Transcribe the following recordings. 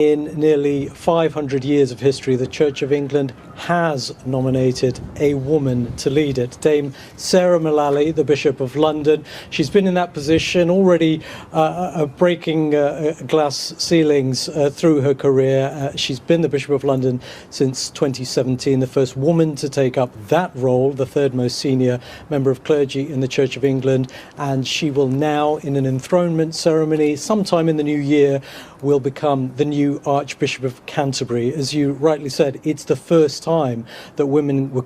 In nearly 500 years of history, the Church of England has nominated a woman to lead it. Dame Sarah Mullay, the Bishop of London. She's been in that position already, breaking glass ceilings through her career. She's been the Bishop of London since 2017, the first woman to take up that role, the third most senior member of clergy in the Church of England. And she will now, in an enthronement ceremony sometime in the new year, will become the new Archbishop of Canterbury. As you rightly said, it's the first time that women were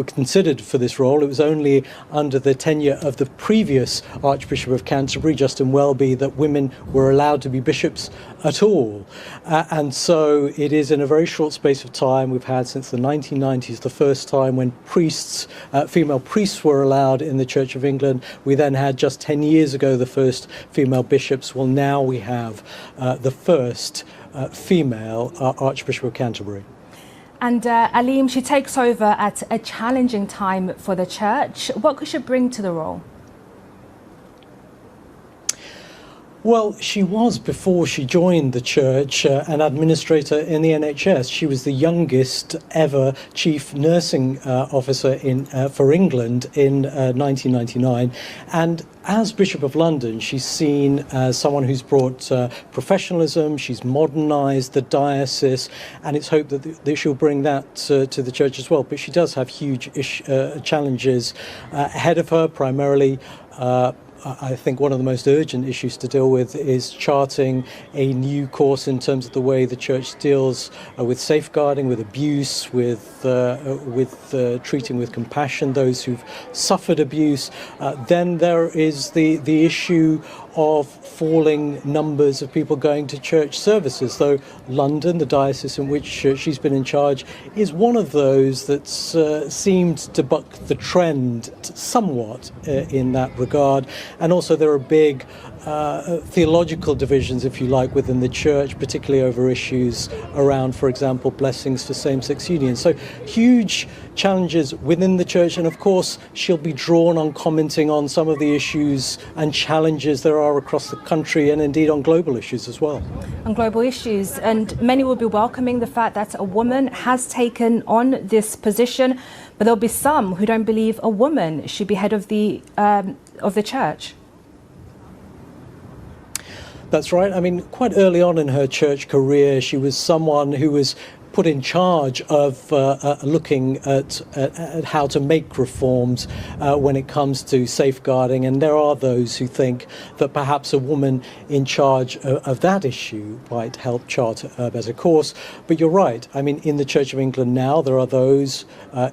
considered for this role. It was only under the tenure of the previous Archbishop of Canterbury, Justin Welby, that women were allowed to be bishops at all. And so it is in a very short space of time. We've had since the 1990s the first time when priests, female priests were allowed in the Church of England. We then had just 10 years ago the first female bishops. Well, now we have the first female Archbishop of Canterbury. And Alim, she takes over at a challenging time for the church. What could she bring to the role? Well, she was, before she joined the church, an administrator in the NHS. She was the youngest ever chief nursing officer for England in 1999. And as Bishop of London, she's seen as someone who's brought professionalism, she's modernised the diocese, and it's hoped that she'll bring that to the church as well. But she does have huge challenges ahead of her, primarily. I think one of the most urgent issues to deal with is charting a new course in terms of the way the church deals with safeguarding, with abuse, with treating with compassion those who've suffered abuse. Then there is the issue of falling numbers of people going to church services, though London, the diocese in which she's been in charge, is one of those that's seemed to buck the trend somewhat in that regard. And also there are big theological divisions, if you like, within the church, particularly over issues around, for example, blessings for same-sex unions. So huge challenges within the church, and of course she'll be drawn on commenting on some of the issues and challenges there are across the country, and indeed on global issues as well. On global issues, and many will be welcoming the fact that a woman has taken on this position, but there'll be some who don't believe a woman should be head of the church. That's right. I mean, quite early on in her church career, she was someone who was put in charge of looking at how to make reforms when it comes to safeguarding. And there are those who think that perhaps a woman in charge of that issue might help chart a better course. But you're right. I mean, in the Church of England now, there are those,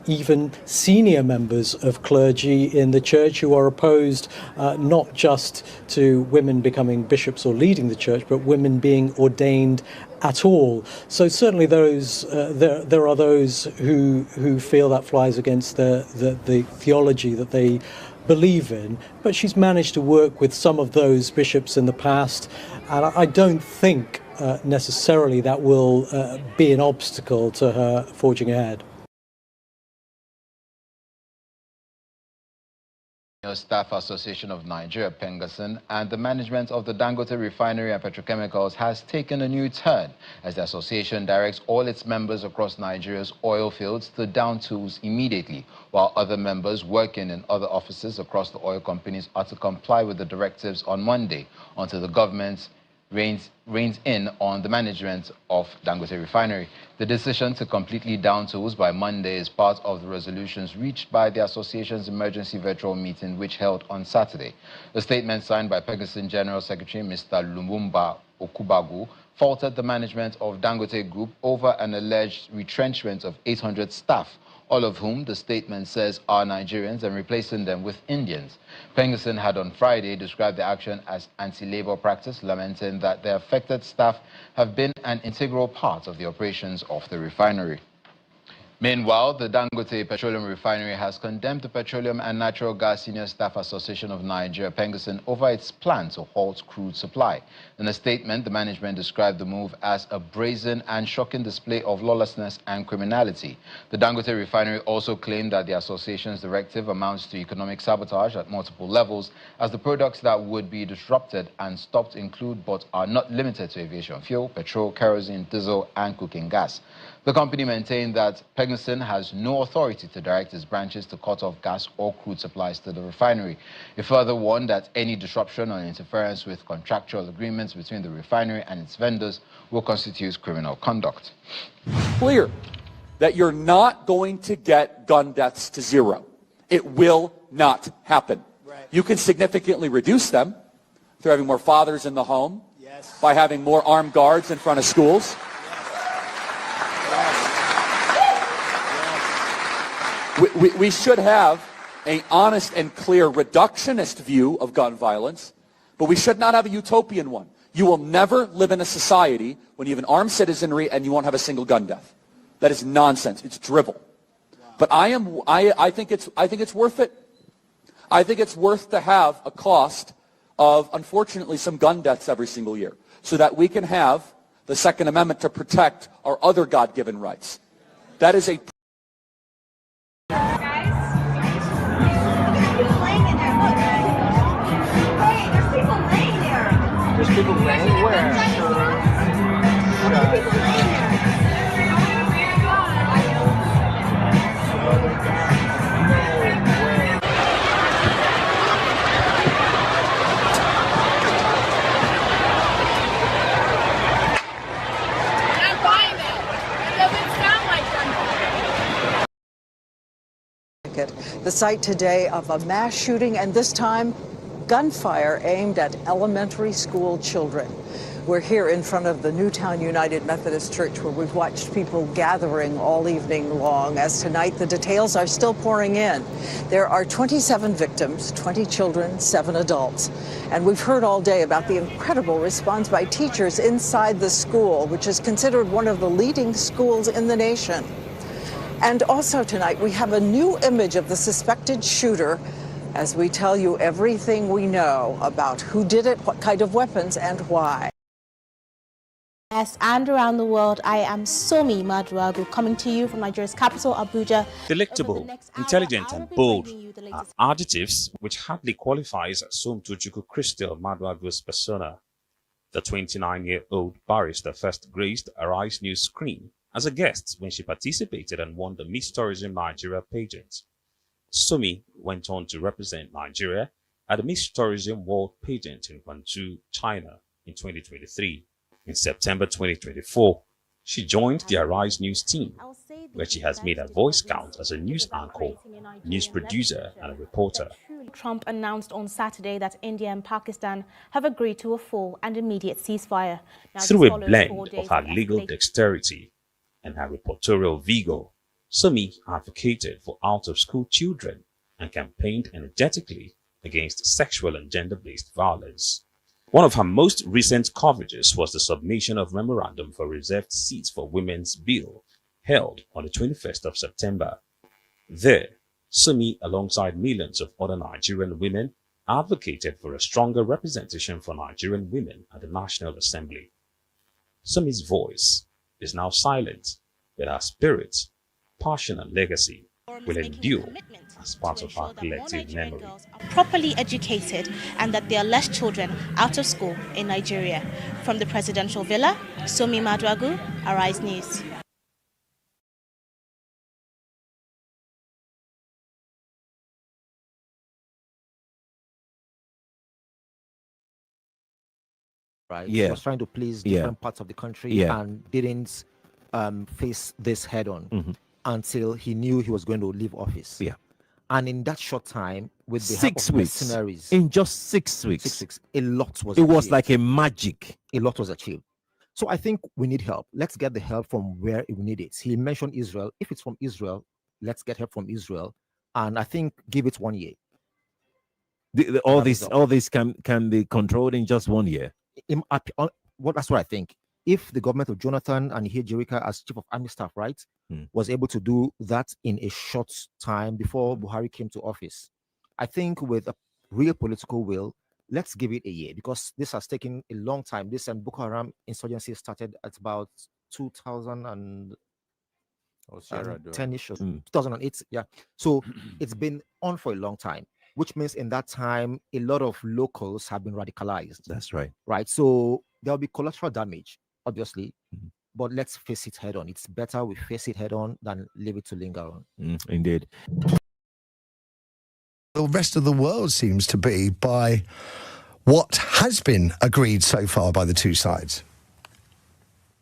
even senior members of clergy in the church, who are opposed not just to women becoming bishops or leading the church, but women being ordained at all. So certainly those there are those who feel that flies against the theology that they believe in. But she's managed to work with some of those bishops in the past, and I don't think necessarily that will be an obstacle to her forging ahead. Staff Association of Nigeria, Pengasin, and the management of the Dangote Refinery and Petrochemicals has taken a new turn as the association directs all its members across Nigeria's oil fields to down tools immediately, while other members working in other offices across the oil companies are to comply with the directives on Monday until the government reins in on the management of Dangote Refinery. The decision to completely down tools by Monday is part of the resolutions reached by the association's emergency virtual meeting, which held on Saturday. A statement signed by Pegasus General Secretary Mr. Lumumba Okubagu faulted the management of Dangote Group over an alleged retrenchment of 800 staff, all of whom the statement says are Nigerians, and replacing them with Indians. Pengasin had on Friday described the action as anti-labor practice, lamenting that the affected staff have been an integral part of the operations of the refinery. Meanwhile, the Dangote Petroleum Refinery has condemned the Petroleum and Natural Gas Senior Staff Association of Nigeria, Pengasyn, over its plan to halt crude supply. In a statement, the management described the move as a brazen and shocking display of lawlessness and criminality. The Dangote Refinery also claimed that the association's directive amounts to economic sabotage at multiple levels, as the products that would be disrupted and stopped include but are not limited to aviation fuel, petrol, kerosene, diesel, and cooking gas. The company maintained that Pengasyn has no authority to direct its branches to cut off gas or crude supplies to the refinery. It further warned that any disruption or interference with contractual agreements between the refinery and its vendors will constitute criminal conduct. Clear that you're not going to get gun deaths to zero. It will not happen. Right. You can significantly reduce them through having more fathers in the home, yes, by having more armed guards in front of schools. We should have an honest and clear reductionist view of gun violence, but we should not have a utopian one. You will never live in a society when you have an armed citizenry and you won't have a single gun death. That is nonsense. It's drivel. Wow. But I think it's worth it. I think it's worth to have a cost of, unfortunately, some gun deaths every single year, so that we can have the Second Amendment to protect our other God-given rights. That is a There's people laying where? The site today of a mass shooting, and this time gunfire aimed at elementary school children. We're here in front of the Newtown United Methodist Church, where we've watched people gathering all evening long, as tonight the details are still pouring in. There are 27 victims, 20 children, 7 adults. And we've heard all day about the incredible response by teachers inside the school, which is considered one of the leading schools in the nation. And also tonight, we have a new image of the suspected shooter, as we tell you everything we know about who did it, what kind of weapons, and why. Yes, and around the world, I am Sommie Maduagwu, coming to you from Nigeria's capital, Abuja. Delectable, intelligent, and bold are adjectives which hardly qualifies Somotochukwu Maduagwu's persona. The 29-year-old barrister first graced Arise News screen as a guest when she participated and won the Miss Tourism Nigeria pageant. Sommie went on to represent Nigeria at the Miss Tourism World pageant in Guangzhou, China in 2023. In September 2024, she joined the Arise News team, where she has made her voice count as a news anchor, news producer, and a reporter. Trump announced on Saturday that India and Pakistan have agreed to a full and immediate ceasefire. Through a blend of her legal dexterity and her reportorial vigor, Sommie advocated for out-of-school children and campaigned energetically against sexual and gender-based violence. One of her most recent coverages was the submission of Memorandum for Reserved Seats for Women's Bill, held on the 21st of September. There, Sommie, alongside millions of other Nigerian women, advocated for a stronger representation for Nigerian women at the National Assembly. Sommie's voice is now silent, but her spirit, passion and legacy will endure as part of our collective memory. Properly educated, and that there are less children out of school in Nigeria. From the presidential villa, Sommie Maduagwu, Arise News. Right? He was trying to please different parts of the country and didn't face this head on until he knew he was going to leave office. And in that short time, with the help of mercenaries, in just 6 weeks, a lot was achieved. Was like a magic. A lot was achieved. So I think we need help. Let's get the help from where we need it. He mentioned Israel. If it's from Israel, let's get help from Israel. And I think give it 1 year. All this can be controlled in just 1 year. Well, that's what I think. if the government of Jonathan and here Jerika as chief of army staff, right, was able to do that in a short time before Buhari came to office, I think with a real political will, let's give it a year, because this has taken a long time. This Boko Haram insurgency started at about 2010-ish or 2008. Yeah. So it's been on for a long time, which means in that time, a lot of locals have been radicalized. That's right. Right. So there'll be collateral damage, obviously, but let's face it head on. It's better we face it head on than leave it to linger on. Indeed. The rest of the world seems to be by what has been agreed so far by the two sides.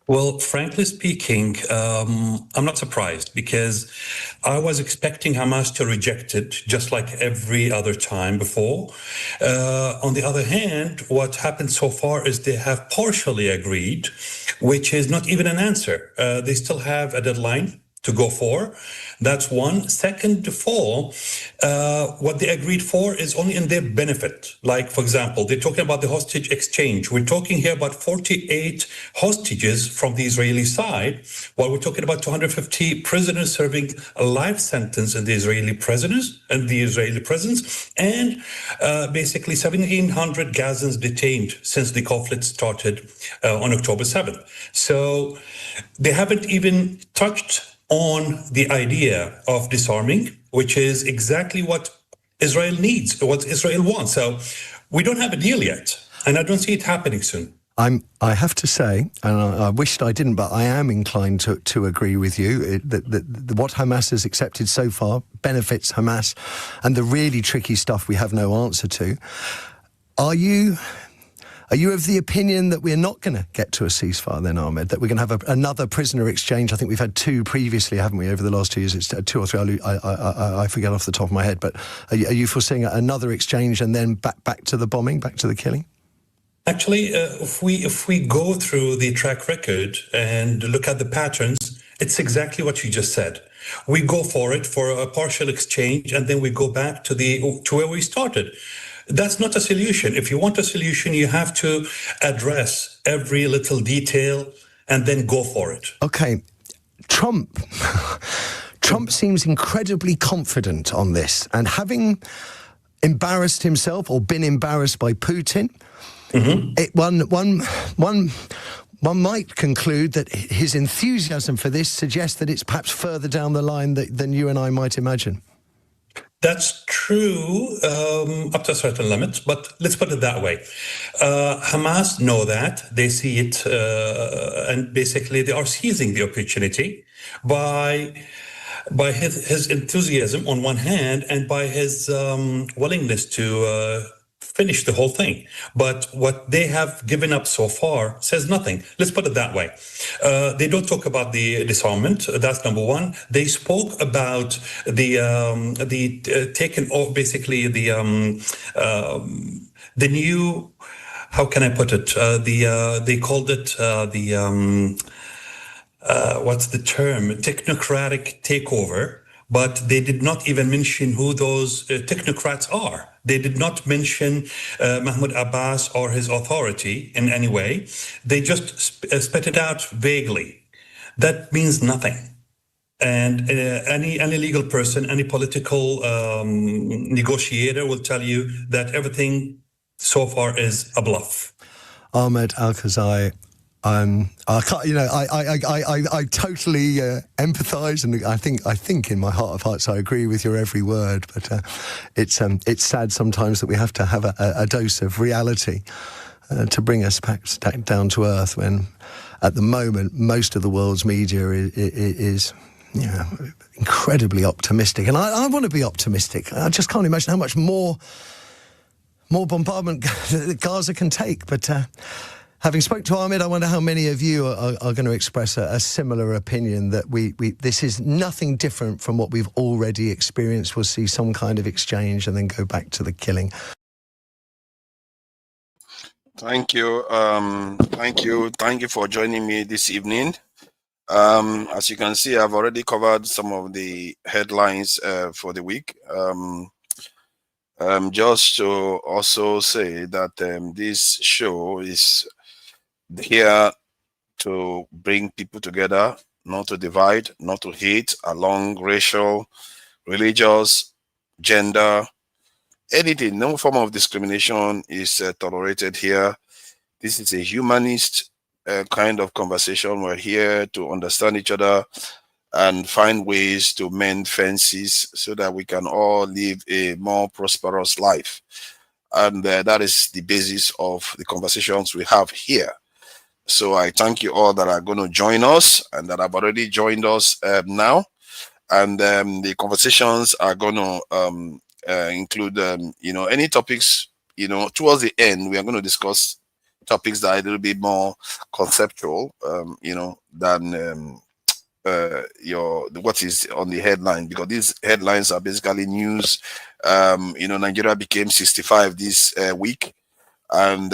Well, frankly speaking, I'm not surprised, because I was expecting Hamas to reject it just like every other time before. On the other hand, what happened so far is they have partially agreed, which is not even an answer. They still have a deadline to go for. That's one. Second of all, what they agreed for is only in their benefit. Like, for example, they're talking about the hostage exchange. We're talking here about 48 hostages from the Israeli side, while we're talking about 250 prisoners serving a life sentence in the Israeli prisons, and basically 1,700 Gazans detained since the conflict started on October 7th. So they haven't even touched on the idea of disarming, which is exactly what Israel needs, what Israel wants. So we don't have a deal yet, and I don't see it happening soon. I have to say, and I wished I didn't, but I am inclined to agree with you that what Hamas has accepted so far benefits Hamas, and the really tricky stuff we have no answer to. Are you of the opinion that we're not going to get to a ceasefire then, Ahmed, that we're going to have another prisoner exchange? I think we've had two previously, haven't we, over the last 2 years? It's 2 or 3, I forget off the top of my head, but are you foreseeing another exchange and then back to the bombing, back to the killing? Actually, if we go through the track record and look at the patterns, it's exactly what you just said. We go for it for a partial exchange, and then we go back to where we started. That's not a solution. If you want a solution, you have to address every little detail and then go for it. Okay. Trump seems incredibly confident on this, and having embarrassed himself or been embarrassed by Putin, one might conclude that his enthusiasm for this suggests that it's perhaps further down the line than you and I might imagine. That's true up to a certain limit, but let's put it that way. Hamas know that, they see it, and basically they are seizing the opportunity by his enthusiasm on one hand, and by his willingness to finish the whole thing. But what they have given up so far says nothing. Let's put it that way. They don't talk about the disarmament. That's number one. They spoke about the taken off, basically the new. How can I put it? They called it what's the term? Technocratic takeover. But they did not even mention who those technocrats are. They did not mention Mahmoud Abbas or his authority in any way. They just spit it out vaguely. That means nothing. And any legal person, any political negotiator will tell you that everything so far is a bluff. Ahmed Al-Kazai, I totally empathise, and I think in my heart of hearts I agree with your every word. But it's sad sometimes that we have to have a dose of reality to bring us back down to earth. When at the moment most of the world's media is incredibly optimistic, and I want to be optimistic. I just can't imagine how much more bombardment Gaza can take, but. Having spoke to Ahmed, I wonder how many of you are going to express a similar opinion that this is nothing different from what we've already experienced. We'll see some kind of exchange and then go back to the killing. Thank you. Thank you for joining me this evening. As you can see, I've already covered some of the headlines for the week. Just to also say that this show is here to bring people together, not to divide, not to hate along racial, religious, gender, anything. No form of discrimination is tolerated here. This is a humanist kind of conversation. We're here to understand each other and find ways to mend fences so that we can all live a more prosperous life. And that is the basis of the conversations we have here. So I thank you all that are going to join us and that have already joined us now. And the conversations are going to include, any topics, towards the end, we are going to discuss topics that are a little bit more conceptual, than what is on the headline, because these headlines are basically news. Nigeria became 65 this week, and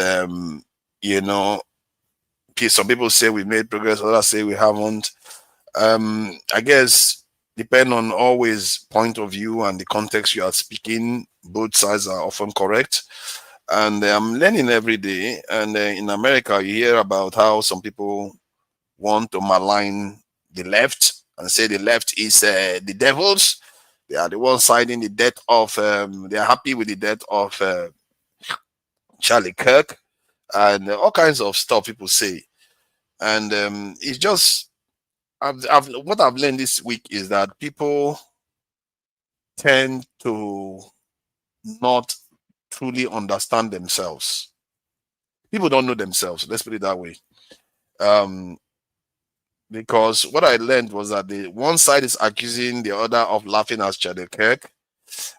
some people say we made progress, others say we haven't. I guess depend on always point of view and the context you are speaking. Both sides are often correct, and I'm learning every day. And in America, you hear about how some people want to malign the left and say the left is the devils. They are the ones siding the death of. They are happy with the death of Charlie Kirk, and all kinds of stuff people say. And it's just what I've learned this week is that people tend to not truly understand themselves. People don't know themselves. Let's put it that way. Because what I learned was that the one side is accusing the other of laughing at Charlie Kirk,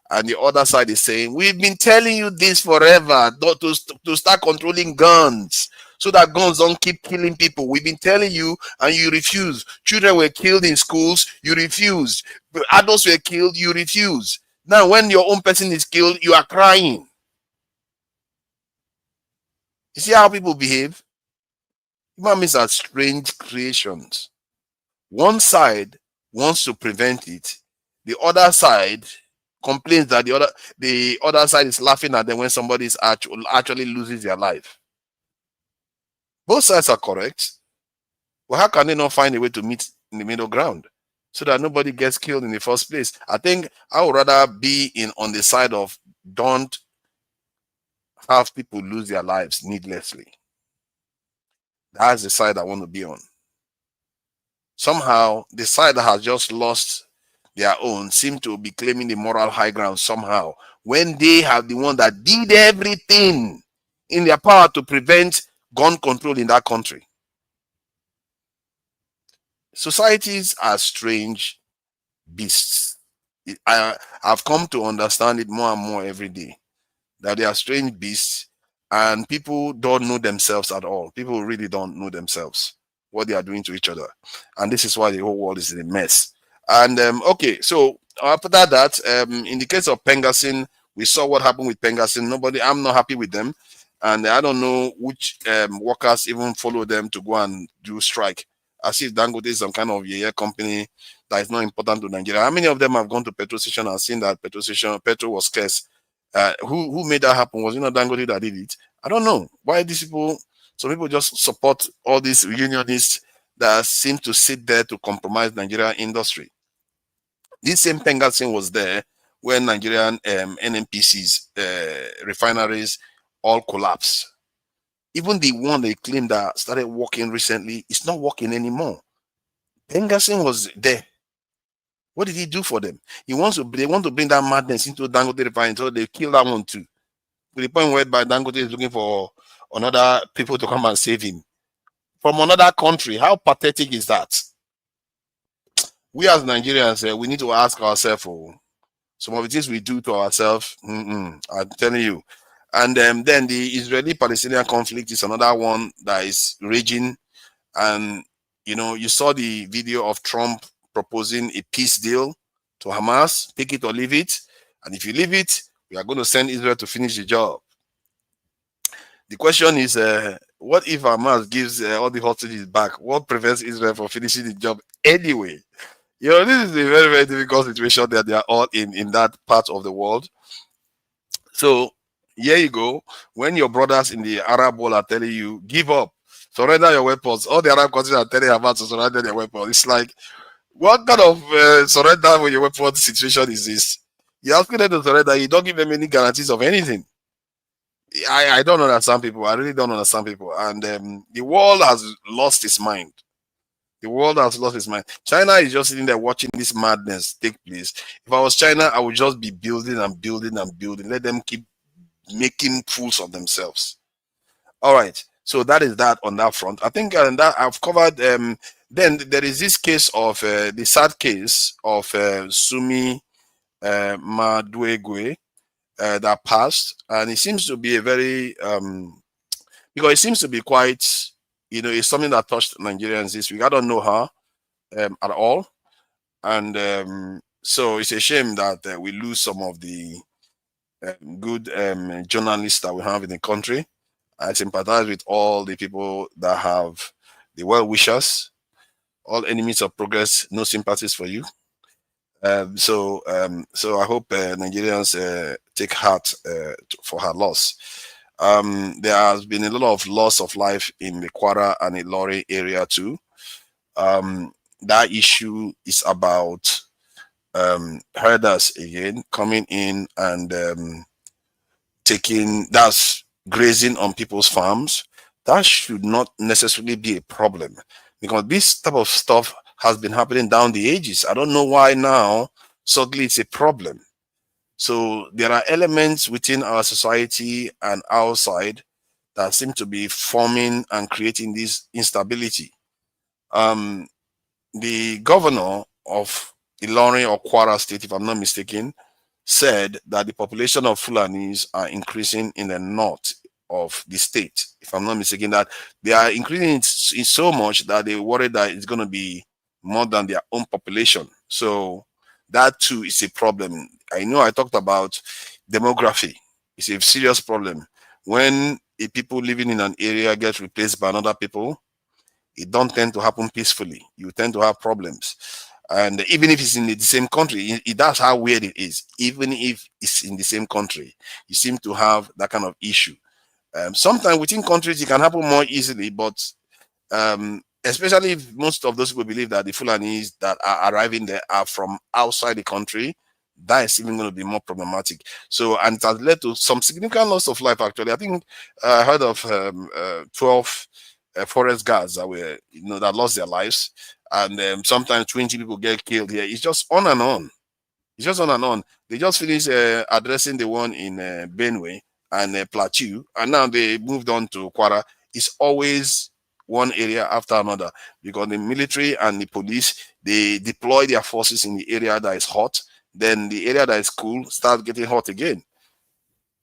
and the other side is saying, we've been telling you this forever, not to start controlling guns so that guns don't keep killing people. We've been telling you and you refuse. Children were killed in schools, you refused. Adults were killed, you refuse. Now when your own person is killed, you are crying. You see how people behave? Human beings are strange creations. One side wants to prevent it. The other side complains that the other side is laughing at them when somebody is actually loses their life. Both sides are correct. Well, how can they not find a way to meet in the middle ground so that nobody gets killed in the first place? I think I would rather be on the side of don't have people lose their lives needlessly. That's the side I want to be on. Somehow, the side that has just lost their own seem to be claiming the moral high ground somehow, when they have the one that did everything in their power to prevent gun control in that country. Societies are strange beasts. I've come to understand it more and more every day, that they are strange beasts, and people don't know themselves at all. People really don't know themselves, what they are doing to each other. And this is why the whole world is in a mess. And okay, so after that, in the case of Pengassin, we saw what happened with Pengassin. I'm not happy with them. And I don't know which workers even follow them to go and do strike. As if Dangote is some kind of company that is not important to Nigeria. How many of them have gone to petrol station and seen that petrol was scarce? Who made that happen? Was it not Dangote that did it? I don't know. Why these people, some people just support all these unionists that seem to sit there to compromise Nigerian industry. This same Pengassin was there when Nigerian NNPCs, refineries all collapsed. Even the one they claimed that started working recently, it's not working anymore. Pengassin was there. What did he do for them? They want to bring that madness into Dangote refinery, so they kill that one too. To the point where Dangote is looking for another people to come and save him from another country. How pathetic is that? We as Nigerians, we need to ask ourselves, some of the things we do to ourselves. I'm telling you. And then the Israeli-Palestinian conflict is another one that is raging. And you saw the video of Trump proposing a peace deal to Hamas. Take it or leave it. And if you leave it, we are going to send Israel to finish the job. The question is, what if Hamas gives all the hostages back? What prevents Israel from finishing the job anyway? This is a very, very difficult situation that they are all in that part of the world. So here you go. When your brothers in the Arab world are telling you, give up, surrender your weapons. All the Arab countries are telling Hamas to surrender their weapons. It's like, what kind of surrender with your weapons situation is this? You're asking them to surrender. You don't give them any guarantees of anything. I don't understand people. I really don't understand people. And the world has lost its mind. The world has lost its mind. China is just sitting there watching this madness take place. If I was China, I would just be building and building and building. Let them keep making fools of themselves. All right. So that is that on that front. I think that I've covered. Then there is this case of the sad case of Sommie Maduagwu that passed, and it seems to be a very because it seems to be quite, it's something that touched Nigerians this week. I don't know her at all, and so it's a shame that we lose some of the good journalists that we have in the country. I sympathize with all the people that have the well-wishers, all enemies of progress, no sympathies for you. So I hope Nigerians take heart for her loss. There has been a lot of loss of life in the Kwara and Ilori area too. That issue is about herders again coming in and that's grazing on people's farms. That should not necessarily be a problem, because this type of stuff has been happening down the ages. I don't know why now suddenly it's a problem. So there are elements within our society and outside that seem to be forming and creating this instability. The governor of Ilori or Kwara State, if I'm not mistaken, said that the population of Fulanis are increasing in the north of the state. If I'm not mistaken, that they are increasing in so much that they worry that it's going to be more than their own population. So that too is a problem. I know I talked about demography. It's a serious problem. When a people living in an area get replaced by another people, it don't tend to happen peacefully. You tend to have problems. And even if it's in the same country, that's how weird it is. Even if it's in the same country, you seem to have that kind of issue. Sometimes within countries, it can happen more easily, but especially if most of those people believe that the Fulanis that are arriving there are from outside the country, that is even going to be more problematic. So, and it has led to some significant loss of life, actually. I think I heard of 12 forest guards that were, that lost their lives. And sometimes 20 people get killed here. It's just on and on. It's just on and on. They just finished addressing the one in Benue and Plateau, and now they moved on to Kwara. It's always one area after another, because the military and the police, they deploy their forces in the area that is hot. Then the area that is cool starts getting hot again.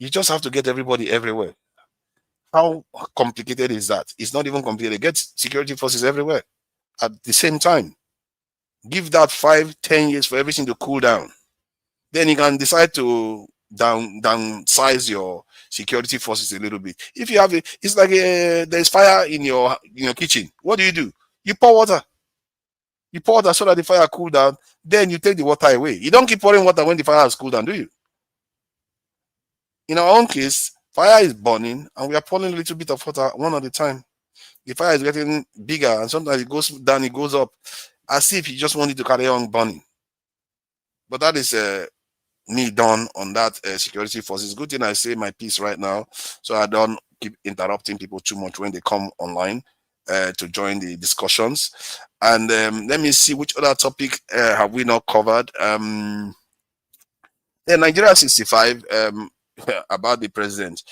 You just have to get everybody everywhere. How complicated is that? It's not even complicated. Get security forces everywhere at the same time. Give that 5-10 years for everything to cool down. Then you can decide to downsize your security forces a little bit. If you have it's like there's fire in your kitchen. What do? You pour water. You pour water so that the fire cool down. Then you take the water away. You don't keep pouring water when the fire has cooled down, do you? In our own case, fire is burning and we are pouring a little bit of water one at a time. The fire is getting bigger and sometimes it goes down, it goes up, as if you just wanted to carry on burning. But that is me done on that security forces. Good thing I say my piece right now, so I don't keep interrupting people too much when they come online to join the discussions. And let me see which other topic have we not covered. Nigeria 65 about the president.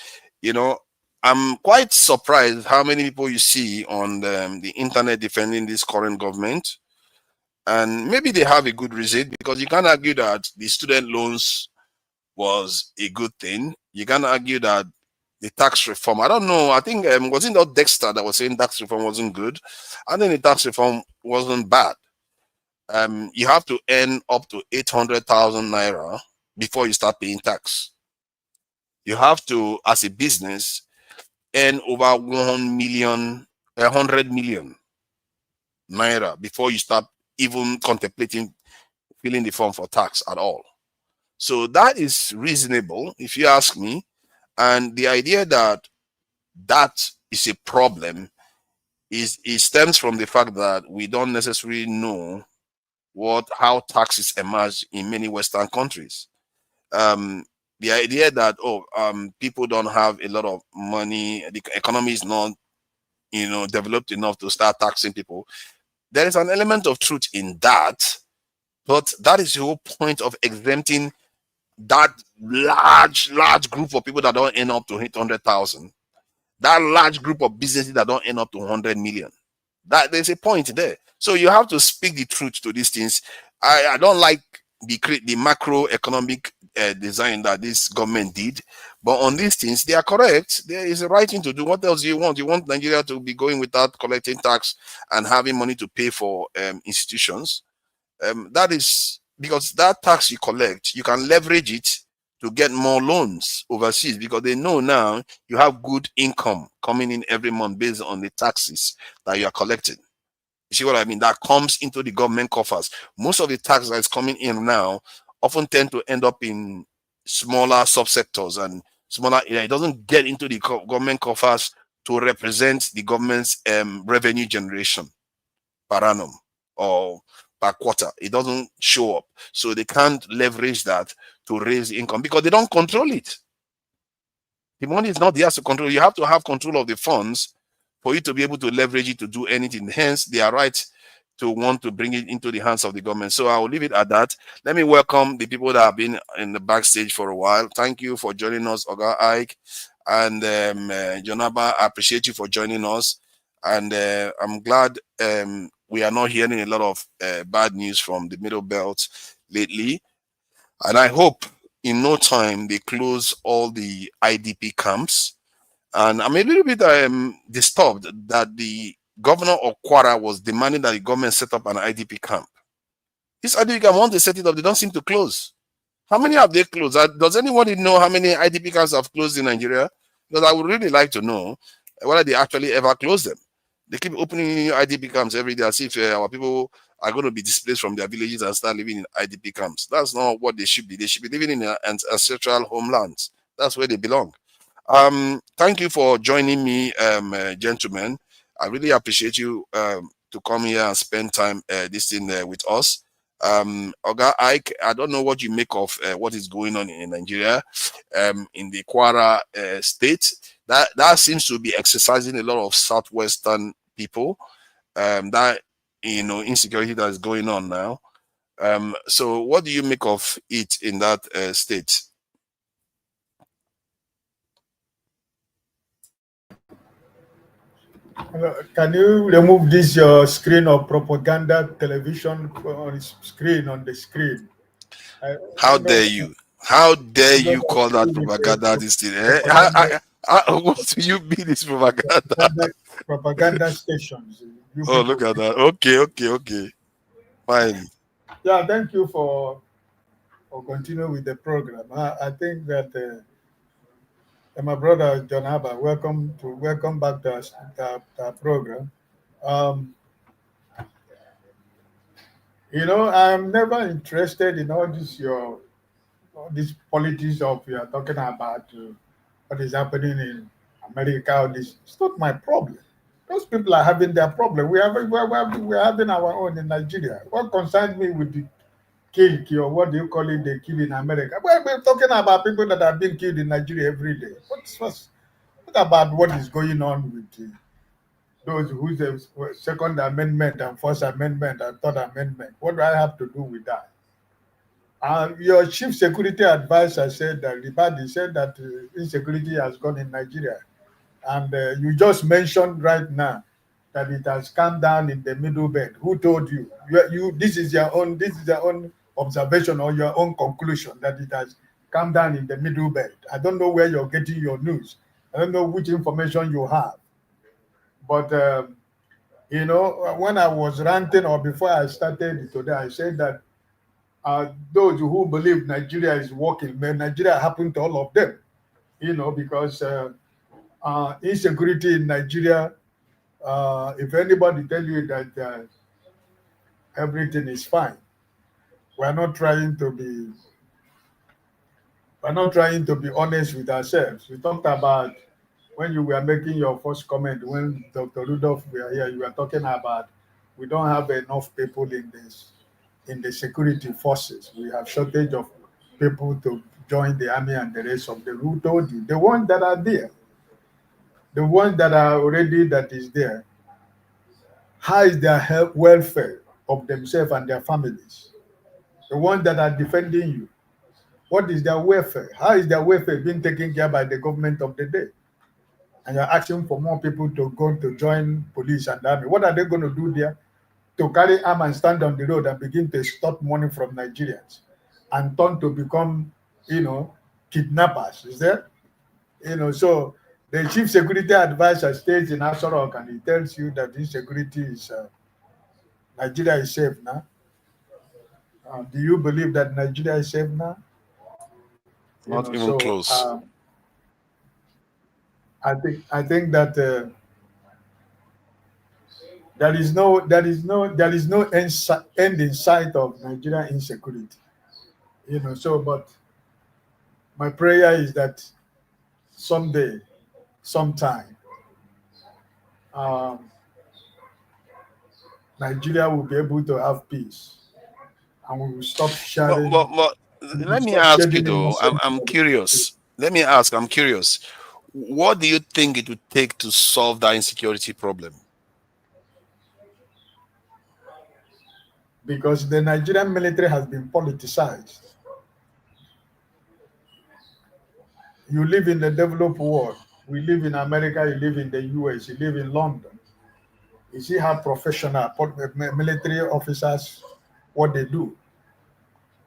I'm quite surprised how many people you see on the internet defending this current government. And maybe they have a good reason, because you can't argue that the student loans was a good thing. You can't argue that the tax reform, I don't know, I think, wasn't that Dexter that was saying tax reform wasn't good? I think the tax reform wasn't bad. You have to earn up to 800,000 naira before you start paying tax. You have to, as a business, earn over 100 million naira before you start even contemplating filling the form for tax at all. So that is reasonable, if you ask me. And the idea that that is a problem it stems from the fact that we don't necessarily know how taxes emerge in many Western countries. The idea that people don't have a lot of money, the economy is not developed enough to start taxing people. There is an element of truth in that, but that is the whole point of exempting that large group of people that don't end up to 800,000, that large group of businesses that don't end up to 100 million. That there's a point there. So you have to speak the truth to these things. I don't like the macroeconomic design that this government did, but on these things they are correct. There is a right thing to do. What else do you want? You want Nigeria to be going without collecting tax and having money to pay for institutions. That is because that tax you collect, you can leverage it to get more loans overseas, because they know now you have good income coming in every month based on the taxes that you are collecting. You see what I mean? That comes into the government coffers. Most of the tax that is coming in now often tend to end up in smaller subsectors and smaller. It doesn't get into the government coffers to represent the government's revenue generation per annum or per quarter. It doesn't show up. So they can't leverage that to raise income because they don't control it. The money is not theirs to control. You have to have control of the funds for you to be able to leverage it to do anything. Hence, they are right to want to bring it into the hands of the government. So I will leave it at that. Let me welcome the people that have been in the backstage for a while. Thank you for joining us, Oga Ike and Jonaba. I appreciate you for joining us. And I'm glad we are not hearing a lot of bad news from the Middle Belt lately. And I hope in no time they close all the IDP camps. And I'm a little bit disturbed that the governor of Kwara was demanding that the government set up an IDP camp. This IDP camp, once they set it up, they don't seem to close. How many have they closed? Does anybody know how many IDP camps have closed in Nigeria? Because I would really like to know whether they actually ever close them. They keep opening new IDP camps every day as if our people are going to be displaced from their villages and start living in IDP camps. That's not what they should be. They should be living in an ancestral homelands. That's where they belong. Thank you for joining me, gentlemen. I really appreciate you to come here and spend time this thing with us. Oga Ike, I don't know what you make of what is going on in Nigeria, in the Kwara state. That seems to be exercising a lot of southwestern people. That insecurity that is going on now. So what do you make of it in that state? Can you remove this your screen of propaganda television on screen on the screen? How dare you? How dare you call that propaganda this thing? What do you mean this propaganda? Propaganda stations. Oh, look at that. Okay. Fine. Yeah, thank you for continuing with the program. I think that my brother John Abba, welcome back to our program. I'm never interested in all this politics of you are talking about what is happening in America. It's not my problem. Those people are having their problem. We're having our own in Nigeria. What concerns me with the kill, or what do you call it, the kill in America? We're talking about people that are being killed in Nigeria every day. What about what is going on with those who the Second Amendment and First Amendment and Third Amendment? What do I have to do with that? Your chief security advisor said that insecurity has gone in Nigeria, and you just mentioned right now that it has come down in the Middle Belt. Who told you? This is your own observation or your own conclusion that it has come down in the Middle Belt. I don't know where you're getting your news. I don't know which information you have. But when I was ranting or before I started today, I said that those who believe Nigeria is working, Nigeria happened to all of them, because insecurity in Nigeria, if anybody tell you that everything is fine, we're not trying to be honest with ourselves. We talked about when you were making your first comment, when Dr. Rudolph were here, you were talking about we don't have enough people in the security forces. We have shortage of people to join the army and the rest of the who told you. The ones that are there, the ones that are already that is there, how is their health, welfare of themselves and their families? The ones that are defending you, what is their welfare? How is their welfare being taken care by the government of the day? And you're asking for more people to go to join police and army. What are they going to do there? To carry arm and stand on the road and begin to extort money from Nigerians and turn to become, kidnappers. Is there? So the chief security advisor stays in Asorok and he tells you that insecurity is, Nigeria is safe now. Do you believe that Nigeria is safe now? Not even close. I think that there is no end in sight of Nigerian insecurity. But my prayer is that someday, sometime, Nigeria will be able to have peace, and we will stop sharing. But let me ask you though. I'm curious. I'm curious. What do you think it would take to solve that insecurity problem? Because the Nigerian military has been politicized. You live in the developed world. We live in America, you live in the US, you live in London. You see how professional military officers, what they do.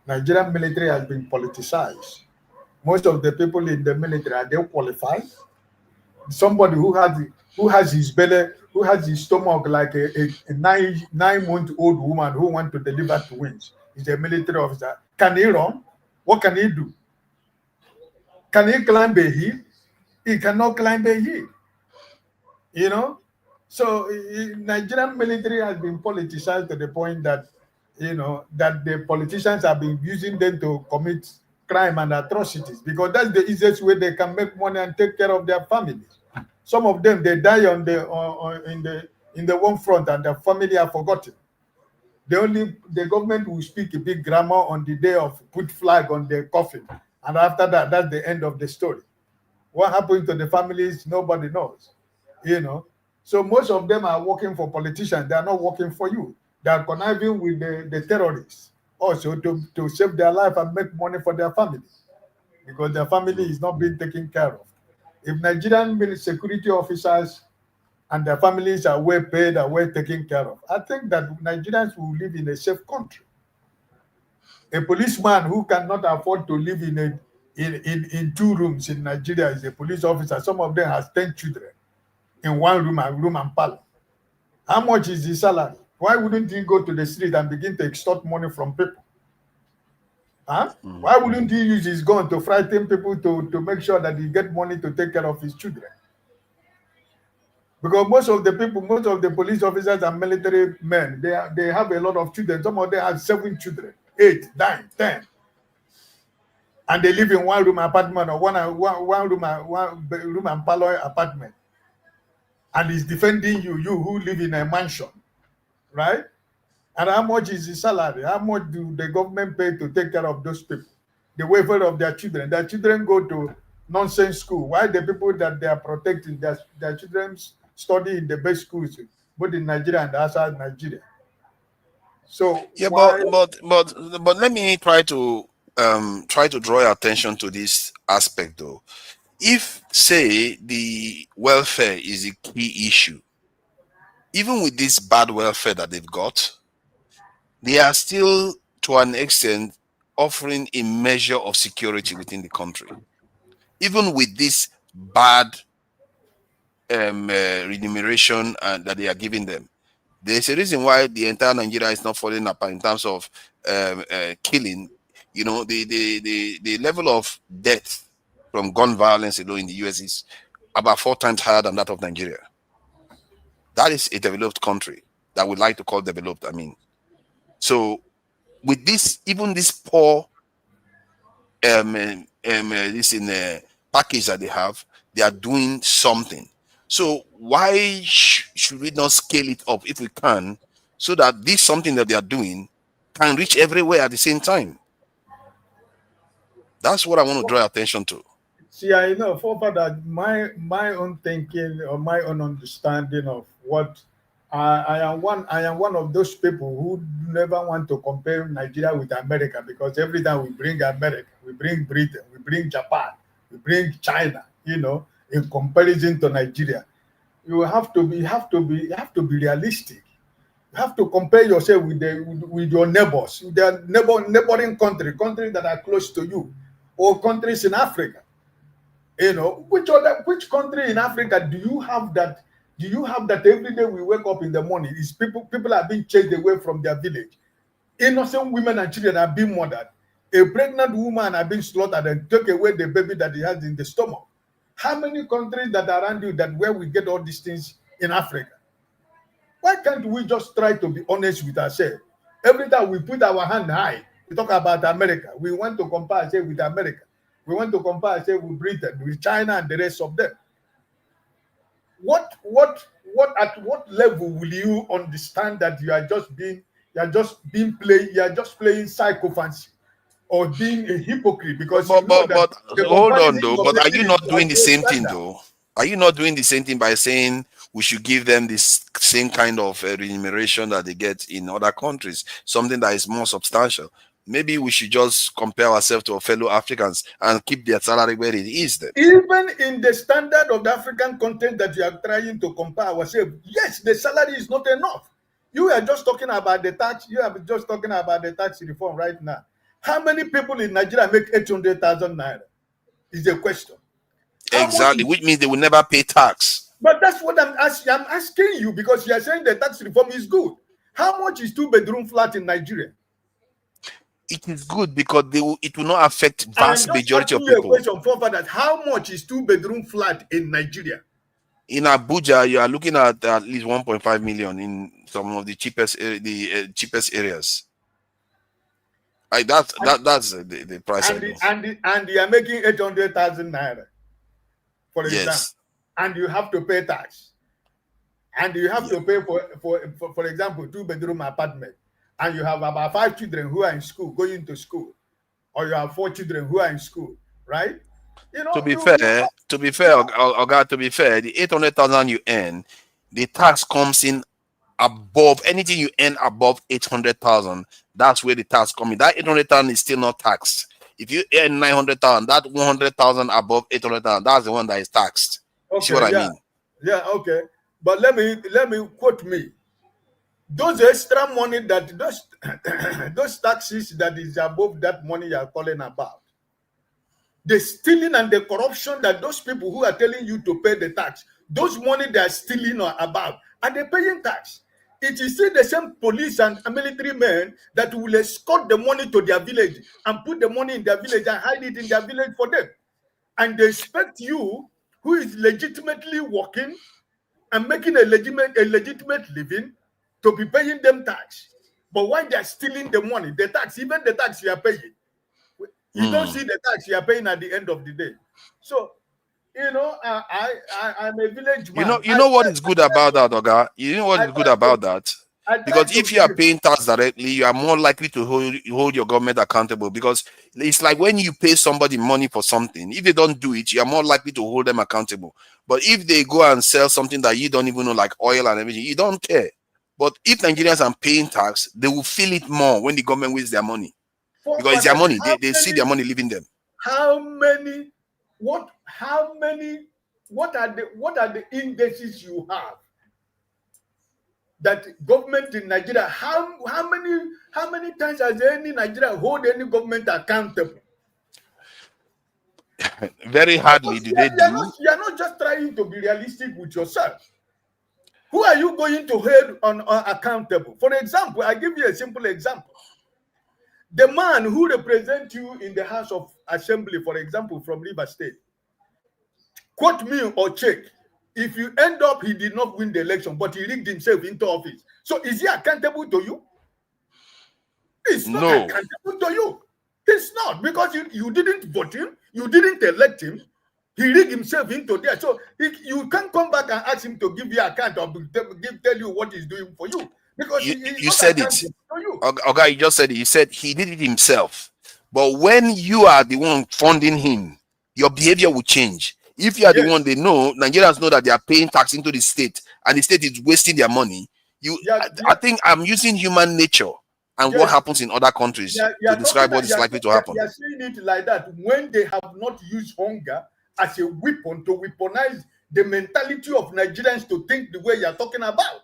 Nigerian military has been politicized. Most of the people in the military, are they qualified? Somebody who has his belly, who has his stomach like a 9-month-old woman who wants to deliver twins, is a military officer. Can he run? What can he do? Can he climb a hill? He cannot climb a hill. So Nigerian military has been politicized to the point that, that the politicians have been using them to commit crime and atrocities, because that's the easiest way they can make money and take care of their families. Some of them, they die in the one front and their family are forgotten. The government will speak a big grammar on the day of put flag on the coffin, and after that, that's the end of the story. What happened to the families, nobody knows. So most of them are working for politicians. They are not working for you. They are conniving with the terrorists also to save their life and make money for their families, because their family is not being taken care of. If Nigerian security officers and their families are well paid and well taken care of, I think that Nigerians will live in a safe country. A policeman who cannot afford to live in 2 rooms in Nigeria is a police officer. Some of them has 10 children in 1 room and parlor. How much is his salary? Why wouldn't he go to the street and begin to extort money from people? Why wouldn't he use his gun to frighten people to make sure that he get money to take care of his children? Because most of the police officers and military men, they have a lot of children. Some of them have 7 children, 8, 9, 10. And they live in 1 room apartment or one room and parlor apartment. And he's defending you who live in a mansion, right? And how much is his salary? How much do the government pay to take care of those people? The welfare of their children. Their children go to nonsense school. Why the people that they are protecting, their children study in the best schools, both in Nigeria and outside Nigeria? So yeah, but let me try to draw your attention to this aspect though. If, say, the welfare is a key issue, even with this bad welfare that they've got, they are still, to an extent, offering a measure of security within the country. Even with this bad remuneration that they are giving them, there's a reason why the entire Nigeria is not falling apart in terms of killing. The level of death from gun violence alone in the US is about 4 times higher than that of Nigeria. That is a developed country that we like to call developed. So with this, even this poor package that they have, they are doing something. So why should we not scale it up if we can, so that this something that they are doing can reach everywhere at the same time? That's what I want to draw attention to. See, I know for that my own thinking or my own understanding of what I am one of those people who never want to compare Nigeria with America, because every time we bring America, we bring Britain, we bring Japan, we bring China, in comparison to Nigeria. You have to be realistic. You have to compare yourself with your neighbors, with their neighboring countries that are close to you, or countries in Africa. Which country in Africa do you have that? Do you have that every day we wake up in the morning is people are being chased away from their village? Innocent women and children are being murdered. A pregnant woman are being slaughtered and take away the baby that he has in the stomach. How many countries that are around you that where we get all these things in Africa? Why can't we just try to be honest with ourselves? Every time we put our hand high, we talk about America. We want to compare ourselves with America. We want to compare ourselves with Britain, with China, and the rest of them. At what level will you understand that you are just playing psychophancy or being a hypocrite? Because but hold on though. But are you not doing the same thing though? Are you not doing the same thing by saying we should give them this same kind of remuneration that they get in other countries, something that is more substantial? Maybe we should just compare ourselves to our fellow Africans and keep their salary where it is then. Even in the standard of the African content that you are trying to compare ourselves, yes, the salary is not enough. You are just talking about the tax. You are just talking about the tax reform right now. How many people in Nigeria make 800,000 naira? Is a question. Exactly, which means they will never pay tax. But that's what I'm asking you, because you are saying the tax reform is good. How much is 2-bedroom flat in Nigeria? It is good because it will not affect vast majority of people. Question for that. How much is 2-bedroom flat in Nigeria? In Abuja, you are looking at least 1.5 million in some of the cheapest areas. That's the price. And you are making 800,000 naira, for example, and you have to pay tax, and you have to pay for example 2-bedroom apartment. And you have about 5 children who are in school, going to school, or you have 4 children who are in school, right? To be fair, the 800,000 you earn, the tax comes in above anything you earn above 800,000. That's where the tax comes in. That 800,000 is still not taxed. If you earn 900,000, that 100,000 above 800,000, that's the one that is taxed. Okay, see what I mean? Yeah, okay. But let me quote me. Those extra money that those taxes that is above that money you are calling about, the stealing and the corruption that those people who are telling you to pay the tax, those money they are stealing or about, are they paying tax? It is still the same police and military men that will escort the money to their village and put the money in their village and hide it in their village for them. And they expect you, who is legitimately working and making a legitimate living, to be paying them tax. But why they are stealing the money, the tax, even the tax you are paying, you don't see the tax you are paying at the end of the day. So, I'm a village man. You know what is good about that, Oga? You know what is good about that? Because if you are paying tax directly, you are more likely to hold your government accountable. Because it's like when you pay somebody money for something, if they don't do it, you are more likely to hold them accountable. But if they go and sell something that you don't even know, like oil and everything, you don't care. But if Nigerians are paying tax, they will feel it more when the government wastes their money. Because it's their money. They see their money leaving them. What are the indices you have that government in Nigeria, how many times has any Nigeria hold any government accountable? Very hardly do they do. You are not just trying to be realistic with yourself. Who are you going to hold on accountable? For example, I give you a simple example. The man who represents you in the House of Assembly, for example, from Rivers State, quote me or check. If you end up, he did not win the election, but he rigged himself into office. So is he accountable to you? He's not accountable to you. He's not, because you didn't vote him, you didn't elect him. He rigged himself into there. So you can't come back and ask him to give you account or tell you what he's doing for you. Because you said it. Okay, you just said it. You said he did it himself. But when you are the one funding him, your behavior will change. If you are the one, they know, Nigerians know that they are paying tax into the state and the state is wasting their money. I think I'm using human nature and what happens in other countries to describe what is likely to happen. You're saying it like that when they have not used hunger as a weapon to weaponize the mentality of Nigerians to think the way you're talking about.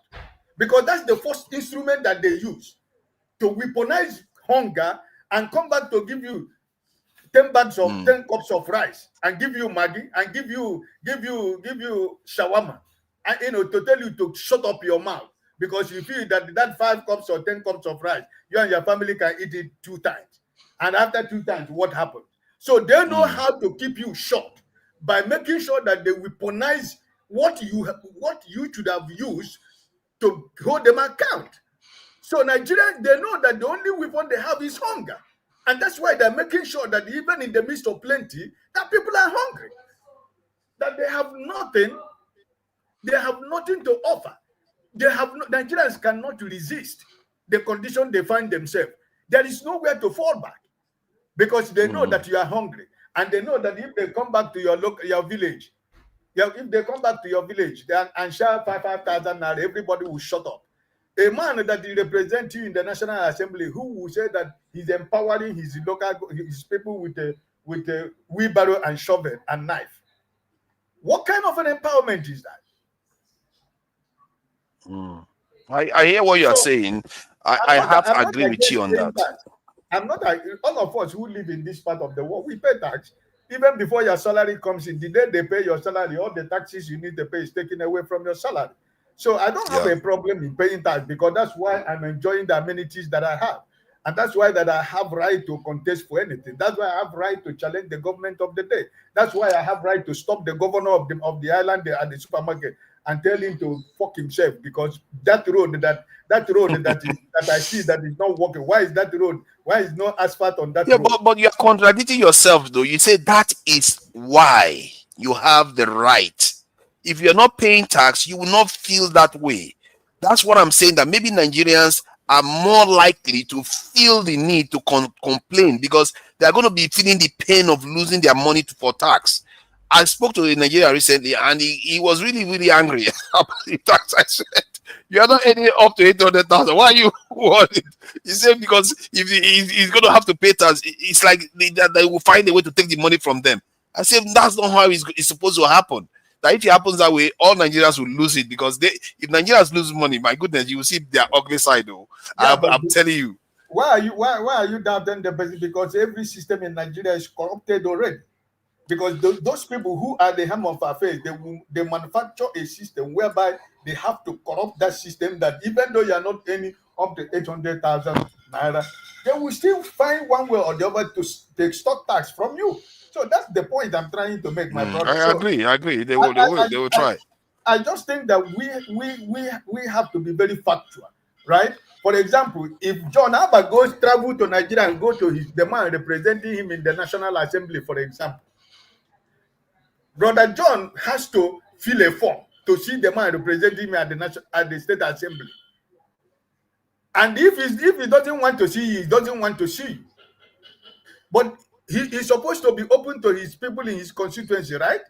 Because that's the first instrument that they use to weaponize hunger and come back to give you 10 bags of 10 cups of rice and give you Maggi and give you shawarma, and to tell you to shut up your mouth because you feel that 5 cups or 10 cups of rice, you and your family can eat it 2 times. And after 2 times, what happens? So they know how to keep you short by making sure that they weaponize what you should have used to hold them account. So Nigerians, they know that the only weapon they have is hunger. And that's why they're making sure that even in the midst of plenty, that people are hungry. That they have nothing to offer. Nigerians cannot resist the condition they find themselves. There is nowhere to fall back because they know that you are hungry. And they know that if they come back to your village, if they come back to your village and share 5,000 naira, everybody will shut up. A man that will represent you in the National Assembly who will say that he's empowering his people with a wheelbarrow and shovel and knife. What kind of an empowerment is that? I hear what you are saying. I have to agree with you on that. I'm not. All of us who live in this part of the world, we pay tax. Even before your salary comes in, the day they pay your salary, all the taxes you need to pay is taken away from your salary. So I don't have a problem in paying tax because that's why I'm enjoying the amenities that I have. And that's why that I have right to contest for anything. That's why I have right to challenge the government of the day. That's why I have right to stop the governor of the island at the supermarket and tell him to fuck himself because that road that I see that is not working. Why is that road? Why is no asphalt on that road? But you're contradicting yourself though. You say that is why you have the right. If you're not paying tax, you will not feel that way. That's what I'm saying, that maybe Nigerians are more likely to feel the need to complain because they're going to be feeling the pain of losing their money for tax. I spoke to a Nigerian recently and he was really, really angry about the tax. I said, you are not earning up to 800,000. Why are you worried? He said, because if he's going to have to pay tax, it's like they will find a way to take the money from them. I said, that's not how it's supposed to happen. That if it happens that way, all Nigerians will lose it because if Nigerians lose money, my goodness, you will see their ugly side though. I'm telling you. Why are you doubting the person? Because every system in Nigeria is corrupted already. Because those people who are the hem of affairs, they manufacture a system whereby they have to corrupt that system that even though you are not earning up to 800,000 naira, they will still find one way or the other to take stock tax from you. So that's the point I'm trying to make, my brother. I agree. They will try. I just think that we have to be very factual, right? For example, if John Abba travel to Nigeria and go to the man representing him in the National Assembly, for example, Brother John has to fill a form to see the man representing him at the State Assembly. And if he doesn't want to see you, he doesn't want to see you. But he's supposed to be open to his people in his constituency, right?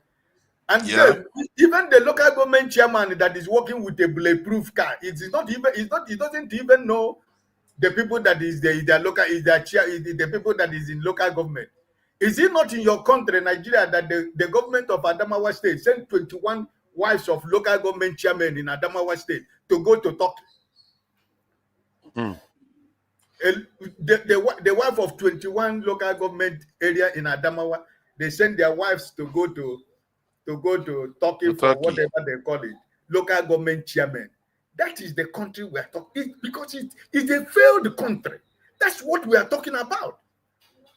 And then even the local government chairman that is working with a bulletproof car, he doesn't even know the people that is the people that is in local government. Is it not in your country, Nigeria, that the government of Adamawa State sent 21 wives of local government chairmen in Adamawa State to go to Turkey? The wife of 21 local government area in Adamawa, they send their wives to go to Turkey for whatever they call it, local government chairman. That is the country we are talking, because it's a failed country. That's what we are talking about,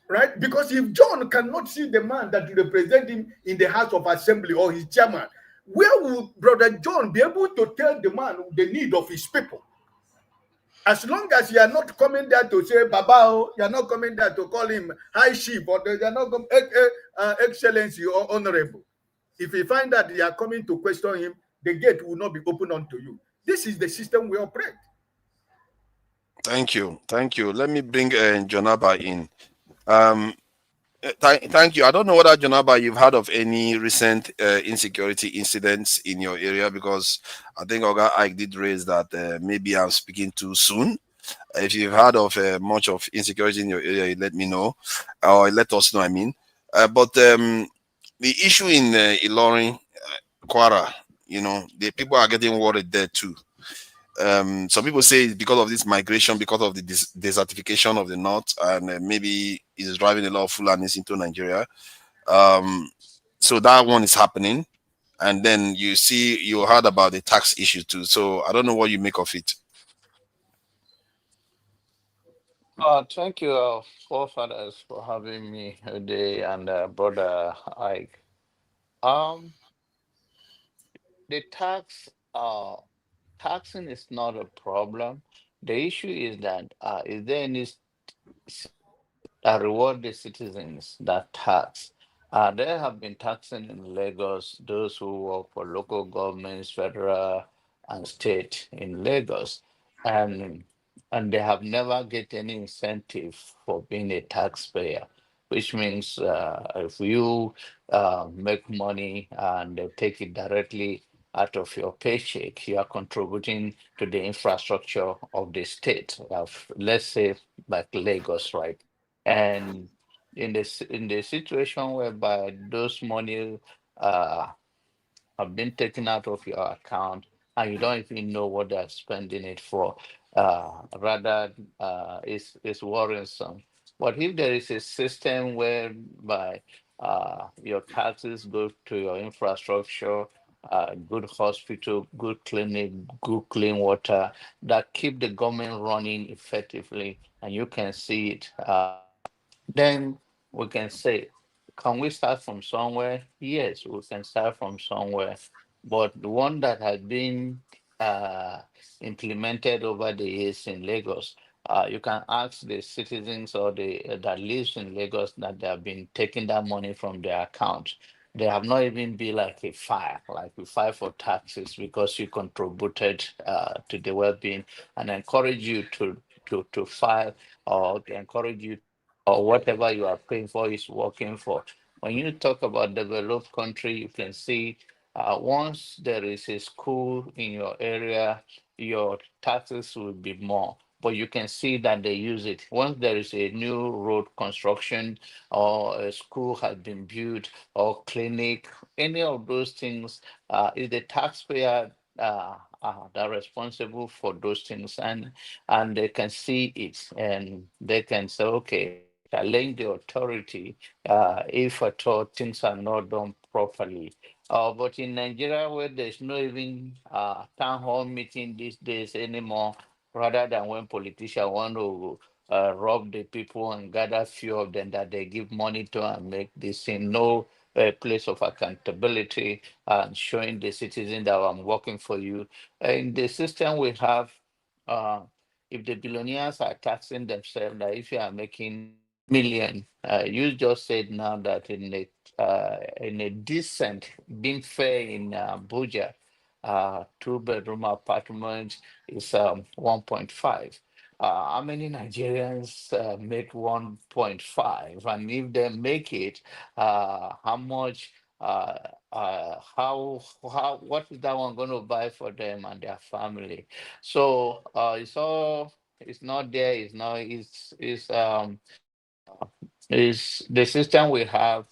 right? Because if John cannot see the man that represents him in the House of Assembly or his chairman, where will Brother John be able to tell the man the need of his people? As long as you are not coming there to say Baba, you are not coming there to call him High Chief, or you are not Excellency or Honorable. If you find that they are coming to question him, the gate will not be open unto you. This is the system we operate. Thank you. Thank you. Let me bring Jonaba in. Thank you. I don't know whether, Jonaba, you've heard of any recent insecurity incidents in your area, because I think Oga Ike did raise that maybe I'm speaking too soon. If you've heard of much of insecurity in your area, you let me know, or let us know, I mean. But the issue in Ilorin, Kwara, the people are getting worried there too. Some people say it's because of this migration, because of the desertification of the north, and maybe it's driving a lot of Fulanis into Nigeria. So that one is happening. And then you heard about the tax issue too. So I don't know what you make of it. Thank you, forefathers, for having me today, and brother Ike. Um, the taxing is not a problem. The issue is that is there any reward the citizens that tax? There have been taxing in Lagos, those who work for local governments, federal and state in Lagos, and and they have never get any incentive for being a taxpayer, which means if you make money and they take it directly out of your paycheck, you are contributing to the infrastructure of the state of, let's say, like Lagos, right? And in the situation whereby those money uh, have been taken out of your account and you don't even know what they're spending it for, rather it's worrisome. But if there is a system whereby your taxes go to your infrastructure, good hospital, good clinic, good clean water that keep the government running effectively, and you can see it, then we can say, can we start from somewhere? Yes, we can start from somewhere. But the one that has been uh, implemented over the years in Lagos, you can ask the citizens or the that lives in Lagos that they have been taking that money from their account. They have not even been like a fire, like we file for taxes because you contributed to the well-being, and encourage you to file, or encourage you, or whatever you are paying for is working for. When you talk about developed country, you can see once there is a school in your area, your taxes will be more. But you can see that they use it. Once there is a new road construction, or a school has been built, or clinic, any of those things, is the taxpayer that are responsible for those things, and they can see it, and they can say, okay, challenge the authority if at all things are not done properly. But in Nigeria, where there's no even town hall meeting these days anymore, rather than when politicians want to rob the people and gather few of them that they give money to and make this thing, no place of accountability and showing the citizen that I'm working for you. In the system we have, uh, if the billionaires are taxing themselves, that if you are making million, you just said now that in a decent, being fair in Abuja, two-bedroom apartment is 1.5. How many Nigerians make 1.5? And if they make it, how much? What is that one going to buy for them and their family? So it's not there. It's the system we have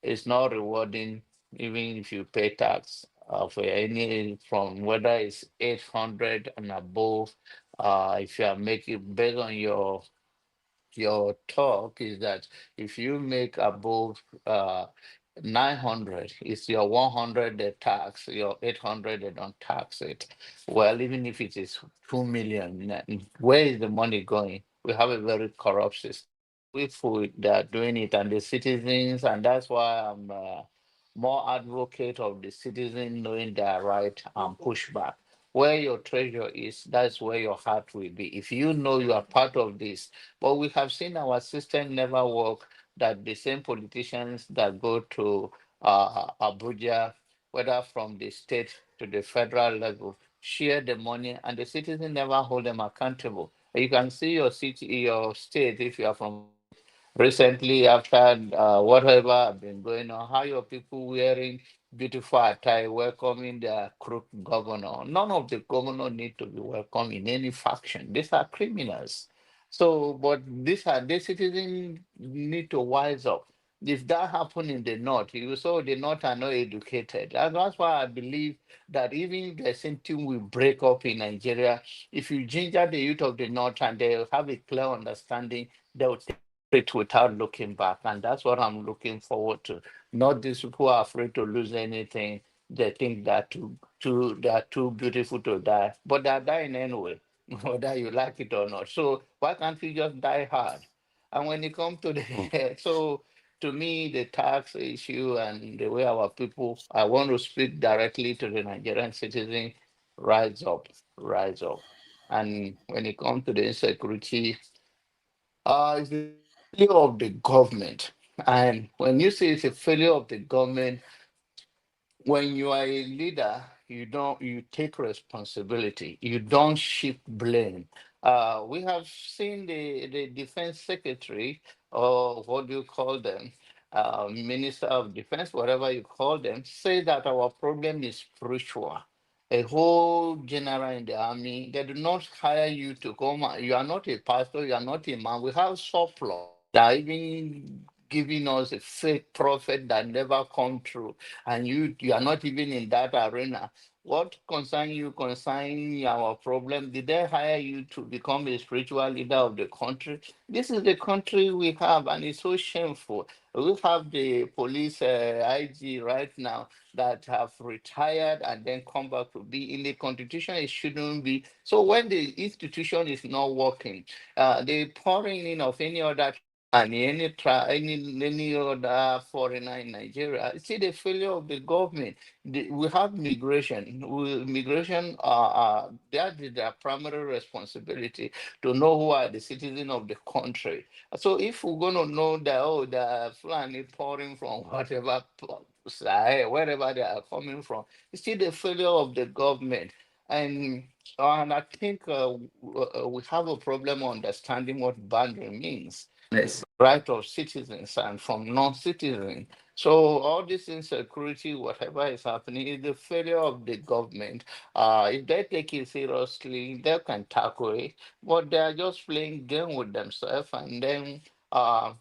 is not rewarding, even if you pay tax for any, from whether it's 800 and above. If you are making based on your talk, is that if you make above 900, it's your 100 they tax, your 800 they don't tax it. Well, even if it is 2 million, where is the money going? We have a very corrupt system. If they are doing it, and the citizens, and that's why I'm more advocate of the citizen knowing their right and push back. Where your treasure is, that's where your heart will be. If you know you are part of this, but we have seen our system never work, that the same politicians that go to Abuja, whether from the state to the federal level, share the money, and the citizen never hold them accountable. You can see your city, your state, if you are from recently after whatever been going on, how your people wearing beautiful attire welcoming their crook governor. None of the governor need to be welcome in any faction. These are criminals. So, but these citizens need to wise up. If that happened in the north, you saw the north are not educated. And that's why I believe that even if the same thing will break up in Nigeria, if you ginger the youth of the north and they have a clear understanding, they will take it without looking back. And that's what I'm looking forward to. Not these people who are afraid to lose anything. They think they are too beautiful to die. But they're dying anyway, whether you like it or not. So why can't we just die hard? And when it comes to the so to me, the tax issue and the way our people, I want to speak directly to the Nigerian citizen, rise up, rise up. And when it comes to the insecurity, it's the failure of the government. And when you say it's a failure of the government, when you are a leader, you take responsibility. You don't shift blame. We have seen the defense secretary, or what do you call them, minister of defense, whatever you call them, say that our problem is spiritual. A whole general in the army, they do not hire you to come. You are not a pastor. You are not a man. We have surplus that even giving us a fake prophet that never come true, and you are not even in that arena. What concern you concern our problem? Did they hire you to become a spiritual leader of the country? This is the country we have, and it's so shameful. We have the police IG right now that have retired and then come back to be in the constitution. It shouldn't be. So when the institution is not working, the pouring in of any other and any other foreigner in Nigeria. See the failure of the government. We have migration. Migration that is their primary responsibility to know who are the citizens of the country. So if we're gonna know that the Fulani pouring from whatever side, wherever they are coming from, you see the failure of the government. And I think we have a problem understanding what boundary means. Yes. Right of citizens and from non-citizens. So all this insecurity, whatever is happening, is the failure of the government. If they take it seriously, they can tackle it. But they are just playing game with themselves, and then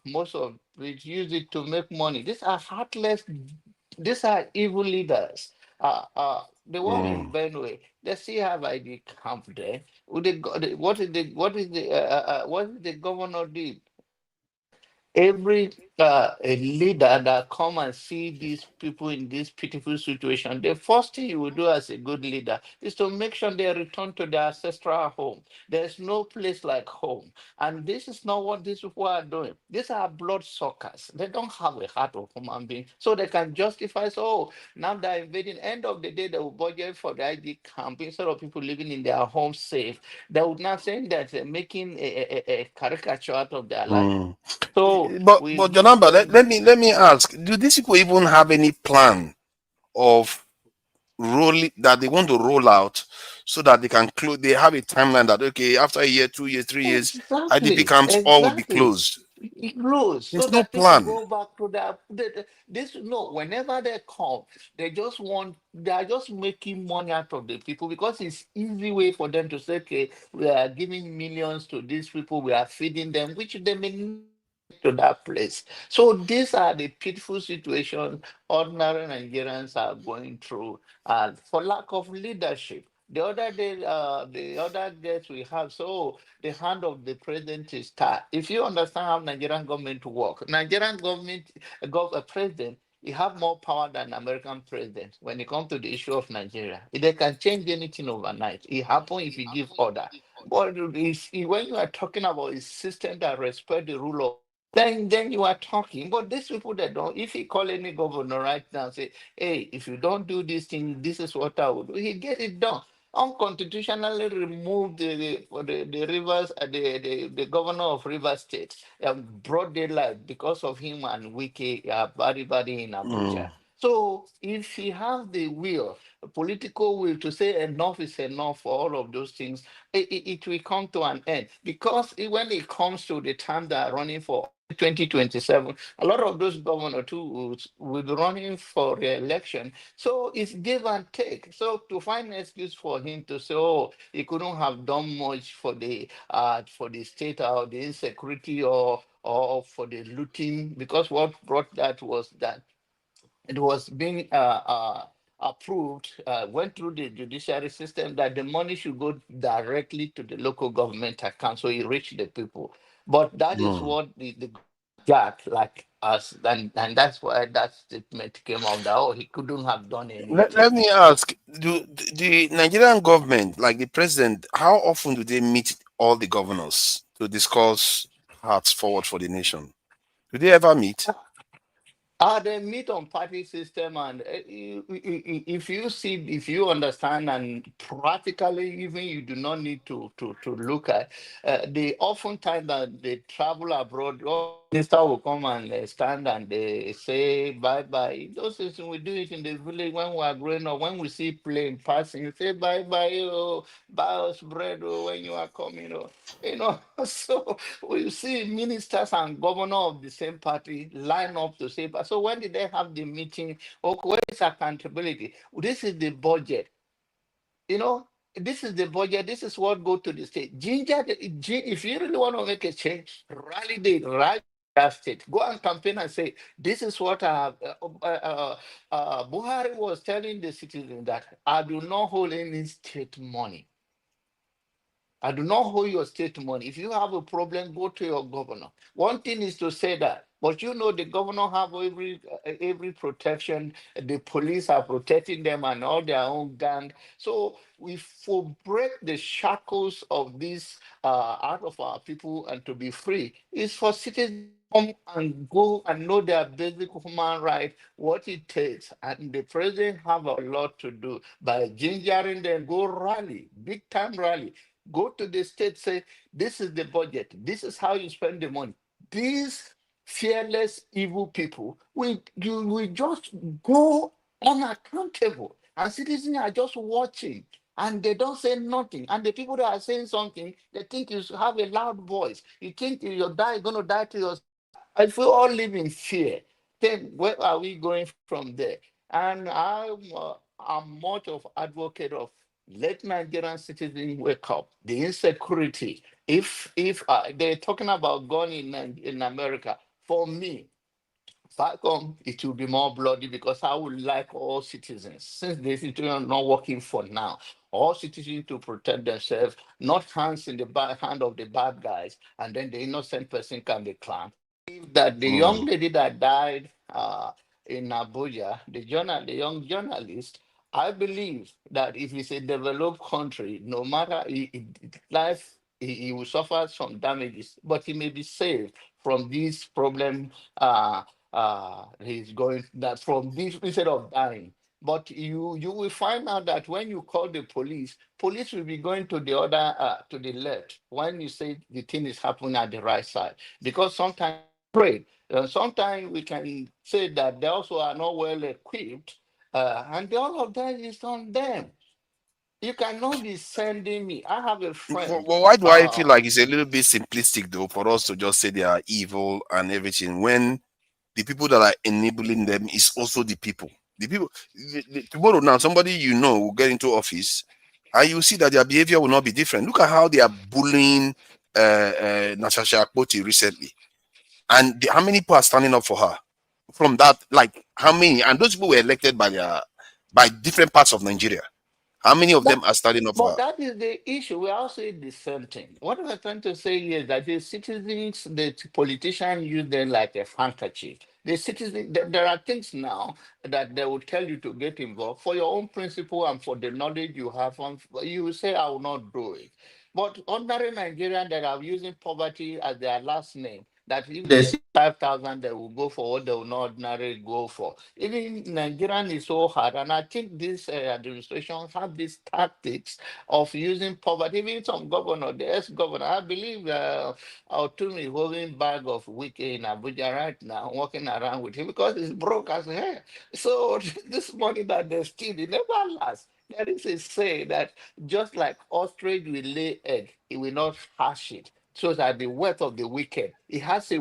most of it use it to make money. These are heartless. These are evil leaders. The one in Benue, they still have ID camp there. What is the governor did? Every a leader that come and see these people in this pitiful situation, the first thing you will do as a good leader is to make sure they return to their ancestral home. There's no place like home. And this is not what these people are doing. These are blood suckers. They don't have a heart of human being. So they can justify, so now they're invading. End of the day, they will budget for the ID camp instead of people living in their home safe. They would not say that they're making a caricature out of their life. So but Janamba, let me ask, do these people even have any plan of rolling that they want to roll out so that they can close? They have a timeline that okay, after a year, 2 years, 3 years, IDP camps all will be closed. It grows so There's no that people plan. go back to this. No, whenever they come, they are just making money out of the people because it's easy way for them to say, okay, we are giving millions to these people, we are feeding them, which they may not get to that place. So these are the pitiful situations ordinary Nigerians are going through for lack of leadership. The other day, the other guest we have, so the hand of the president is tied. If you understand how Nigerian government work, Nigerian government, president, he have more power than American president when it comes to the issue of Nigeria. They can change anything overnight. It happen if you give order. But when you are talking about a system that respect the rule of then you are talking. But these people that don't, if he call any governor right now and say, hey, if you don't do this thing, this is what I would do, he get it done. Unconstitutionally remove the rivers, the governor of Rivers State, broad daylight because of him and Wiki, Bari in Abuja. So if he has the will, political will to say enough is enough for all of those things, it will come to an end. Because when it comes to the time that are running for 2027, a lot of those governors too will be running for re-election. So it's give and take. So to find an excuse for him to say, oh, he couldn't have done much for the state or the insecurity or for the looting, because what brought that was that it was being approved, went through the judiciary system, that the money should go directly to the local government account, so it reached the people. But that is Mm. what the got, like us, and that's why that statement came out that, oh, he couldn't have done Let anything. me ask, do the Nigerian government, like the president, how often do they meet all the governors to discuss paths forward for the nation? Do they ever meet? They meet on party system, and if you see, if you understand, and practically, even you do not need to look at. They oftentimes that they travel abroad. Minister will come and stand and they say bye bye. Those things we do it in the village when we are growing up. When we see plane passing, you say bye bye. Oh, buy us bread. Oh, when you are coming. Oh, you know. So we see ministers and governor of the same party line up to say. So when did they have the meeting? Okay, where is accountability? This is the budget. You know, this is the budget. This is what go to the state. If you really want to make a change, rally that state. Go and campaign and say, this is what Buhari was telling the citizens, that I do not hold any state money. I do not hold your state money. If you have a problem, go to your governor. One thing is to say that, but you know the governor have every protection. The police are protecting them and all their own gang. So we for break the shackles of this out of our people and to be free is for citizens to come and go and know their basic human right, what it takes. And the president have a lot to do by gingering them, go rally, big time rally. Go to the state, say, this is the budget, this is how you spend the money. These fearless, evil people will just go unaccountable. And citizens are just watching and they don't say nothing. And the people that are saying something, they think you should have a loud voice. You think you're going to die to yourself. If we all live in fear, then where are we going from there? And I'm much of advocate of let Nigerian citizens wake up. The insecurity. If they're talking about gun in America, for me, back home it will be more bloody, because I would like all citizens, since the situation is not working for now, all citizens to protect themselves, not hands in the bad hand of the bad guys, and then the innocent person can be claimed. That the young Mm. lady that died in Abuja, the young journalist, I believe that if it's a developed country, no matter life, he will suffer some damages, but he may be saved from this problem. He's going that from this instead of dying. But you will find out that when you call the police will be going to the other to the left when you say the thing is happening at the right side, because sometimes afraid. Sometimes we can say that they also are not well equipped, and all of that is on them. You cannot be sending me. I have a friend. Why do I Uh, feel like it's a little bit simplistic though for us to just say they are evil and everything when the people that are enabling them is also the people? The people tomorrow now, somebody you know will get into office and you see that their behavior will not be different. Look at how they are bullying Natasha Akpoti recently. And how many people are standing up for her? From that, like how many? And those people were elected by different parts of Nigeria. How many of them are standing up for But her? that is the issue. We are saying the same thing. What we're trying to say here is that the citizens, the politicians use them like a handkerchief. The citizens, there are things now that they will tell you to get involved for your own principle and for the knowledge you have. You will say, I will not do it. But ordinary Nigerians that are using poverty as their last name, that if they see 5,000, they will go for what they will not ordinarily go for. Even Nigerian is so hard, and I think this administration have these tactics of using poverty. Even some governor, the ex-governor, I believe Otumi holding bag of wiki in Abuja right now, walking around with him because he's broke as hell. So this money that they steal, it never lasts. There is a say that just like ostrich will lay egg, it will not hatch it. So that the wealth of the wicked, it has a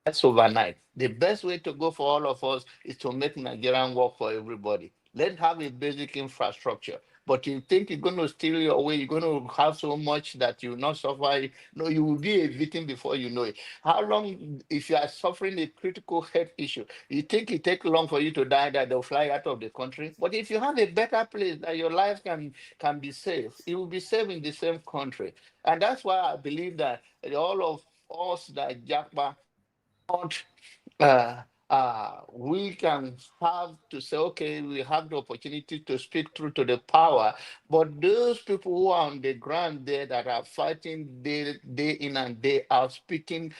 that's overnight. The best way to go for all of us is to make Nigerian work for everybody. Let's have a basic infrastructure. But you think you're going to steal your way, you're going to have so much that you will not suffer. No, you will be a victim before you know it. How long, if you are suffering a critical health issue, you think it takes long for you to die that they'll fly out of the country? But if you have a better place that your life can be safe, it will be safe in the same country. And that's why I believe that all of us that Jackpa not we can have to say, okay, we have the opportunity to speak through to the power, but those people who are on the ground there that are fighting day in and day out, speaking,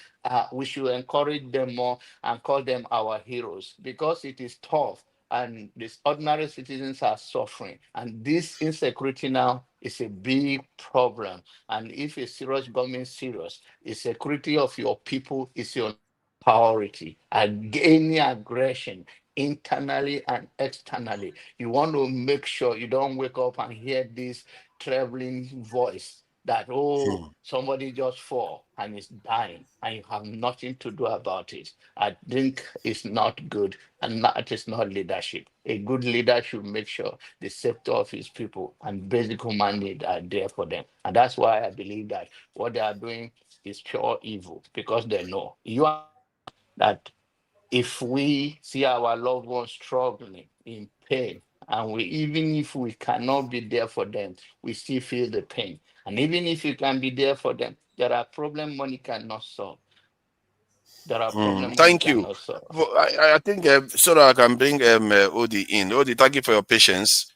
we should encourage them more and call them our heroes because it is tough and these ordinary citizens are suffering. And this insecurity now is a big problem. And if a serious government serious, the security of your people is your priority. Any aggression internally and externally, you want to make sure you don't wake up and hear this traveling voice that somebody just fall and is dying and you have nothing to do about it. I think it's not good, and that is not leadership. A good leader should make sure the safety of his people and basic human needs are there for them. And that's why I believe that what they are doing is pure evil, because they know you are that if we see our loved ones struggling in pain, and we even if we cannot be there for them, we still feel the pain. And even if you can be there for them, there are problems money cannot solve. There are problems money Thank you. cannot solve. Well, I think so that I can bring Odi in. Odi, thank you for your patience.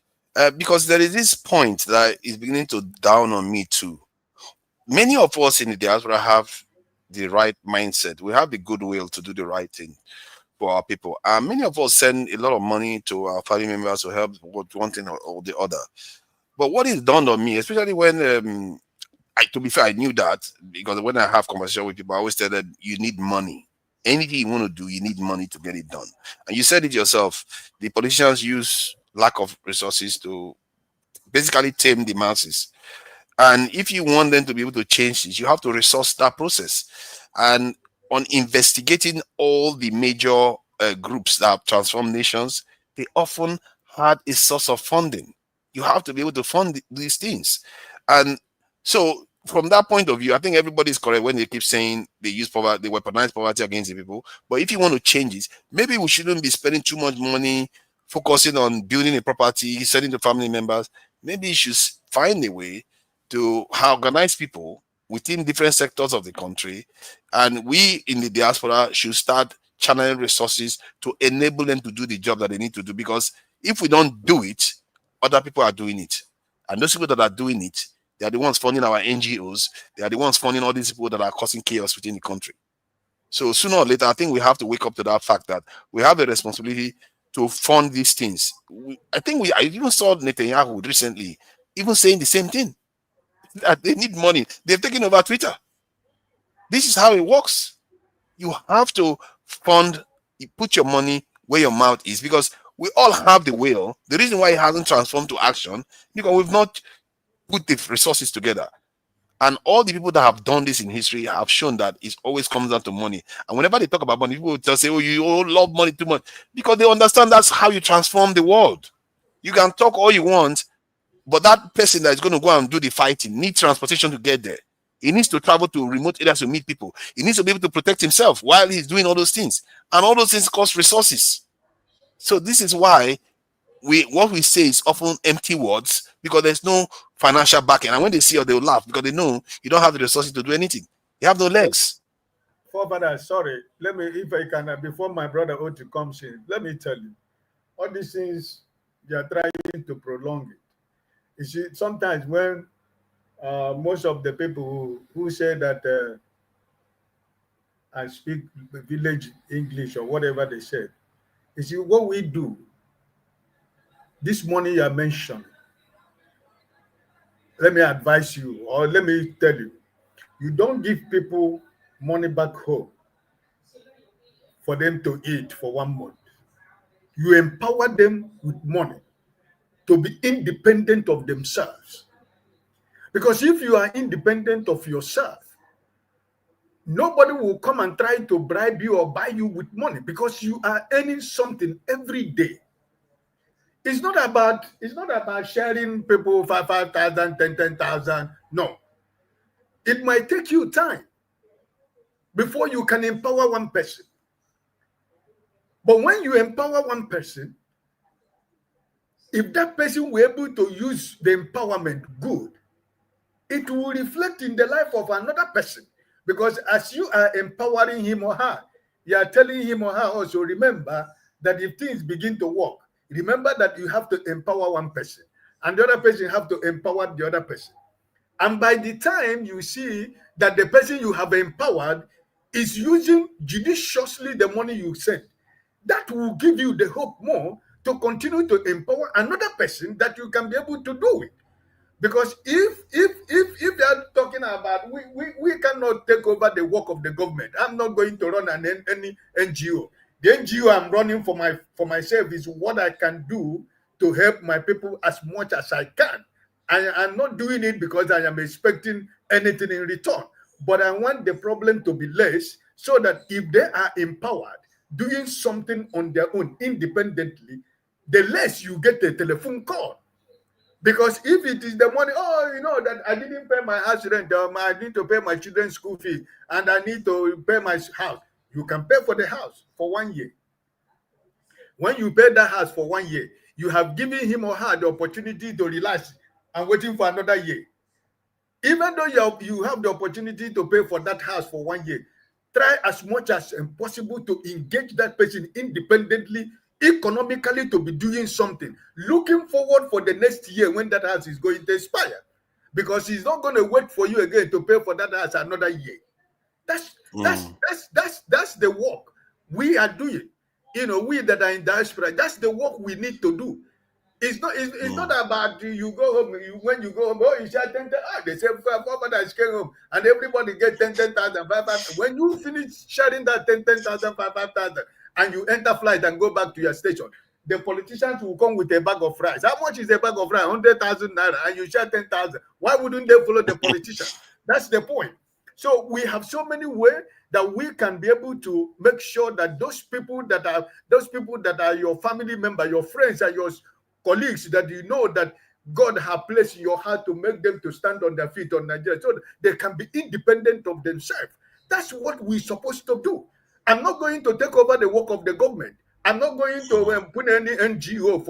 Because there is this point that is beginning to down on me too. Many of us in the diaspora have the right mindset. We have the goodwill to do the right thing for our people. And many of us send a lot of money to our family members to help with one thing or the other. But what is dawned on me, especially when to be fair, I knew that because when I have conversation with people, I always tell them you need money. Anything you want to do, you need money to get it done. And you said it yourself. The politicians use lack of resources to basically tame the masses. And if you want them to be able to change this, you have to resource that process. And on investigating all the major groups that have transformed nations, they often had a source of funding. You have to be able to fund these things. And so from that point of view, I think everybody is correct when they keep saying they use poverty, they weaponize poverty against the people. But if you want to change it, maybe we shouldn't be spending too much money focusing on building a property, sending to family members. Maybe you should find a way to organize people within different sectors of the country, and we in the diaspora should start channeling resources to enable them to do the job that they need to do, because if we don't do it, other people are doing it, and those people that are doing it, they are the ones funding our NGOs, they are the ones funding all these people that are causing chaos within the country. So sooner or later, I think we have to wake up to that fact that we have a responsibility to fund these things. I even saw Netanyahu recently even saying the same thing, that they need money. They've taken over Twitter. This is how it works. You have to fund, you put your money where your mouth is, because we all have the will. The reason why it hasn't transformed to action, because we've not put the resources together. And all the people that have done this in history have shown that it always comes down to money. And whenever they talk about money, people will just say, oh, you all love money too much, because they understand that's how you transform the world. You can talk all you want, but that person that is going to go and do the fighting needs transportation to get there. He needs to travel to remote areas to meet people. He needs to be able to protect himself while he's doing all those things. And all those things cost resources. So this is why what we say is often empty words, because there's no financial backing. And when they see you, they'll laugh, because they know you don't have the resources to do anything. You have no legs. Father, sorry. Let me, if I can, before my brother Oti comes in, let me tell you, all these things, they are trying to prolong it. You see, sometimes when most of the people who say that I speak village English or whatever they said. You see, what we do, this money you mentioned, let me advise you, or let me tell you, you don't give people money back home for them to eat for 1 month. You empower them with money to be independent of themselves. Because if you are independent of yourself, nobody will come and try to bribe you or buy you with money because you are earning something every day. It's not about sharing people 5,000, 10,000. No. It might take you time before you can empower one person. But when you empower one person, if that person were able to use the empowerment good, it will reflect in the life of another person. Because as you are empowering him or her, you are telling him or her also, remember that if things begin to work, remember that you have to empower one person, and the other person have to empower the other person. And by the time you see that the person you have empowered is using judiciously the money you sent, that will give you the hope more to continue to empower another person that you can be able to do it. Because if they are talking about we cannot take over the work of the government, I'm not going to run any NGO. The NGO I'm running for myself is what I can do to help my people as much as I can. I'm not doing it because I am expecting anything in return, but I want the problem to be less so that if they are empowered, doing something on their own independently, the less you get a telephone call. Because if it is the money, that I didn't pay my house rent, I need to pay my children's school fees, and I need to pay my house, you can pay for the house for 1 year. When you pay that house for 1 year, you have given him or her the opportunity to relax and waiting for another year. Even though you have the opportunity to pay for that house for 1 year, try as much as possible to engage that person independently, economically, to be doing something, looking forward for the next year when that house is going to expire, because he's not going to wait for you again to pay for that house another year. That's the work we are doing. We that are in diaspora, that's the work we need to do. It's not about you go home. When you go home, you share 10,000. They say father came home and everybody get 10,000, 5,000. When you finish sharing that 10,000, 5,000, and you enter flight and go back to your station, the politicians will come with a bag of rice. How much is a bag of rice? 100,000 naira, and you share 10,000. Why wouldn't they follow the politician? That's the point. So we have so many ways that we can be able to make sure that those people that are your family member, your friends, and your colleagues that you know that God has placed in your heart to make them to stand on their feet on Nigeria, so they can be independent of themselves. That's what we're supposed to do. I'm not going to take over the work of the government. I'm not going to put any NGO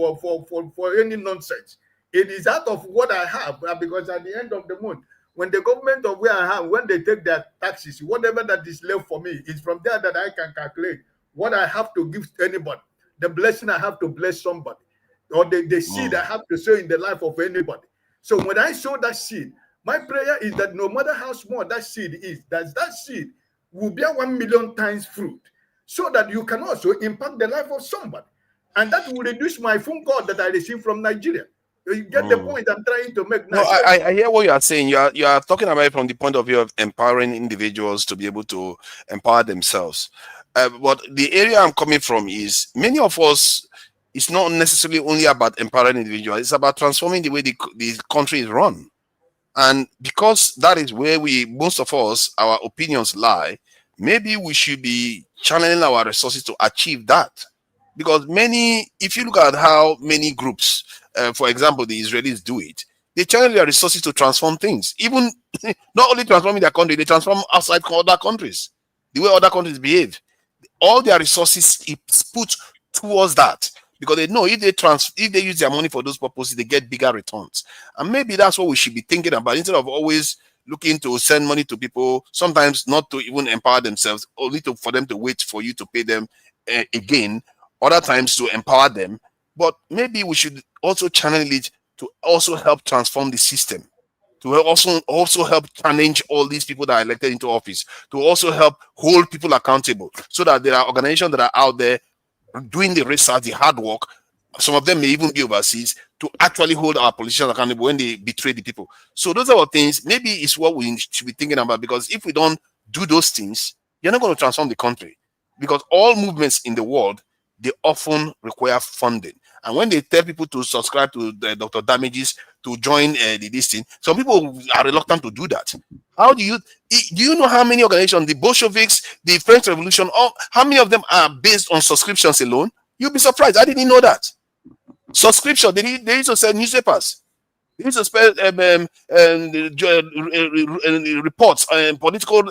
for any nonsense. It is out of what I have, because at the end of the month, when the government of where I am, when they take their taxes, whatever that is left for me is from there that I can calculate what I have to give to anybody, the blessing I have to bless somebody, or the seed I have to sow in the life of anybody. So when I sow that seed, my prayer is that no matter how small that seed is, that seed will bear 1 million times fruit, so that you can also impact the life of somebody. And that will reduce my phone call that I receive from Nigeria. You get the point I'm trying to make now. No, I hear what you are saying. You are talking about it from the point of view of empowering individuals to be able to empower themselves. But the area I'm coming from is many of us, it's not necessarily only about empowering individuals. It's about transforming the way the country is run. And because that is where most of us, our opinions lie, maybe we should be channeling our resources to achieve that. Because if you look at how many groups, for example, the Israelis do it, they channel their resources to transform things. Even not only transforming their country, they transform outside other countries, the way other countries behave. All their resources is put towards that, because they know if they use their money for those purposes, they get bigger returns. And maybe that's what we should be thinking about, instead of always looking to send money to people, sometimes not to even empower themselves, only for them to wait for you to pay them again, other times to empower them. But maybe we should also channel it to also help transform the system, to also help challenge all these people that are elected into office, to also help hold people accountable, so that there are organizations that are out there doing the research, the hard work. Some of them may even be overseas, to actually hold our politicians accountable when they betray the people. So those are things, maybe it's what we should be thinking about, because if we don't do those things, you're not going to transform the country. Because all movements in the world, they often require funding. And when they tell people to subscribe to Dr. Damages, to join this thing, some people are reluctant to do that. How do you know how many organizations, the Bolsheviks, the French Revolution, how many of them are based on subscriptions alone? You'll be surprised. I didn't know that. Subscription, they used to sell newspapers. They used to spell reports, political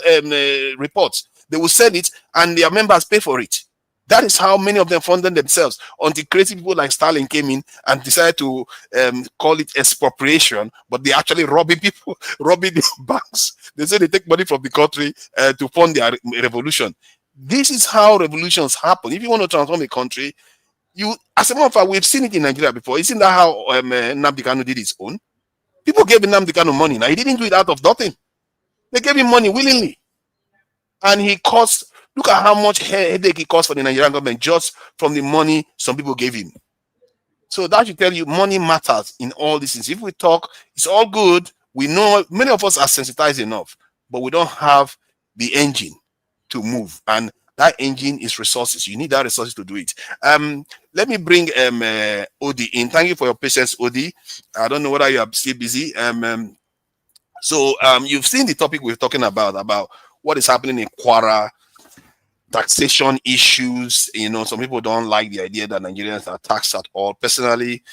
reports. They will sell it, and their members pay for it. That is how many of them funded themselves, until crazy people like Stalin came in and decided to call it expropriation, but they actually robbing people, robbing the banks. They say they take money from the country to fund their revolution. This is how revolutions happen. If you want to transform a country, as a matter of fact, we've seen it in Nigeria before. Isn't that how Nnamdi Kanu did his own? People gave Nnamdi Kanu money. Now, he didn't do it out of nothing. They gave him money willingly. And he cost, look at how much headache he cost for the Nigerian government just from the money some people gave him. So that should tell you money matters in all these things. If we talk, it's all good. We know many of us are sensitized enough, but we don't have the engine to move. And that engine is resources. You need that resources to do it. Let me bring Odi in. Thank you for your patience, Odi. I don't know whether you are still busy. So you've seen the topic we're talking about what is happening in Kwara, taxation issues. You know, some people don't like the idea that Nigerians are taxed at all. Personally,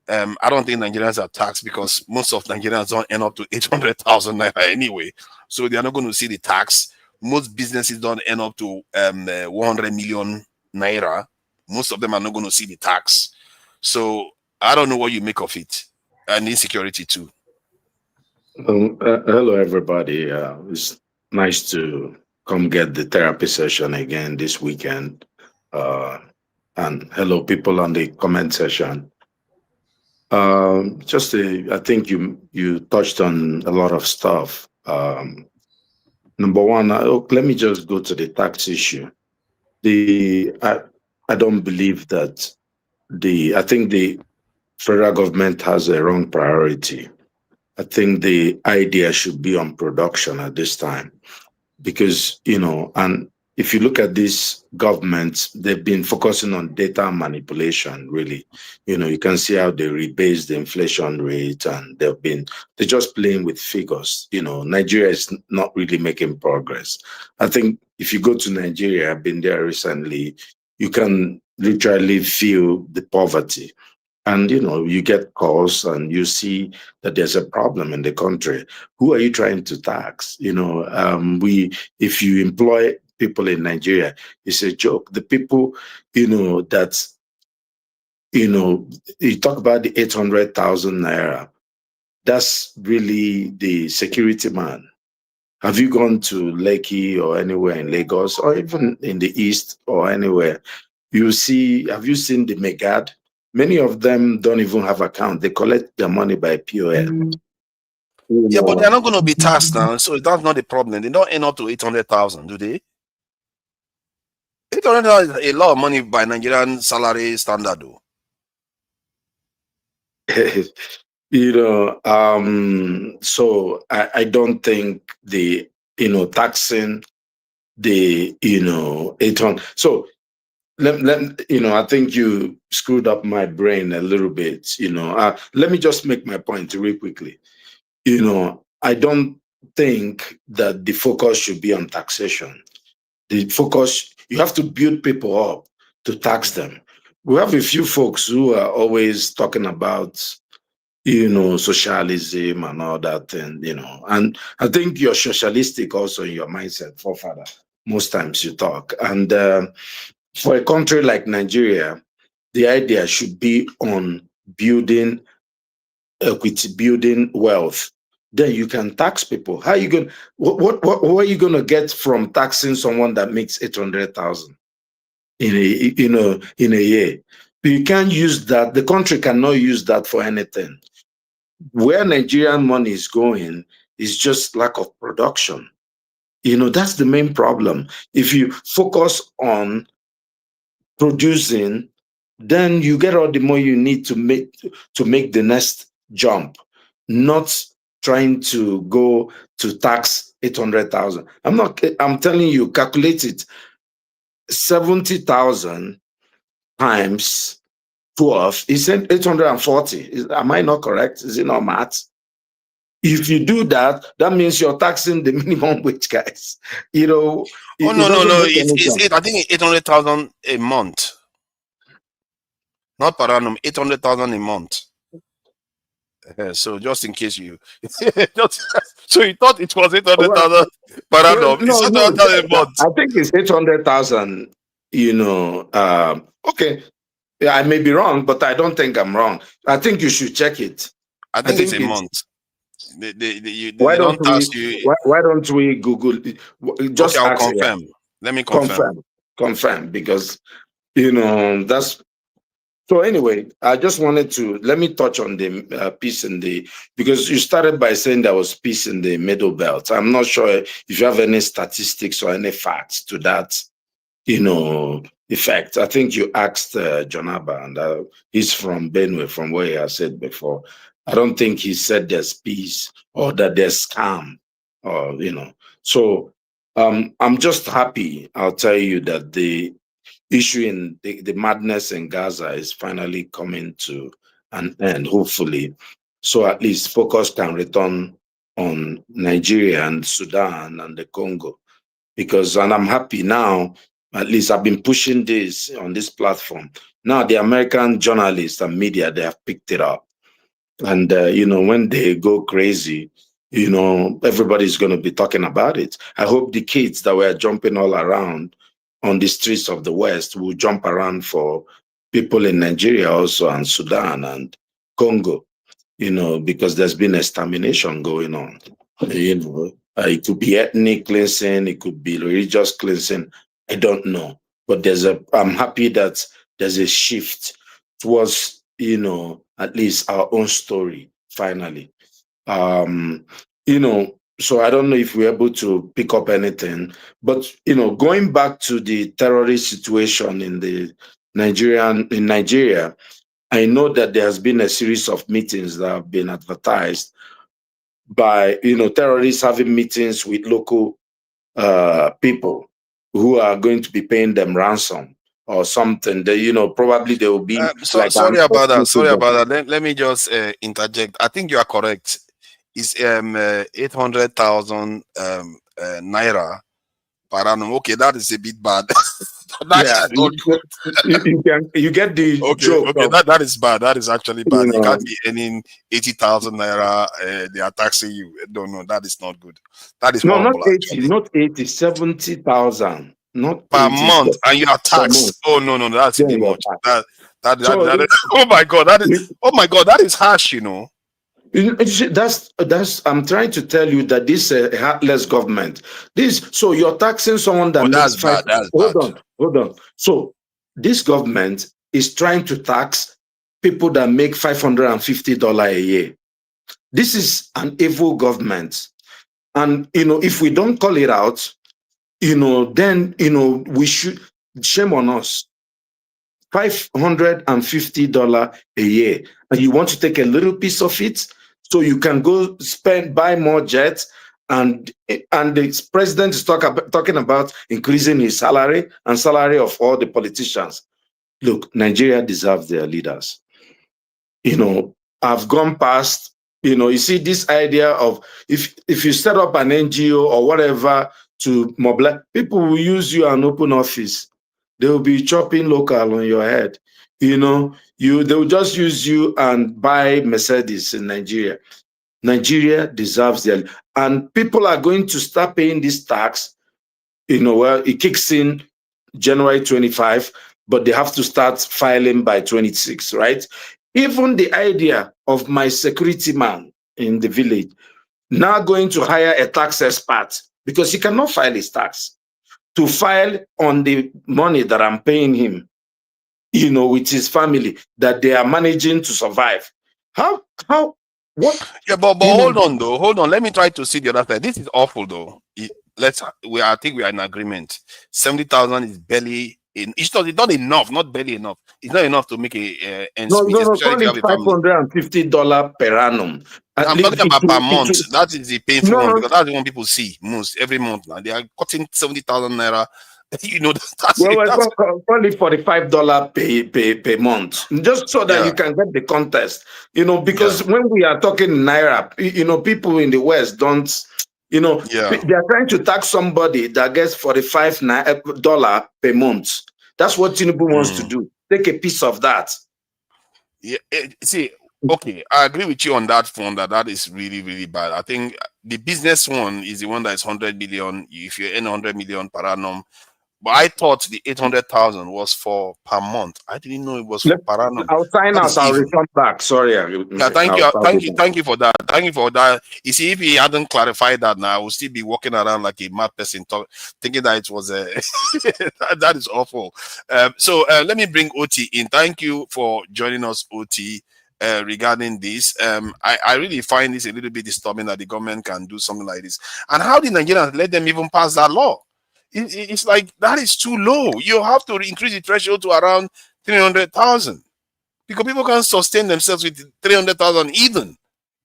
I don't think Nigerians are taxed, because most of Nigerians don't end up to 800,000 naira anyway. So they are not going to see the tax. Most businesses don't end up to 100 million naira. Most of them are not going to see the tax. So I don't know what you make of it. And insecurity too. Hello, everybody. It's nice to come get the therapy session again this weekend. And hello, people on the comment section. I think you touched on a lot of stuff. Number one, let me just go to the tax issue. I don't believe that I think the federal government has a wrong priority. I think the idea should be on production at this time, because, and if you look at these governments, they've been focusing on data manipulation, really. You can see how they rebase the inflation rate, and they're just playing with figures. Nigeria is not really making progress. I think if you go to Nigeria, I've been there recently, you can literally feel the poverty. And, you get calls and you see that there's a problem in the country. Who are you trying to tax? If you employ people in Nigeria, it's a joke. The people, you talk about the 800,000 naira. That's really the security man. Have you gone to Lekki or anywhere in Lagos, or even in the East or anywhere? Have you seen the Megad? Many of them don't even have account. They collect their money by POS. Yeah, but they're not going to be taxed now, so that's not the problem. They don't end up to 800,000, do they? 800,000 is a lot of money by Nigerian salary standard, though. So I don't think taxing the 800. So I think you screwed up my brain a little bit. Let me just make my point real quickly. I don't think that the focus should be on taxation. The focus, you have to build people up to tax them. We have a few folks who are always talking about, socialism and all that, and I think you're socialistic also in your mindset, forefather. Most times you talk. And for a country like Nigeria, the idea should be on building equity, building wealth. Then you can tax people. How are you going? What are you going to get from taxing someone that makes 800,000 in a year? You can't use that. The country cannot use that for anything. where Nigerian money is going is just lack of production. You know, that's the main problem. If you focus on producing, then you get all the money you need to make the next jump, not trying to go to tax 800,000. I'm telling you, calculate it. 70,000 times 12 is 840. Am I not correct? Is it not math? If you do that, that means you're taxing the minimum wage guys. You know. Oh, no. It's I think 800,000 a month. Not per annum, 800,000 a month. So just in case you, so you thought it was 800,000 per annum. It's 800,000 a month. I think it's 800,000. You know, okay. Yeah, I may be wrong, but I don't think I'm wrong. I think you should check it. I think it's a month. Why don't we Google? Just okay, I'll confirm. Let me confirm because you know that's. So anyway, I just wanted to let me touch on the peace in the, because you started by saying there was peace in the Middle Belt. I'm not sure if you have any statistics or any facts to that, you know, effect. I think you asked Jonaba, and he's from Benue, from where I said before. I don't think he said there's peace or that there's calm, or you know. So I'm just happy. I'll tell you that the issue in the madness in Gaza is finally coming to an end, hopefully. So at least focus can return on Nigeria and Sudan and the Congo. And I'm happy now, at least I've been pushing this on this platform. Now the American journalists and media, they have picked it up. And, you know, when they go crazy, you know, everybody's going to be talking about it. I hope the kids that were jumping all around on the streets of the West will jump around for people in Nigeria also, and Sudan and Congo, you know, because there's been extermination going on. You know, it could be ethnic cleansing, it could be religious cleansing. I don't know. But I'm happy that there's a shift towards, you know, at least our own story, finally. You know, so I don't know if we're able to pick up anything, but, you know, going back to the terrorist situation in Nigeria, I know that there has been a series of meetings that have been advertised by, you know, terrorists having meetings with local people who are going to be paying them ransom or something. They, you know, probably they will be. Sorry about that. Let me just interject. I think you are correct. It's 800,000 naira per annum. Okay, that is a bit bad. You get the joke. Okay, that is bad. That is actually bad. You can't be earning 80,000 naira. They are taxing you. No, that is not good. That is horrible. Not 80, 70,000. Not per 80, month, and you are taxed. Oh no, that's too much. Oh my God, that is harsh. You know. That's I'm trying to tell you that this is a heartless government. So you're taxing someone that makes bad. Hold on. So this government is trying to tax people that make $550 a year. This is an evil government, and you know, if we don't call it out, you know, then you know we should. Shame on us. $550 a year, and you want to take a little piece of it so you can go buy more jets, and the president is talking about increasing his salary and salary of all the politicians. Look, Nigeria deserves their leaders. You know, I've gone past, you know, you see this idea of if you set up an NGO or whatever to mobilize, people will use you an open office. They will be chopping local on your head. You know, they will just use you and buy Mercedes in Nigeria. Nigeria deserves their, and people are going to start paying this tax. You know, well, it kicks in January 25, but they have to start filing by 26, right? Even the idea of my security man in the village now going to hire a tax expert because he cannot file his tax, to file on the money that I'm paying him, you know, with his family, that they are managing to survive. What? Yeah, but hold on though. Hold on. Let me try to see the other side. This is awful though. I think we are in agreement. 70,000 is barely in. It's not enough. Not barely enough. It's not enough to make a ends meet, especially if you have a family. $550 per annum. I'm talking about per month. That is the painful one because that's the one people see most every month now. They are cutting 70,000 naira. You know that's probably $45 per month, just so that you can get the context. You know, because when we are talking naira, you know, people in the West don't. You know, they are trying to tax somebody that gets $45 per month. That's what Tinubu wants to do. Take a piece of that. Yeah, see, okay, I agree with you on that front. That is really, really bad. I think the business one is the one that is 100 million. If you earn 100 million per annum, but I thought the 800,000 was for per month. I didn't know it was for per annum. I'll sign out. I'll return back. Sorry. Yeah, thank you for that. Thank you for that. You see, if he hadn't clarified that, now I would still be walking around like a mad person, thinking that it was a that is awful. So let me bring OT in. Thank you for joining us, OT. Regarding this, I really find this a little bit disturbing that the government can do something like this. And how did Nigerians let them even pass that law? It's like that is too low. You have to increase the threshold to around 300,000 because people can't sustain themselves with 300,000 even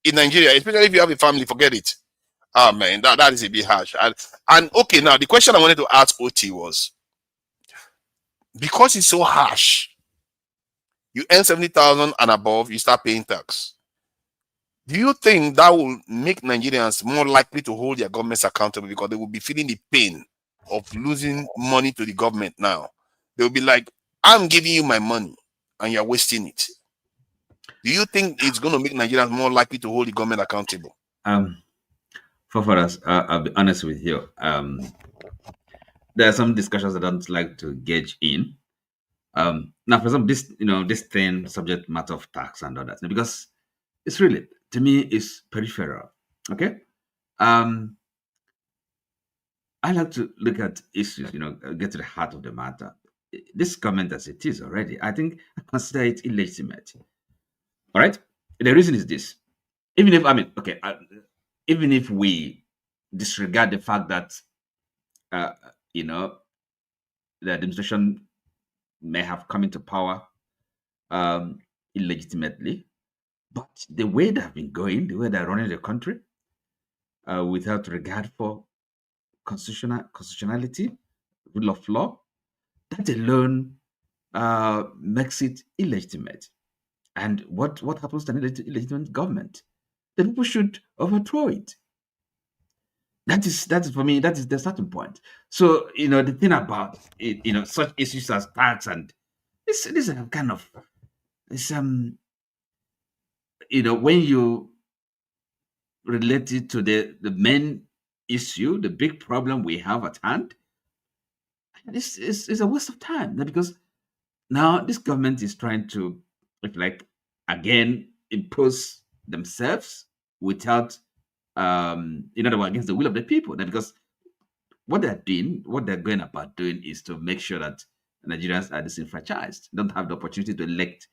in Nigeria, especially if you have a family. Forget it. Oh man, that is a bit harsh. And okay, now the question I wanted to ask OT was, because it's so harsh, you earn 70,000 and above, you start paying tax. Do you think that will make Nigerians more likely to hold their governments accountable because they will be feeling the pain of losing money to the government now? They'll be like, I'm giving you my money and you're wasting it. Do you think it's going to make Nigerians more likely to hold the government accountable? Forefathers, I'll be honest with you. There are some discussions I don't like to gauge in. Now, for example, this thing, subject matter of tax and all that, because it's really, to me, it's peripheral. Okay? I like to look at issues, get to the heart of the matter. This comment as it is already, I think I consider it illegitimate. All right? The reason is this. Even if we disregard the fact that, the administration may have come into power illegitimately, but the way they have been going, the way they're running the country, without regard for constitutionality, rule of law, that alone makes it illegitimate. And what happens to an illegitimate government? The people should overthrow it. That is for me, that is the starting point. So, the thing about it, such issues as tax and this is a kind of, when you relate it to the main issue, the big problem we have at hand, this is a waste of time, because now this government is trying to, again, impose themselves without, in other words, against the will of the people. Because what they're going about doing is to make sure that Nigerians are disenfranchised, don't have the opportunity to elect,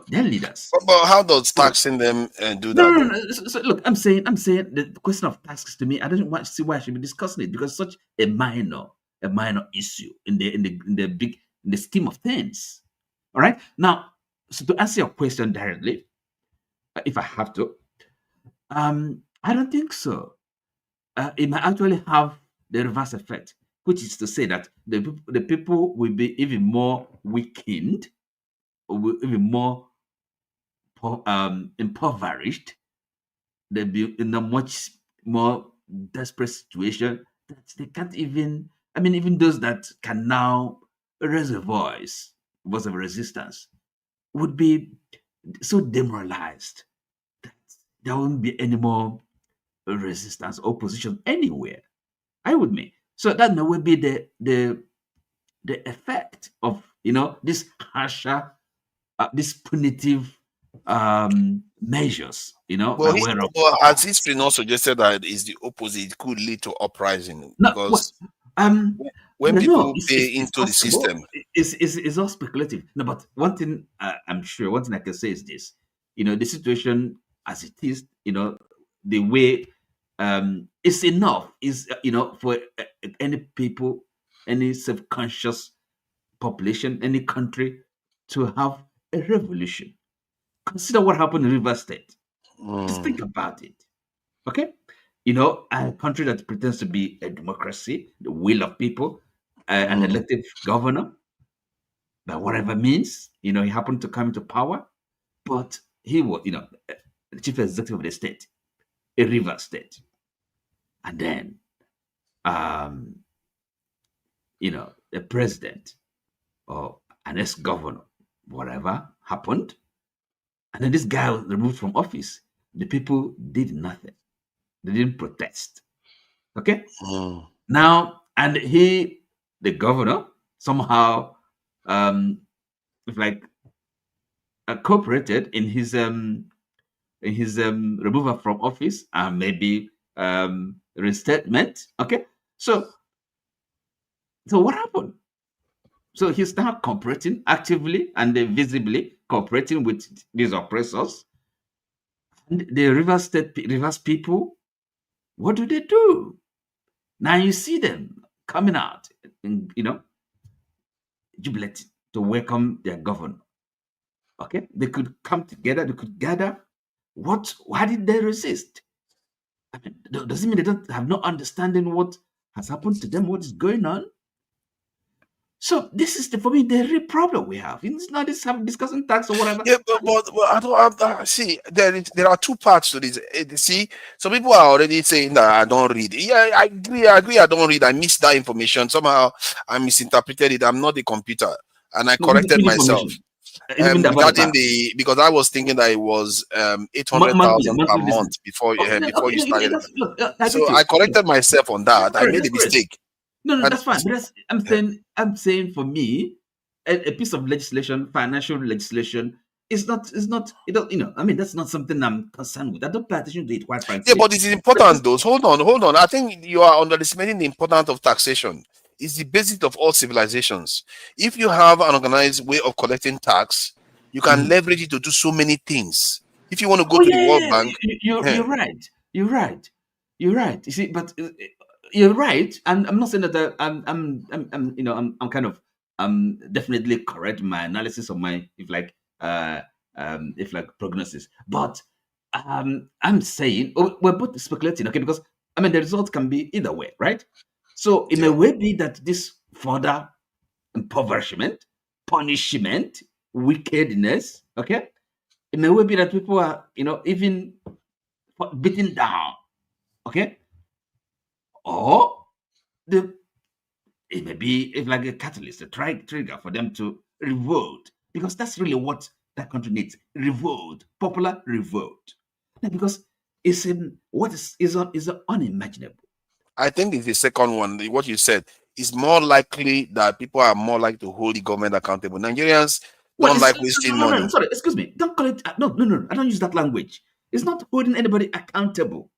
their leaders. But how does taxing them do that? No. So look, I'm saying the question of taxes, to me, I don't want to see why I should be discussing it, because it's such a minor issue in the scheme of things. All right. Now, so to answer your question directly, if I have to, I don't think so. It might actually have the reverse effect, which is to say that the people will be even more weakened, or will even more impoverished. They'll be in a much more desperate situation that they can't even, even those that can now raise a voice of resistance would be so demoralized that there won't be any more resistance or opposition anywhere. Are you with me? So that will be the effect of this harsher, this punitive measures. Well, has history not suggested that it's the opposite? It could lead to uprising because when people pay into the system, it's all speculative. No, but one thing I'm sure, one thing I can say is this: the situation as it is, the way it's enough is, for any people, any self-conscious population, any country to have a revolution. Consider what happened in River State. Just think about it. Okay? A country that pretends to be a democracy, the will of people, an elected governor, by whatever means, he happened to come into power, but he was, the chief executive of the state, a river state. And then, the president or an ex-governor, whatever happened, and then this guy was removed from office. The people did nothing. They didn't protest. Okay? Now, and the governor, somehow, cooperated in his removal from office and maybe reinstatement. Okay, so what happened? So he's now cooperating actively and visibly cooperating with these oppressors. And the Rivers people, what do? Now you see them coming out, jubilating to welcome their governor. Okay, they could come together, they could gather. Why did they resist? I mean, does it mean they don't have no understanding what has happened to them, what is going on? So this is for me the real problem we have. It's not this discussing tax or whatever. Yeah, but I don't see. There are two parts to this. See, some people are already saying that I don't read. Yeah, I agree. I don't read. I missed that information. Somehow I misinterpreted it. I'm not a computer, and I corrected myself. Regarding because I was thinking that it was 800,000 per month before you started. So I corrected myself on that. I made a mistake. No, that's fine. But I'm saying for me, a piece of legislation, financial legislation, is not. I mean, that's not something I'm concerned with. I don't pay attention to it, quite frankly. Yeah, but it's important, though. Hold on. I think you are underestimating the importance of taxation. It's the basis of all civilizations. If you have an organized way of collecting tax, you can leverage it to do so many things. If you want to go to the World Bank, you're right. You're right. You see, but you're right. And I'm not saying that I'm kind of definitely correct in my analysis of my prognosis. But I'm saying we're both speculating, okay? Because I mean the result can be either way, right? So it may well be that this further impoverishment, punishment, wickedness, okay? It may well be that people are, even beaten down, okay? Or it may be like a catalyst, a trigger for them to revolt, because that's really what that country needs: revolt, popular revolt. Because it's what is unimaginable. I think it's the second one. What you said is more likely that people are more likely to hold the government accountable. Nigerians don't like wasting money. No, sorry, excuse me. Don't call it. No. I don't use that language. It's not holding anybody accountable.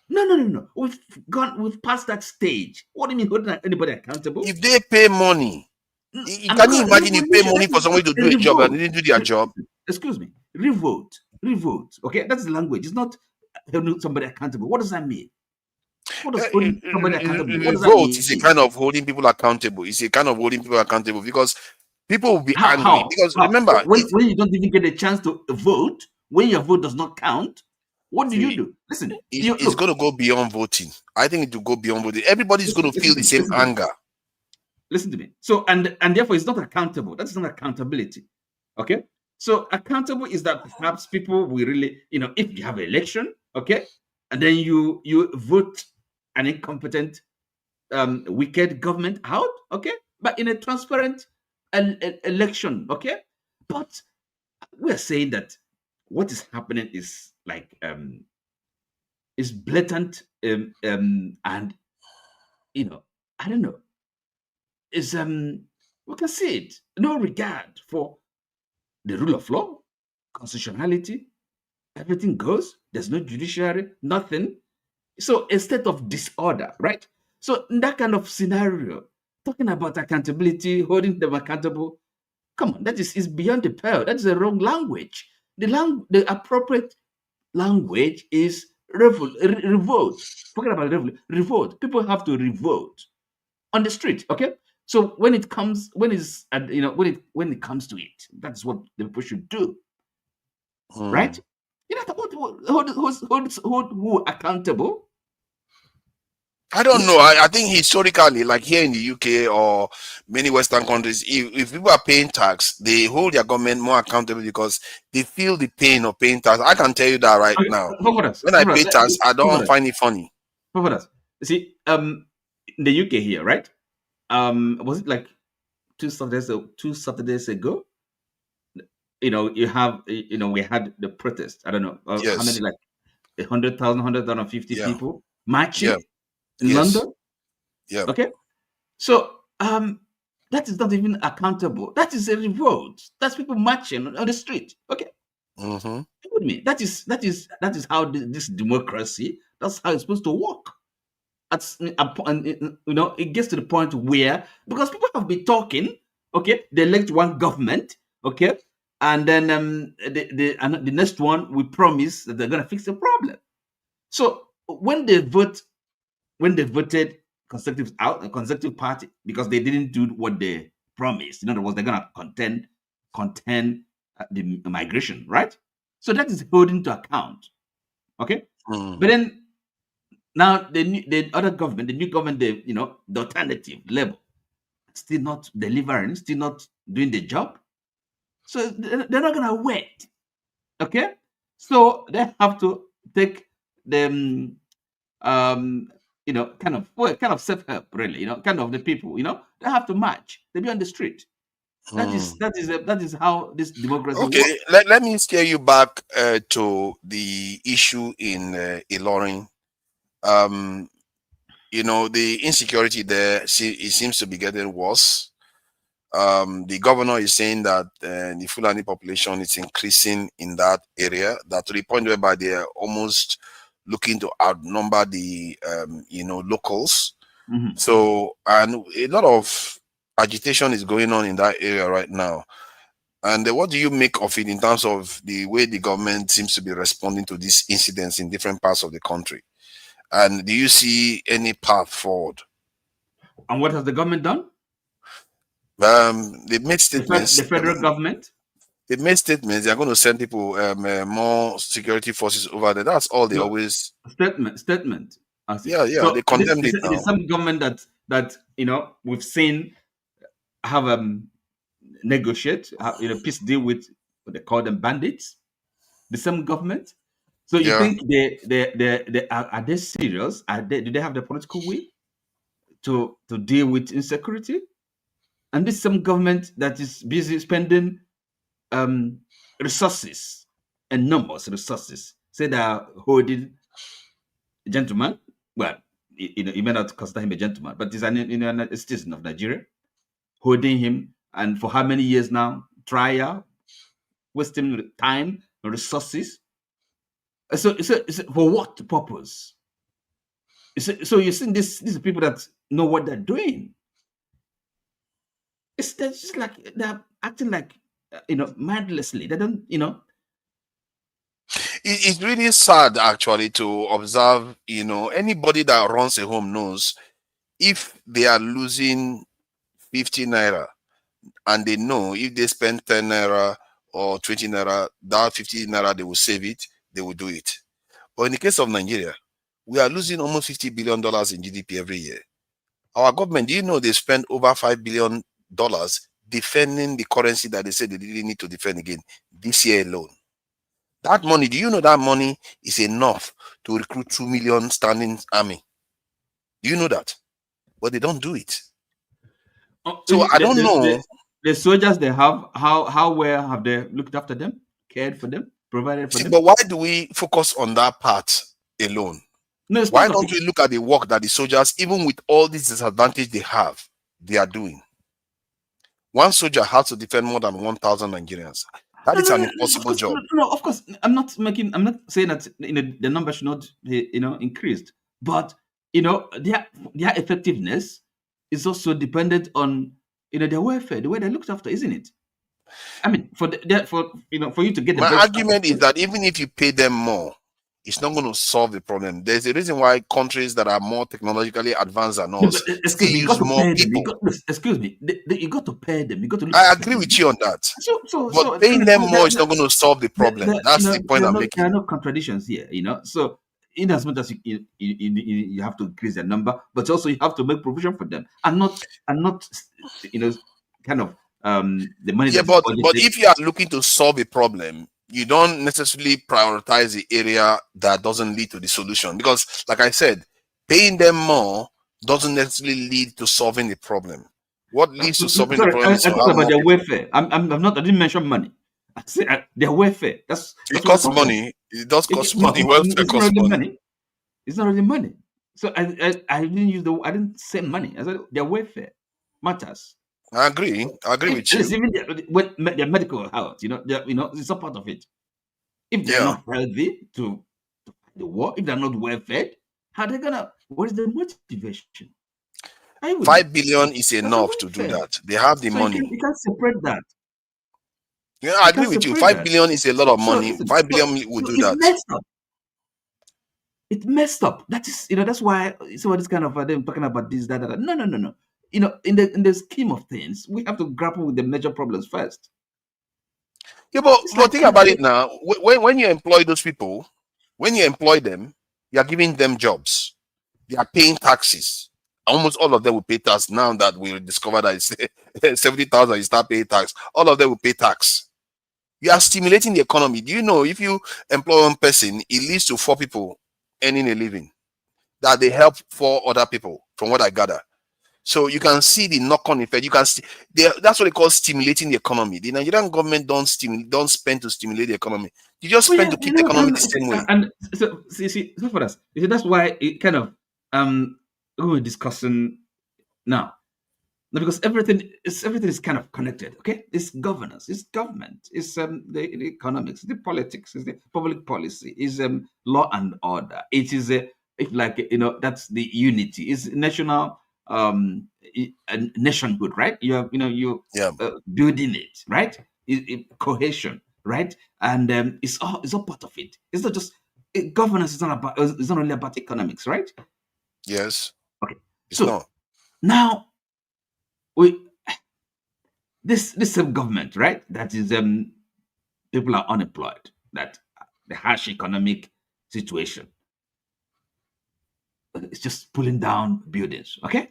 No. We've passed that stage. What do you mean holding anybody accountable? If they pay money, can you imagine you pay money for somebody to do a job and they didn't do their job? Excuse me. Revolt. Okay, that's the language. It's not holding somebody accountable. What does that mean? What does holding somebody accountable? Revolt is a kind of holding people accountable. It's a kind of holding people accountable because people will be angry. Because remember, when you don't even get a chance to vote, when your vote does not count, what do you do? Listen, it's going to go beyond voting. I think it will go beyond voting. Everybody's going to feel the same anger. Listen to me. So, and therefore, it's not accountable. That's not accountability. Okay? So, accountable is that perhaps people will really, if you have an election, okay, and then you vote an incompetent, wicked government out, okay, but in a transparent election, okay? But we're saying that what is happening is like is blatant and I don't know, is we can see it, no regard for the rule of law, constitutionality, everything goes, there's no judiciary, nothing. So a state of disorder, right? So in that kind of scenario, talking about accountability, holding them accountable, come on, that is beyond the pale. That is the wrong language. The appropriate language is revolt. Forget about revolt. People have to revolt on the street. Okay. So when it comes to it, that's what the people should do, right? You know, who accountable? I don't know. I think historically, like here in the UK or many Western countries, if people are paying tax, they hold their government more accountable because they feel the pain of paying tax. I can tell you that right now. When I pay tax, I don't find it funny. You see, in the UK here, right? Was it like two Saturdays ago? You know, we had the protest. I don't know how many, like 100,000, 150 people marching in London. Yeah. Okay. So that is not even accountable. That is a revolt. That's people marching on the street. Okay. With me. That is how this democracy. That's how it's supposed to work. It gets to the point where, because people have been talking, okay, they elect one government, okay, and then the next one we promise that they're gonna fix the problem. So when they voted Conservative Party, because they didn't do what they promised. In other words, they're gonna contain the migration, right? So that is holding to account, okay. But then now the other government, the new government, the alternative Labour, still not delivering, still not doing the job. So they're not gonna wait, okay. So they have to take them, kind of self-help, really, kind of the people, they have to march, they be on the street. That is how this democracy works. Let me steer you back to the issue in Ilorin. The insecurity there, it seems to be getting worse. The governor is saying that the Fulani population is increasing in that area, that to the point whereby they are almost looking to outnumber the locals. So, and a lot of agitation is going on in that area right now. And what do you make of it in terms of the way the government seems to be responding to these incidents in different parts of the country? And do you see any path forward? And what has the government done? They made statements. The federal government? They made statements. They're going to send people more security forces over there. That's all they always... Statement. Yeah, so they condemned it now. There's some government that we've seen have negotiate, peace deal with what they call them bandits. The same government. So you think they are they serious? Do they have the political will to deal with insecurity? And this same government that is busy spending resources, enormous resources, say they are holding a gentleman. Well, you may not consider him a gentleman, but he's a citizen of Nigeria, holding him, and for how many years now? Trial, wasting time, resources. So for what purpose? So you see, these are people that know what they're doing. They're just like they're acting like mindlessly. They don't, It's really sad actually to observe. Anybody that runs a home knows if they are losing 50 naira, and they know if they spend 10 naira or 20 naira, that 50 naira they will save it. They will do it. But in the case of Nigeria, we are losing almost $50 billion in GDP every year. Our government, do you know they spend over $5 billion defending the currency that they said they didn't need to defend again this year alone? That money, do you know that money is enough to recruit 2 million standing army? Do you know that? But they don't do it. So I don't know. The soldiers they have, how well have they looked after them, cared for them, provided for them? But why do we focus on that part alone? No, why don't we look at the work that the soldiers, even with all this disadvantage they have, they are doing? One soldier has to defend more than 1,000 Nigerians. That is an impossible job. No, of course, I'm not saying that the number should not be increased, but their effectiveness is also dependent on their welfare, the way they're looked after, isn't it? I mean, for you to get the my argument is that even if you pay them more, it's not going to solve the problem. There's a reason why countries that are more technologically advanced than No, us but still excuse me, you use got to more pay them. people. Excuse me, you got to pay them. You got to look I after agree them. with you on that. So But paying them more is not going to solve the problem. That's the point I'm there making. are no contradictions here, So in as much as you have to increase their number, but also you have to make provision for them, and not kind of the money. Yeah, but if you are looking to solve a problem, you don't necessarily prioritize the area that doesn't lead to the solution. Because, like I said, paying them more doesn't necessarily lead to solving the problem. What leads to solving the problem is to I have talked about more their people. welfare. I didn't mention money. I said their welfare. That's It what costs money. It does cost money. Welfare it's not costs really money. It's not really money. So I didn't say money. I said their welfare matters. I agree with you. Even their medical health, it's a part of it. If they're not healthy to fight the war, if they're not well fed, how are they gonna? What is the motivation? 5 billion is enough to do that. They have the money. You can't separate that. Yeah, I agree with you. 5 billion is a lot of money. Listen, 5 billion would do that. Messed up. It messed up. That is, that's why somebody's kind of them talking about this, that. No. In the scheme of things, we have to grapple with the major problems first. Yeah, but think about it now. When you employ those people, when you employ them, you are giving them jobs. They are paying taxes. Almost all of them will pay tax. Now that we discover that it's 70,000, you start paying tax. All of them will pay tax. You are stimulating the economy. Do you know if you employ one person, it leads to 4 people earning a living, that they help 4 other people, from what I gather. So you can see the knock-on effect. You can see that's what they call stimulating the economy. The Nigerian government don't spend to stimulate the economy. You just spend to keep the economy the same way. And so for us, that's why it kind of we're discussing now. Because everything is kind of connected. Okay, it's governance, it's government, it's the economics, the politics, it's the public policy, is law and order. It is that's the unity. It's national nationhood, right? You building it, right? Cohesion, right? And it's all part of it. It's not just governance. It's not only about economics, right? Yes. Okay. Now this same government, right? That is people are unemployed. That the harsh economic situation. It's just pulling down buildings. Okay.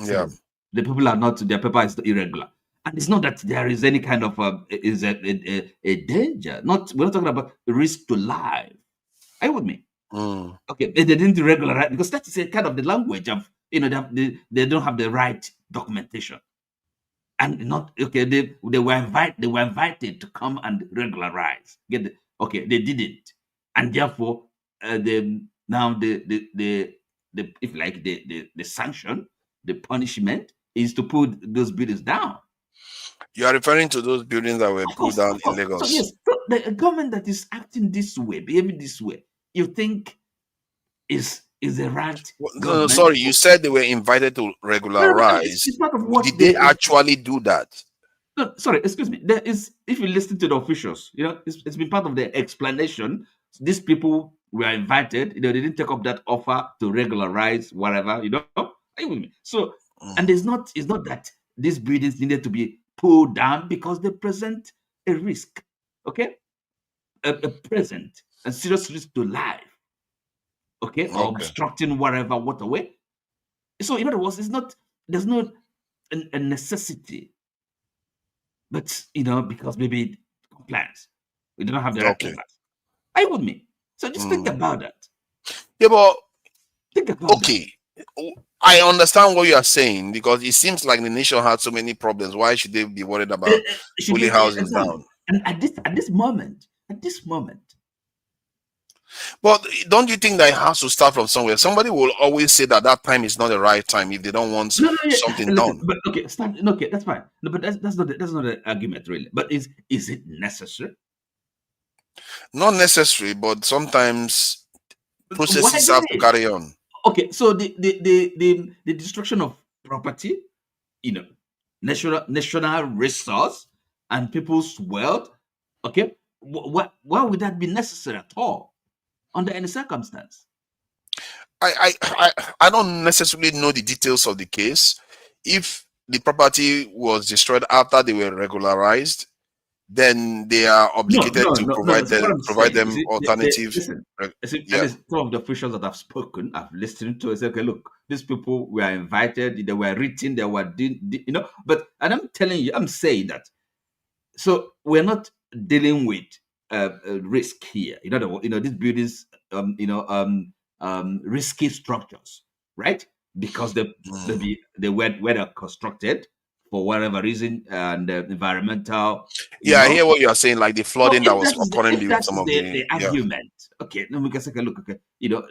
So the people are not. Their paper is irregular, and it's not that there is any kind of a danger. We're not talking about risk to life. Are you with me? Okay, they didn't regularize, because that is a kind of the language of they don't have the right documentation, and not okay. They were invited to come and regularize. They didn't, and therefore the sanction, the punishment is to put those buildings down. You are referring to those buildings that were pulled down in Lagos. So yes, the government that is acting this way, behaving this way, you think is the right? No, sorry, you said they were invited to regularize. It's part of what did they actually do that? No, sorry, excuse me. There is, if you listen to the officials, it's been part of the explanation. These people were invited. They didn't take up that offer to regularize whatever. Are you with me? So, and it's not that these buildings needed to be pulled down because they present a risk. Okay, a present and serious risk to life. Okay, or obstructing whatever waterway. So in other words, there's not a necessity, but because maybe compliance, we don't have the right papers. Are you with me? So just think about that. Yeah, but think about that. I understand what you are saying, because it seems like the nation had so many problems. Why should they be worried about pulling houses down? And at this moment. But don't you think that it has to start from somewhere? Somebody will always say that time is not the right time if they don't want something done. But that's fine. No, but that's not an argument really. But is it necessary? Not necessary, but sometimes processes have to carry on. Okay, so the destruction of property, national resource and people's wealth, okay, why would that be necessary at all under any circumstance? I don't necessarily know the details of the case. If the property was destroyed after they were regularized, then they are obligated to provide them alternative. Listen, some of the officials that have spoken, I've listened to, say, okay, look, these people were invited, they were written, they were but and I'm telling you, I'm saying that. So we're not dealing with risk here. These buildings, risky structures, right? Because they were constructed for whatever reason, and environmental. I hear what you are saying, like the flooding that was occurring with some of the argument. Okay, now we can take a look. Okay,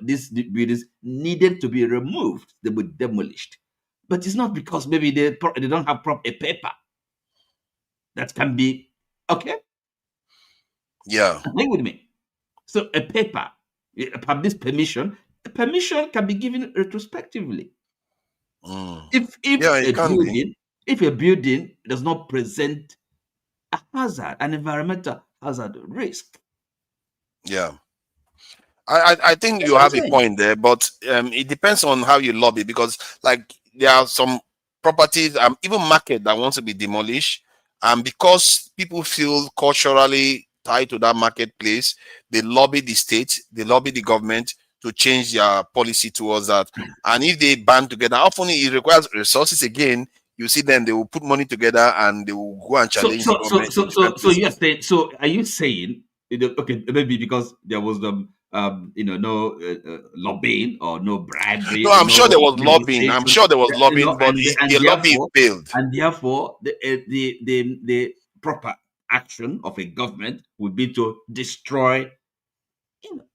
these buildings needed to be removed; they were demolished, but it's not because maybe they don't have proper paper that can be agree with me. So a paper, this permission can be given retrospectively. If a building does not present a hazard, an environmental hazard risk. Yeah. I think you have a point there, but it depends on how you lobby, because like there are some properties, even market, that wants to be demolished, and because people feel culturally tied to that marketplace, they lobby the state, they lobby the government to change their policy towards that. And if they band together, often it requires resources again. You see them, they will put money together and they will go and challenge the government. So are you saying, okay, maybe because there was the no lobbying or no bribery? No, I'm sure there was lobbying. I'm sure there was lobbying, but the lobby failed. And therefore, the proper action of a government would be to destroy.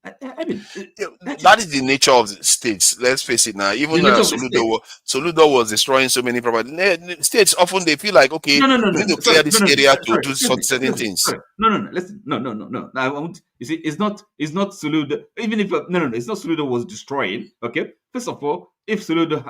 That is the nature of the states. Let's face it now. Even Soludo was destroying so many properties. States often they feel like, okay, we need to clear this area to do certain things. No. I won't. You see, it's not Soludo. Even if it's not Soludo was destroying. Okay, first of all, if Soludo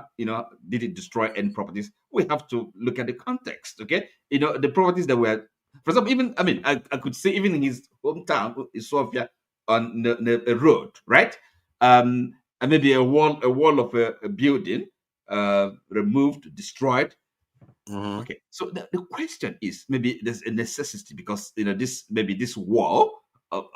did it destroy any properties, we have to look at the context. Okay, the properties that were, for example, I could say even in his hometown, Sofia, on a road, right? And maybe a wall of a building removed, destroyed. Okay, so the question is, maybe there's a necessity because this wall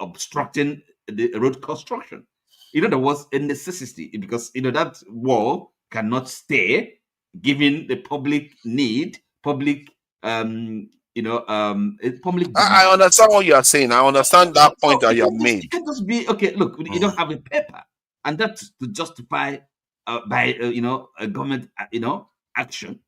obstructing the road construction. There was a necessity because that wall cannot stay, given the public need, public I understand what you are saying. I understand that point that you have made. It can just be, okay, look, you don't have a paper, and that's to justify by a government action.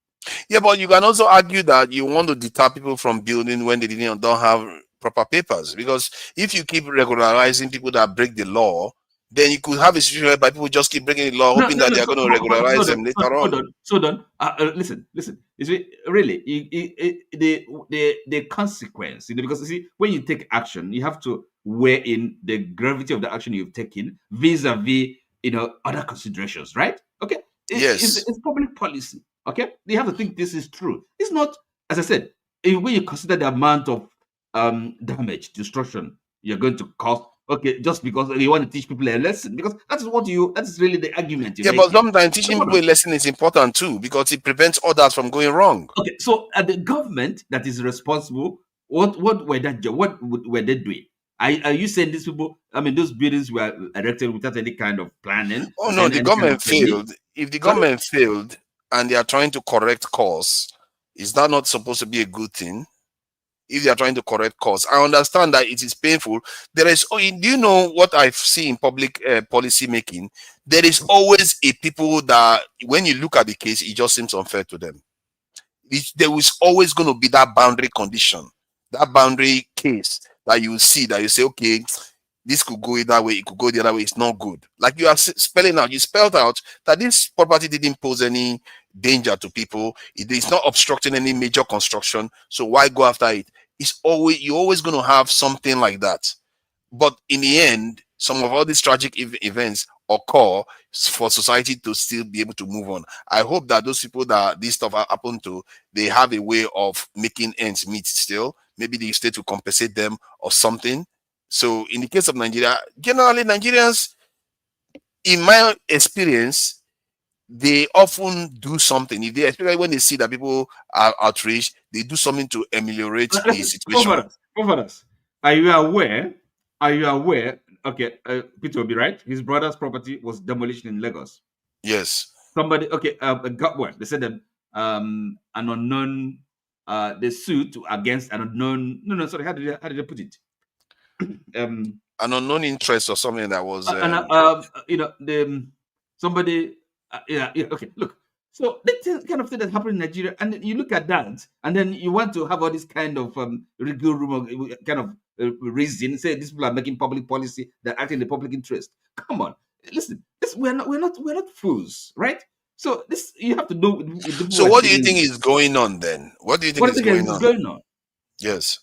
Yeah, but you can also argue that you want to deter people from building when they don't have proper papers, because if you keep regularizing people that break the law, then you could have a situation whereby people just keep breaking the law, hoping that they are going to regularize them later on. Listen. Is it really the consequence? Because you see, when you take action, you have to weigh in the gravity of the action you've taken vis-a-vis other considerations, right? Okay. It's public policy. Okay, you have to think this is true. It's not, as I said, when you consider the amount of damage, destruction you're going to cause. Okay, just because you want to teach people a lesson, because that's really the argument. But sometimes teaching people a lesson is important too, because it prevents others from going wrong. Okay, so the government that is responsible, what were they doing? Are you saying these people? Those buildings were erected without any kind of planning? Oh no, the government failed. If the government failed and they are trying to correct course, is that not supposed to be a good thing? If they are trying to correct course, I understand that it is painful. Do you know what I see in public policy making? There is always a people that, when you look at the case, it just seems unfair to them. There is always going to be that boundary condition, that boundary case that you see, that you say, okay, this could go that way, it could go the other way, it's not good. Like you are spelling out, you spelled out that this property didn't pose any danger to people. It's not obstructing any major construction, so why go after it? You're always going to have something like that. But in the end, some of all these tragic events occur for society to still be able to move on. I hope that those people that this stuff happen to, they have a way of making ends meet still. Maybe the state will compensate them or something. So in the case of Nigeria, generally Nigerians, in my experience, they often do something. If they, especially when they see that people are outraged, they do something to ameliorate the situation. Fathers, are you aware? Are you aware? Okay, Peter will be right. His brother's property was demolished in Lagos. Yes. Somebody, okay, got word. They said that an unknown, they sued against an unknown. No, sorry. How did they put it? An unknown interest or something that was. Somebody. Okay, look. So that's kind of thing that happened in Nigeria, and you look at that, and then you want to have all this kind of legal rumor, kind of reason, say these people are making public policy that act in the public interest. Come on, listen, we're not fools, right? So this you have to know. So what do you think is going on then? What do you think is going on? Yes.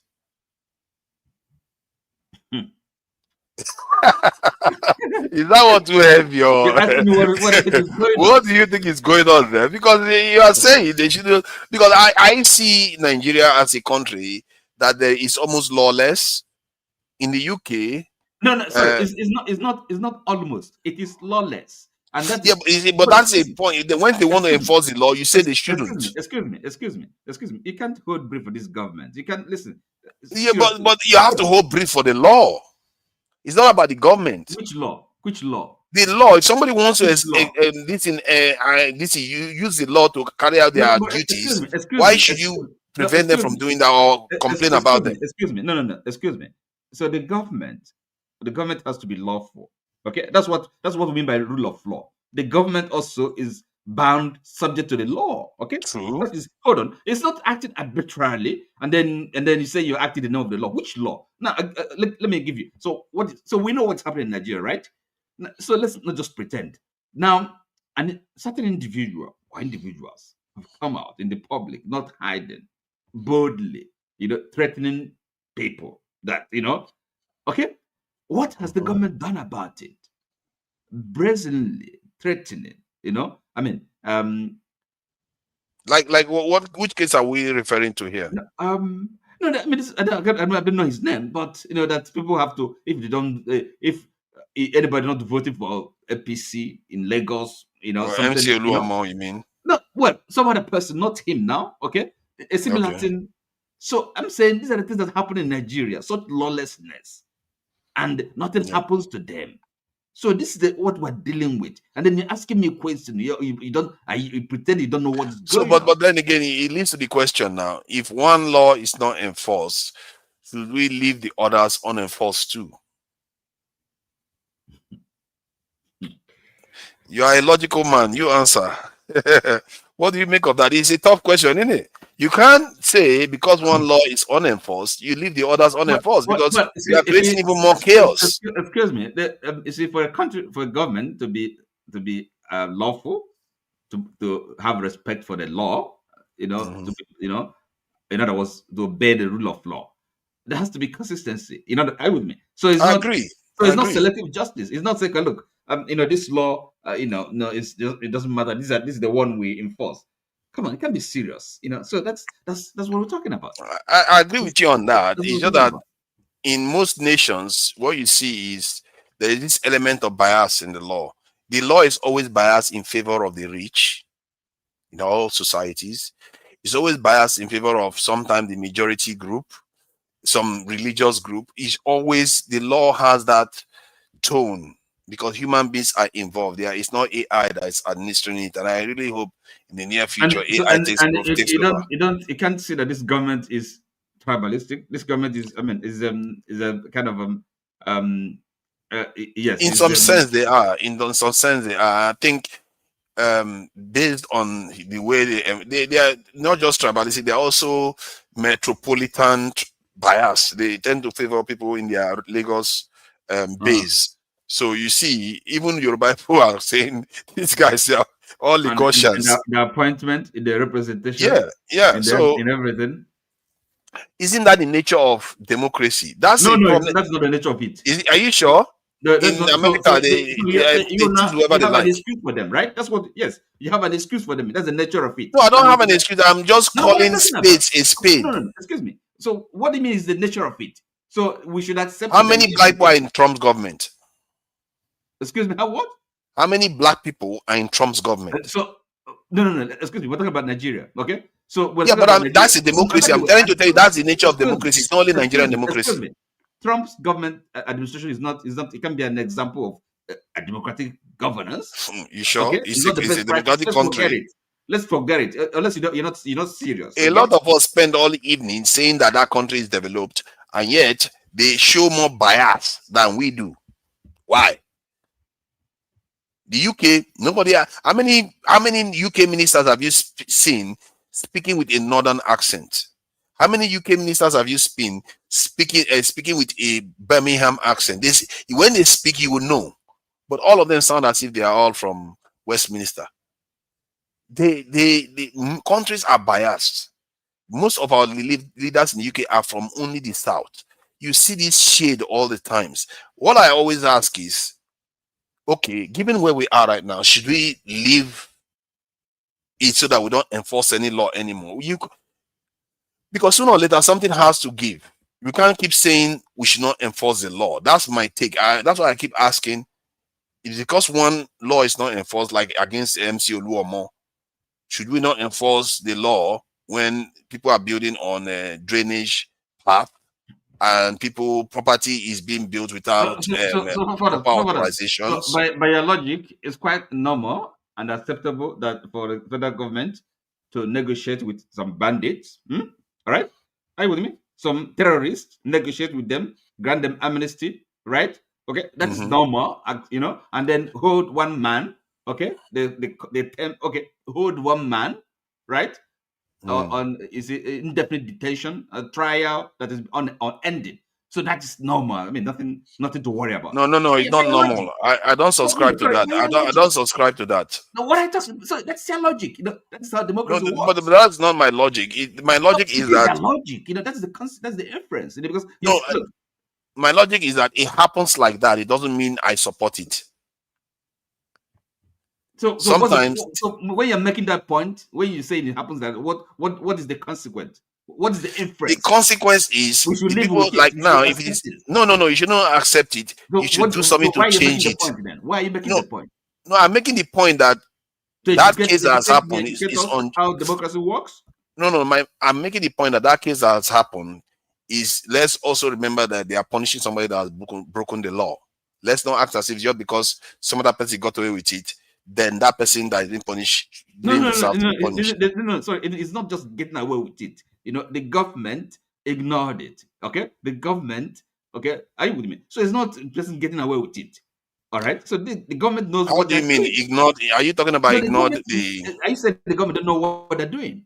Is that what you have your what do you think is going on there? Because you are saying they should, because I see Nigeria as a country that there is almost lawless. In the UK, no, sorry, it's not almost. It is lawless, and that but that's a point. When they want to enforce the law, you say they shouldn't. Excuse me. You can't hold brief for this government. You can't listen. Yeah, but you have to hold brief for the law. It's not about the government. Which law? The law. If somebody wants to use the law to carry out their duties, why should you prevent them from doing that or complain about them? Excuse me. No. Excuse me. So the government has to be lawful. Okay, that's what we mean by rule of law. The government also is bound, subject to the law. Okay, true. That is, hold on, it's not acting arbitrarily, and then you say you're acting in the name of the law. Which law? Now, let me give you. So we know what's happening in Nigeria, right? So let's not just pretend. Now, and certain individuals have come out in the public, not hiding, boldly, threatening people. That okay, what has the government done about it? Brazenly threatening, I mean, which case are we referring to here? No, I mean, I don't know his name, but that people have to, if they don't, if anybody not voting for APC in Lagos, something. You mean? No, well, some other person, not him now. Okay, a similar thing. So I'm saying these are the things that happen in Nigeria, such lawlessness, and nothing happens to them. So this is what we're dealing with. And then you're asking me a question. You pretend you don't know what's going on. But then again, it leads to the question now. If one law is not enforced, should we leave the others unenforced too? You are a logical man. You answer. What do you make of that? It's a tough question, isn't it? You can't say because one law is unenforced, you leave the others unenforced because you are creating even more chaos. Excuse me. You see, for a government to be lawful, to have respect for the law, in other words, to obey the rule of law, there has to be consistency. Are you with me? So it's not not selective justice. It's not saying, look, this law, no, it doesn't matter. This is the one we enforce. Come on, it can be serious, So that's what we're talking about. I agree with you on that. It's just that in most nations, what you see is there is this element of bias in the law. The law is always biased in favor of the rich in all societies. It's always biased in favor of sometimes the majority group, some religious group. It's always, the law has that tone because human beings are involved. It's not AI that is administering it, and I really hope in the near future AI takes over. You can't say that this government is tribalistic. This government is a kind of yes. In some sense, they are. In some sense, they are. I think based on the way they are not just tribalistic, they are also metropolitan bias. They tend to favor people in their Lagos base. So you see, even Yoruba people are saying these guys are all Lagosians. The appointment, the representation, in everything. Isn't that the nature of democracy? That's that's not the nature of it. Are you sure? In America, they choose whoever they have like. an excuse for them, right? That's what. Yes, you have an excuse for them. That's the nature of it. No, I don't have an excuse. I'm just calling spades a spade. No, excuse me. So what do you mean is the nature of it? So we should accept. How many black people are in Trump's government? Excuse me. How what? How many black people are in Trump's government? So no. Excuse me. We're talking about Nigeria, okay? So yeah, but that's a democracy. I'm trying to tell you that's the nature of democracy. It's not only Nigerian democracy. Excuse me. Trump's government administration is not. It can be an example of a democratic governance. You sure? Okay? It's a democratic country. Let's forget it. Unless you're not serious. A lot of us spend all evening saying that country is developed, and yet they show more bias than we do. Why? The UK, nobody. How many UK ministers have you seen speaking with a northern accent? How many UK ministers have you seen speaking with a Birmingham accent? When they speak, you will know. But all of them sound as if they are all from Westminster. The countries are biased. Most of our leaders in the UK are from only the south. You see this shade all the times. What I always ask is, okay, given where we are right now, should we leave it so that we don't enforce any law anymore? Because sooner or later something has to give. We can't keep saying we should not enforce the law. That's my take. That's why I keep asking. It's because one law is not enforced, like against MC Oluomo, should we not enforce the law when people are building on a drainage path and property is being built without proper authorizations? So by your logic, it's quite normal and acceptable that for the federal government to negotiate with some bandits. All right? Are you with me? Some terrorists, negotiate with them, grant them amnesty, right? Okay, that's normal, and then hold one man, okay? Hold one man, right? On is it indefinite detention, a trial that is unending. So that is normal. I mean, nothing to worry about. No, it's not normal. I don't subscribe to that. I don't subscribe to that. No, what I just so that's your logic. That's how democracy works. But that's not my logic. My logic is that logic. That's the inference. Because my logic is that it happens like that. It doesn't mean I support it. So sometimes, when you're making that point, when you say it happens, that what is the consequence? What is the inference? The consequence is people like now. If it is no, you should not accept it. So you should do something to change it. Why are you making the point? No, I'm making the point that that case that has happened is on how democracy works. I'm making the point that case that has happened is. Let's also remember that they are punishing somebody that has broken the law. Let's not act as if just because some other person got away with it, then that person that is being punished. No. Sorry, it's not just getting away with it. The government ignored it. Okay, the government. Okay, are you with me? So it's not just getting away with it. All right. So the government knows. What do you mean ignored? Are you talking about ignored I said the government don't know what they're doing.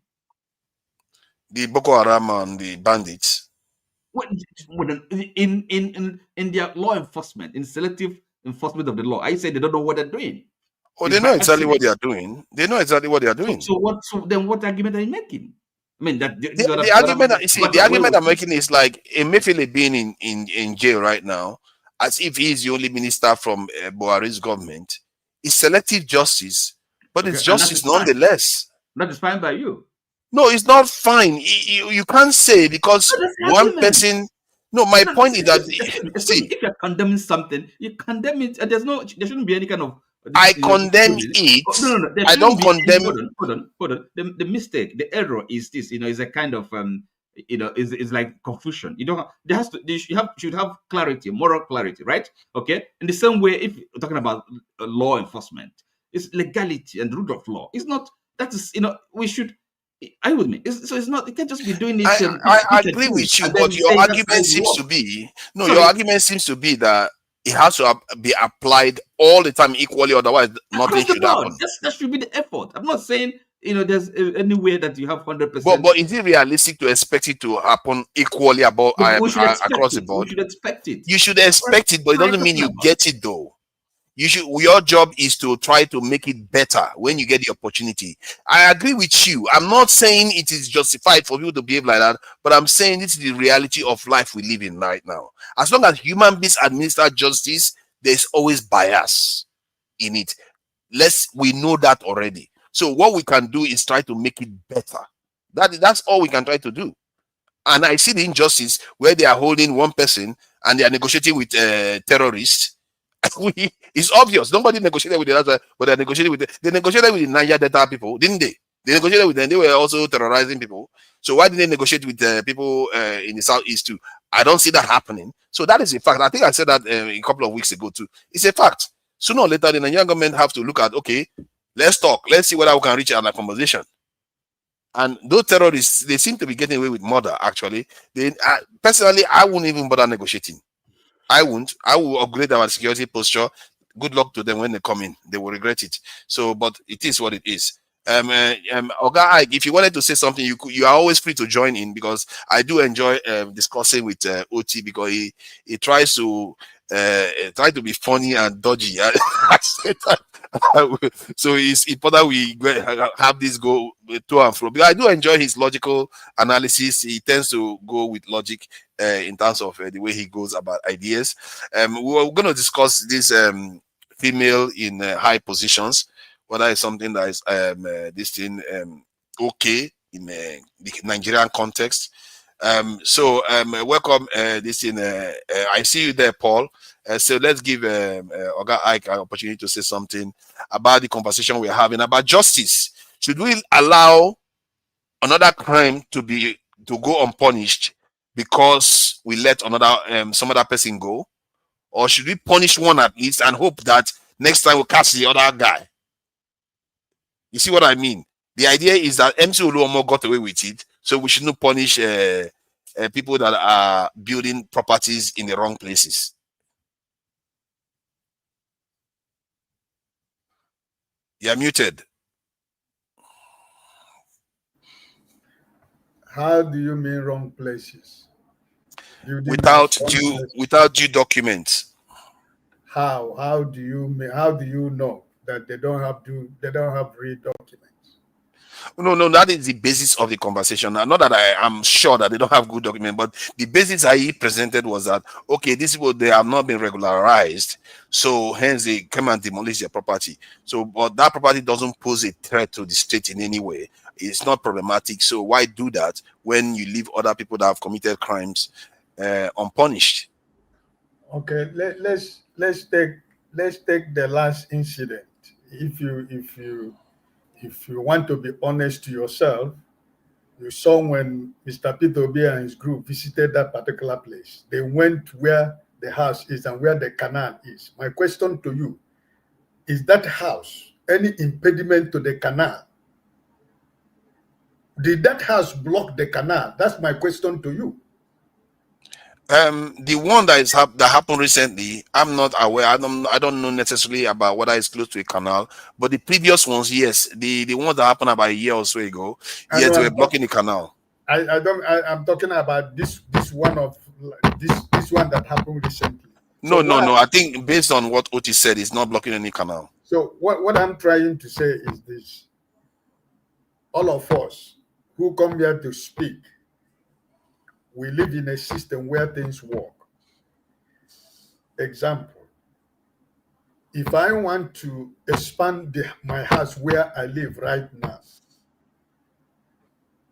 The Boko Haram and the bandits. In their law enforcement, in selective enforcement of the law, I said they don't know what they're doing. Oh, they know exactly what they are doing. They know exactly what they are doing. So what argument are you making? I mean, that the argument I'm making is like Emefiele being in jail right now, as if he is the only minister from Buhari's government. It's selective justice, but it's justice nonetheless. That is fine by you. No, it's not fine. You can't say because one person. No, my point is that if you're condemning something, you condemn it. There shouldn't be any kind of. I condemn it. No. I don't condemn. Hold on. The mistake, the error is this. Is a kind of is like confusion. You should have clarity, moral clarity, right? Okay. In the same way, if you're talking about law enforcement, it's legality and rule of law. It's not. That is, we should. Are you with me? It's not. You can't just be doing it. I agree with you, but your argument seems to be your argument seems to be that it has to be applied all the time equally, otherwise nothing should happen. That should be the effort. I'm not saying there's any way that you have 100%. But is it realistic to expect it to happen equally across the board? We should expect it. You should expect it, but it doesn't mean you get it though. Your job is to try to make it better when you get the opportunity. I agree with you. I'm not saying it is justified for people to behave like that, but I'm saying this is the reality of life we live in right now. As long as human beings administer justice, there's always bias in it. We know that already. So what we can do is try to make it better. That's all we can try to do. And I see the injustice where they are holding one person and they are negotiating with terrorists. It's obvious. Nobody negotiated with the other, but they negotiated with they negotiated with the Niger Delta people, didn't they? They negotiated with them. They were also terrorizing people. So why didn't they negotiate with people in the southeast too? I don't see that happening. So that is a fact. I think I said that a couple of weeks ago too. It's a fact. Sooner or later, the Nigerian government have to look at, okay, let's talk. Let's see whether we can reach a conversation. And those terrorists, they seem to be getting away with murder, actually. Personally, I wouldn't even bother negotiating. I won't. I will upgrade our security posture. Good luck to them when they come in. They will regret it. So, but it is what it is. Oga Ike, if you wanted to say something, you are always free to join in, because I do enjoy discussing with OT, because he tries to be funny and dodgy. So it's important we have this go to and fro. But I do enjoy his logical analysis. He tends to go with logic in terms of the way he goes about ideas. We're going to discuss this female in high positions, whether it's something that is this thing okay in the Nigerian context. Welcome this in I see you there, Paul. So let's give Oga Ike an opportunity to say something about the conversation we're having about justice. Should we allow another crime to go unpunished because we let some other person go, or should we punish one at least and hope that next time we'll catch the other guy? You see what I mean? The idea is that MC Oluomo got away with it, so we shouldn't punish people that are building properties in the wrong places. You're muted. How do you mean wrong places? Without due documents. How do you know that they don't have real documents? No, that is the basis of the conversation. Not that I am sure that they don't have good documents, but the basis I presented was that, okay, these people, they have not been regularized, so hence they come and demolish their property. So, but that property doesn't pose a threat to the state in any way. It's not problematic. So why do that when you leave other people that have committed crimes unpunished? Okay, let's take the last incident. If you want to be honest to yourself, you saw when Mr. Peter Obi and his group visited that particular place. They went where the house is and where the canal is. My question to you, is that house any impediment to the canal? Did that house block the canal? That's my question to you. The one that happened recently, I'm not aware. I don't know necessarily about whether it's close to a canal, but the previous ones, yes. The ones that happened about a year or so ago, yes, they were blocking the canal. I'm talking about this one that happened recently. No. I think based on what Oti said, it's not blocking any canal. So what I'm trying to say is this: all of us who come here to speak, we live in a system where things work. Example, if I want to expand my house where I live right now,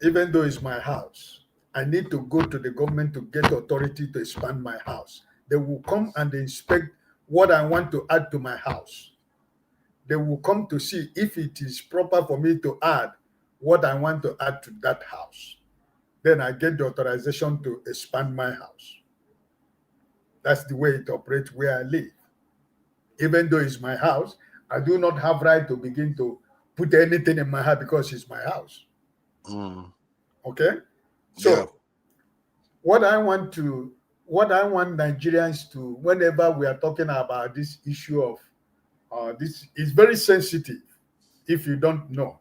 even though it's my house, I need to go to the government to get authority to expand my house. They will come and inspect what I want to add to my house. They will come to see if it is proper for me to add what I want to add to that house. Then I get the authorization to expand my house. That's the way it operates where I live. Even though it's my house, I do not have right to begin to put anything in my house because it's my house. Okay? So yeah. What I want Nigerians to, whenever we are talking about this issue of this is very sensitive if you don't know.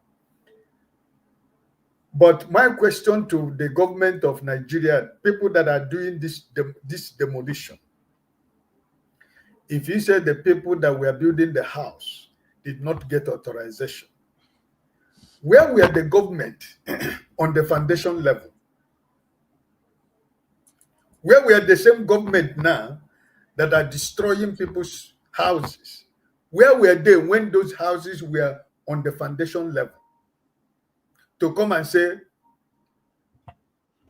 But my question to the government of Nigeria, people that are doing this demolition, if you say the people that were building the house did not get authorization, where were the government on the foundation level? Where were the same government now that are destroying people's houses. Where were they when those houses were on the foundation level? To come and say,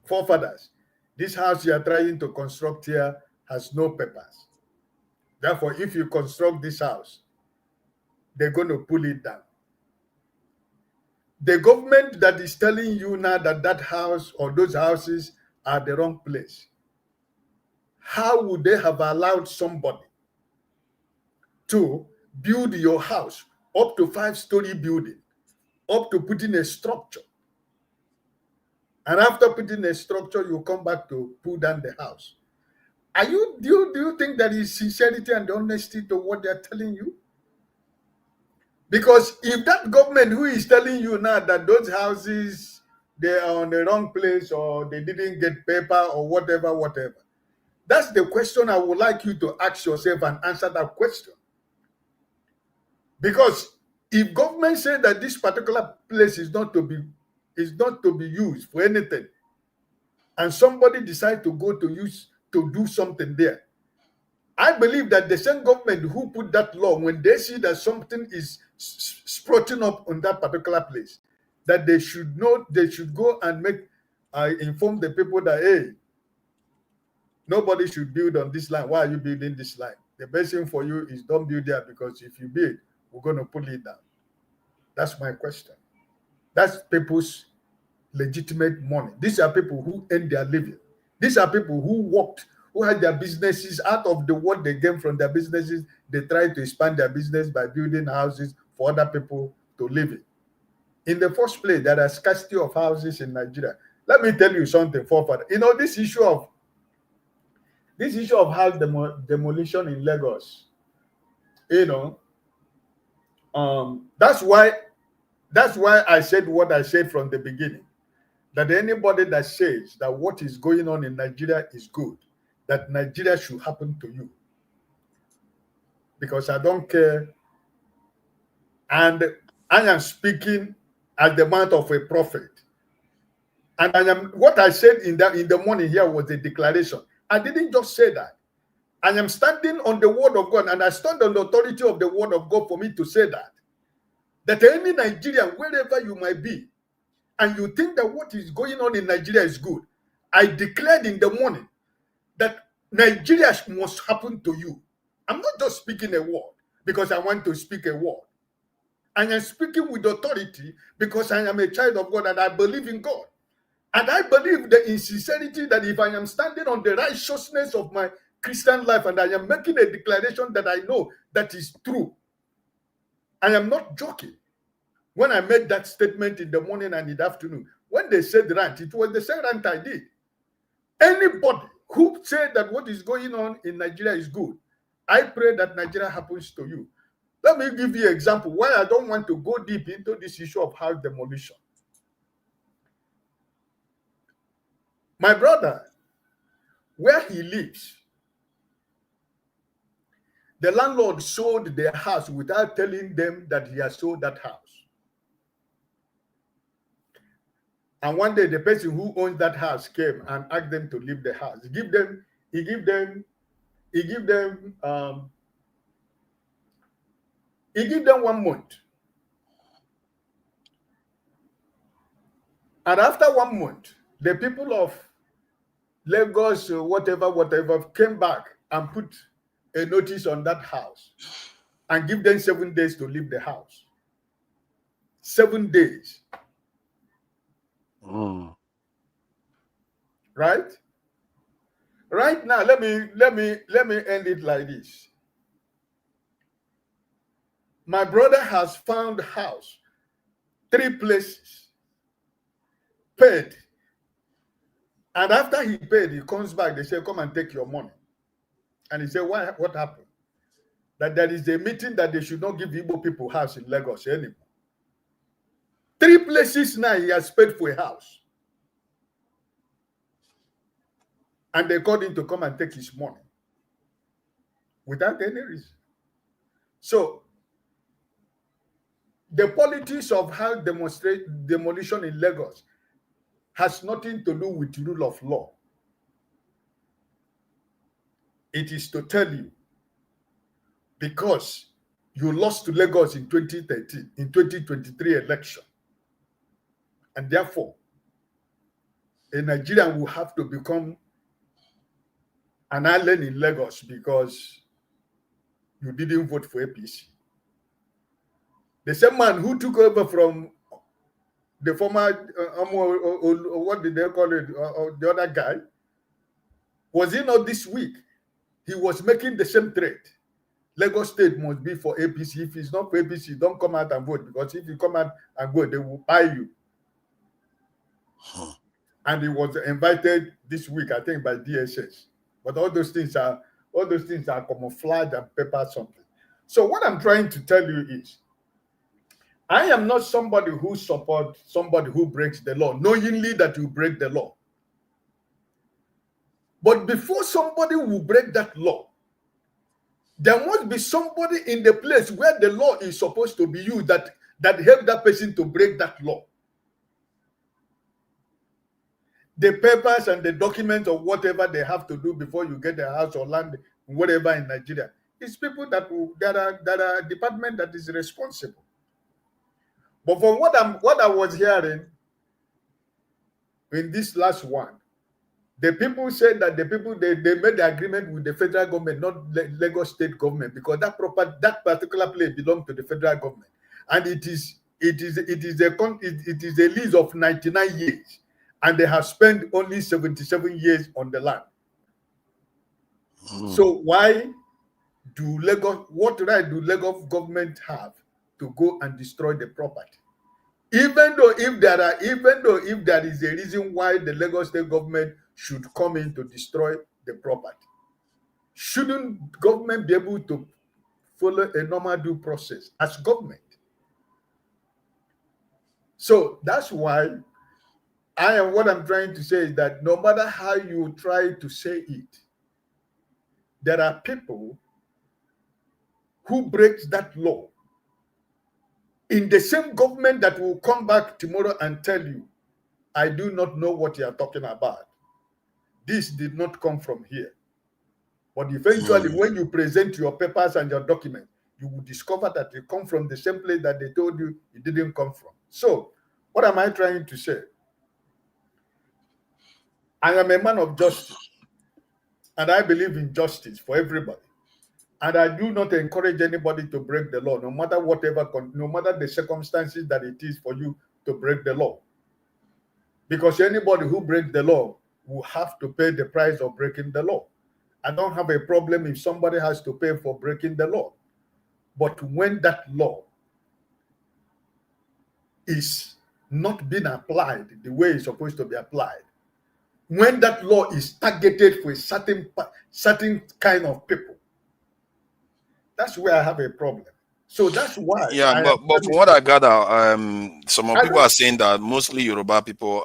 forefathers, this house you are trying to construct here has no papers. Therefore, if you construct this house, they're going to pull it down. The government that is telling you now that that house or those houses are the wrong place, how would they have allowed somebody to build your house up to 5-story building, up to putting a structure? And after putting a structure, you come back to pull down the house. Do you think there is sincerity and honesty to what they're telling you? Because if that government who is telling you now that those houses, they are on the wrong place or they didn't get paper or whatever, that's the question I would like you to ask yourself and answer that question. Because if government say that this particular place is not to be used for anything, and somebody decide to go to do something there, I believe that the same government who put that law, when they see that something is sprouting up on that particular place, that they should go and inform the people that, hey, nobody should build on this land. Why are you building this land? The best thing for you is don't build there, because if you build, we're going to pull it down. That's my question. That's people's legitimate money. These are people who earn their living. These are people who worked, who had their businesses. Out of the what they gain from their businesses, they try to expand their business by building houses for other people to live in. In the first place, there are scarcity of houses in Nigeria. Let me tell you something, forefather. You know, this issue of house demolition in Lagos, that's why I said what I said from the beginning, that anybody that says that what is going on in Nigeria is good, that Nigeria should happen to you, because I don't care. And I am speaking as the mouth of a prophet. And what I said in the morning here was a declaration. I didn't just say that. I am standing on the word of God, and I stand on the authority of the word of God for me to say that any Nigerian, wherever you might be, and you think that what is going on in Nigeria is good, I declared in the morning that Nigeria must happen to you. I'm not just speaking a word because I want to speak a word. I am speaking with authority because I am a child of God and I believe in God. And I believe that in sincerity that if I am standing on the righteousness of my Christian life and I am making a declaration that I know that is true, I am not joking. When I made that statement in the morning and in the afternoon, when they said rant, it was the same rant I did. Anybody who said that what is going on in Nigeria is good, I pray that Nigeria happens to you. Let me give you an example why I don't want to go deep into this issue of house demolition. My brother, where he lives, the landlord sold their house without telling them that he has sold that house. And one day, the person who owns that house came and asked them to leave the house. He give them 1 month. And after 1 month, the people of Lagos, whatever, came back and put a notice on that house and give them 7 days to leave the house. 7 days. Right? Right now, let me end it like this. My brother has found a house, 3 places, paid. And after he paid, he comes back. They say, come and take your money. And he said, why? What happened? That there is a meeting that they should not give Igbo people house in Lagos anymore. 3 places now he has paid for a house. And they called him to come and take his money without any reason. So, the politics of house demolition in Lagos has nothing to do with rule of law. It is to tell you because you lost to Lagos in 2013, in 2023 election. And therefore, a Nigerian will have to become an island in Lagos because you didn't vote for APC. The same man who took over from the former, what did they call it, the other guy, was he not this week? He was making the same threat. Lagos State must be for APC. If it's not for APC, don't come out and vote, because if you come out and vote, they will buy you. And he was invited this week, I think, by DSS. But all those things are camouflage and paper something. So what I'm trying to tell you is, I am not somebody who supports somebody who breaks the law, knowingly that you break the law. But before somebody will break that law, there must be somebody in the place where the law is supposed to be used that help that person to break that law. The papers and the documents or whatever they have to do before you get a house or land, whatever in Nigeria, it's people that are a department that is responsible. But from what I was hearing in this last one, the people said that they made the agreement with the federal government, not Lagos state government, because that particular place belongs to the federal government, and it is a lease of 99 years, and they have spent only 77 years on the land. So what right do Lagos government have to go and destroy the property? Even though if there is a reason why the Lagos state government should come in to destroy the property, shouldn't government be able to follow a normal due process as government? So that's why what I'm trying to say is that no matter how you try to say it, there are people who break that law in the same government that will come back tomorrow and tell you, I do not know what you are talking about. This did not come from here. But eventually, when you present your papers and your documents, you will discover that they come from the same place that they told you it didn't come from. So, what am I trying to say? I am a man of justice, and I believe in justice for everybody. And I do not encourage anybody to break the law, no matter the circumstances that it is for you to break the law. Because anybody who breaks the law will have to pay the price of breaking the law. I don't have a problem if somebody has to pay for breaking the law. But when that law is not being applied the way it's supposed to be applied, when that law is targeted for a certain kind of people, that's where I have a problem. So that's why. Yeah, but from what I gather, some people are saying that mostly Yoruba people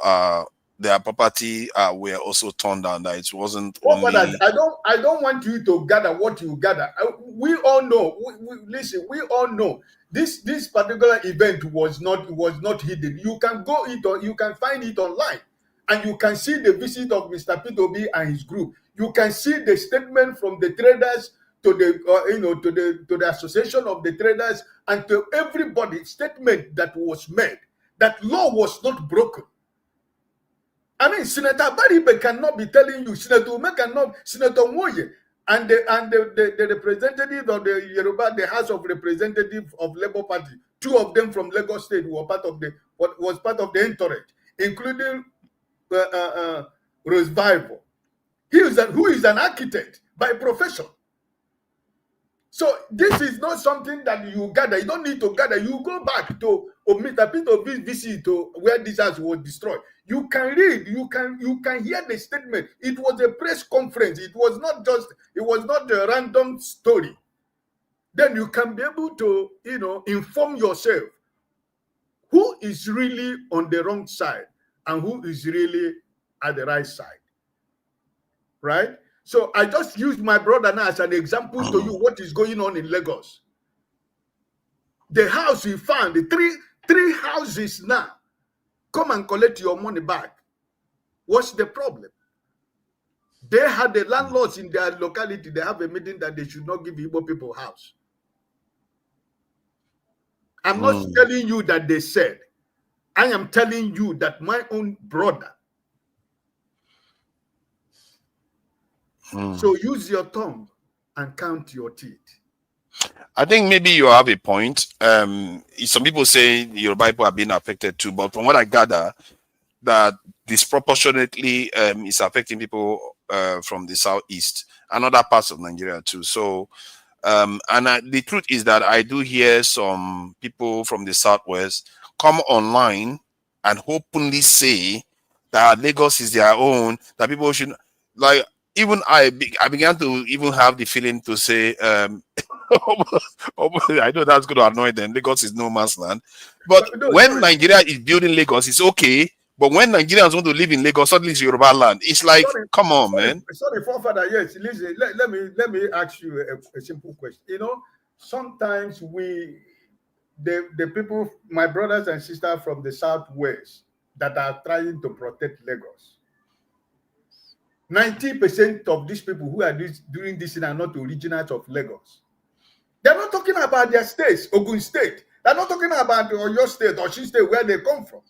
their property were also torn down. That it wasn't only. I don't want you to gather what you gather. We all know. Listen, we all know this particular event was not hidden. You can go it or you can find it online, and you can see the visit of Mr. P2B and his group. You can see the statement from the traders to the to the association of the traders and to everybody, statement that was made that law was not broken. I mean, Senator Baribe cannot be telling you, Senator Ume cannot, Senator Moye, and the representative of the Yoruba, the House of Representatives of Labour Party, two of them from Lagos State were part of the entourage, including Rose Bible. Who is an architect by profession. So this is not something that you gather. You don't need to gather. You go back to Mr. P2B visit to where this house was destroyed. You can read. You can hear the statement. It was a press conference. It was not a random story. Then you can be able to inform yourself who is really on the wrong side and who is really at the right side. Right? So I just used my brother now as an example to you what is going on in Lagos. The house we found, the three houses now, come and collect your money back. What's the problem? They had the landlords in their locality. They have a meeting that they should not give Igbo people house. I'm not telling you that they said. I am telling you that my own brother. So use your tongue and count your teeth. I think maybe you have a point. Some people say your Bible are being affected too, but from what I gather, that disproportionately is affecting people from the southeast and other parts of Nigeria too. So, the truth is that I do hear some people from the southwest come online and openly say that Lagos is their own, that people should, like, even I began to even have the feeling to say, I know that's going to annoy them. Lagos is no man's land. But when Nigeria is building Lagos, it's okay. But when Nigerians want to live in Lagos, suddenly it's Yoruba land. It's like, come on, man. Sorry, forefather. Yes, listen. Let me ask you a simple question. You know, sometimes the people, my brothers and sisters from the southwest, that are trying to protect Lagos, 90% of these people who are doing this are not originals of Lagos. They're not talking about their states, Ogun State. They're not talking about your state or Osun State, where they come from.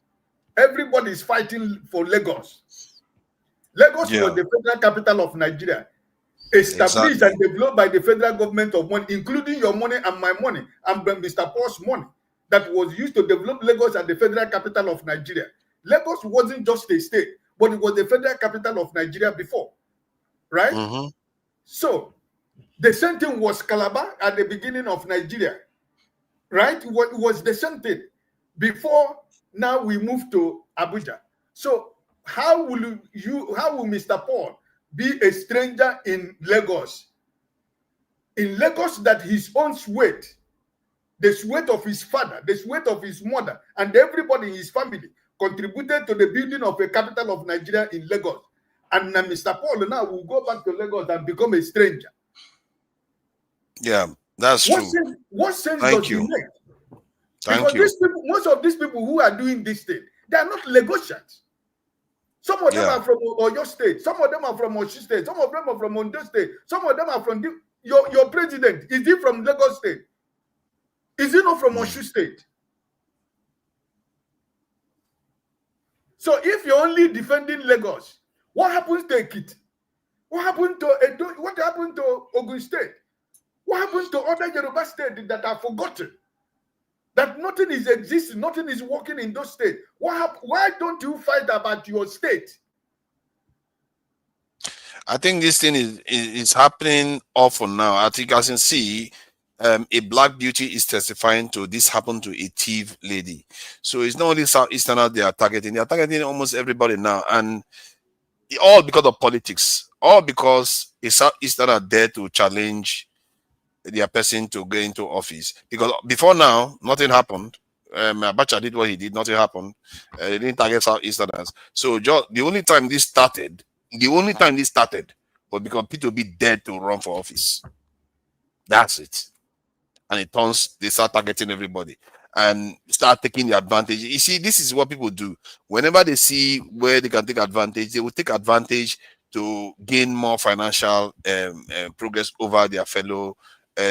Everybody is fighting for Lagos. Lagos was the federal capital of Nigeria, established and developed by the federal government of money, including your money and my money and Mr. Paul's money, that was used to develop Lagos as the federal capital of Nigeria. Lagos wasn't just a state, but it was the federal capital of Nigeria before, right? So the same thing was Calabar at the beginning of Nigeria, right? It was the same thing before. Now we move to Abuja. So how will Mr. Paul be a stranger in Lagos? In Lagos, that his own sweat, the sweat of his father, the sweat of his mother, and everybody in his family contributed to the building of a capital of Nigeria in Lagos. And Mr. Paul now will go back to Lagos and become a stranger. Yeah, that's true. What sense does he make? Because these people, most of these people who are doing this thing, they are not Lagosians. Some of them are from Oyo State. Some of them are from Osun State. Some of them are from Ondo State. Some of them are from your president. Is he from Lagos State? Is he not from Osun State? So if you're only defending Lagos, what happens to Ekiti? What happened to Edo? What happened to Ogun State? What happened to other Yoruba states that are forgotten? That nothing is existing, nothing is working in those states. Why don't you fight about your state? I think this thing is happening often now. I think, as you can see, a black beauty is testifying to this happened to a thief lady. So it's not only Southeasterners they are targeting almost everybody now. And all because of politics, all because a Southeasterner dare to challenge their person to get into office. Because before now, nothing happened. Abacha did what he did, nothing happened. They didn't target Southeasterners. So the only time this started was because P2B dared to run for office. That's it. And they start targeting everybody and start taking the advantage. You see, this is what people do. Whenever they see where they can take advantage, they will take advantage to gain more financial progress over their fellow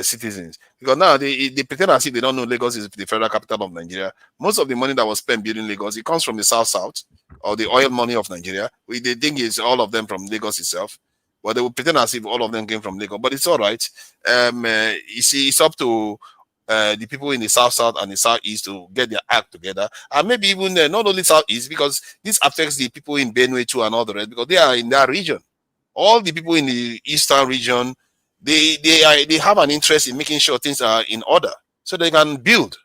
citizens. Because now they pretend as if they don't know Lagos is the federal capital of Nigeria. Most of the money that was spent building Lagos, it comes from the south or the oil money of Nigeria. They think it's all of them from Lagos itself. But they will pretend as if all of them came from Lagos. But it's all right. You see, it's up to the people in the south and the southeast to get their act together. And maybe even not only southeast, because this affects the people in Benue too and all the rest, because they are in that region. All the people in the eastern region, they have an interest in making sure things are in order so they can build.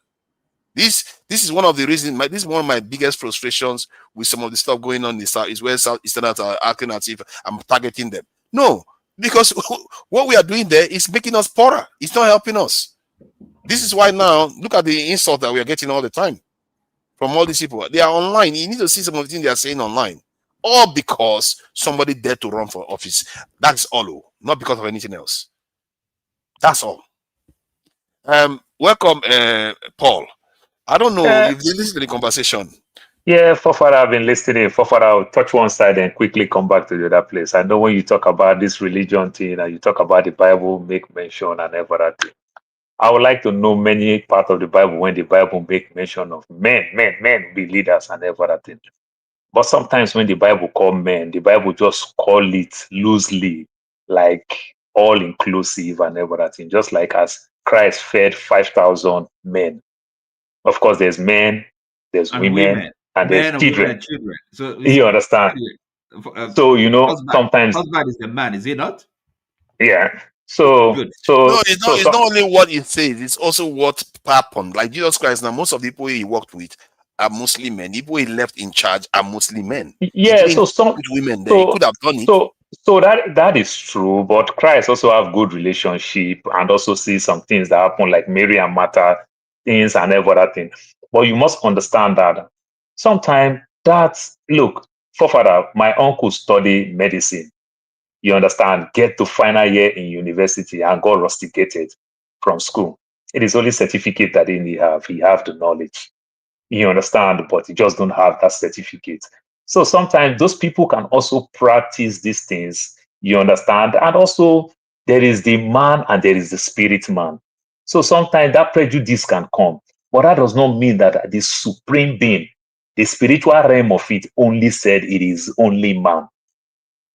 This is one of the reasons. This is one of my biggest frustrations with some of the stuff going on in the south, is where Southeasterners are acting as if I'm targeting them. No, because what we are doing there is making us poorer. It's not helping us. This is why now, look at the insult that we are getting all the time from all these people. They are online. You need to see some of the things they are saying online. All because somebody dared to run for office. That's all. Not because of anything else. That's all. Welcome, Paul. I don't know if you listen to the conversation. Yeah, Fofara, I've been listening. Fofara, I'll touch one side and quickly come back to the other place. I know when you talk about this religion thing and you talk about the Bible, make mention and everything. I would like to know many parts of the Bible when the Bible make mention of men be leaders and everything. But sometimes when the Bible call men, the Bible just call it loosely, like all inclusive and everything. Just like as Christ fed 5,000 men. Of course, there's men, there's And women, and there's men and women children. and children. So You understand? So sometimes husband is the man, is he not? yeah. So Good. No, it's not only what it says, it's also what happened. Like Jesus Christ, now most of the people he worked with are Muslim men. The people he left in charge are Muslim men. Yeah, so some good women there. He could have done it. So that is true, but Christ also have good relationship and also see some things that happen like Mary and Martha, things and everything. But you must understand that sometimes look, forefather, my uncle studied medicine. You understand, get to final year in university and got rusticated from school. It is only certificate that he have. He have the knowledge. You understand, but he just don't have that certificate. So sometimes those people can also practice these things, you understand? And also there is the man and there is the spirit man. So sometimes that prejudice can come, but that does not mean that the supreme being, the spiritual realm of it only said it is only man.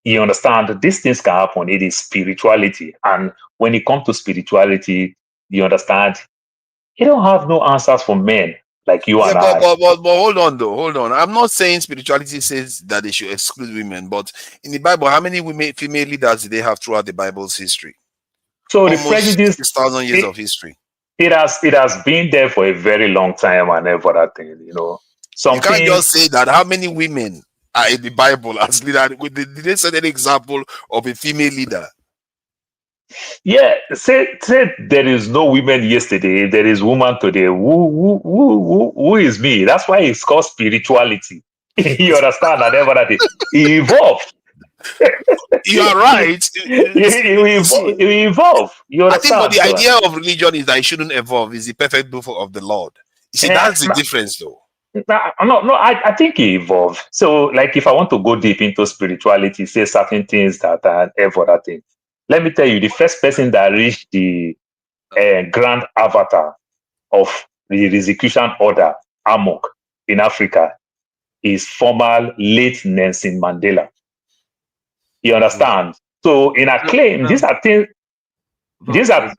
You understand? These things can happen. It is spirituality. And when it comes to spirituality, you understand, you don't have no answers for men like you and I. But hold on though, hold on. I'm not saying spirituality says that they should exclude women, but in the Bible, how many female leaders did they have throughout the Bible's history? So almost the prejudice 6,000 years of history. It has been there for a very long time and everything, you know. You can't just say that. How many women are in the Bible as leaders? Did they set an example of a female leader? Yeah, say there is no women yesterday, there is woman today. Who is me? That's why it's called spirituality. You understand? And everything. It evolved. You are right. It evolve. You understand? I think, but the idea of religion is that it shouldn't evolve. It's the perfect book of the Lord. You see, that's the difference, though. No. I think it evolved. So, like, if I want to go deep into spirituality, say certain things that are everything. Let me tell you, the first person that reached the grand avatar of the execution order, Amok, in Africa, is former late Nelson Mandela. You understand? So, in a claim, these are things. These are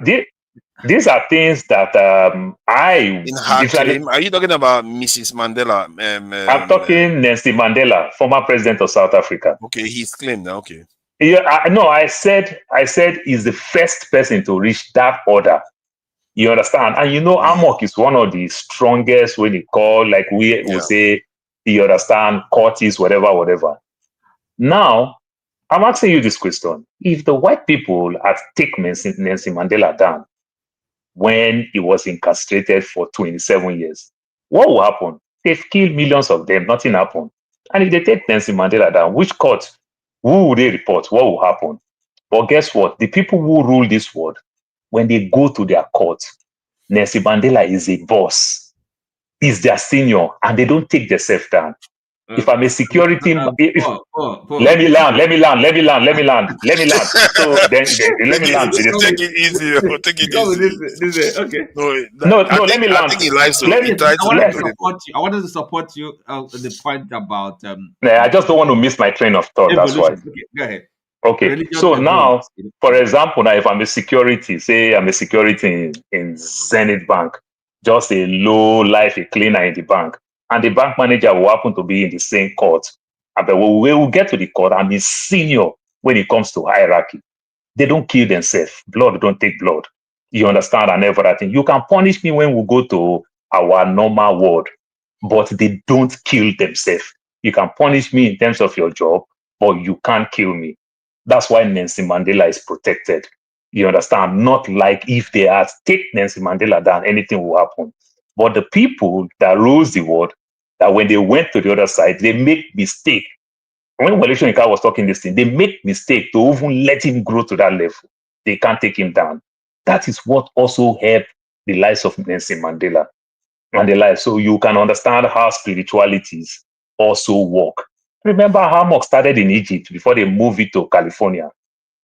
things that In her claim, are you talking about Mrs. Mandela? I'm talking Nelson Mandela, former president of South Africa. Okay, he's claimed now. Okay. Yeah, I said he's the first person to reach that order. You understand? And you know, Amok is one of the strongest when you call, like we will say, you understand, Curtis, whatever. Now, I'm asking you this question. If the white people had taken Nelson Mandela down when he was incarcerated for 27 years, what will happen? They've killed millions of them, nothing happened. And if they take Nelson Mandela down, which court? Who will they report? What will happen? But guess what? The people who rule this world, when they go to their court, Nelson Mandela is a boss, is their senior, and they don't take themselves down. If I'm a security, let me land. So then let me land. Take it easy. Take it easy. Okay. No, let me land. I think he lies to I wanted to support you the point about. I just don't want to miss my train of thought. That's why. Okay, go ahead. Okay. So now, for example, now if I'm a security, say I'm a security in Zenith Bank, just a low life, a cleaner in the bank, and the bank manager will happen to be in the same court. But we will get to the court and be senior when it comes to hierarchy. They don't kill themselves. Blood don't take blood. You understand? And everything. You can punish me when we go to our normal world, but they don't kill themselves. You can punish me in terms of your job, but you can't kill me. That's why Nelson Mandela is protected. You understand? Not like if they had taken Nelson Mandela down, anything will happen. But the people that rules the world, that when they went to the other side, they make mistake. When Wale Soyinka was talking this thing, they make mistake to even let him grow to that level. They can't take him down. That is what also helped the lives of Nelson Mandela and the life. So you can understand how spiritualities also work. Remember how Amok started in Egypt before they moved it to California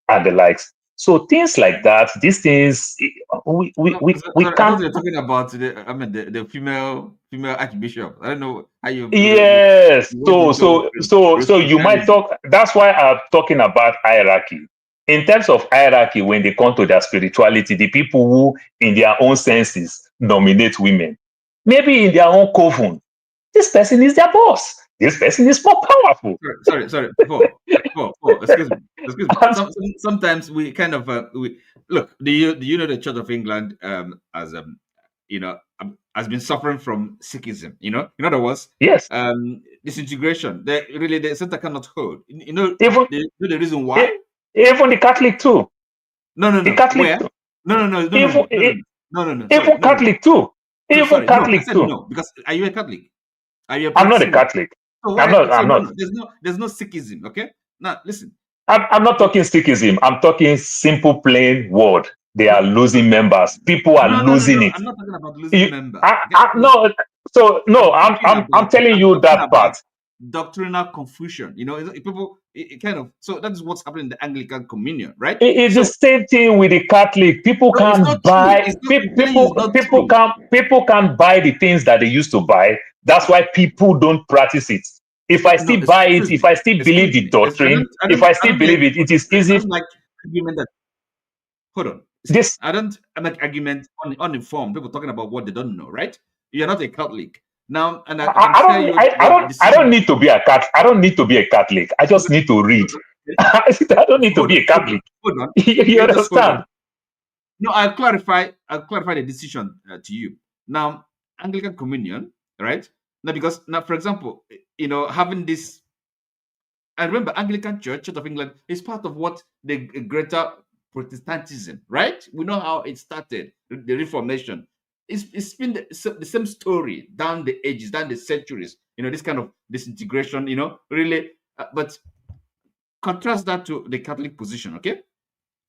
and the likes. So things like that, these things, we I can't. thought you were talking about the female archbishop. I don't know how you. Yes. What you So you might talk. That's why I'm talking about hierarchy. In terms of hierarchy, when they come to their spirituality, the people who, in their own senses, nominate women, maybe in their own coven, this person is their boss. This person is more powerful. Sorry. Paul, excuse me. Sometimes we kind of look. Do you know the Church of England has been suffering from Sikhism? In other words, yes, disintegration. The center cannot hold. Even the reason why? Even the Catholic too. No. The Catholic Where? too. No. Even Catholic too. Even Catholic I said too. no, because are you a Catholic? Are you a I'm not a practicing one? Catholic. So I'm not. There's no Sikhism. Okay. Now listen. I'm not talking Sikhism. I'm talking simple, plain word. They are losing members. People are losing it. I'm not talking about losing members. No. So no, I'm telling you that part. Doctrinal confusion. People kind of. So that is what's happening in the Anglican Communion, right? It's the same thing with the Catholic. People can't buy. People can't buy the things that they used to buy. That's why people don't practice it. If I still buy it, if I still believe the doctrine, if I still believe it, it is easy. Like argument that. Hold on. I don't like argument uninformed. People talking about what they don't know, right? You're not a Catholic. Now, and I don't need to be a Catholic. I don't need to be a Catholic. I just need to read. I don't need to be a Catholic. Hold on. You understand? No, I'll clarify the decision to you. Now, Anglican Communion, right? Now, for example, having this, and remember, Anglican Church of England is part of what the greater Protestantism, right? We know how it started, the Reformation. It's been the same story down the ages, down the centuries. This kind of disintegration. Really. But contrast that to the Catholic position, okay?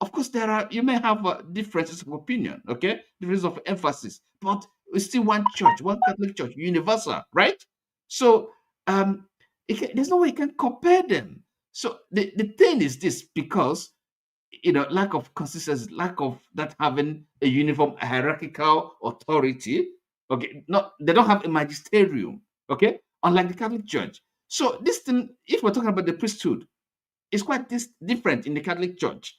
Of course, you may have differences of opinion, okay? Differences of emphasis, but it's still one church, one Catholic church, universal, right? So there's no way you can compare them. So the thing is this, because lack of consistency, lack of that having a uniform hierarchical authority. Okay, they don't have a magisterium. Okay, unlike the Catholic Church. So this thing, if we're talking about the priesthood, is quite different in the Catholic Church,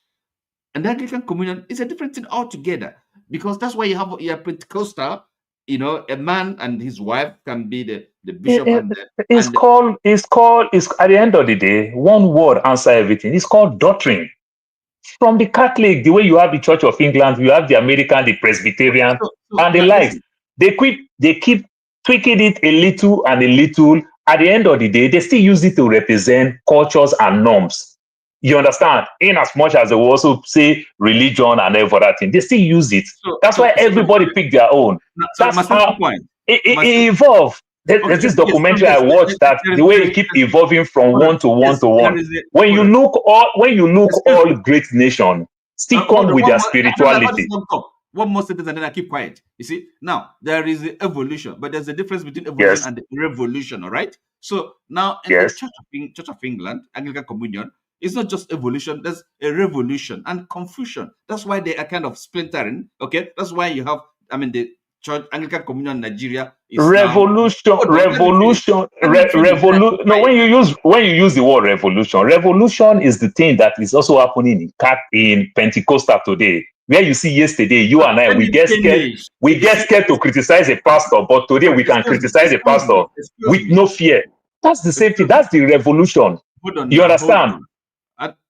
and the Anglican Communion is a different thing altogether. Because that's why you have your Pentecostal. A man and his wife can be the bishop. It's at the end of the day, one word answer everything. It's called doctrine. From the Catholic, the way you have the Church of England, you have the American, the Presbyterian, and the like. They keep tweaking it a little and a little. At the end of the day, they still use it to represent cultures and norms. You understand? In as much as they will also say religion and every other thing, they still use it. That's why everybody pick their own. That's how it evolved. There's this documentary I watched that the way it keep evolving from one to one to one. When you look all great nations still come with their spirituality. One more sentence and then I keep quiet. You see, now there is the evolution, but there's a difference between evolution and the revolution. All right. So now in the Church of England, Anglican Communion, it's not just evolution. There's a revolution and confusion. That's why they are kind of splintering. Okay. That's why you have, the Church Anglican Communion in Nigeria is revolution. No, when you use the word revolution is the thing that is also happening in Pentecostal today. Where you see yesterday, you and I, we get scared to criticize a pastor, but today we can criticize a pastor with no fear. That's the same thing. That's the revolution. You understand?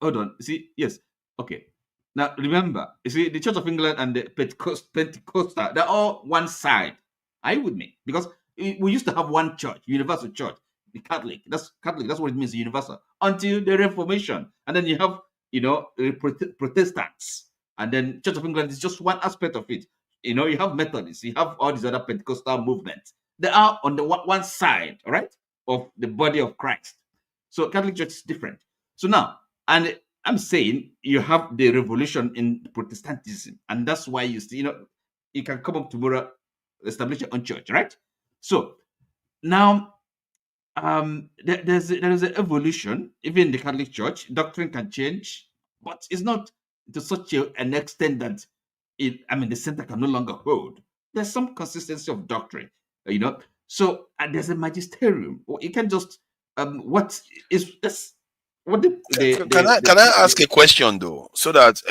Hold on. See, yes. Okay. Now, remember, you see, the Church of England and the Pentecostal, they're all one side. Are you with me? Because we used to have one church, universal church, the Catholic. That's what it means, universal. Until the Reformation. And then you have, Protestants. And then Church of England is just one aspect of it. You have Methodists, you have all these other Pentecostal movements. They are on the one side, all right, of the body of Christ. So Catholic Church is different. So now, and I'm saying you have the revolution in Protestantism, and that's why you see, you can come up tomorrow, establish your own church, right? So now, there is an evolution. Even in the Catholic Church, doctrine can change, but it's not to such an extent that the center can no longer hold. There's some consistency of doctrine, So there's a magisterium. You can just can I ask a question though, so that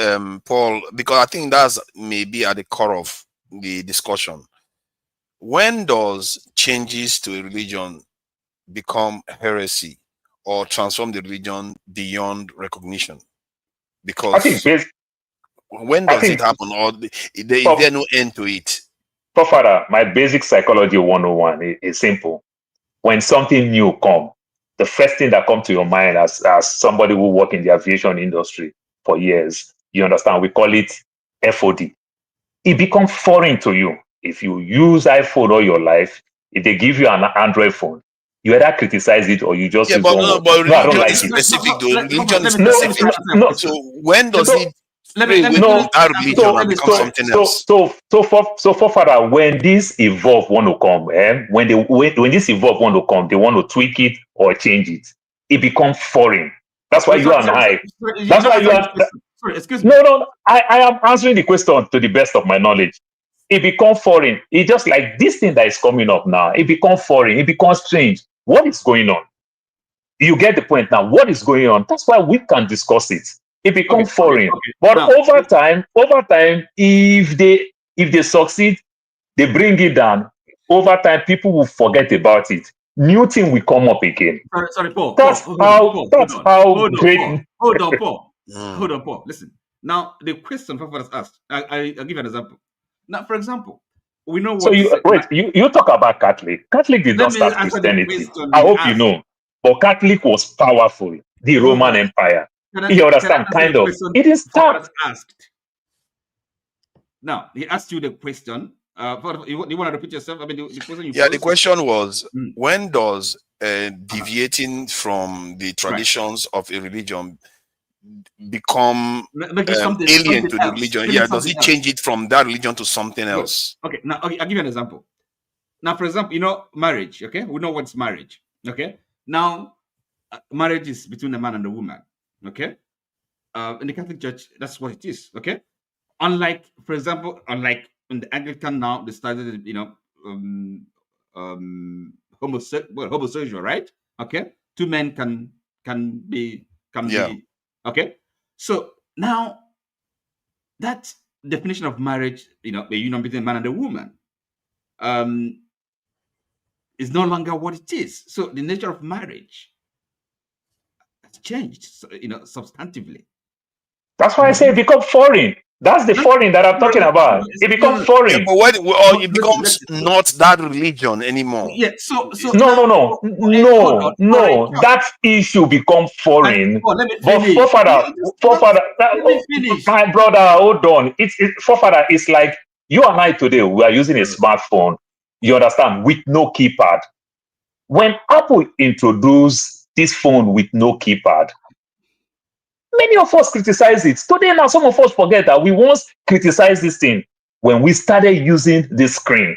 Paul, because I think that's maybe at the core of the discussion. When does changes to a religion become heresy or transform the religion beyond recognition? Because I think when does it happen, or is there no end to it? Father, my basic psychology 101 is simple. When something new comes, the first thing that comes to your mind as somebody who worked in the aviation industry for years, you understand, we call it FOD. It becomes foreign to you. If you use iPhone all your life, if they give you an Android phone, you either criticize it or you just use one. But religion is specific though. Religion is specific. So when does it become something else? So for Father, when this evolve want to come, when this evolve want to come, they want to tweak it or change it. It becomes foreign. That's why you and I. That's why you are. Sorry, excuse me. No. I am answering the question to the best of my knowledge. It becomes foreign. It's just like this thing that is coming up now. It becomes foreign. It becomes strange. What is going on? You get the point now. What is going on? That's why we can discuss it. It becomes foreign. But now, over time, if they succeed, they bring it down. Over time, people will forget about it. New thing will come up again. Sorry, Paul. Hold on, Paul. Listen. Now, the question Papa has asked, I'll give you an example. Now, for example, we know what... So you talk about Catholic. Catholic did not start Christianity. I hope you know. But Catholic was powerful. The Roman Empire. You understand? Kind of. It is asked. Now, he asked you the question. You want to repeat yourself? The question you posed? The question was, when does deviating from the traditions of a religion become alien to the religion? Does it change it from that religion to something else? Okay, now I'll give you an example. Now, for example, marriage, okay? We know what's marriage, okay? Now, marriage is between a man and a woman, okay? In the Catholic Church, that's what it is, okay? Unlike in the Anglican now, they started, homosexual, right? Okay? Two men can be, okay? So now, that definition of marriage, the union between a man and a woman, is no longer what it is. So the nature of marriage has changed, substantively. That's why I say it becomes foreign. That's the foreign that I'm talking about. It becomes foreign. But it becomes not that religion anymore. Yeah. So no. That issue becomes foreign. But forefather, my brother, hold on. Forefather, it's like you and I today. We are using a smartphone. You understand? With no keypad. When Apple introduced this phone with no keypad, many of us criticize it. Today now, some of us forget that we once criticized this thing when we started using this screen.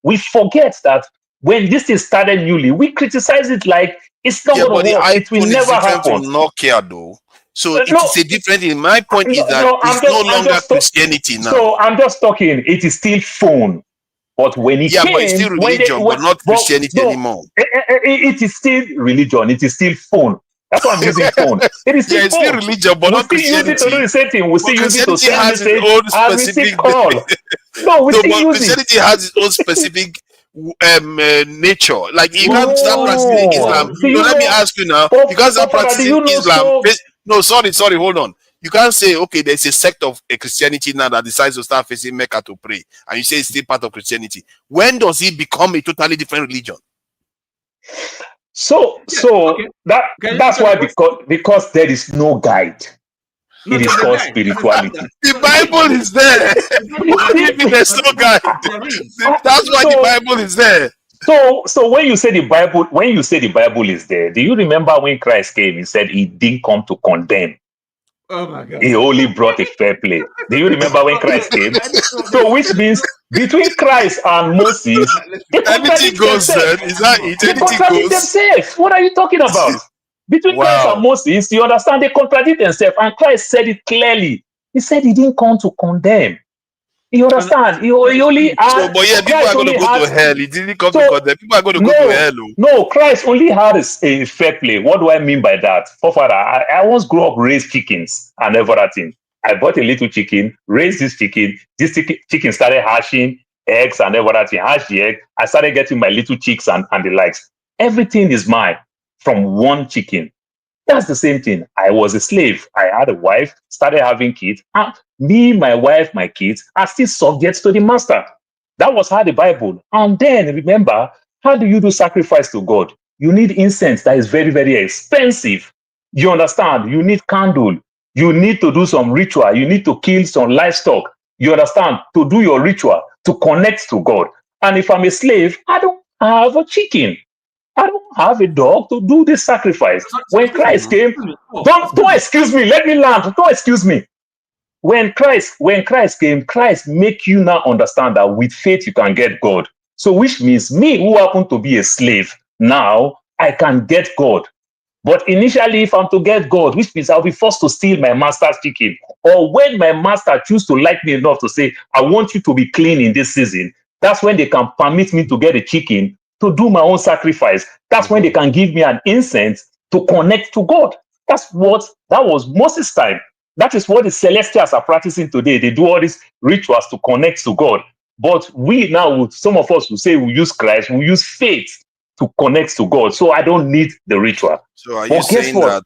We forget that when this thing started newly, we criticize it like it's not going to work. It will never happen. Nokia, though. So it is a different thing. My point is that it's no longer Christianity now. So I'm just talking, it is still phone. But when it came, but it's still religion, but not Christianity anymore. It is still religion. It is still phone. That's why I'm using phone. It is still, still religion, but not Christianity. We still use it to do the same thing. We still use it to send message and receive call. Christianity has its own specific nature. Like you can't start practicing Islam. Let me ask you now. You can't start practicing Islam. No, sorry, hold on. You can't say, okay, there's a sect of a Christianity now that decides to start facing Mecca to pray, and you say it's still part of Christianity. When does it become a totally different religion? That's why because there is no guide. It is called spirituality. The Bible is there. There's no guide. That's why the Bible is there. So when you say the Bible is there, do you remember when Christ came? He said he didn't come to condemn. Oh my God. He only brought a fair play. Do you remember when Christ came? So which means between Christ and Moses, they contradict themselves. What are you talking about? Between Christ and Moses, you understand, they contradict themselves. And Christ said it clearly. He said he didn't come to condemn. You understand? He only had. But yeah, people are going to go to hell. He didn't come to condemn. People are going to go to hell. No, Christ only had a fair play. What do I mean by that? Forefather, I once grew up raised chickens and everything. I bought a little chicken, raised this chicken. This chicken started hatching eggs and everything. Hatched the egg. I started getting my little chicks and the likes. Everything is mine from one chicken. That's the same thing. I was a slave. I had a wife, started having kids. And me, my wife, my kids are still subject to the master. That was how the Bible. And then remember, how do you do sacrifice to God? You need incense that is very, very expensive. You understand? You need candle. You need to do some ritual. You need to kill some livestock. You understand? To do your ritual, to connect to God. And if I'm a slave, I don't have a chicken. I don't have a dog to do this sacrifice. When Christ came, don't excuse me. Let me land. Don't excuse me. When Christ came, Christ make you now understand that with faith you can get God. So which means me who happen to be a slave, now I can get God. But initially, if I'm to get God, which means I'll be forced to steal my master's chicken. Or when my master choose to like me enough to say, I want you to be clean in this season, that's when they can permit me to get a chicken to do my own sacrifice. That's when they can give me an incense to connect to God. That was Moses' time. That is what the Celestials are practicing today. They do all these rituals to connect to God. But we now, some of us will say we use Christ, we use faith to connect to God. So I don't need the ritual. So are you saying that?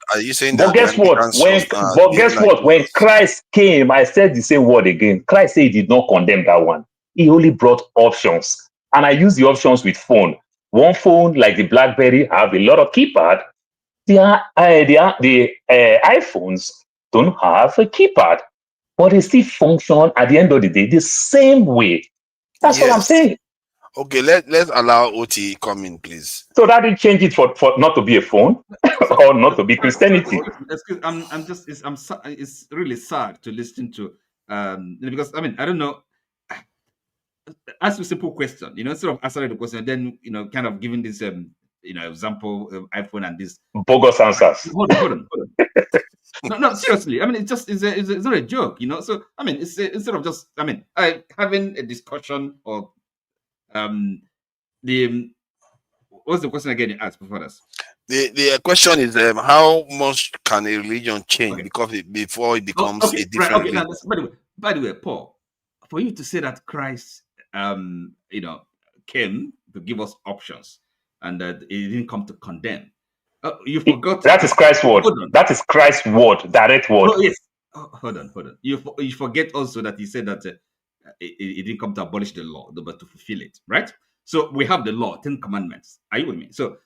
But guess what? When Christ came, I said the same word again. Christ said he did not condemn that one. He only brought options. And I use the options with phone. One phone, like the BlackBerry, have a lot of keypad. The iPhones don't have a keypad, but they still function at the end of the day the same way. That's what I'm saying. Okay, let's allow OT come in, please. So that didn't change it for not to be a phone or not to be Christianity. It's really sad to listen to because I mean I don't know. Ask a simple question, instead of answering the question, then kind of giving this example of iPhone and this bogus answers. Hold on. No, seriously. I mean, it's not a joke, So I mean, it's instead of just having a discussion or what's the question again you asked before us? The question is how much can a religion change before it becomes a different religion? By the way, Paul, for you to say that Christ came to give us options and that he didn't come to condemn. You forgot. That is Christ's word. That is Christ's word, direct word. Oh, yes. Hold on. You forget also that he said that he didn't come to abolish the law, but to fulfill it, right? So we have the law, 10 commandments. Are you with me? So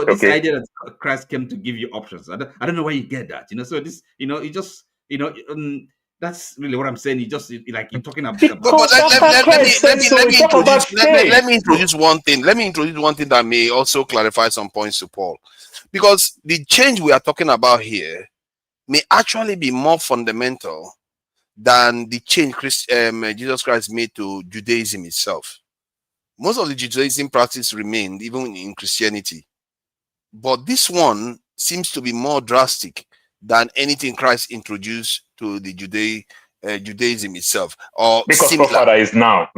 this idea that Christ came to give you options, I don't know where you get that. So this, you just, that's really what I'm saying. You're talking about. Let me introduce one thing. Let me introduce one thing that may also clarify some points to Paul, because the change we are talking about here may actually be more fundamental than the change Jesus Christ made to Judaism itself. Most of the Judaism practice remained even in Christianity, but this one seems to be more drastic than anything Christ introduced to the Judaism itself, or because similar. Forefather is now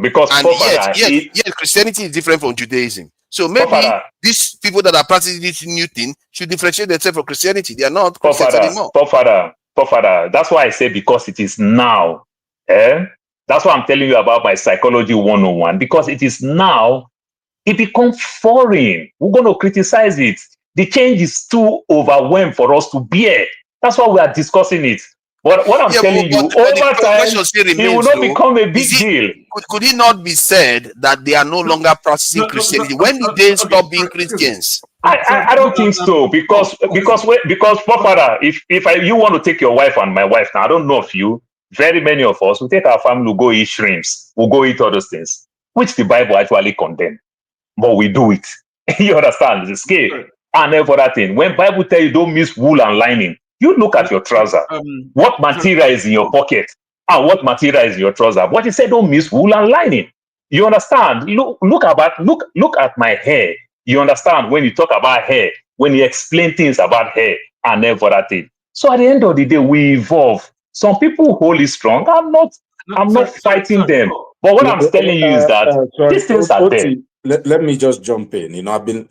Christianity is different from Judaism. So maybe these people that are practicing this new thing should differentiate themselves from Christianity. They are not Christians anymore. Forefather. That's why I say because it is now. That's why I'm telling you about my psychology 101, because it is now. It becomes foreign. We're going to criticize it. The change is too overwhelmed for us to bear. That's why we are discussing it. But what I'm telling you, over time, it will not become a big deal. Could it not be said that they are no longer practicing Christianity? When did they stop being Christians? I don't think so, because Forefather, if you want to take your wife and my wife, now I don't know of you, very many of us will take our family, we'll go eat shrimps, we'll go eat all those things, which the Bible actually condemns. But we do it. You understand? It's a scale. And every other thing. When Bible tell you don't mix wool and lining, you look at your trouser. What material is in your pocket and what material is in your trouser? But he said don't mix wool and lining. You understand? Look at my hair. You understand when you talk about hair, when you explain things about hair and every other thing. So at the end of the day, we evolve. Some people hold it strong. I'm not fighting them. But what I'm telling you is that these things are there. Let me just jump in. I've been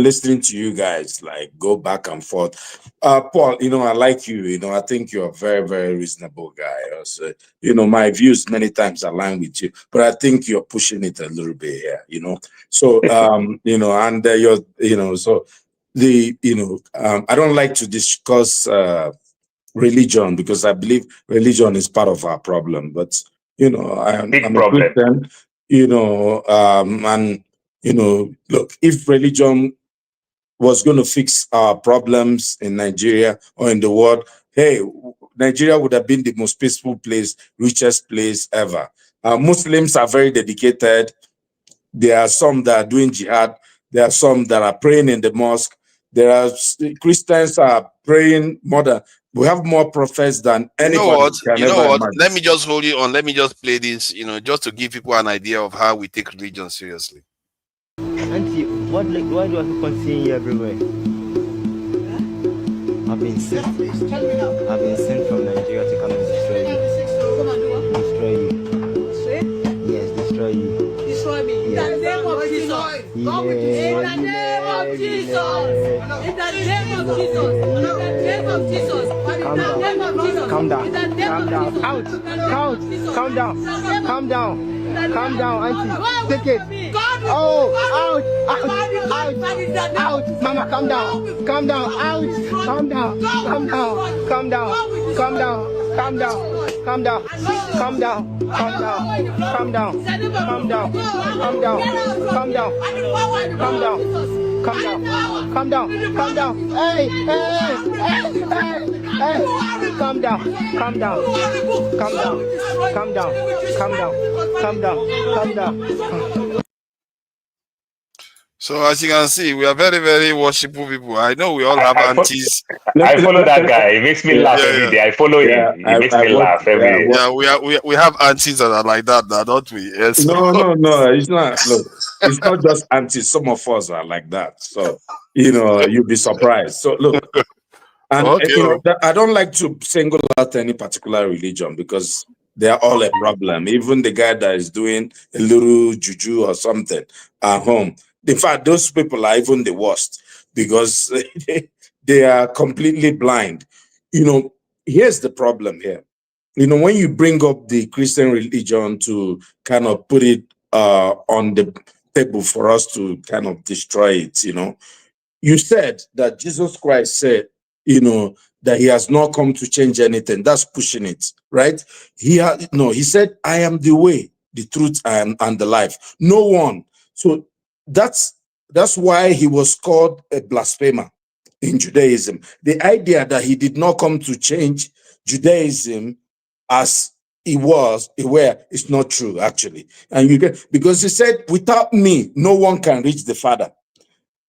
listening to you guys like go back and forth. Paul, I like you. I think you're a very, very reasonable guy. Also, my views many times align with you, but I think you're pushing it a little bit here. So and you're, so I don't like to discuss religion because I believe religion is part of our problem. But I'm a Christian. And look, if religion was going to fix our problems in Nigeria or in the world, hey, Nigeria would have been the most peaceful place, richest place ever. Muslims are very dedicated. There are some that are doing jihad. There are some that are praying in the mosque. There are Christians are praying more than, we have more prophets than anybody can ever imagine. Let me just hold you on. Let me just play this, just to give people an idea of how we take religion seriously. Auntie, why do I keep on seeing you everywhere? I've been sent from Nigeria to come and destroy you. Destroy you. Yes, destroy you. Destroy me. In the name of Jesus. In the name of Jesus. In the name of Jesus. In the name of Jesus. Calm down. Out. Calm down. Calm down, auntie. Take it. Oh, out. Mama, calm down. Out. Calm down. Hey. Calm down. So as you can see, we are very, very worshipful people. I know we all have aunties. I follow that guy. He makes me laugh every day. I follow him. He makes me laugh every day. Yeah, we have aunties that are like that, don't we? Yes. No. It's not. Look, it's not just aunties. Some of us are like that. So you'll be surprised. So look, and I don't like to single out any particular religion because they are all a problem. Even the guy that is doing a little juju or something at home. In fact, those people are even the worst because they are completely blind. Here's the problem here. When you bring up the Christian religion to kind of put it on the table for us to kind of destroy it, you said that Jesus Christ said, that he has not come to change anything. That's pushing it, right? He said, I am the way, the truth, and the life. No one. So that's why he was called a blasphemer in Judaism. The idea that he did not come to change Judaism as he was aware is not true, actually. And because he said, without me, no one can reach the Father.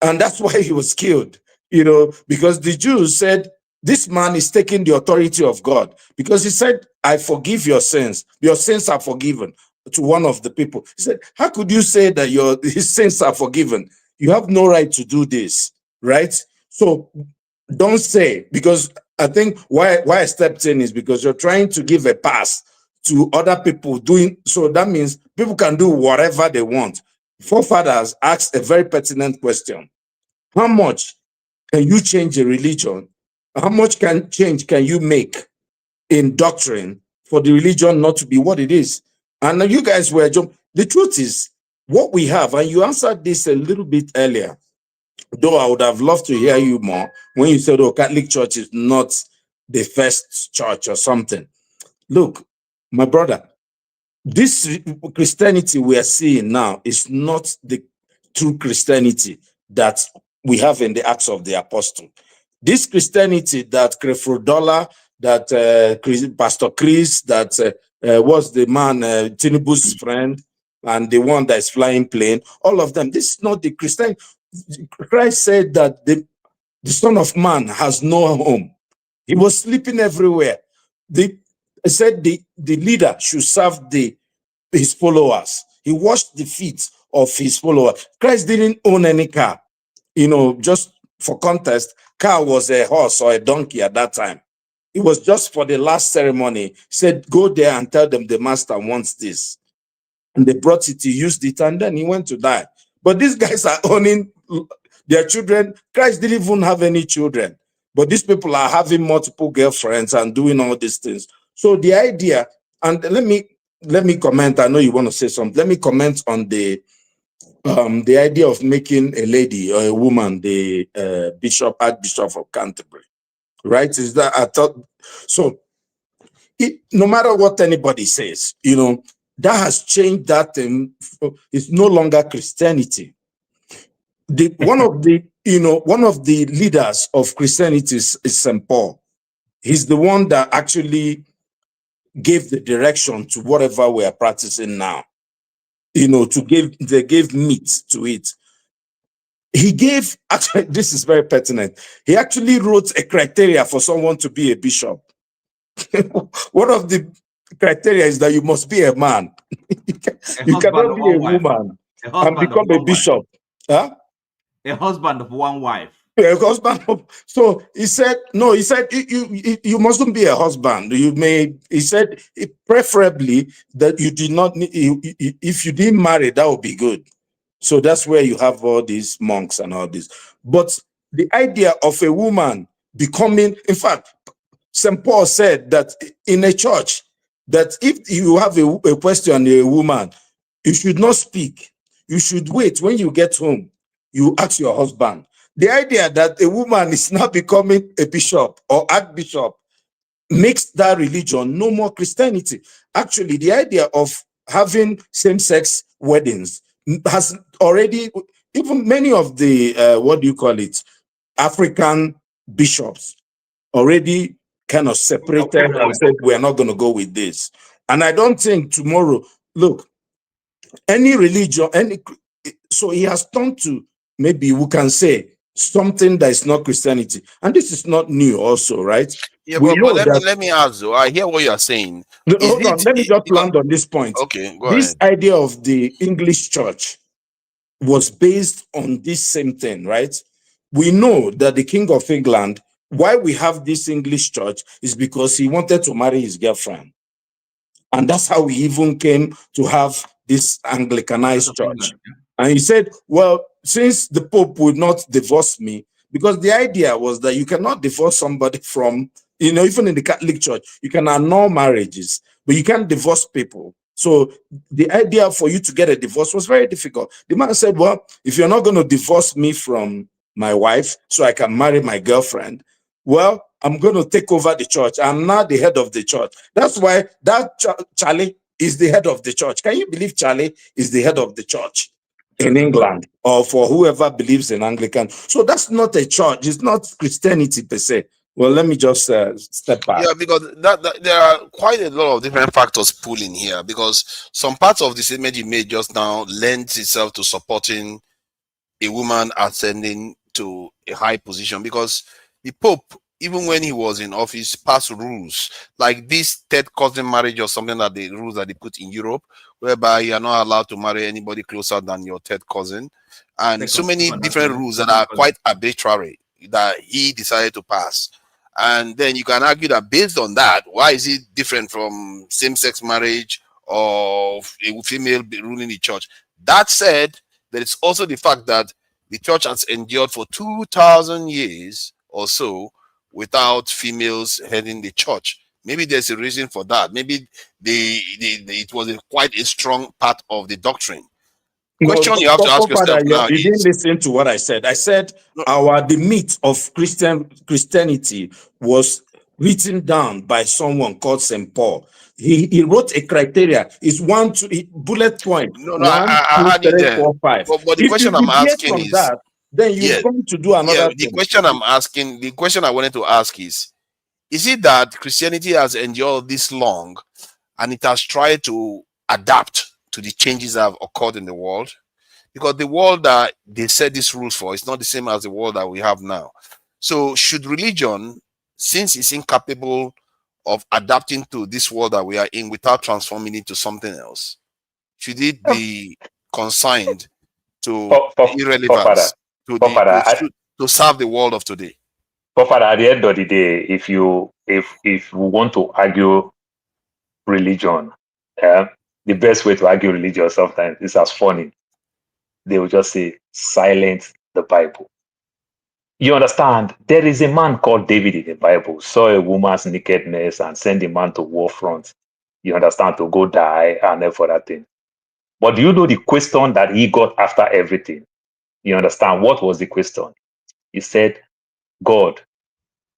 And that's why he was killed, because the Jews said, this man is taking the authority of God, because he said, I forgive your sins. Your sins are forgiven to one of the people. He said, how could you say that his sins are forgiven? You have no right to do this, right? So don't say, because I think why I stepped in is because you're trying to give a pass to other people doing, so that means people can do whatever they want. Forefathers asked a very pertinent question. How much can you change a religion? How much change can you make in doctrine for the religion not to be what it is? And you guys were jumping. The truth is, what we have, and you answered this a little bit earlier, though I would have loved to hear you more when you said, oh, Catholic Church is not the first church or something. Look, my brother, this Christianity we are seeing now is not the true Christianity that we have in the Acts of the Apostle. This Christianity that Crefrodola, that Pastor Chris, that was the man, Tinubu's friend, and the one that is flying plane, all of them, this is not the Christian. Christ said that the Son of Man has no home. He was sleeping everywhere. He said the leader should serve his followers. He washed the feet of his followers. Christ didn't own any car. Just for context, car was a horse or a donkey at that time. It was just for the last ceremony. He said, go there and tell them the master wants this. And they brought it, he used it, and then he went to die. But these guys are owning their children. Christ didn't even have any children. But these people are having multiple girlfriends and doing all these things. So the idea, and let me comment, I know you want to say something. Let me comment on the idea of making a lady or a woman the Archbishop of Canterbury. Right? Is that I thought so? No matter what anybody says, that has changed that thing. It's no longer Christianity. One of the leaders of Christianity is St. Paul. He's the one that actually gave the direction to whatever we are practicing now. They gave meat to it. He gave, actually, this is very pertinent. He actually wrote a criteria for someone to be a bishop. One of the criteria is that you must be a man. You cannot be a woman and become a bishop. Huh? A husband of one wife. A husband of, so he said, no, he said, you mustn't be a husband. He said, preferably that you did not, if you didn't marry, that would be good. So that's where you have all these monks and all this. But the idea of a woman becoming, in fact, St. Paul said that in a church, that if you have a question, a woman, you should not speak. You should wait. When you get home, you ask your husband. The idea that a woman is not becoming a bishop or archbishop makes that religion no more Christianity. Actually, the idea of having same-sex weddings has already, even many of the, African bishops already kind of separated and said, we're not going to go with this. And I don't think tomorrow, look, any religion, so he has turned to, maybe we can say, something that is not Christianity. And this is not new also, right? Yeah, but let me ask though. I hear what you're saying. Hold on, let me just land on this point. Okay, go this ahead. Idea of the English church was based on this same thing, right? We know that the King of England, why we have this English church is because he wanted to marry his girlfriend. And that's how we even came to have this Anglicanized church. And he said, well, since the Pope would not divorce me, because the idea was that you cannot divorce somebody from, even in the Catholic Church, you can annul marriages, but you can't divorce people. So the idea for you to get a divorce was very difficult. The man said, well, if you're not going to divorce me from my wife so I can marry my girlfriend, well, I'm going to take over the church. I'm now the head of the church. That's why that Charlie is the head of the church. Can you believe Charlie is the head of the church in England, or for whoever believes in Anglican? So that's not a church. It's not Christianity per se. Well, let me just step back. Yeah, because there are quite a lot of different factors pulling here, because some parts of the statement you made just now lends itself to supporting a woman ascending to a high position, because the Pope, even when he was in office, passed rules like this third cousin marriage or something, that the rules that they put in Europe, whereby you are not allowed to marry anybody closer than your third cousin, and so many different rules that are quite arbitrary that he decided to pass. And then you can argue that based on that, why is it different from same-sex marriage or a female ruling the church? That said, there is also the fact that the church has endured for 2,000 years or so without females heading the church. Maybe there's a reason for that. Maybe it was quite a strong part of the doctrine. Question you have to ask yourself now you didn't listen to what I said. I said the meat of Christianity was written down by someone called St. Paul. He wrote a criteria. It's bullet point. No, I had it there. 4, 5. But the question I'm asking is that, then you're going to do another thing. The question I wanted to ask is it that Christianity has endured this long and it has tried to adapt to the changes that have occurred in the world? Because the world that they set these rules for is not the same as the world that we have now. So should religion, since it's incapable of adapting to this world that we are in without transforming it into something else, should it be consigned to irrelevance, to serve the world of today? But Father, at the end of the day, if we want to argue religion, the best way to argue religion sometimes is as funny. They will just say, silence the Bible. You understand? There is a man called David in the Bible, saw a woman's nakedness and sent the man to war front. You understand? To go die and every other thing. But do you know the question that he got after everything? You understand? What was the question? He said, God,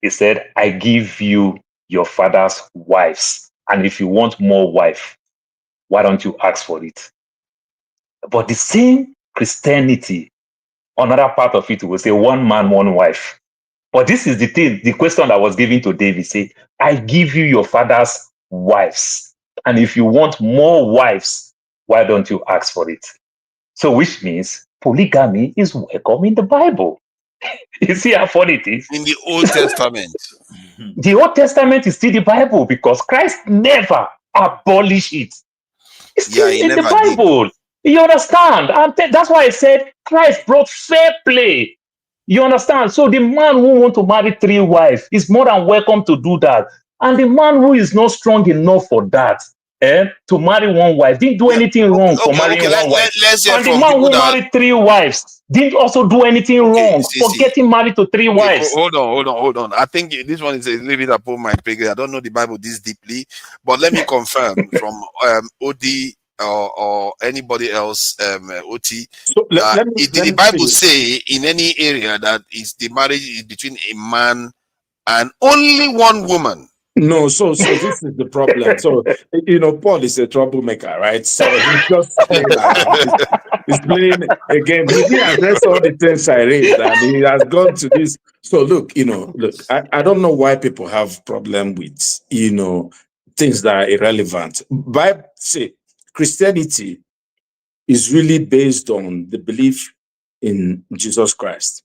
he said, I give you your father's wives. And if you want more wife, why don't you ask for it? But the same Christianity, another part of it will say one man, one wife. But this is the thing, the question that was given to David, say, I give you your father's wives. And if you want more wives, why don't you ask for it? So which means polygamy is welcome in the Bible. You see how funny it is? In the Old Testament. The Old Testament is still the Bible because Christ never abolished it. It's still in the Bible. You understand? And that's why I said Christ brought fair play. You understand? So the man who wants to marry 3 wives is more than welcome to do that. And the man who is not strong enough for that, to marry 1 wife, didn't do anything wrong for marrying 1 wife. And the man who married 3 wives didn't also do anything wrong for getting married to 3 wives. Hold on. I think this one is a little bit above my pay grade. I don't know the Bible this deeply, but let me confirm from OD or anybody else, OT. So did the Bible say in any area that is the marriage is between a man and only 1 woman? No, so this is the problem. So, Paul is a troublemaker, right? So he's just playing around. He's playing a game. He didn't address all the things I raised, and he has gone to this. So look, I don't know why people have problem with, things that are irrelevant. Bible say Christianity is really based on the belief in Jesus Christ.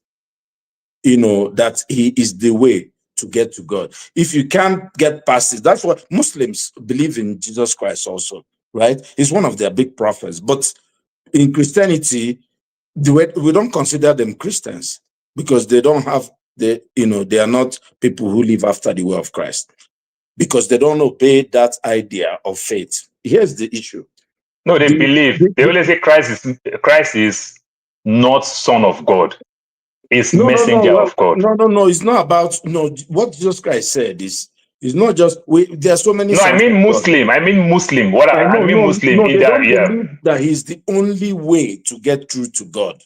That he is the way to get to God. If you can't get past it, that's what Muslims believe in Jesus Christ also, right? He's one of their big prophets. But in Christianity, we don't consider them Christians because they don't have they are not people who live after the way of Christ because they don't obey that idea of faith. Here's the issue. No, they believe. They only say Christ is not Son of God. Is messenger of God. No. It's not about what Jesus Christ said is not just there are so many. No, I mean Muslim. What I mean Muslim. No, they don't believe that he's the only way to get through to God.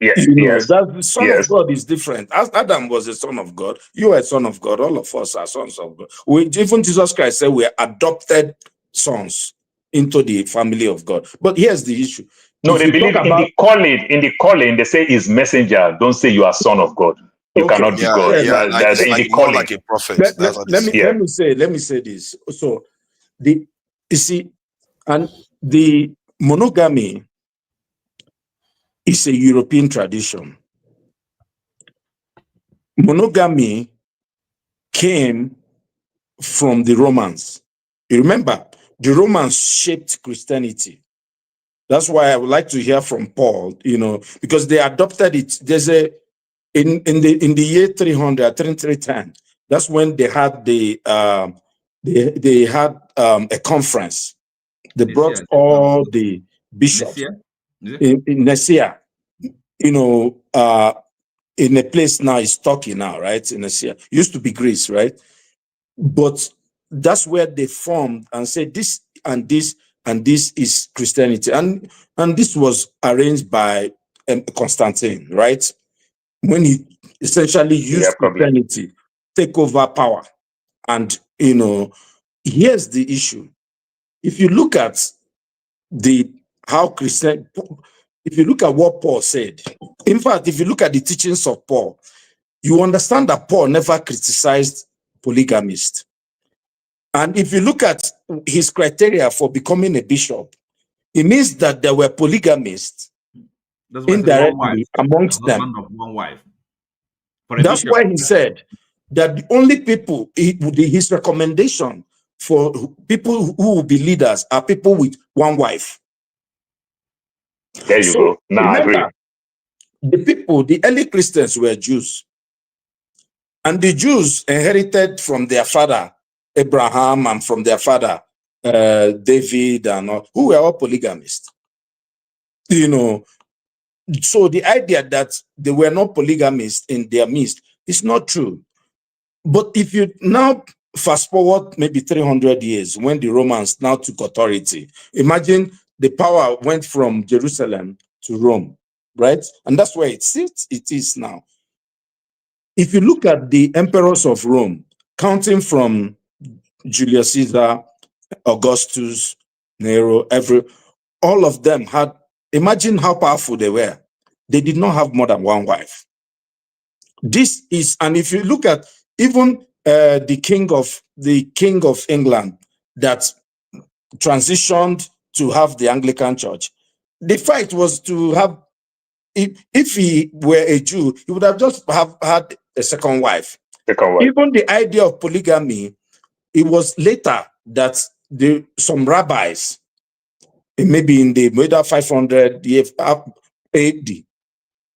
Yes, that the Son of God is different. As Adam was a son of God, you are a son of God. All of us are sons of God. Even Jesus Christ said we are adopted sons into the family of God. But here's the issue. No, they believe in the calling, they say is messenger. Don't say you are son of God. You cannot be God. In the calling, like a prophet. Let me say this. So the monogamy is a European tradition. Monogamy came from the Romans. You remember, the Romans shaped Christianity. That's why I would like to hear from Paul, because they adopted it. There's in the year 310. That's when they had a conference. They brought all the bishops in Nicaea, in a place now is Turkey now, right? In Nicaea, used to be Greece, right? But that's where they formed and said this and this and this is Christianity, and this was arranged by Constantine, right? When he essentially used Christianity, take over power. And here's the issue. If you look at if you look at what Paul said, in fact, if you look at the teachings of Paul, you understand that Paul never criticized polygamists. And if you look at his criteria for becoming a bishop, it means that there were polygamists indirectly amongst them. One wife. That's why he said that the only people, his recommendation for people who will be leaders are people with 1 wife. There you go. Now I agree. The early Christians were Jews. And the Jews inherited from their father Abraham and from their father David and all, who were all polygamists. You know, so the idea that they were not polygamists in their midst is not true. But if you now fast forward maybe 300 years when the Romans now took authority, imagine the power went from Jerusalem to Rome, right? And that's where it sits, it is now. If you look at the emperors of Rome, counting from Julius Caesar, Augustus, Nero, all of them had, imagine how powerful they were. They did not have more than one wife. This is, and if you look at even the king of England that transitioned to have the Anglican Church, the fight was to have, if he were a Jew, he would have just have had a second wife. Even the idea of polygamy, it was later that some rabbis, maybe in the middle 500 years AD,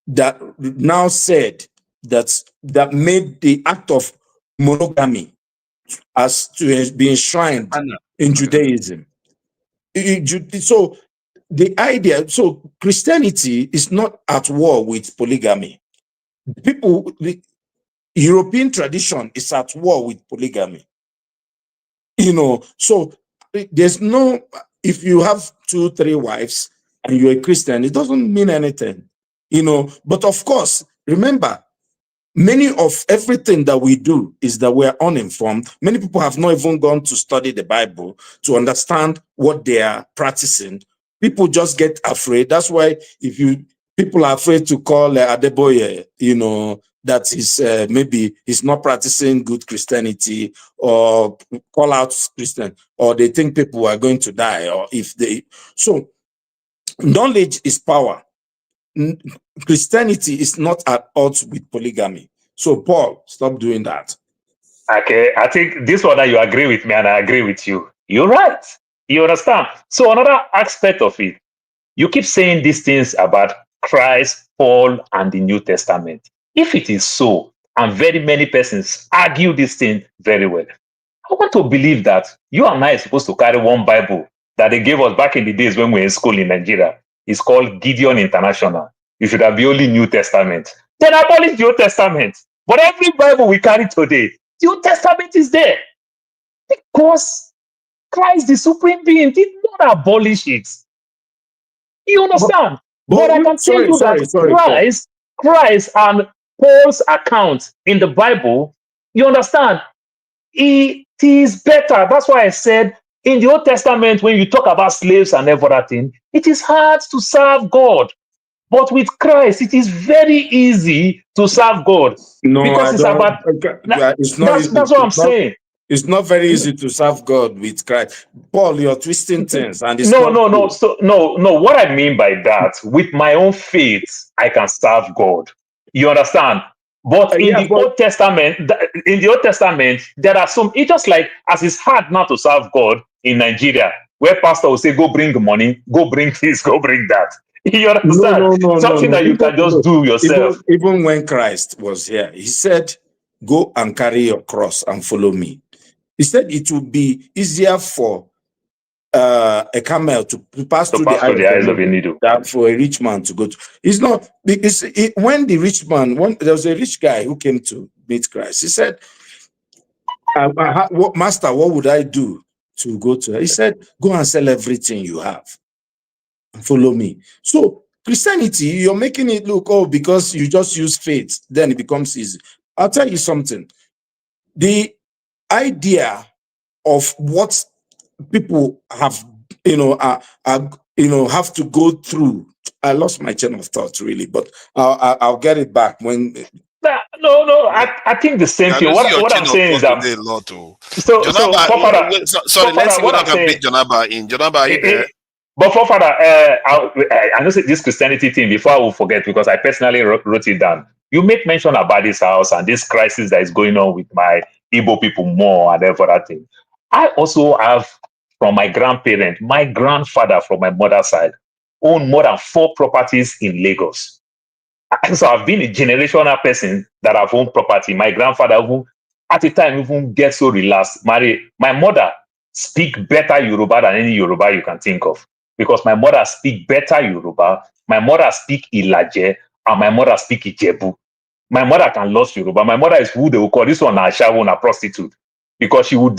that now said that made the act of monogamy as to be enshrined in Judaism. So the idea, so Christianity is not at war with polygamy. The European tradition is at war with polygamy. You know, so there's no, if you have 2, 3 wives and you're a Christian, it doesn't mean anything, you know. But of course, remember, many of everything that we do is that we're uninformed. Many people have not even gone to study the Bible to understand what they are practicing. People just get afraid. That's why people are afraid to call Adeboye, you know, that is maybe he's not practicing good Christianity, or call out Christian, or they think people are going to die, or if they. So knowledge is power. Christianity is not at odds with polygamy. So Paul, stop doing that. Okay, I think this one that you agree with me and I agree with you. You're right. You understand? So another aspect of it, you keep saying these things about Christ, Paul, and the New Testament. If it is so, and very many persons argue this thing very well, I want to believe that you and I are supposed to carry one Bible that they gave us back in the days when we were in school in Nigeria. It's called Gideon International. You should have the only New Testament. Then abolish the Old Testament. But every Bible we carry today, the Old Testament is there. Because Christ, the supreme being, did not abolish it. You understand? But I can tell you that Christ and Paul's account in the Bible, you understand, it is better. That's why I said in the Old Testament, when you talk about slaves and everything, it is hard to serve God. But with Christ, it is very easy to serve God. No, because it's about. It's not easy. That's what I'm saying. It's not very easy to serve God with Christ. Paul, you're twisting things, and it's no. What I mean by that, with my own faith, I can serve God. You understand? But in the Old Testament, there are some. It's just like as it's hard now to serve God in Nigeria, where pastor will say, "Go bring money, go bring this, go bring that." You understand? Something that you can just do yourself. Even when Christ was here, he said, "Go and carry your cross and follow me." He said it would be easier for a camel to pass through the eyes of a needle than for a rich man to go to. It's not. When the rich man, there was a rich guy who came to meet Christ. He said, "Master, what would I do to go to her?" He said, "Go and sell everything you have and follow me." So Christianity, you're making it look, because you just use faith, then it becomes easy. I'll tell you something. The idea of what people have, have to go through. I lost my chain of thought, really, but I'll get it back when. No. I think the same thing. What I'm saying is that. Sorry, let's see what I can bring Jonaba in. Jonaba, are you there? But Forefather, I know this Christianity thing before I will forget, because I personally wrote it down. You make mention about this house and this crisis that is going on with my Igbo people more and everything. I also have, from my grandparent, my grandfather from my mother's side, owned more than 4 properties in Lagos. So I've been a generational person that have owned property. My grandfather, even at the time, even get so relaxed. My mother speak better Yoruba than any Yoruba you can think of, because my mother speak better Yoruba. My mother speak Ilaje, and my mother speak Ijebu. My mother can lost Yoruba. My mother is who they will call this one a shawo, a prostitute, because she would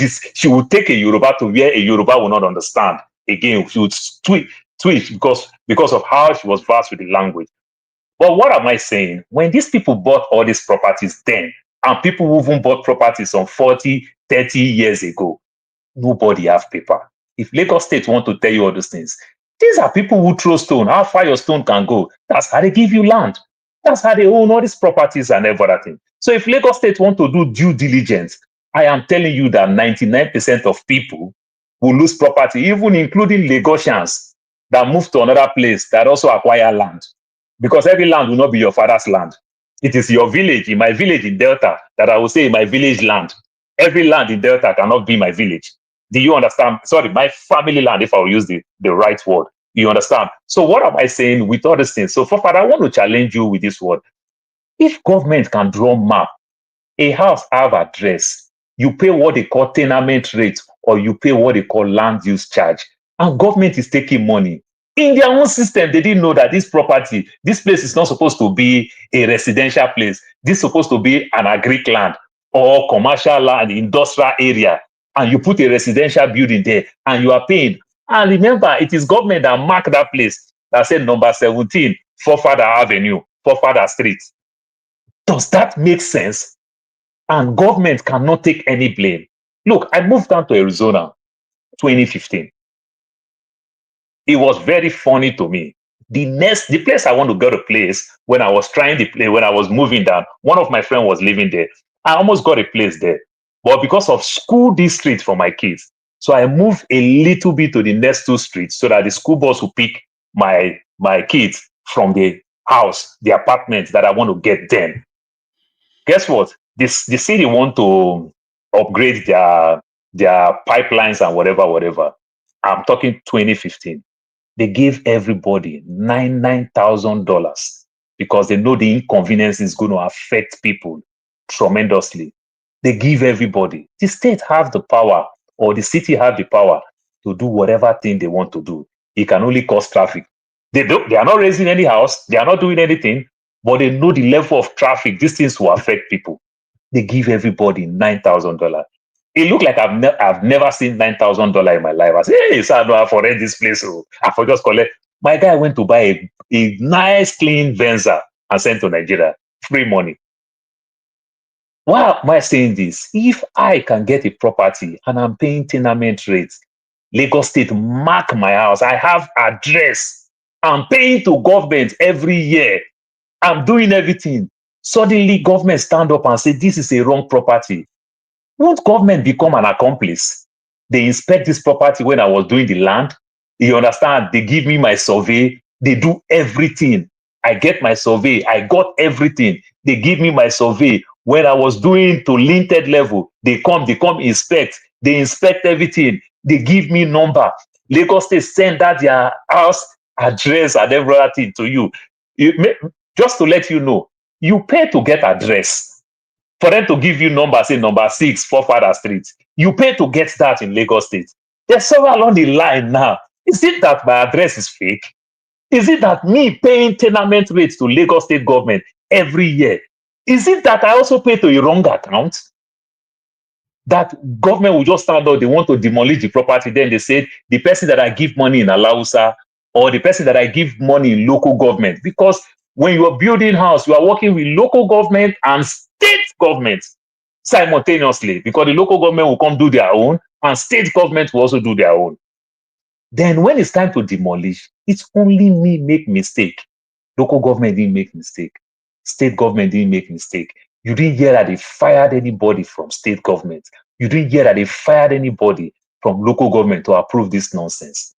take a Yoruba to where a Yoruba will not understand. Again, she would twitch because of how she was versed with the language. But what am I saying? When these people bought all these properties then, and people who even bought properties some 40, 30 years ago, nobody have paper. If Lagos State want to tell you all those things, these are people who throw stone. How far your stone can go. That's how they give you land. That's how they own all these properties and every other thing. So if Lagos State want to do due diligence, I am telling you that 99% of people will lose property, even including Lagosians that move to another place that also acquire land. Because every land will not be your father's land. It is your village, in my village in Delta, that I will say my village land. Every land in Delta cannot be my village. Do you understand? Sorry, my family land, if I will use the right word. You understand? So what am I saying with all these things? So, Father, I want to challenge you with this word. If government can draw map, a house have address, you pay what they call tenement rate, or you pay what they call land use charge, and government is taking money. In their own system, they didn't know that this property, this place is not supposed to be a residential place. This is supposed to be an agric land or commercial land, industrial area. And you put a residential building there and you are paying. And remember, it is government that marked that place that said number 17, Forefather Avenue, Forefather Street. Does that make sense? And government cannot take any blame. Look, I moved down to Arizona 2015. It was very funny to me. The place I want to go to place when I was trying to play, when I was moving down, one of my friends was living there. I almost got a place there. But because of school district for my kids, so I moved a little bit to the next 2 streets so that the school bus will pick my kids from the house, the apartment that I want to get them. Guess what? The city want to upgrade their pipelines and whatever. I'm talking 2015. They gave everybody $9,000 because they know the inconvenience is going to affect people tremendously. They give everybody. The state have the power, or the city have the power to do whatever thing they want to do. It can only cause traffic. They are not raising any house. They are not doing anything, but they know the level of traffic. These things will affect people. They give everybody $9,000. It looked like I've never seen $9,000 in my life. I said, hey, so I know I for rent this place. So I for just collect. My guy went to buy a nice, clean Venza and sent to Nigeria. Free money. Why am I saying this? If I can get a property and I'm paying tenement rates, Lagos State mark my house, I have address, I'm paying to government every year, I'm doing everything. Suddenly, government stand up and say, this is a wrong property. Won't government become an accomplice? They inspect this property when I was doing the land. You understand? They give me my survey. They do everything. I get my survey. I got everything. They give me my survey. When I was doing to linted level, they come inspect. They inspect everything. They give me number. Lagos State send that their house address and everything to you. Just to let you know, you pay to get address. For them to give you number, say number 6, Forefather Street. You pay to get that in Lagos State. There's somewhere along the line now. Is it that my address is fake? Is it that me paying tenement rates to Lagos State government every year? Is it that I also pay to a wrong account? That government will just stand out, they want to demolish the property. Then they said, the person that I give money in Alausa, or the person that I give money in local government. Because when you are building house, you are working with local government and state government simultaneously, because the local government will come do their own and state government will also do their own. Then when it's time to demolish, it's only me make mistake. Local government didn't make mistake. State government didn't make mistake. You didn't hear that they fired anybody from state government. You didn't hear that they fired anybody from local government to approve this nonsense.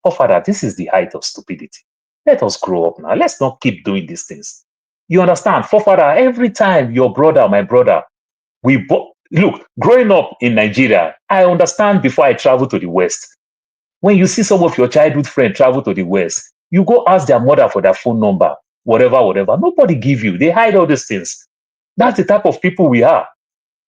Oh, Father, this is the height of stupidity. Let us grow up now. Let's not keep doing these things. You understand? Father, every time your brother, my brother, look, growing up in Nigeria, I understand before I travel to the West. When you see some of your childhood friends travel to the West, you go ask their mother for their phone number. whatever. Nobody give you. They hide all these things. That's the type of people we are.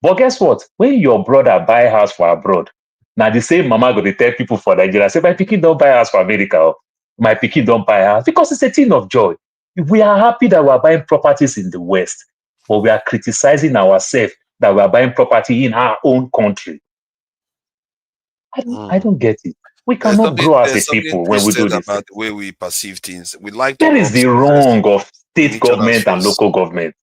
But guess what? When your brother buy house for abroad, now the same mama go to tell people for Nigeria, say, my pikin don't buy house for America, or my pikin don't buy house, because it's a thing of joy. We are happy that we are buying properties in the West, but we are criticizing ourselves that we are buying property in our own country. I don't get it. We cannot grow as a people when we do this. About the way we perceive things. We like That to is the wrong of state government and local government.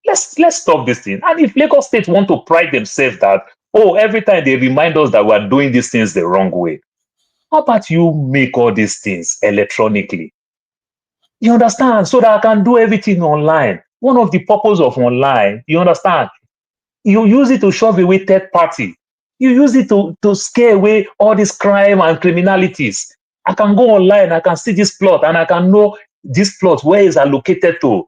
Let's stop this thing. And if Lagos State want to pride themselves that, oh, every time they remind us that we are doing these things the wrong way, how about you make all these things electronically? You understand? So that I can do everything online. One of the purpose of online, you understand? You use it to shove away third party. You use it to scare away all this crime and criminalities. I can go online, I can see this plot, and I can know this plot, where is allocated to.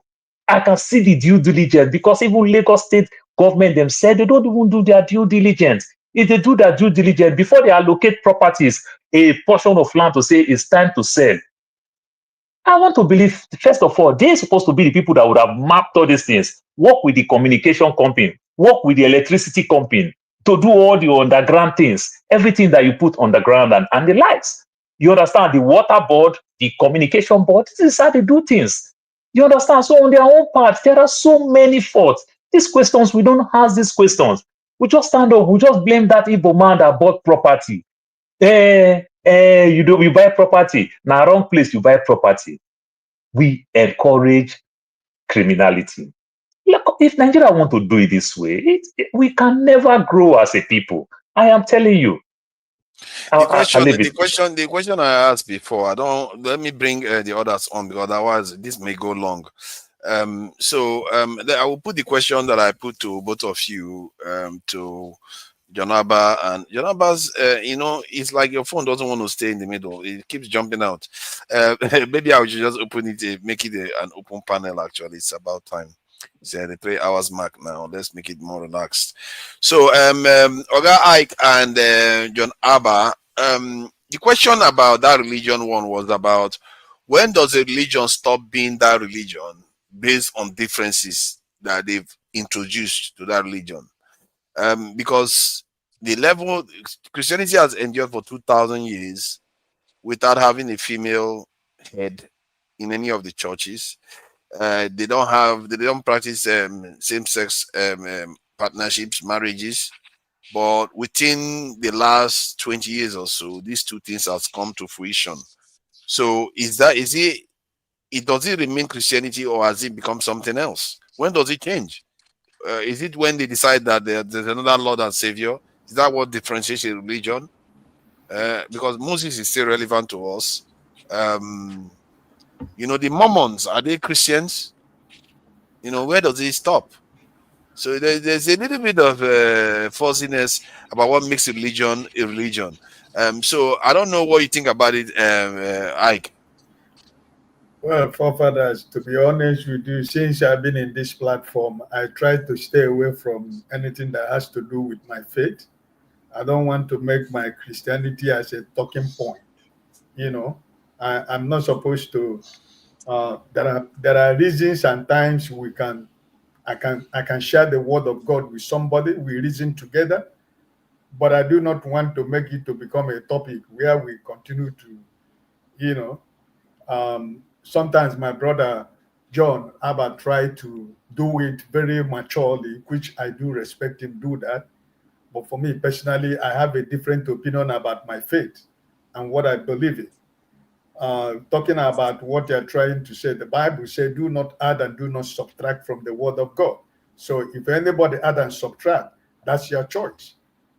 I can see the due diligence, because even Lagos State government themselves, they don't even do their due diligence. If they do their due diligence, before they allocate properties, a portion of land to say it's time to sell, I want to believe, first of all, they're supposed to be the people that would have mapped all these things, work with the communication company, work with the electricity company to do all the underground things, everything that you put underground and the lights. You understand? The water board, the communication board, this is how they do things. You understand? So on their own part, there are so many faults. These questions, we don't ask these questions. We just stand up, we just blame that Igbo man that bought property. You buy property. Now, wrong place, you buy property. We encourage criminality. Look, if Nigeria want to do it this way, we can never grow as a people. I am telling you. The question I asked before, let me bring the others on, because otherwise this may go long. I will put the question that I put to both of you, to Jonaba, and Jonaba's, it's like your phone doesn't want to stay in the middle. It keeps jumping out. Maybe I should just open it, make it an open panel. Actually, it's about time. It's the 3 hours mark now. Let's make it more relaxed. So, Oga Ike and John Abba, the question about that religion one was about, when does a religion stop being that religion based on differences that they've introduced to that religion? Because the level Christianity has endured for 2,000 years without having a female head in any of the churches. They don't practice same-sex partnerships, marriages. But within the last 20 years or so, these two things have come to fruition. So does it remain Christianity, or has it become something else? When does it change? Is it when they decide that there's another Lord and Savior? Is that what differentiates a religion? Because Moses is still relevant to us. The Mormons, are they Christians? Where does it stop? So there's a little bit of fuzziness about what makes a religion a religion. So I don't know what you think about it, Ike. Well, forefathers, to be honest with you, since I've been in this platform, I try to stay away from anything that has to do with my faith. I don't want to make my Christianity as a talking point. I'm not supposed to. There are reasons and times I can share the word of God with somebody. We reason together, but I do not want to make it to become a topic where we continue to, sometimes my brother John Abba tried to do it very maturely, which I do respect him do that. But for me personally, I have a different opinion about my faith and what I believe in. Talking about what they're trying to say, the Bible says, do not add and do not subtract from the word of God. So if anybody add and subtract, that's your choice.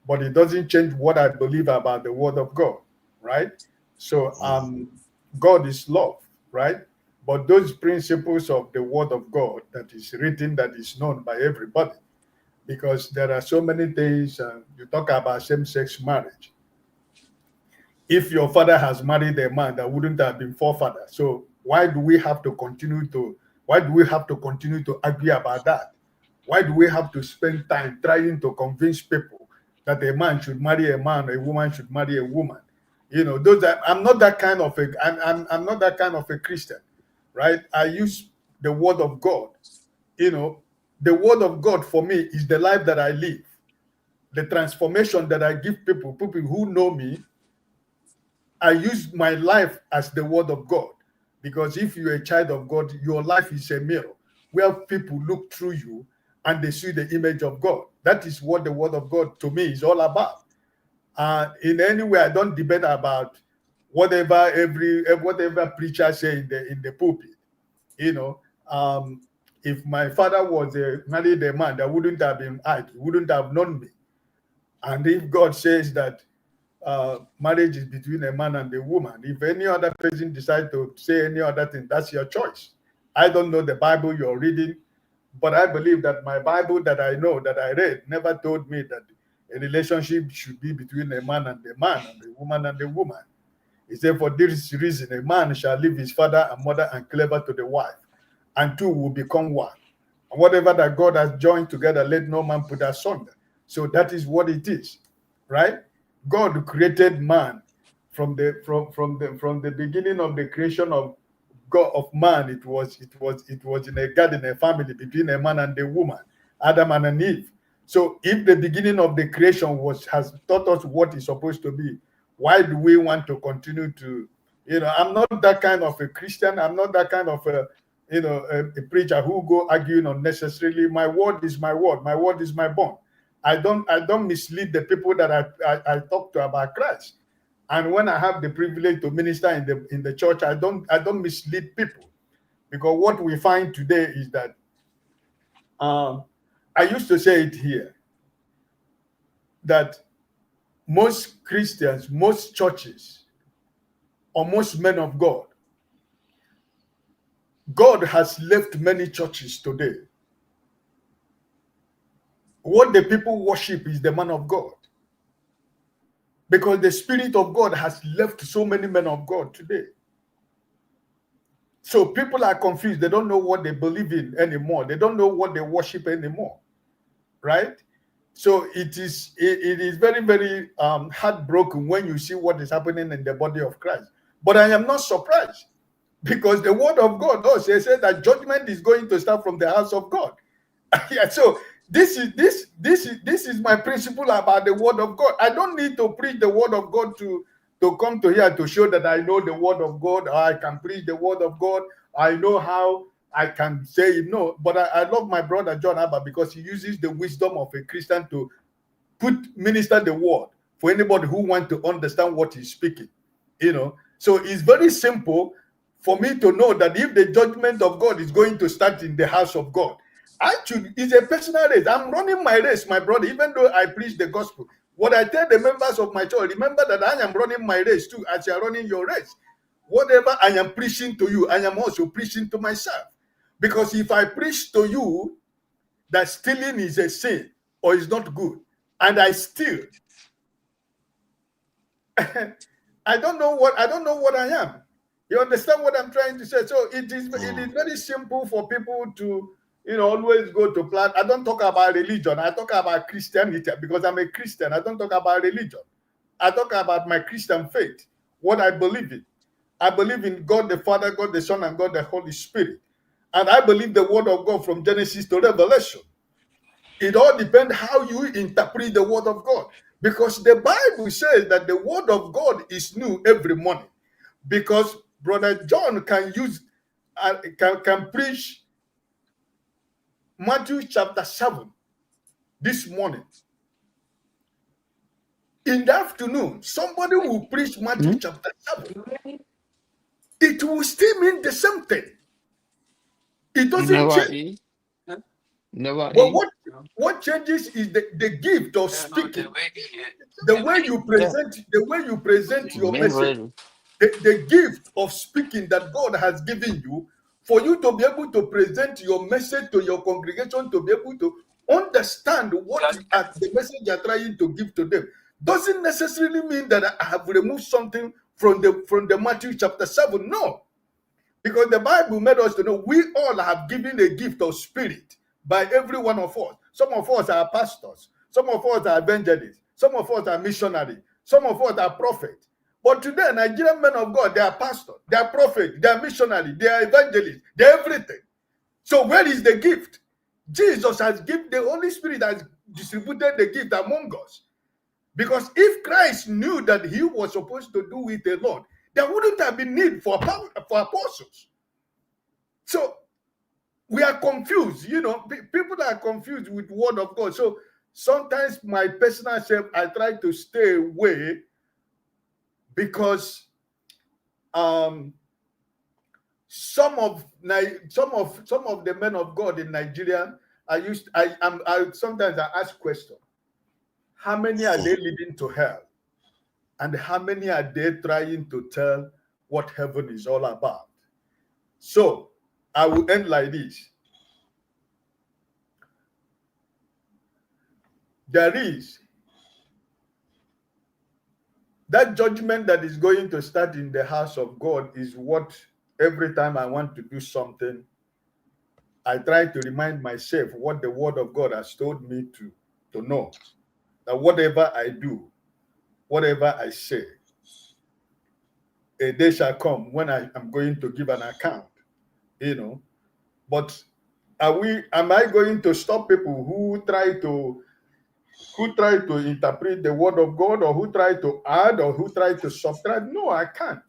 But it doesn't change what I believe about the word of God, right? So God is love, right? But those principles of the word of God that is written, that is known by everybody, because there are so many things. You talk about same-sex marriage. If your father has married a man, that wouldn't have been forefather. So why do we have to continue to argue about that? Why do we have to spend time trying to convince people that a man should marry a man, a woman should marry a woman? I'm not that kind of a Christian, right? I use the word of God. You know, the word of God for me is the life that I live, the transformation that I give people who know me. I use my life as the word of God, because if you're a child of God, your life is a mirror where people look through you and they see the image of God. That is what the word of God to me is all about. In any way, I don't debate about whatever preacher say in the pulpit. You know, if my father was married a man that wouldn't have been out, he wouldn't have known me. And if God says that marriage is between a man and a woman, if any other person decides to say any other thing, that's your choice. I don't know the Bible you're reading, but I believe that my Bible that I know, that I read, never told me that a relationship should be between a man and a man and a woman and a woman. It said, for this reason, a man shall leave his father and mother and cleave to the wife, and two will become one. And whatever that God has joined together, let no man put asunder. So that is what it is, right? God created man from the beginning of the creation of God of man. It was in a garden, a family between a man and a woman, Adam and Eve. So if the beginning of the creation has taught us what it's supposed to be, why do we want to continue to, you know, I'm not that kind of a Christian. I'm not that kind of a, you know, a preacher who go arguing unnecessarily. My word is my word. My word is my bond. I don't mislead the people that I talk to about Christ. And when I have the privilege to minister in the church, I don't mislead people, because what we find today is that I used to say it here, that most Christians, most churches, or most men of God, God has left many churches today. What the people worship is the man of God, because the Spirit of God has left so many men of God today. So people are confused. They don't know what they believe in anymore. They don't know what they worship anymore, right? So it is very, very heartbroken when you see what is happening in the body of Christ. But I am not surprised, because the word of God also says that judgment is going to start from the house of God. Yeah, so this is my principle about the word of God. I don't need to preach the word of God to come to here to show that I know the word of God, or I can preach the word of God. I know how I can say it. No, but I love my brother John Abba, because he uses the wisdom of a Christian to minister the word for anybody who wants to understand what he's speaking. You know, so it's very simple for me to know that if the judgment of God is going to start in the house of God, it's a personal race. I'm running my race, my brother, even though I preach the gospel. What I tell the members of my church, remember that I am running my race too, as you are running your race. Whatever I am preaching to you, I am also preaching to myself. Because if I preach to you that stealing is a sin or is not good, and I steal, I don't know what I am. You understand what I'm trying to say? So it is very simple for people to, you know, always go to plan. I don't talk about religion. I talk about Christianity, because I'm a Christian. I don't talk about religion. I talk about my Christian faith, what I believe in. I believe in God the Father, God the Son, and God the Holy Spirit. And I believe the word of God from Genesis to Revelation. It all depends how you interpret the word of God. Because the Bible says that the word of God is new every morning. Because Brother John can can preach Matthew chapter 7 this morning. In the afternoon, somebody will preach Matthew chapter 7. It will still mean the same thing. It doesn't change. But what changes is the gift of speaking. The way you present your message. The gift of speaking that God has given you, for you to be able to present your message to your congregation, to be able to understand what the message you are trying to give to them, doesn't necessarily mean that I have removed something from the Matthew chapter 7. No, because the Bible made us to know we all have given a gift of spirit by every one of us. Some of us are pastors, some of us are evangelists, some of us are missionaries, some of us are prophets. But today, Nigerian men of God, they are pastors, they are prophets, they are missionaries, they are evangelists, they are everything. So where is the gift? Jesus has given, the Holy Spirit has distributed the gift among us. Because if Christ knew that he was supposed to do it alone, there wouldn't have been need for apostles. So we are confused, you know, people are confused with the word of God. So sometimes my personal self, I try to stay away because some of the men of God in Nigeria, sometimes I ask questions. How many are they leading to hell? And how many are they trying to tell what heaven is all about? So I will end like this. There is that judgment that is going to start in the house of God is what every time I want to do something, I try to remind myself what the word of God has told me to know. That whatever I do, whatever I say, a day shall come when I am going to give an account, you know. But am I going to stop people who try to interpret the word of God, or who try to add, or who try to subtract? No, I can't.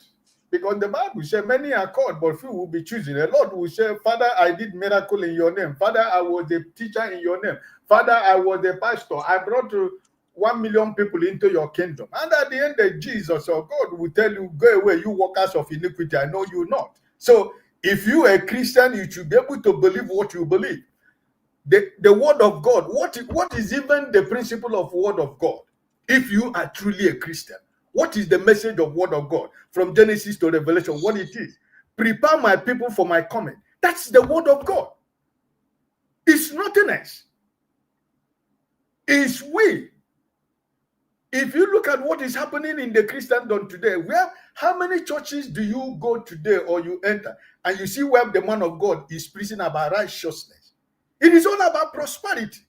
Because the Bible says many are called, but few will be chosen. The Lord will say, Father, I did miracle in your name. Father, I was a teacher in your name. Father, I was a pastor. I brought 1 million people into your kingdom. And at the end of Jesus or God will tell you, go away, you workers of iniquity, I know you not. So if you are a Christian, you should be able to believe what you believe. The word of God, what is even the principle of word of God? If you are truly a Christian, what is the message of word of God from Genesis to Revelation? What it is? Prepare my people for my coming. That's the word of God. It's nothing else. It's we. If you look at what is happening in the Christendom today, how many churches do you go today or you enter and you see where the man of God is preaching about righteousness? It is all about prosperity.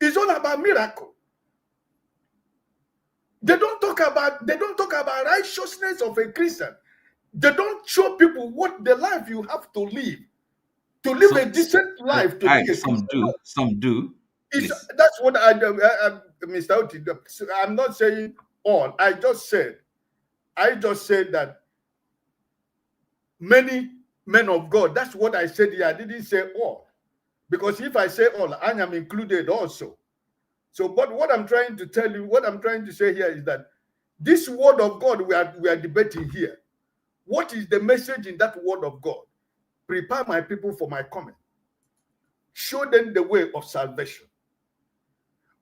It's all about miracle. They don't talk about righteousness of a Christian. They don't show people what the life you have to live a decent life. To be a some do. That's what Mr. Oti, I'm not saying all. I just said that many men of God. That's what I said here. I didn't say all, because if I say all, I am included also. So, but what I'm trying to tell you, what I'm trying to say here is that this word of God we are debating here. What is the message in that word of God? Prepare my people for my coming. Show them the way of salvation.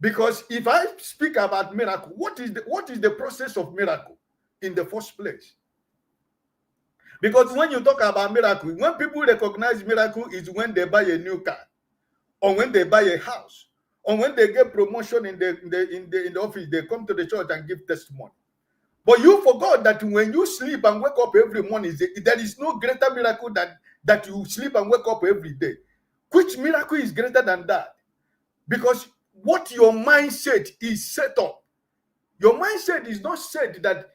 Because if I speak about miracle, what is the process of miracle in the first place? Because when you talk about miracle, when people recognize miracle is when they buy a new car, or when they buy a house, or when they get promotion in the office, they come to the church and give testimony. But you forgot that when you sleep and wake up every morning, there is no greater miracle that you sleep and wake up every day. Which miracle is greater than that? Because what your mindset is set up. Your mindset is not set that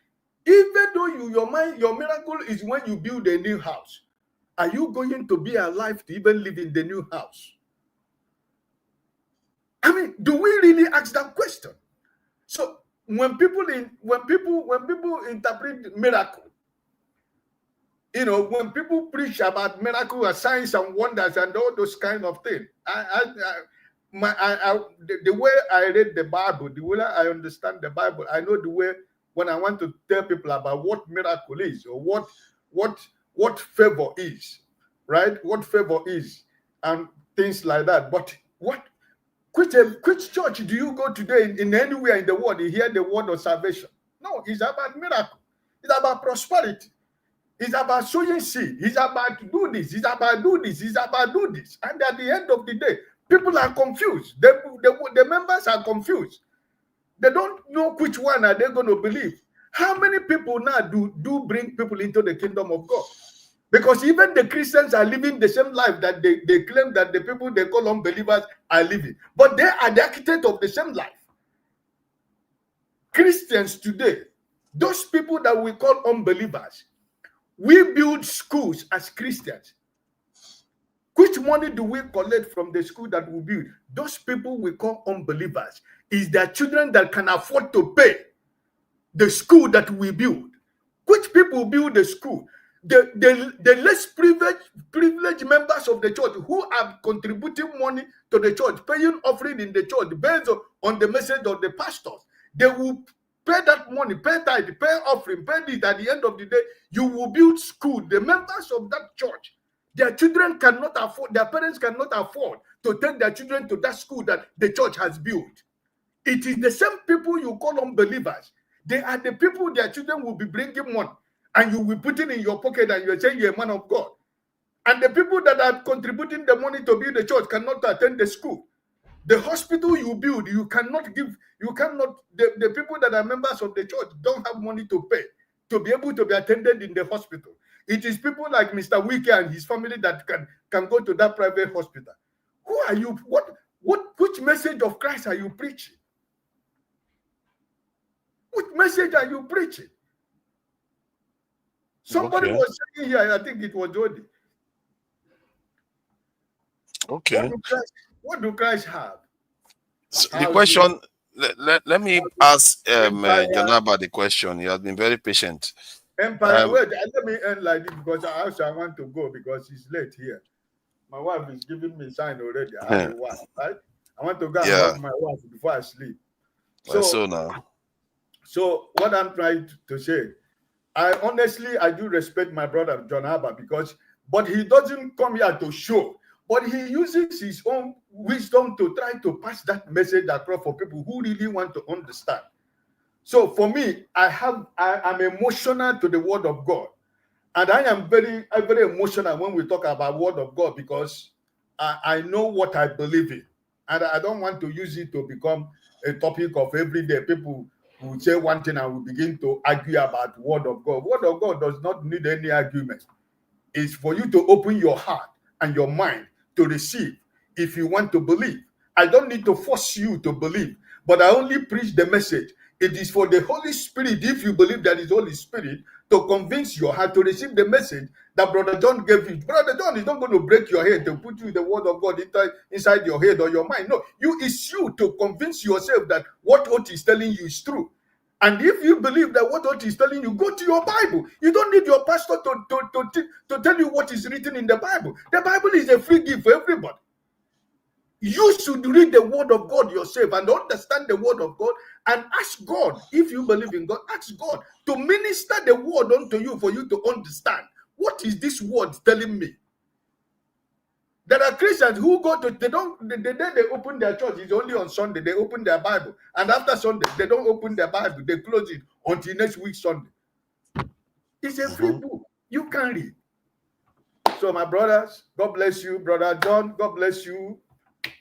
even though your miracle is when you build a new house, are you going to be alive to even live in the new house? I mean, do we really ask that question? So when people interpret miracle, you know, when people preach about miracle and signs and wonders and all those kind of things, the way I read the Bible, the way I understand the Bible, I know the way when I want to tell people about what miracle is, or what favor is, right? What favor is, and things like that. But which church do you go today in anywhere in the world? You hear the word of salvation? No, it's about miracle. It's about prosperity. It's about sowing seed. It's about do this. It's about do this. It's about do this. And at the end of the day, people are confused. The members are confused. They don't know which one are they going to believe. How many people now do bring people into the kingdom of God? Because even the Christians are living the same life that they claim that the people they call unbelievers are living. But they are the architect of the same life. Christians today, those people that we call unbelievers, we build schools as Christians, Which money do we collect from the school that we build? Those people we call unbelievers. Is their children that can afford to pay the school that we build. Which people build the school? The less privileged members of the church who are contributing money to the church, paying offering in the church based on the message of the pastors. They will pay that money, pay tithe, pay offering, pay it. At the end of the day, you will build school. The members of that church, their children cannot afford, their parents cannot afford to take their children to that school that the church has built. It is the same people you call unbelievers. They are the people their children will be bringing money and you will be putting in your pocket and you're saying you're a man of God. And the people that are contributing the money to build the church cannot attend the school. The hospital you build, you cannot, the people that are members of the church don't have money to pay to be able to be attended in the hospital. It is people like Mr. Wike and his family that can go to that private hospital. Who are you? Which message of Christ are you preaching? Which message are you preaching? Somebody was saying here, I think it was Jody. Okay. What do Christ have? So the question, let me ask Janaba the question. He has been very patient. Empire, wait, let me end like this because I want to go because it's late here. My wife is giving me a sign already. I have a wife, right? I want to go and hug my wife before I sleep. So what I'm trying to say, I do respect my brother John Abba but he doesn't come here to show, but he uses his own wisdom to try to pass that message across for people who really want to understand. So for me, I'm emotional to the word of God. And I am very emotional when we talk about word of God because I know what I believe in. And I don't want to use it to become a topic of everyday. People will say one thing and will begin to argue about word of God. Word of God does not need any argument. It's for you to open your heart and your mind to receive if you want to believe. I don't need to force you to believe, but I only preach the message. It is for the Holy Spirit, if you believe that is Holy Spirit, to convince your heart to receive the message that Brother John gave you. Brother John is not going to break your head to put you the word of God inside your head or your mind. No, it's you to convince yourself that what is telling you is true. And if you believe that what is telling you, go to your Bible. You don't need your pastor to tell you what is written in the Bible. The Bible is a free gift for everybody. You should read the word of God yourself and understand the word of God and ask God, if you believe in God, ask God to minister the word unto you for you to understand. What is this word telling me? There are Christians who go to, the day they open their church is only on Sunday. They open their Bible. And after Sunday, they don't open their Bible. They close it until next week Sunday. It's a free book. You can read. So my brothers, God bless you. Brother John, God bless you.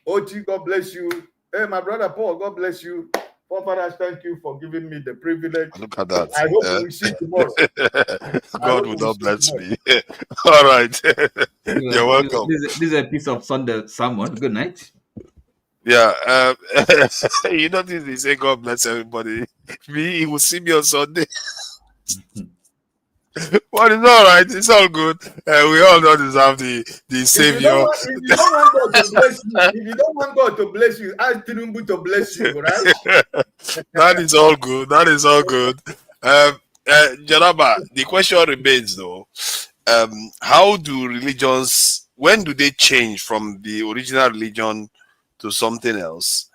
Oti, God bless you. Hey, my brother Paul, God bless you. Fathers, thank you for giving me the privilege. Look at that. I hope we see tomorrow. God will not bless me. All right. You're welcome. This is a piece of Sunday sermon. Good night. Yeah. You don't need to say God bless everybody. Me, he will see me on Sunday. But it's all right. It's all good. We all don't deserve the Savior. If you don't want God to bless you, ask Tinubu to bless you, right? That is all good. That is all good. Janaba, the question remains though. How do religions, when do they change from the original religion to something else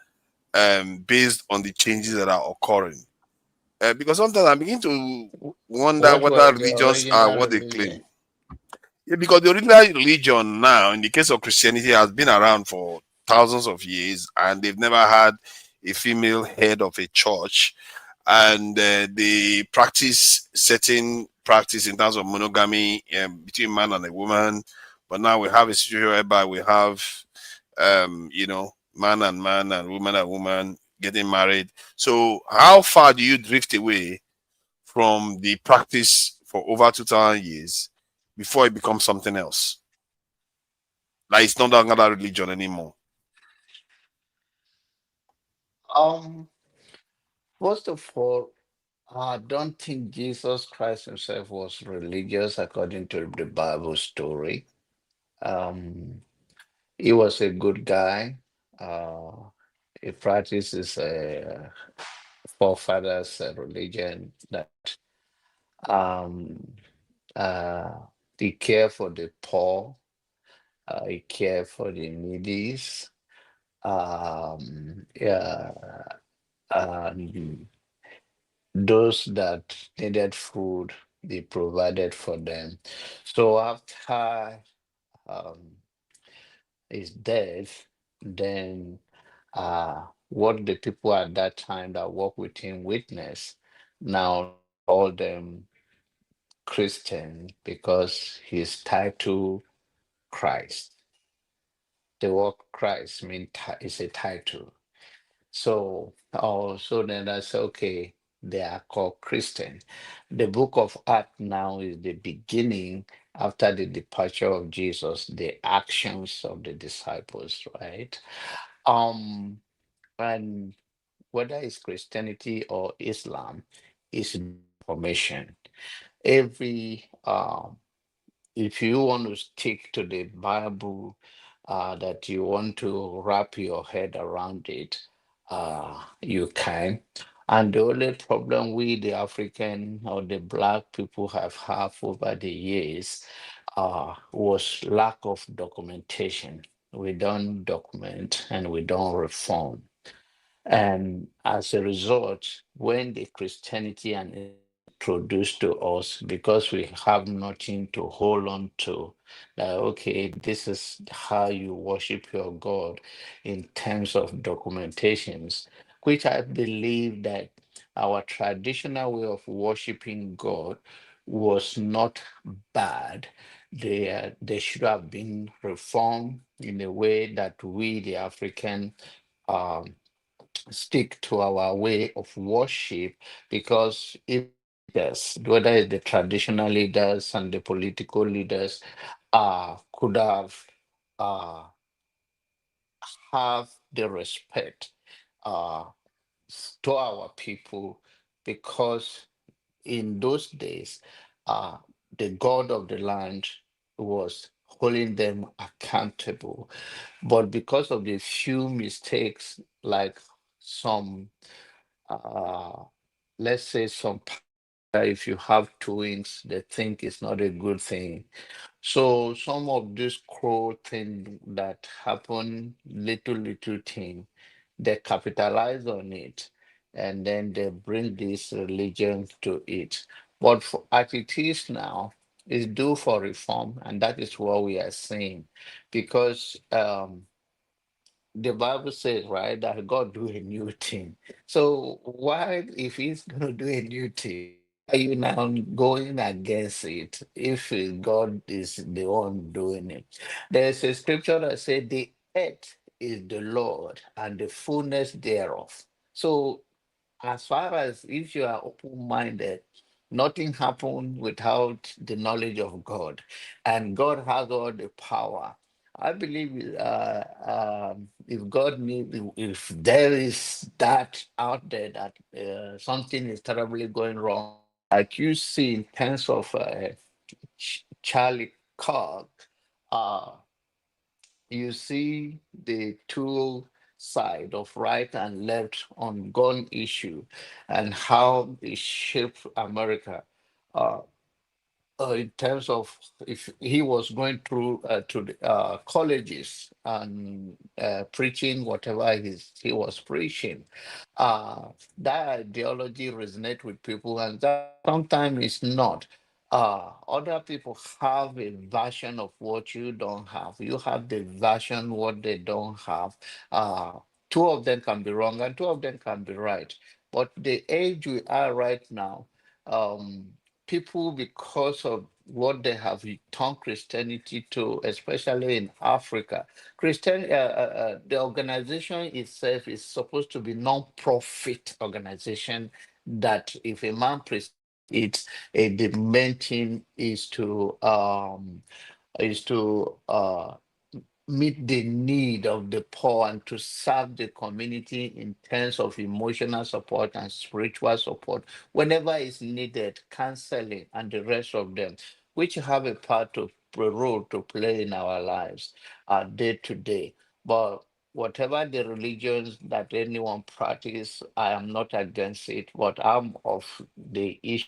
based on the changes that are occurring? Because sometimes I begin to wonder whether religions are what they claim. Yeah, because the original religion now, in the case of Christianity, has been around for thousands of years, and they've never had a female head of a church, and they practice certain practice in terms of monogamy between man and a woman. But now we have a situation whereby we have, man and man and woman getting married. So how far do you drift away from the practice for over 2,000 years before it becomes something else? Like it's not another religion anymore. First of all, I don't think Jesus Christ himself was religious according to the Bible story. He was a good guy. He practices a forefathers religion that um, uh, he care for the poor, he care for the needies, yeah, those that needed food, they provided for them. So after um, his death, then what the people at that time that worked with him witnessed, now all them Christian because he's tied to Christ. The word Christ means is a title. So also then I say, okay, they are called Christian. The book of Acts now is the beginning after the departure of Jesus, the actions of the disciples, right? Um, and whether it's Christianity or Islam, is information. Every if you want to stick to the Bible, that you want to wrap your head around it, you can. And the only problem we, the African or the Black people, have had over the years was lack of documentation. We don't document and we don't reform. And as a result, when the Christianity and introduced to us, because we have nothing to hold on to, that okay, this is how you worship your God in terms of documentations, which I believe that our traditional way of worshiping God was not bad. They should have been reformed in a way that we, the African, um, stick to our way of worship, because if yes, whether it's the traditional leaders and the political leaders could uh have the respect uh to our people, because in those days the God of the land was holding them accountable. But because of the few mistakes, like some uh, let's say if you have twins, they think it's not a good thing. So some of this cruel thing that happen, little thing, they capitalize on it, and then they bring this religion to it. But as it is now, it's due for reform, and that is what we are saying, because the Bible says, right, that God do a new thing. So why, if He's going to do a new thing, are you now going against it if God is the one doing it? There's a scripture that says, the earth is the Lord and the fullness thereof. So as far as if you are open-minded, nothing happened without the knowledge of God, and God has all the power. I believe if God knew, if there is that out there that something is terribly going wrong, like you see in terms of Charlie Kirk, uh, you see the two side of right and left on gun issue and how it shaped America. Uh, in terms of if he was going through to the colleges and preaching whatever he was preaching, uh, that ideology resonate with people, and that sometimes it's not. Other people have a version of what you don't have. You have the version what they don't have. Uh, Two of them can be wrong and two of them can be right. But the age we are right now, um, people, because of what they have turned Christianity to, especially in Africa, the organization itself is supposed to be non-profit organization. That if a man it's the main thing is to meet the need of the poor and to serve the community in terms of emotional support and spiritual support whenever it's needed, counseling and the rest of them, which have a part to role to play in our lives day to day. But whatever the religions that anyone practice, I am not against it, but I'm of the issue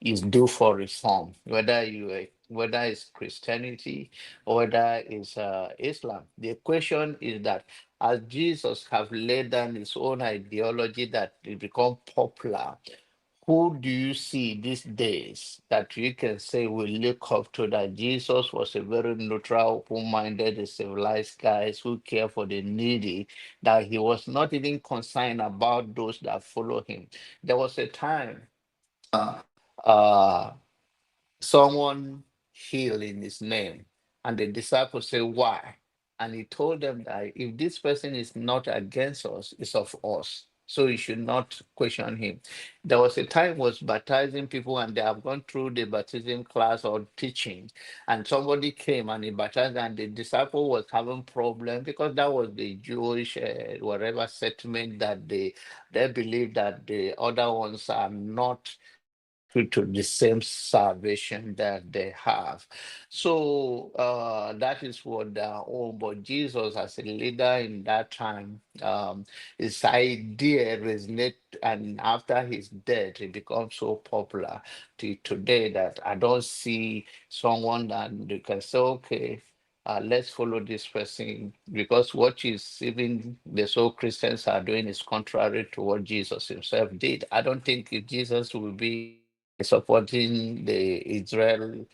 is due for reform, whether it's Christianity or whether it's Islam. The question is that as Jesus have laid down his own ideology that it become popular, who do you see these days that you can say will look up to that Jesus was a very neutral, open-minded, civilized guy who care for the needy, that he was not even concerned about those that follow him. There was a time uh, someone healed in his name. And the disciples say, why? And he told them that if this person is not against us, it's of us. So you should not question him. There was a time was baptizing people and they have gone through the baptism class or teaching. And somebody came and he baptized and the disciple was having problem because that was the Jewish whatever settlement that they believe that the other ones are not to the same salvation that they have. So that is what they are all. But Jesus, as a leader in that time, his idea resonate, and after his death, it becomes so popular to today that I don't see someone that you can say, okay. Let's follow this person because what is even the so Christians are doing is contrary to what Jesus himself did. I don't think if Jesus will be supporting the Israeli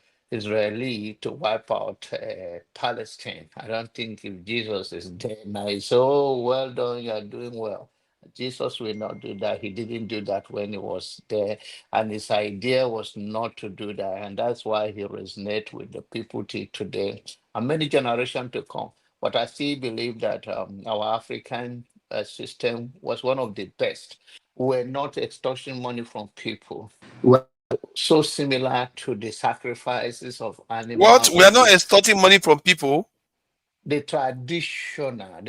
to wipe out Palestine. I don't think if Jesus is there now, it's oh well done, you are doing well. Jesus will not do that. He didn't do that when he was there, and his idea was not to do that, and that's why he resonates with the people till today and many generations to come. But I still believe that our African system was one of the best. We're not extorting money from people. We're so similar to the sacrifices of What? animals We are and not things. extorting money from people. The traditional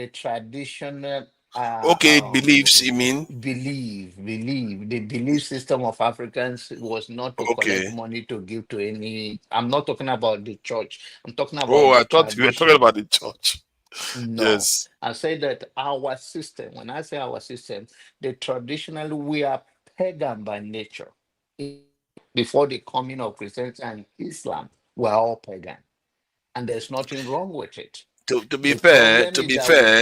Okay, beliefs, you mean? the belief system of Africans was not to collect Okay. money to give to any. I'm not talking about the church. I'm talking Oh, about the I thought you were talking tradition. about the church. No, Yes. I say that our system. When I say our system, the traditionally we are pagan by nature. Before the coming of Christianity and Islam, we're all pagan, and there's nothing wrong with it. To be The fair, problem is that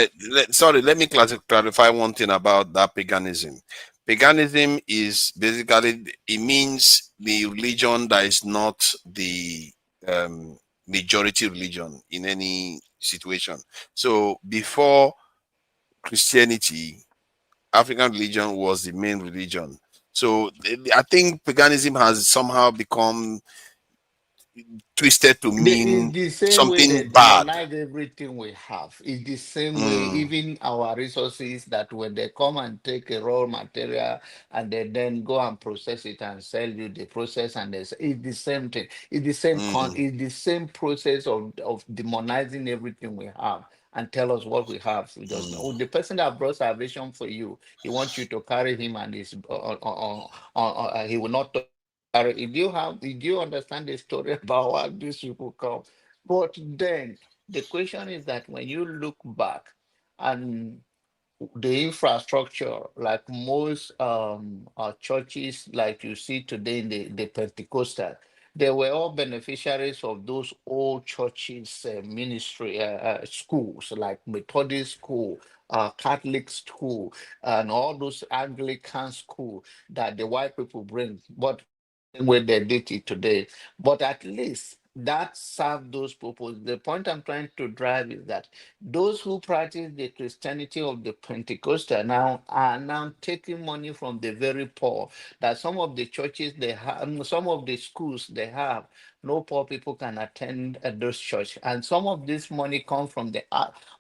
sorry, let me clarify one thing about that paganism. Paganism is basically, it means the religion that is not the majority religion in any situation. So before Christianity, African religion was the main religion. So I think paganism has somehow become twisted to it's mean the same way they something bad. demonize everything we have. It's the same way, Mm, even our resources, that when they come and take a raw material and they then go and process it and sell you the process, and it's the same thing. It's the same mm, it's the same process of demonizing everything we have and tell us what we have. We just mm. the person that brought salvation for you, he wants you to carry him and his he will not did you understand the story about how these people come? But then the question is that when you look back and the infrastructure, like most churches, like you see today in the Pentecostal, they were all beneficiaries of those old churches, ministry schools, like Methodist school, Catholic school, and all those Anglican school that the white people bring. But same way they did it today. But at least that served those purposes. The point I'm trying to drive is that those who practice the Christianity of the Pentecostal now are now taking money from the very poor. That some of the churches they have, some of the schools they have, no poor people can attend those church. And some of this money comes from the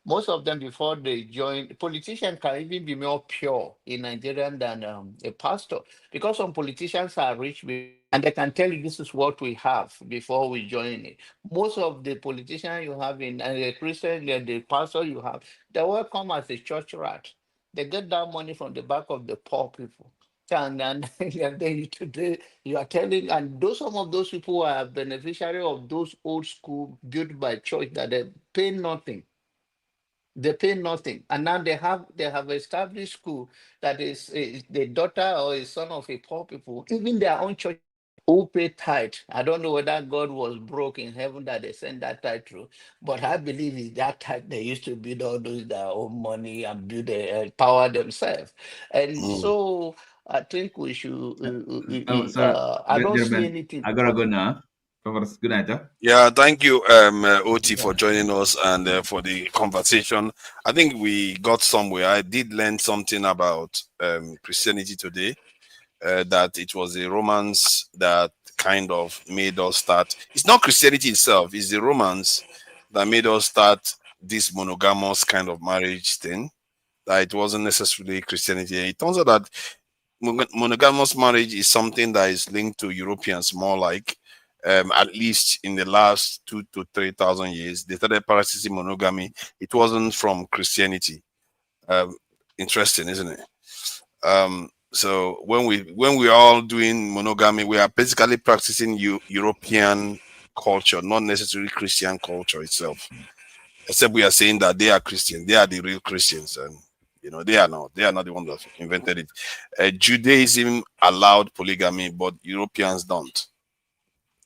most of them before they join. Politicians can even be more pure in Nigeria than a pastor, because some politicians are rich and they can tell you this is what we have before we join it. Most of the politicians you have in and the Christian and the pastor you have, they will come as a church rat. They get that money from the back of the poor people. And and then today you are telling, and those some of those people are beneficiary of those old school built by church that they pay nothing. They pay nothing, and now they have established school that is the daughter or a son of a poor people. Even their own church who pay tithe. I don't know whether God was broke in heaven that they sent that tithe through, but I believe it's that tithe they used to build all those their own money and build the power themselves. And so I think we should. Oh, sorry, I don't see gentlemen, anything. I gotta go now. Good night, huh? Yeah, thank you, Oti, for joining us and for the conversation. I think we got somewhere. I did learn something about Christianity today. That it was the Romans that kind of made us start. It's not Christianity itself, it's the Romans that made us start this monogamous kind of marriage thing. That it wasn't necessarily Christianity. It turns out that monogamous marriage is something that is linked to Europeans more like. At least in the last 2,000 to 3,000 years, they started practicing monogamy. It wasn't from Christianity. Interesting, isn't it? So when we are all doing monogamy, we are basically practicing European culture, not necessarily Christian culture itself. Except we are saying that they are Christian, they are the real Christians, and they are not. They are not the ones that invented it. Judaism allowed polygamy, but Europeans don't.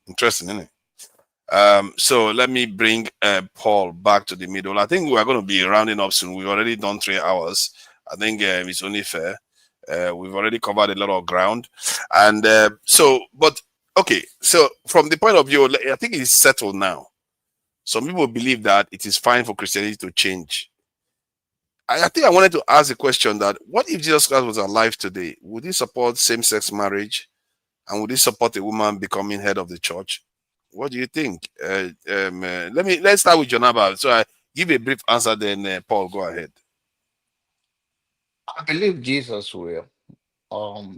Interesting, isn't it? So let me bring Paul back to the middle. I think we are going to be rounding up soon. We've already done 3 hours. I think it's only fair. We've already covered a lot of ground. And but okay, so from the point of view, I think it's settled now. Some people believe that it is fine for Christianity to change. I think I wanted to ask a question that what if Jesus Christ was alive today? Would he support same-sex marriage? And would he support a woman becoming head of the church? What do you think? Let's start with Jonaba. So I give a brief answer, then Paul, go ahead. I believe Jesus will.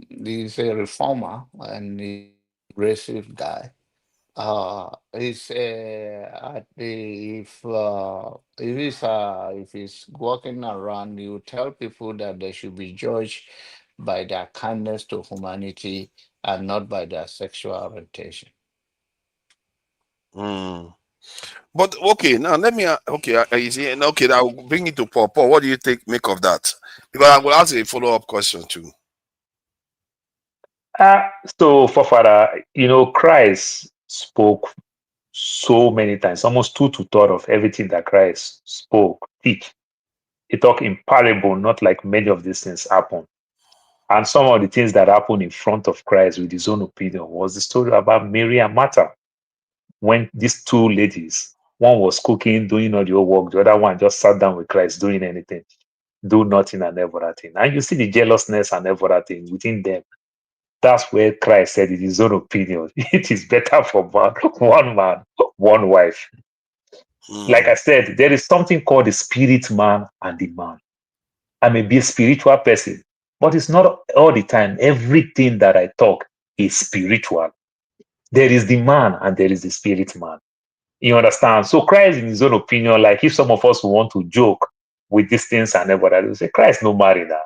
He's a reformer and he's a progressive guy. It's if he's walking around, you tell people that they should be judged by their kindness to humanity and not by their sexual orientation. But okay, now let me you see, and okay, I'll bring it to Paul. Paul, what do you make of that? Because I will ask a follow-up question too. So, for Father, Christ spoke so many times, almost 2/3 of everything that Christ spoke, teach. He talked in parable, not like many of these things happen. And some of the things that happened in front of Christ with his own opinion was the story about Mary and Martha. When these two ladies, one was cooking, doing all the work, the other one just sat down with Christ, doing anything, do nothing and everything. And you see the jealousness and everything within them. That's where Christ said, in his own opinion, it is better for one man, one wife. Like I said, there is something called the spirit man and the man. I may be a spiritual person, but it's not all the time. Everything that I talk is spiritual. There is the man and there is the spirit man. You understand? So Christ, in his own opinion, like if some of us want to joke with these things and everybody will say, Christ no marry now.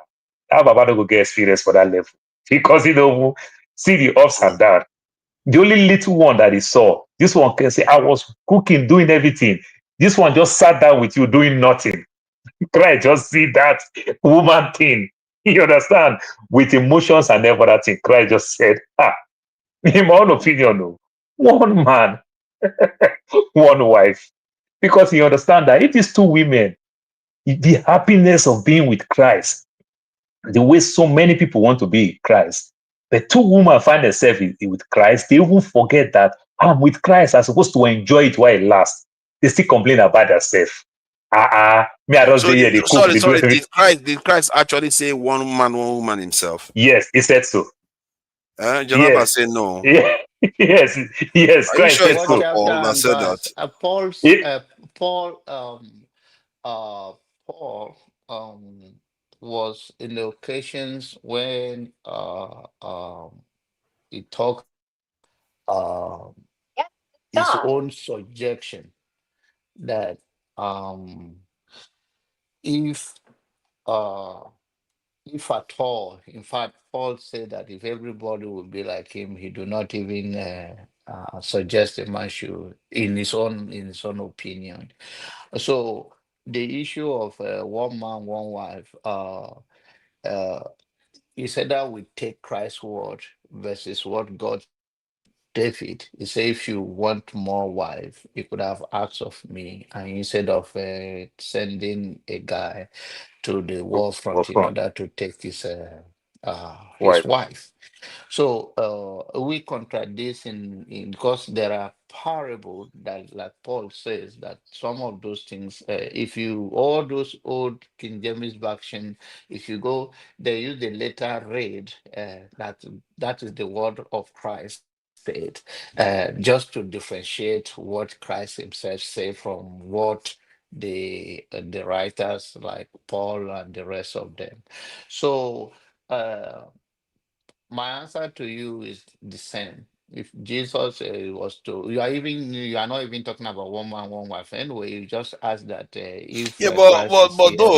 How about go get experience for that level? Because see the ups and downs. The only little one that he saw, this one can say, I was cooking, doing everything. This one just sat down with you doing nothing. Christ just see that woman thing. You understand? With emotions and everything. Christ just said, in my own opinion, no, one man, one wife. Because you understand that if these two women, the happiness of being with Christ, the way so many people want to be with Christ, the two women find themselves with Christ, they even forget that I'm with Christ, I'm supposed to enjoy it while it lasts. They still complain about themselves. Me, I don't say, yeah, they cook. Sorry. Did Christ actually say one man, one woman himself? Yes, he said so. Jonathan said no. Yeah. Yes. Are you sure it's What not Paul that said verse? that? Paul was in the occasions when he talked his own subjection that if if at all. In fact, Paul said that if everybody would be like him, he do not even suggest a man should in his own opinion. So the issue of one man, one wife, uh, he said that we take Christ's word versus what God. David, he said, if you want more wife, you could have asked of me, and instead of sending a guy to the war front in Front. order to take his Right. wife. So we contradict in because there are parables that, like Paul says, that some of those things, if you all those old King James version, if you go, they use the letter read, that is the word of Christ said, just to differentiate what Christ Himself said from what the writers like Paul and the rest of them. So. My answer to you is the same. If Jesus was to, you are not even talking about one man, one wife. Anyway, you just ask that if Yeah, Christ is here.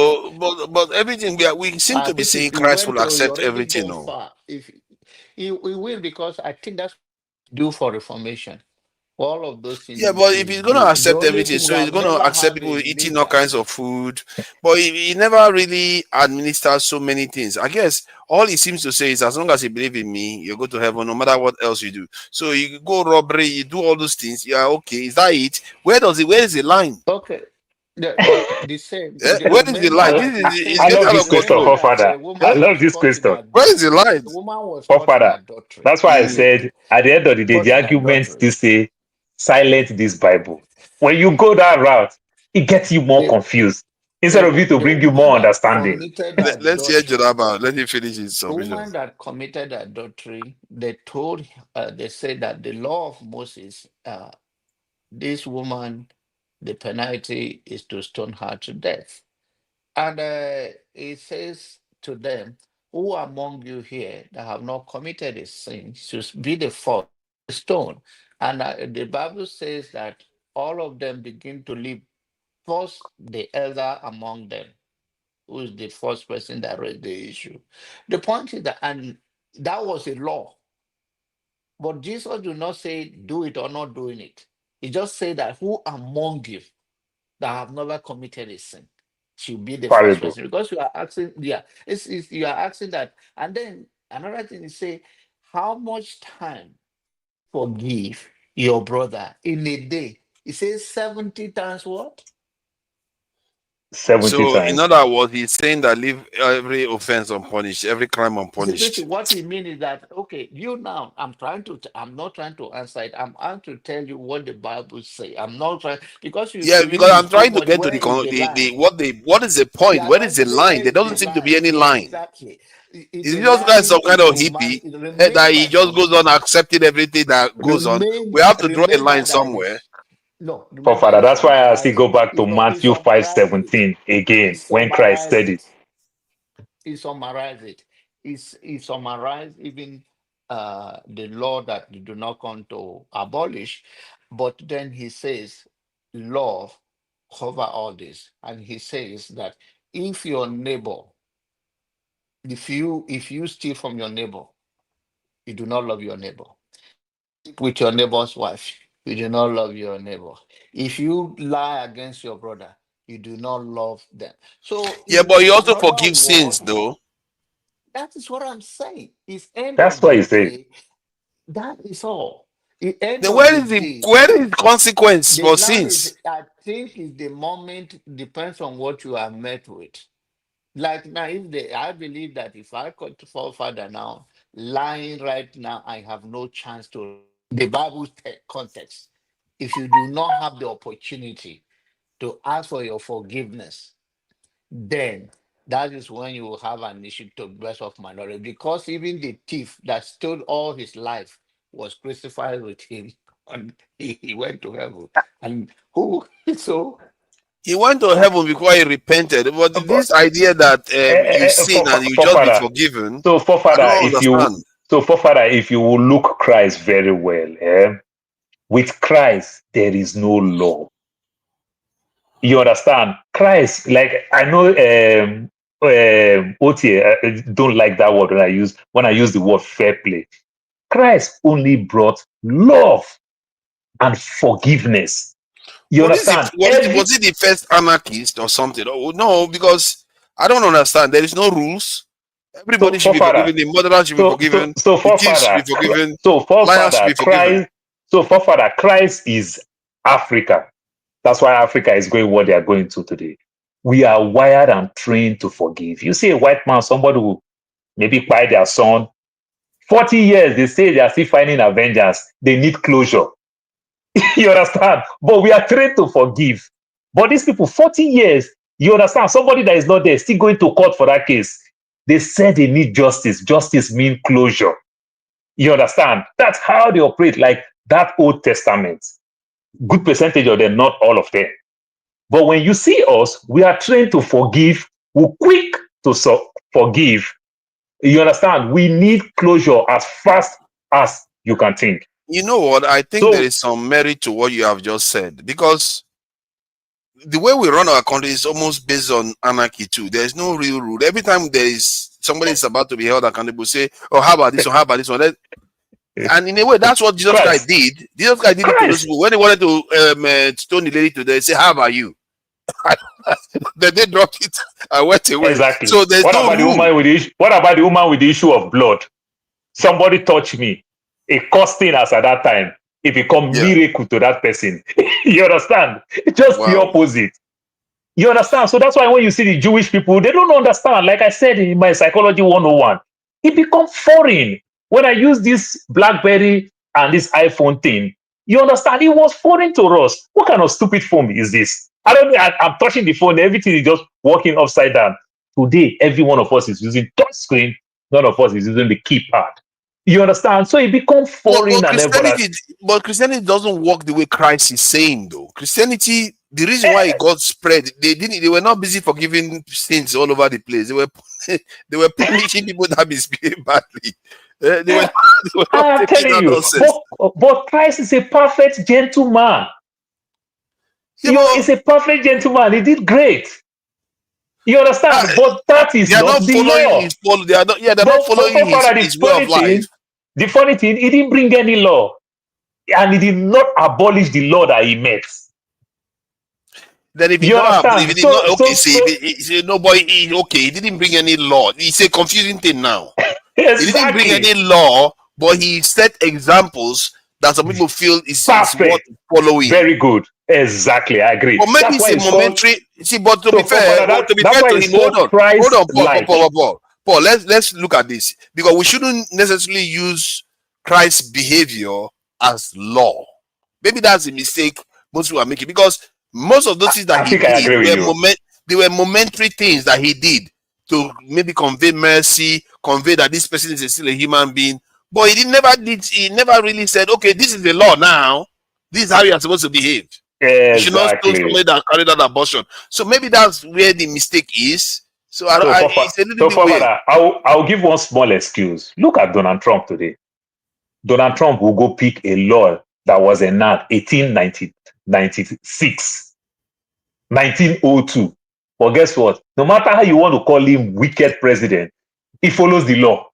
but everything we seem to be If saying you Christ went will to, you accept already everything. gone No. far. If he will, because I think that's due for reformation. All of those Yeah, things but if is he's gonna due. The accept only everything, thing so we he's have gonna never accept have people a eating all leader. kinds of food. But he never really administers so many things. I guess all he seems to say is as long as you believe in me, you go to heaven no matter what else you do. So you go robbery, you do all those things, you are okay. Is that it? Where is the line? Okay. But the same. Where is the line? Remember, the It's thing. I getting love out this of question, Remember control. that forefather. I woman love was this caught in question. Where is the adultery. line? The woman was caught in Forefather. adultery. That's why I said at the end of the day, Caught the in argument adultery. still say silent this Bible. When you go that route, it gets you more The, confused instead of it to the bring you woman more that understanding. committed Let's hear adultery. Jonaba. Let him finish his The submission. woman that committed adultery. They said that the law of Moses. This woman, the penalty is to stone her to death. And it says to them, who among you here that have not committed a sin should be the first stone. And the Bible says that all of them begin to leave, first the elder among them, who is the first person that raised the issue. The point is that, and that was a law, but Jesus do not say do it or not doing it. He just said that who among you that have never committed a sin should be the first Parable. person, because you are asking, yeah, you are asking that. And then another thing is say, how much time forgive your brother in a day? He says 70 times what? 70 So, in times. other words, he's saying that leave every offense unpunished, every crime See, unpunished. what he means is that, okay, you now, I'm not trying to answer it. I'm trying to tell you what the Bible say. I'm not trying, because Yeah, to you because I'm is too trying to much. get to Where is the line? what is the You point? are Where is trying the to say line? where There is doesn't the seem to be line? any Yeah, line. exactly. Is The it just like line some kind is of to man. hippie that he Remember just goes this. on accepting everything that goes on? We have to draw a Remember line that somewhere. this. No, remember Forefather. he That's why I still summarized go it. back to He Matthew summarized it. 5:17 He again when Christ summarized said it. it. He summarized it. He summarized even the law that they do not come to abolish, but then he says, love cover all this, and he says that if your neighbor, if you steal from your neighbor, you do not love your neighbor. With your neighbor's wife, you do not love your neighbor. If you lie against your brother, you do not love them. So, Yeah, but he in also another forgives word, sins, though. that is what I'm saying. It's end That's of what the he said. day. That is all. The end Then of the day. where is the consequence The for now sins? is, I think, is the moment depends on what you are met with. Like now, I believe that if I got to fall further now, lying right now, I have no chance to the Bible context. If you do not have the opportunity to ask for your forgiveness, then that is when you will have an issue to best of minority. Because even the thief that stole all his life was crucified with him, and he went to heaven. And who so He went to heaven before he repented. But this idea that you sin and you just be Forefather. forgiven, So I forefather, don't understand. if you will look Christ very well, with Christ there is no law. You understand? Christ, like I know OT, don't like that word when I use the word fair play. Christ only brought love and forgiveness. You understand? Was it the first anarchist or something? Oh, no, because I don't understand. There is no rules. Everybody should be forgiven. The murderer should be forgiven. The thieves should be forgiven. Liars should be forgiven. Forefather, Christ is Africa. That's why Africa is going what they are going to today. We are wired and trained to forgive. You see a white man, somebody who maybe buy their son, 40 years, they say they are still finding a vengeance. They need closure. You understand? But we are trained to forgive. But these people, 40 years, you understand? Somebody that is not there, still going to court for that case. They said they need justice. Justice means closure. You understand? That's how they operate, like that Old Testament. Good percentage of them, not all of them. But when you see us, we are trained to forgive. We're quick to forgive. You understand? We need closure as fast as you can think. You know what? I think there is some merit to what you have just said, because the way we run our country is almost based on anarchy too. There is no real rule. Every time there is somebody is about to be held accountable, say, "Oh, how about this one? How about this one?" And in a way, that's what Jesus Christ did. Jesus Christ did it to those people when they wanted to stone the lady to death. Say, "How about you?" Then they dropped it and went away. Exactly. So there's what no about rule. What about the woman with the issue of blood? Somebody touched me. It costing us at that time. It become miracle to that person. You understand? Just the opposite. You understand? So that's why when you see the Jewish people, they don't understand. Like I said in my psychology 101, it becomes foreign. When I use this BlackBerry and this iPhone thing, you understand? It was foreign to us. What kind of stupid phone is this? I'm touching the phone. Everything is just working upside down. Today, every one of us is using touch screen. None of us is using the keypad. You understand? So it becomes foreign but Christianity doesn't work the way Christ is saying, though. Christianity, the reason why it got spread, they were not busy forgiving sins all over the place. They were punishing people that misbehave badly. I'm telling you, but Christ is a perfect gentleman. He's a perfect gentleman. He did great. You understand? But that is not the law. They're not following his way of life. The funny thing, he didn't bring any law, and he did not abolish the law that he made. Then if he he didn't bring any law. It's a confusing thing now. Exactly. He didn't bring any law, but he set examples that some people feel is worth following. Very good. Exactly, I agree. But maybe it's a momentary. But to be fair to him, hold on, Paul. Let's look at this, because we shouldn't necessarily use Christ's behavior as law. Maybe that's a mistake most people are making, because most of those things that he did they were momentary things that he did to maybe convey mercy, convey that this person is still a human being. But he never really said, okay, this is the law now. This is how you are supposed to behave. Exactly. You should not stone somebody that carried out abortion. So maybe that's where the mistake is. So it's a little bit weird. I'll give one small excuse. Look at Donald Trump today. Donald Trump will go pick a law that was enacted 1896, 1902. But guess what? No matter how you want to call him wicked president, he follows the law.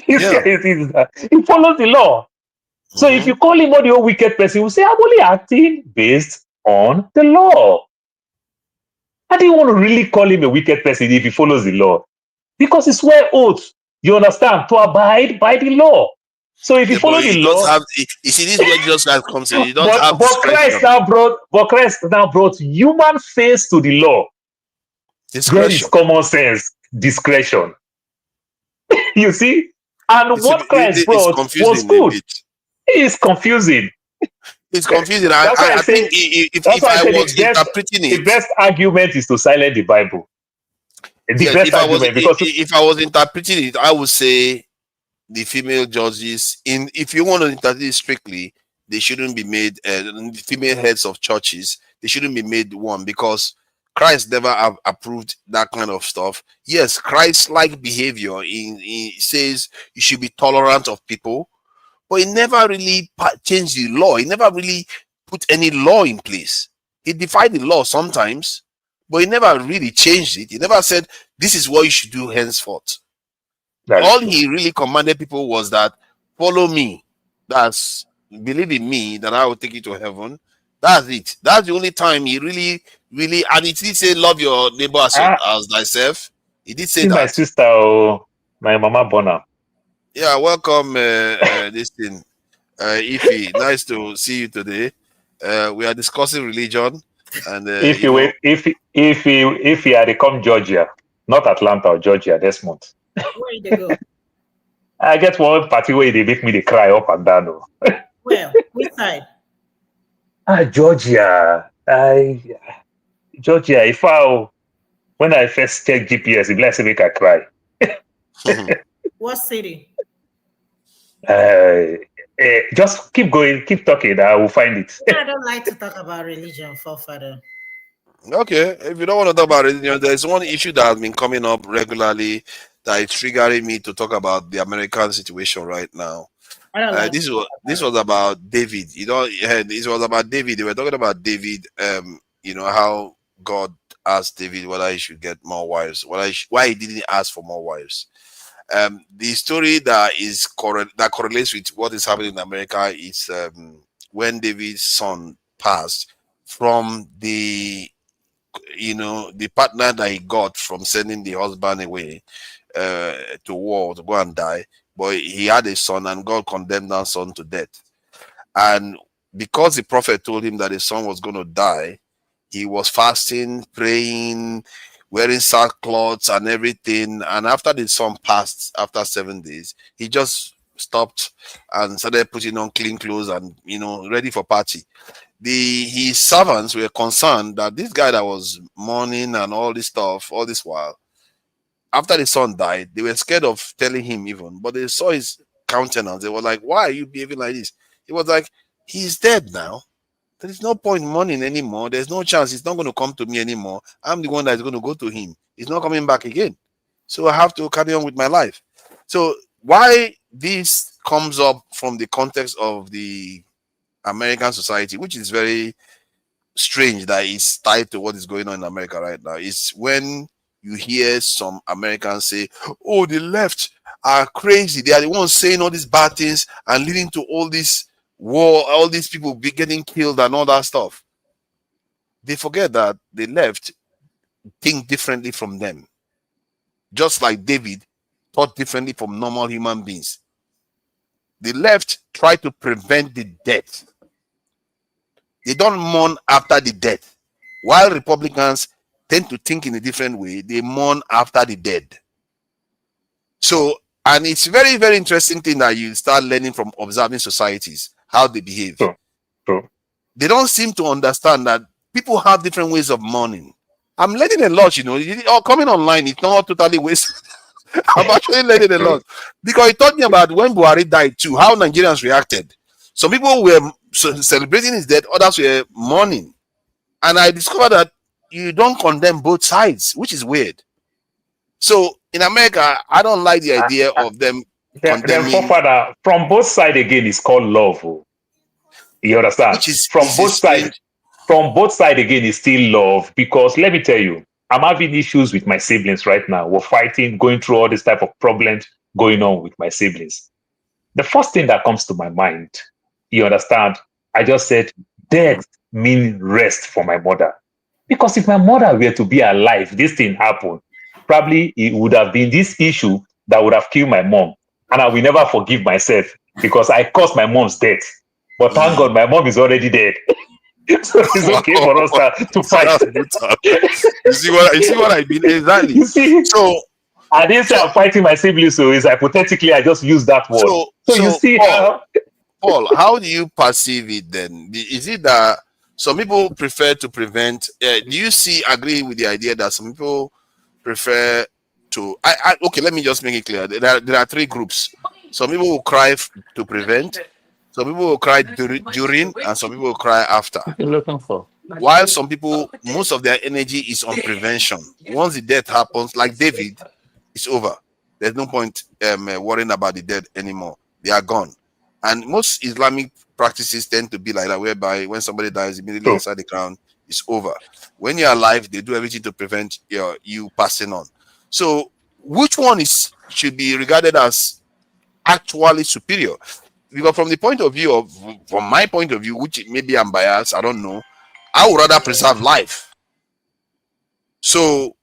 He follows the law. So if you call him the old wicked person, he will say, I'm only acting based on the law. I didn't want to really call him a wicked person if he follows the law, because he swear oath, you understand, to abide by the law. So if you follow the law, you see, this is where Jesus Christ comes in. You don't have Christ now brought human face to the law. There is common sense, discretion. You see, and what Christ brought was good. It is confusing. It's confusing. I think if I was interpreting it, the best argument is to silence the Bible. If I was interpreting it, I would say the female judges, if you want to interpret it strictly, they shouldn't be made female heads of churches. They shouldn't be made one, because Christ never approved that kind of stuff. Yes, Christ-like behavior. He says you should be tolerant of people, but he never really changed the law. He never really put any law in place. He defied the law sometimes, but he never really changed it. He never said, this is what you should do henceforth. All he really commanded people was that, follow me. That's, believe in me, that I will take you to heaven. That's it. That's the only time he really, and he did say, love your neighbor as thyself. He did say see that. my sister, my mama Bona. Yeah, welcome, this thing. Ify, nice to see you today. We are discussing religion, and if he had come Georgia, not Atlanta or Georgia this month. Where did they go? I get one party where they make me cry up and down. Where? Which side? Georgia. Georgia. When I first check GPS, it bless make I cry. What city? Just keep going, keep talking. I will find it. I don't like to talk about religion, forefather. Okay, if you don't want to talk about religion, there's one issue that has been coming up regularly that is triggering me to talk about the American situation right now. This was about David. You know, this was about David. They were talking about David. You know how God asked David whether he should get more wives, why he didn't ask for more wives. The story that correlates with what is happening in America is when David's son passed from the partner that he got from sending the husband away to war to go and die. But he had a son, and God condemned that son to death. And because the prophet told him that his son was going to die, he was fasting, praying, wearing sackcloths and everything. And after the son passed, after 7 days, he just stopped and started putting on clean clothes and, ready for party. His servants were concerned that this guy that was mourning and all this stuff, all this while, after the son died, they were scared of telling him even, but they saw his countenance. They were like, why are you behaving like this? He was like, he's dead now. There is no point mourning anymore. There's no chance. He's not going to come to me anymore. I'm the one that's going to go to him. He's not coming back again. So I have to carry on with my life. So why this comes up from the context of the American society, which is very strange that it's tied to what is going on in America right now, is when you hear some Americans say, oh, the left are crazy. They are the ones saying all these bad things and leading to all this war, all these people be getting killed and all that stuff. They forget that the left think differently from them. Just like David thought differently from normal human beings. The left try to prevent the death. They don't mourn after the death. While Republicans tend to think in a different way, they mourn after the dead. So, and it's very, very interesting thing that you start learning from observing societies, how they behave. True. They don't seem to understand that people have different ways of mourning. I'm learning a lot, coming online, it's not totally wasted. I'm actually learning a lot. Because he taught me about when Buhari died too, how Nigerians reacted. Some people were celebrating his death, others were mourning. And I discovered that you don't condemn both sides, which is weird. So in America, I don't like the idea of them condemning. From both sides again, it's called love. You understand? From both sides again, it's still love. Because let me tell you, I'm having issues with my siblings right now. We're fighting, going through all this type of problems going on with my siblings. The first thing that comes to my mind, you understand, I just said, death means rest for my mother. Because if my mother were to be alive, this thing happened, probably it would have been this issue that would have killed my mom. And I will never forgive myself because I caused my mom's death. But thank God, my mom is already dead. So it's okay for us to fight. You see what I mean? Exactly. You see? So I didn't say I'm fighting my siblings, so it's hypothetically I just use that word. So you see Paul, how do you perceive it then? Is it that some people prefer to prevent? Do you agree with the idea that some people prefer to? Okay, let me just make it clear. There are three groups. Some people will cry to prevent. Some people will cry during, and some people will cry after. While some people, most of their energy is on prevention. Once the death happens, like David, it's over. There's no point worrying about the dead anymore. They are gone. And most Islamic practices tend to be like that, whereby when somebody dies, immediately inside the ground, it's over. When you're alive, they do everything to prevent you passing on. So which one should be regarded as actually superior? Because from my point of view, which maybe I'm biased, I don't know, I would rather preserve life. So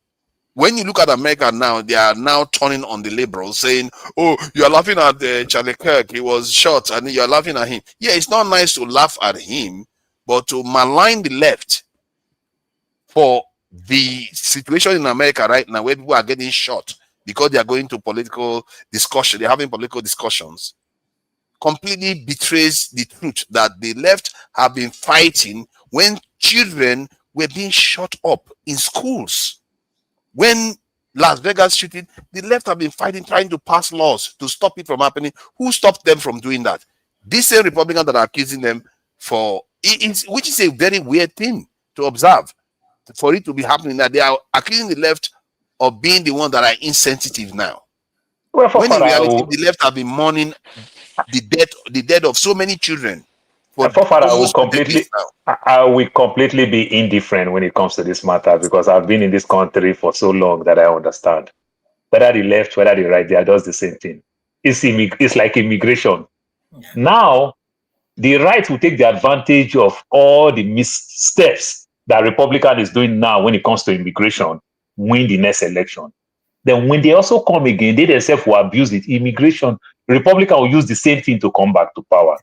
when you look at America now, they are now turning on the liberals, saying, "Oh, you are laughing at Charlie Kirk. He was shot, and you are laughing at him." Yeah, it's not nice to laugh at him, but to malign the left for the situation in America right now, where people are getting shot because they are going to political discussion, they're having political discussions, completely betrays the truth that the left have been fighting when children were being shot up in schools. When Las Vegas shooting, the left have been fighting, trying to pass laws to stop it from happening. Who stopped them from doing that? These same Republicans that are accusing them which is a very weird thing to observe, for it to be happening, that they are accusing the left of being the ones that are insensitive now. Well, when in reality, the left have been mourning the death of so many children. I will completely be indifferent when it comes to this matter, because I've been in this country for so long that I understand. Whether the left, whether the right, they are just the same thing. It's like immigration. Now, the right will take the advantage of all the missteps that Republican is doing now when it comes to immigration, win the next election. Then when they also come again, they themselves will abuse it. Immigration, Republican will use the same thing to come back to power.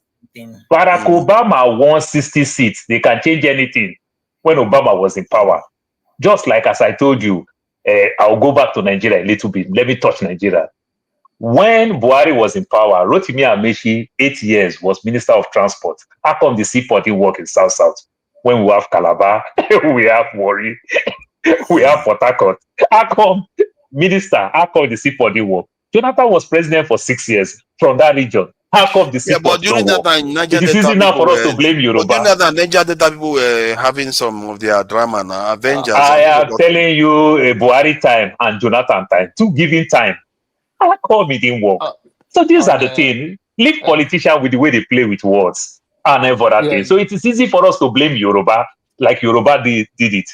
Barack Obama won 60 seats. They can change anything when Obama was in power. Just like as I told you, I'll go back to Nigeria a little bit. Let me touch Nigeria. When Buhari was in power, Rotimi Amechi, 8 years, was Minister of Transport. How come the seaport didn't work in South-South? When we have Calabar, we have Warri, we have Port Harcourt. How come the seaport didn't work? Jonathan was president for 6 years from that region. How come the seaport but during that time, It is easy now for us to blame Yoruba. But during that time, Niger Delta people were having some of their drama now. Avengers. I am telling you, Buhari time and Jonathan time, two giving time. How come it didn't work? So these are the things. Leave politicians with the way they play with words and every other thing. So it is easy for us to blame Yoruba, like Yoruba did it.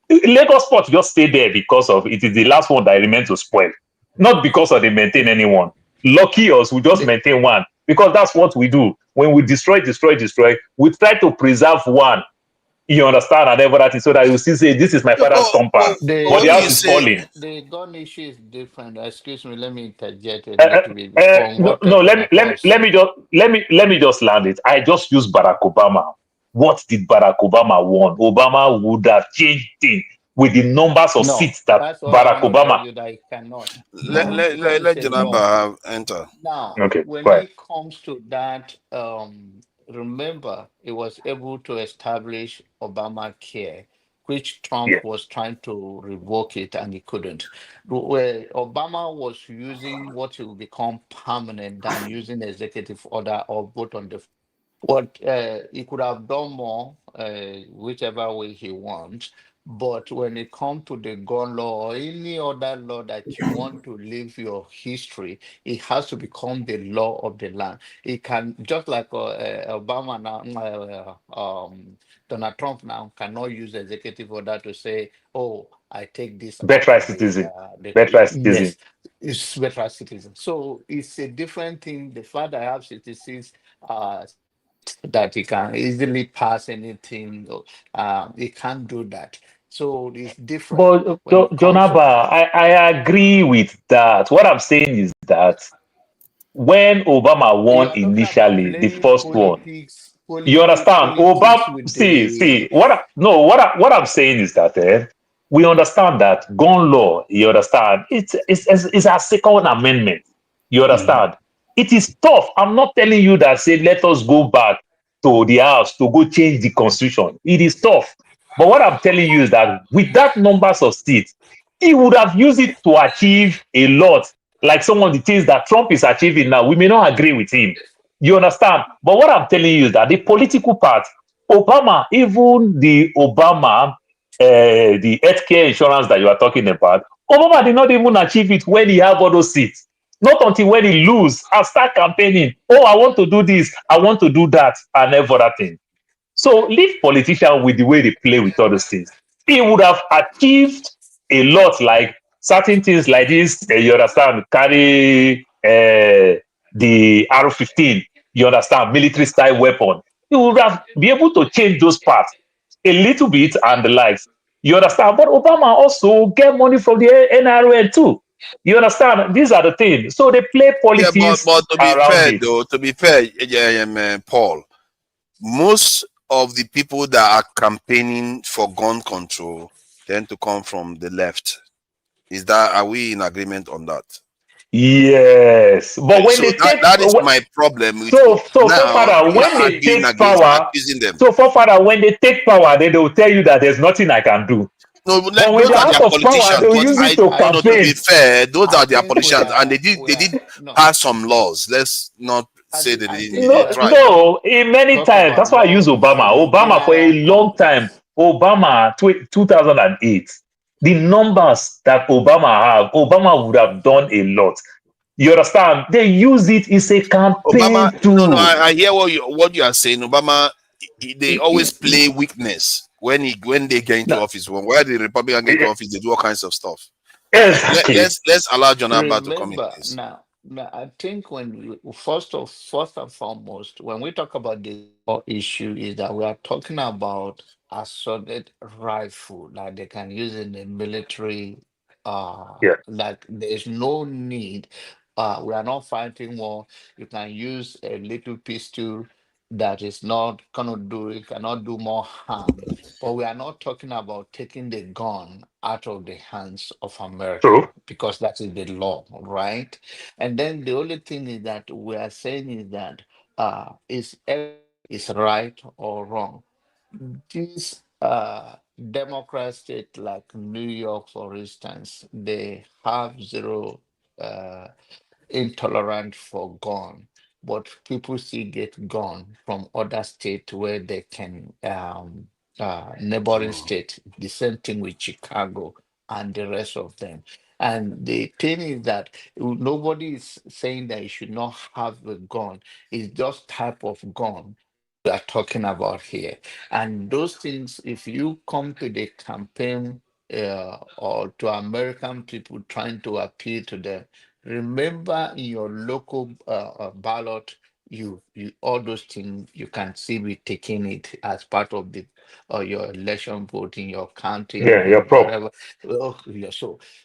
Lagos Port just stayed there because of it is the last one that remains to spoil, not because of they maintain anyone. Lucky us, we just maintain one, because that's what we do. When we destroy, we try to preserve one. You understand? And everything, so that you still say, this is my father's compound. But the house is falling. The gun issue is different. Excuse me, let me interject a little bit. Let me just land it. I just use Barack Obama. What did Barack Obama want? Obama would have changed things with the numbers of seats that Barack Obama. Let Janaba enter. Now, when it comes to that, remember, it was able to establish Obamacare, which Trump was trying to revoke it and he couldn't. Where Obama was using what will become permanent than using executive order or vote on the. What he could have done more, whichever way he wants. But when it comes to the gun law or any other law that you want to leave your history, it has to become the law of the land. It can, just like Obama now, Donald Trump now cannot use executive order to say, "Oh, I take this." Birthright citizen. Yes, it's birthright citizen. So it's a different thing. The fact that I have citizens, that he can easily pass anything, he can't do that. So it's different. But Jonaba, I agree with that. What I'm saying is that when Obama won initially, the first one, you understand? Obama, see, what I'm saying is that we understand that gun law, you understand, it's a second amendment. You understand? It is tough. I'm not telling you that, say, let us go back to the house to go change the constitution. It is tough. But what I'm telling you is that with that numbers of seats, he would have used it to achieve a lot, like some of the things that Trump is achieving now. We may not agree with him. You understand? But what I'm telling you is that the political part, Obama, even the Obama, the healthcare insurance that you are talking about, Obama did not even achieve it when he had all those seats. Not until when he lose and start campaigning. Oh, I want to do this, I want to do that, and everything. So leave politicians with the way they play with all those things. He would have achieved a lot, like certain things like this, you understand, carry the R-15, you understand, military style weapon. He would have be able to change those parts a little bit and the likes. You understand? But Obama also get money from the NRL too. You understand? These are the things. So they play Yeah, politics but to be around fair, it. though, to be fair, Paul, most of the people that are campaigning for gun control tend to come from the left. Are we in agreement on that? Yes, but when So they take that is my problem with so now forefather, you are when they arguing take against power, accusing them. so forefather, when they take power, then they will tell you that there's nothing I can do. No, But when those they're are out their of power, politicians. they will But use it to no, to be campaign. fair, those I are their think politicians, and they did pass some laws. Let's not say that they tried. No, in many talk times. about That's why I use laws Obama. in Obama for a general long time. context. Obama, 2008. The numbers that Obama have, Obama would have done a lot. You understand? They use it as a Obama, campaign no, tool. I hear what you are saying. Obama, they always play weakness when they get into office. Where the Republican get into office, they do all kinds of stuff. Exactly. Let's allow John Abba to come in, Remember please. now, I think when first and foremost, when we talk about the issue, is that we are talking about assorted rifle, like they can use in the military. Yeah. Like there's no need. We are not fighting war. You can use a little pistol that is not gonna do it, cannot do more harm. But we are not talking about taking the gun out of the hands of America True. because that is the law, right? And then the only thing is that we are saying is that is right or wrong. These Democrat state like New York, for instance, they have zero uh, intolerant for gun, but people still get gun from other states where they can neighboring state. The same thing with Chicago and the rest of them. And the thing is that nobody is saying that you should not have a gun. It's just type of gun we are talking about here. And those things, if you come to the campaign or to American people trying to appeal to them, remember in your local ballot, you all those things you can see we taking it as part of the your election vote in your county Yeah, or you're pro. wherever. Oh, yeah,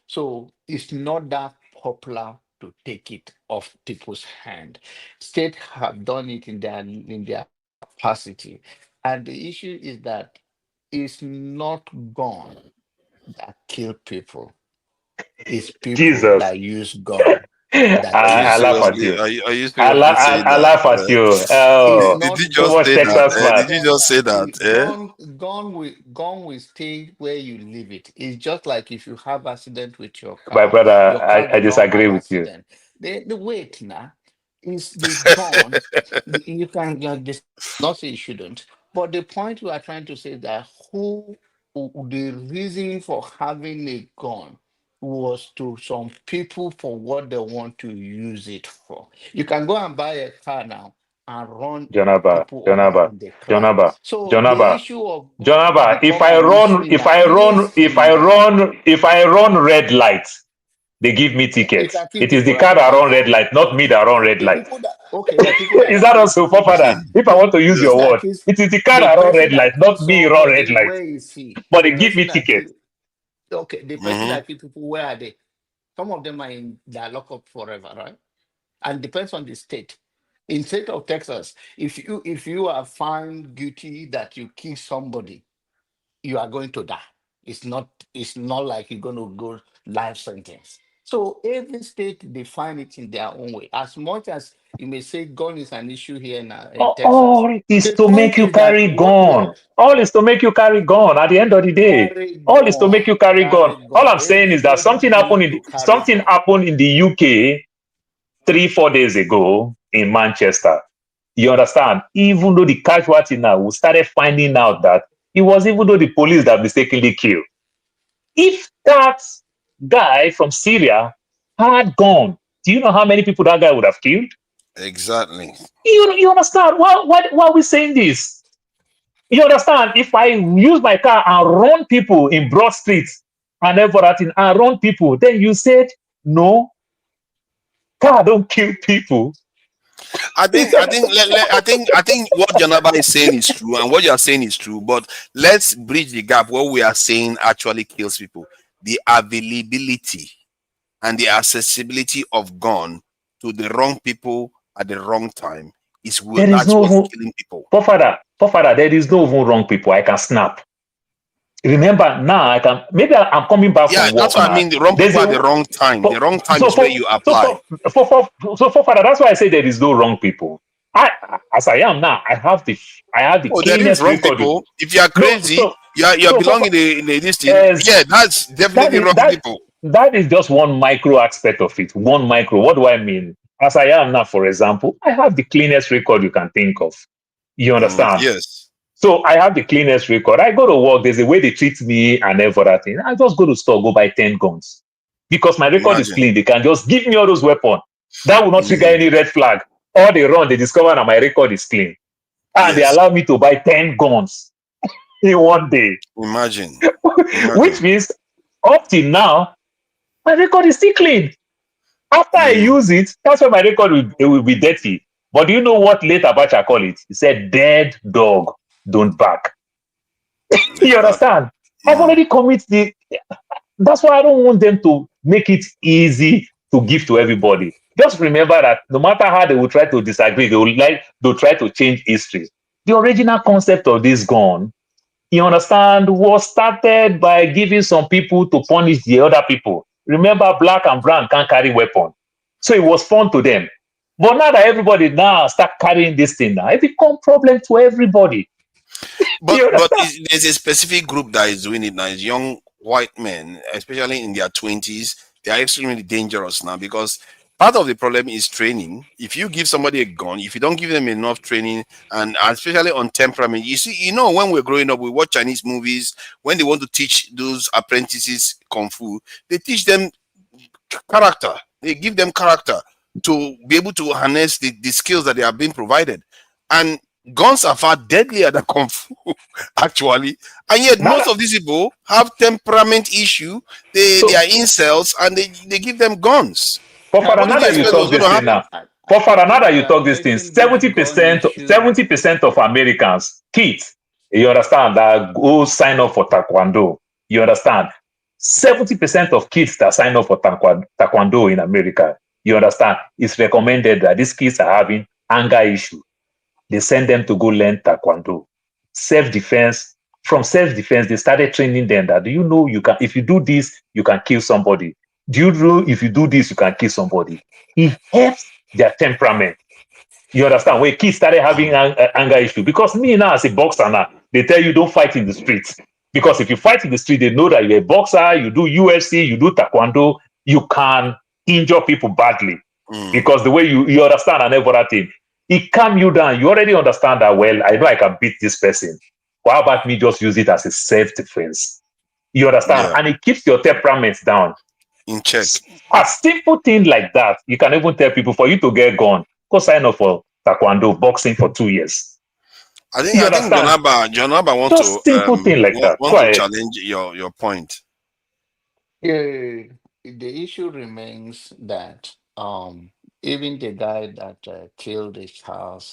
so it's not that popular to take it off people's hand. States have done it in their capacity, and the issue is that it's not gun that kill people. It's people Jesus. that use gun that Are you kill I laugh at seriously? you. people. Are you seriously saying I that? laugh at you. It's Oh, Did not you too just gun. much say It's that? Texas not man. Did you gun just say that that? gun will stay where you leave it. It's just like if you have accident with My brother, your car I will not disagree have with you. accident. The wait now is the gun. You can not say you shouldn't, but the point we are trying to say is that the reason for having a gun was to some people for what they want to use it for. You can go and buy a car now and run Jonaba, people over Jonaba, in the car. Jonaba, So the Jonaba, issue of gun has Jonaba. become an issue now. If I run red light, they give me You tickets. can kill It is the people, car right? that run red light, not me that run red The light. people that the people that Is can that kill also people, popular? If I want to use person your that word, kills it is the car the that run person red light, that not kills me run red somebody, light. where is he? But The they give person me that tickets. kill the person that kill people, where are they? Some of them are in their lockup forever, right? And depends on the state. In state of Texas, if you are found guilty that you kill somebody, you are going to die. It's not like you're going to go life sentence. So every state define it in their own way. As much as you may say gun is an issue here in Texas, All is the to make point you is that carry what we are gun. All is to make you carry gun. At the end of the day, carry all is to make you gun, carry gun. carry All gun. I'm saying is that Everybody need to carry something gun. happened in the UK 3-4 days ago in Manchester. You understand? Even though the casualty now, we started finding out that it was even though the police that mistakenly killed. If that guy from Syria had gone, do you know how many people that guy would have killed? Exactly. You understand? Why are we saying this? You understand? If I use my car and run people in broad streets and everything and run people, then you said no, car don't kill people. I think what Janaba is saying is true, and what you are saying is true. But let's bridge the gap. What we are saying actually kills people: the availability and the accessibility of gun to the wrong people at the wrong time is what There is that's no what's even, killing people. Father, there is no even wrong people. I can snap. Remember now, I can. Maybe I'm coming back Yeah, from that's work what I now. mean. The wrong There's people at the a wrong time. The wrong time so is where you apply. Father, that's why I say there is no wrong people. As I am now, I have the Oh, there is cleanest wrong record. people. If you are No, crazy, you are belonging in this thing. as Yeah, that's that definitely is wrong that people. that is just one micro aspect of it. One micro. What do I mean? As I am now, for example, I have the cleanest record you can think of. You understand? Yes. So I have the cleanest record. I go to work. There's a way they treat me and everything. I just go to store, go buy 10 guns because my record is Imagine. clean. They can just give me all those weapons. That will not trigger Imagine. any red flag. All they run, they discover that my record is clean, and they Yes. allow me to buy 10 guns in one day. Imagine. Which means up till now, my record is still clean. After I use it, that's why my record will be dirty. But do you know what late Abacha call it? He said, "Dead dog don't bark." You understand? I've already committed the. That's why I don't want them to make it easy to give to everybody. Just remember that no matter how they will try to disagree, they'll try to change history. The original concept of this gun, you understand, was started by giving some people to punish the other people. Remember, black and brown can't carry weapon. So it was fun to them. But now that everybody now start carrying this thing now, it become problem to everybody. But there's a specific group that is doing it now. It's young white men, especially in their 20s. They are extremely dangerous now because part of the problem is training. If you give somebody a gun, if you don't give them enough training, and especially on temperament, when we're growing up, we watch Chinese movies. When they want to teach those apprentices kung fu, they teach them character. They give them character to be able to harness the skills that they are being provided. And guns are far deadlier than kung fu, actually. And yet, most of these people have temperament issue. They are incels, and they give them guns. For now that you talk this thing now, now that you talk this thing, 70% of Americans, kids, you understand, that go sign up for Taekwondo. You understand? 70% of kids that sign up for Taekwondo in America, you understand, it's recommended that these kids are having anger issue. They send them to go learn Taekwondo. Self-defense. From self-defense, they started training them that, do you know, if you do this, you can kill somebody. Do you know if you do this, you can kill somebody? It helps their temperament. You understand? When kids started having anger issue, because me now as a boxer now, they tell you don't fight in the streets. Because if you fight in the street, they know that you're a boxer, you do UFC, you do Taekwondo, you can injure people badly. Because the way you understand and everything, it calm you down. You already understand that, well, I know I can beat this person. But how about me just use it as a self-defense? You understand? And it keeps your temperaments down. In check. A simple thing like that, you can even tell people, for you to get gun, go sign up for Taekwondo, boxing for 2 years. I think Jonaba want just simple thing like that. Want to challenge your point. Yeah, the issue remains that even the guy that killed the child,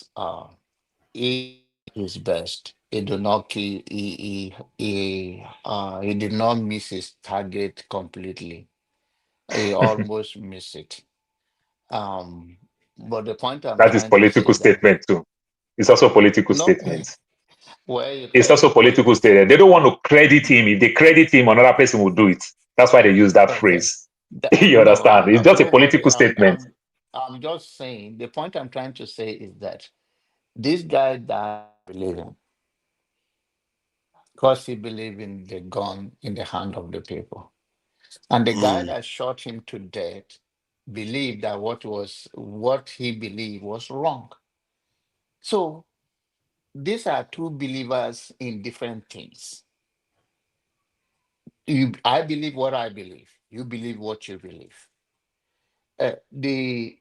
he did his best. He did not kill. He did not miss his target completely. He almost missed it. But the point I'm That is trying to say political is that statement too. It's also political no, statement. It's also political statement. They don't want to credit him. If they credit him, another person will do it. That's why they use that phrase. You understand? It's just a political statement. I'm just saying, the point I'm trying to say is that this guy died believing because he believed in the gun in the hand of the people. And the guy that shot him to death believed that what he believed was wrong. So these are two believers in different things. I believe what I believe. You believe what you believe. The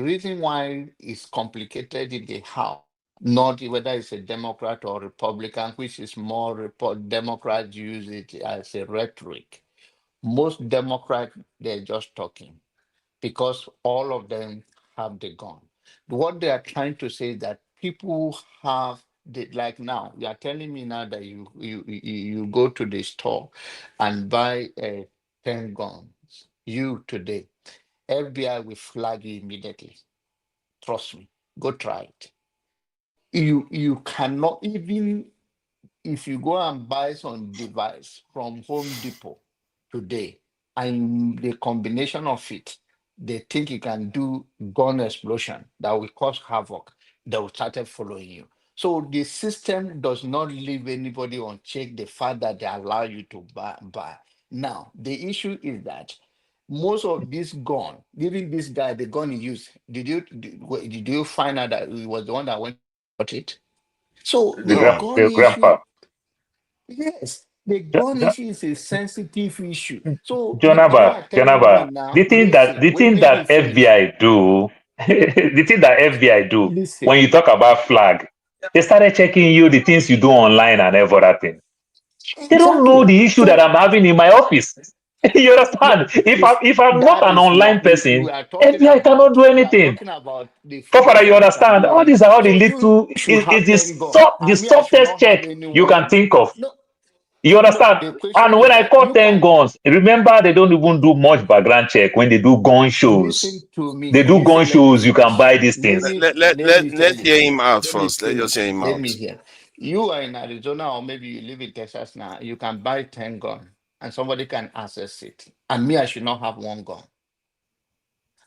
reason why it's complicated in the house not whether it's a Democrat or Republican, which is more Democrats use it as a rhetoric. Most Democrats, they're just talking because all of them have the gun. What they are trying to say is that people have the, like now, you are telling me now that you go to the store and buy 10 guns. You today, FBI will flag you immediately. Trust me. Go try it. You cannot, even if you go and buy some device from Home Depot today, and the combination of it, they think you can do gun explosion that will cause havoc, they will start following you. So the system does not leave anybody on check the fact that they allow you to buy. Now, the issue is that most of this gun, even this guy, the gun he used, did you find out that he was the one that went to bought it? So the gun The issue, grandpa. yes, the gun issue is a sensitive issue. So you Jonaba, are telling me Jonaba, now, the thing that listen, the wait, thing let me that finish. FBI do, the thing that FBI do when Listen, you talk about flag, they started checking you the things you do online and everything. They don't know exactly. the issue that So I'm having in my office. You yeah, understand? If I'm not that an is online not, we person, are talking FBI cannot about, do we are anything. talking about the Father, freedom you that you can understand? do All anything. these are all the So you little. should have It 10 guns, the and me, I should softest not have check any you can one. think of. No, You no, understand? the question And when is I that call you 10 can guns, remember they don't even do much background check when they do gun listen shows. to me. They do gun Listen, let me shows, you can finish. buy these Let things. me let me tell Let's you. hear him out Let me first. Let's just hear finish. him Let me out. hear. You are in Arizona, or maybe you live in Texas now. You can buy 10 gun and somebody can access it. And me, I should not have one gun.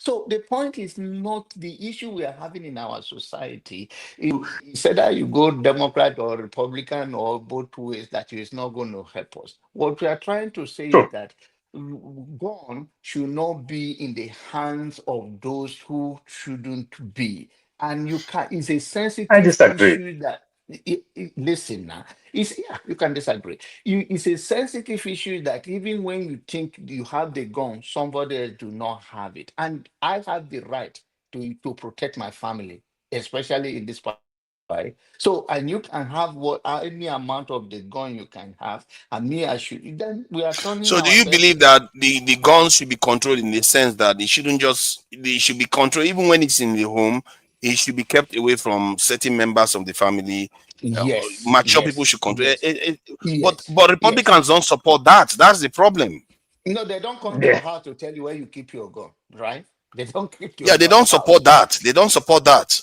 So the point is not the issue we are having in our society. You said that you go Democrat or Republican or both ways, that is not going to help us. What we are trying to say is True. that gun should not be in the hands of those who shouldn't be. And you can, it's a I sensitive disagree. issue that listen now. It's, yeah, you can disagree. It's a sensitive issue that even when you think you have the gun, somebody else do not have it, and I have the right to protect my family, especially in this part. Right. So, and you can have what any amount of the gun you can have, and me, I should. Then we are turning So do you ourselves. believe that the guns should be controlled in the sense that they should be controlled even when it's in the home? It should be kept away from certain members of the family. Yes, Mature people yes, should control it. yes, But yes, yes. Republicans don't support that. That's the problem. No, they don't come to your Yeah. house to tell you where you keep your gun, right? They don't keep your Yeah, they gun don't support house. that. They don't support that.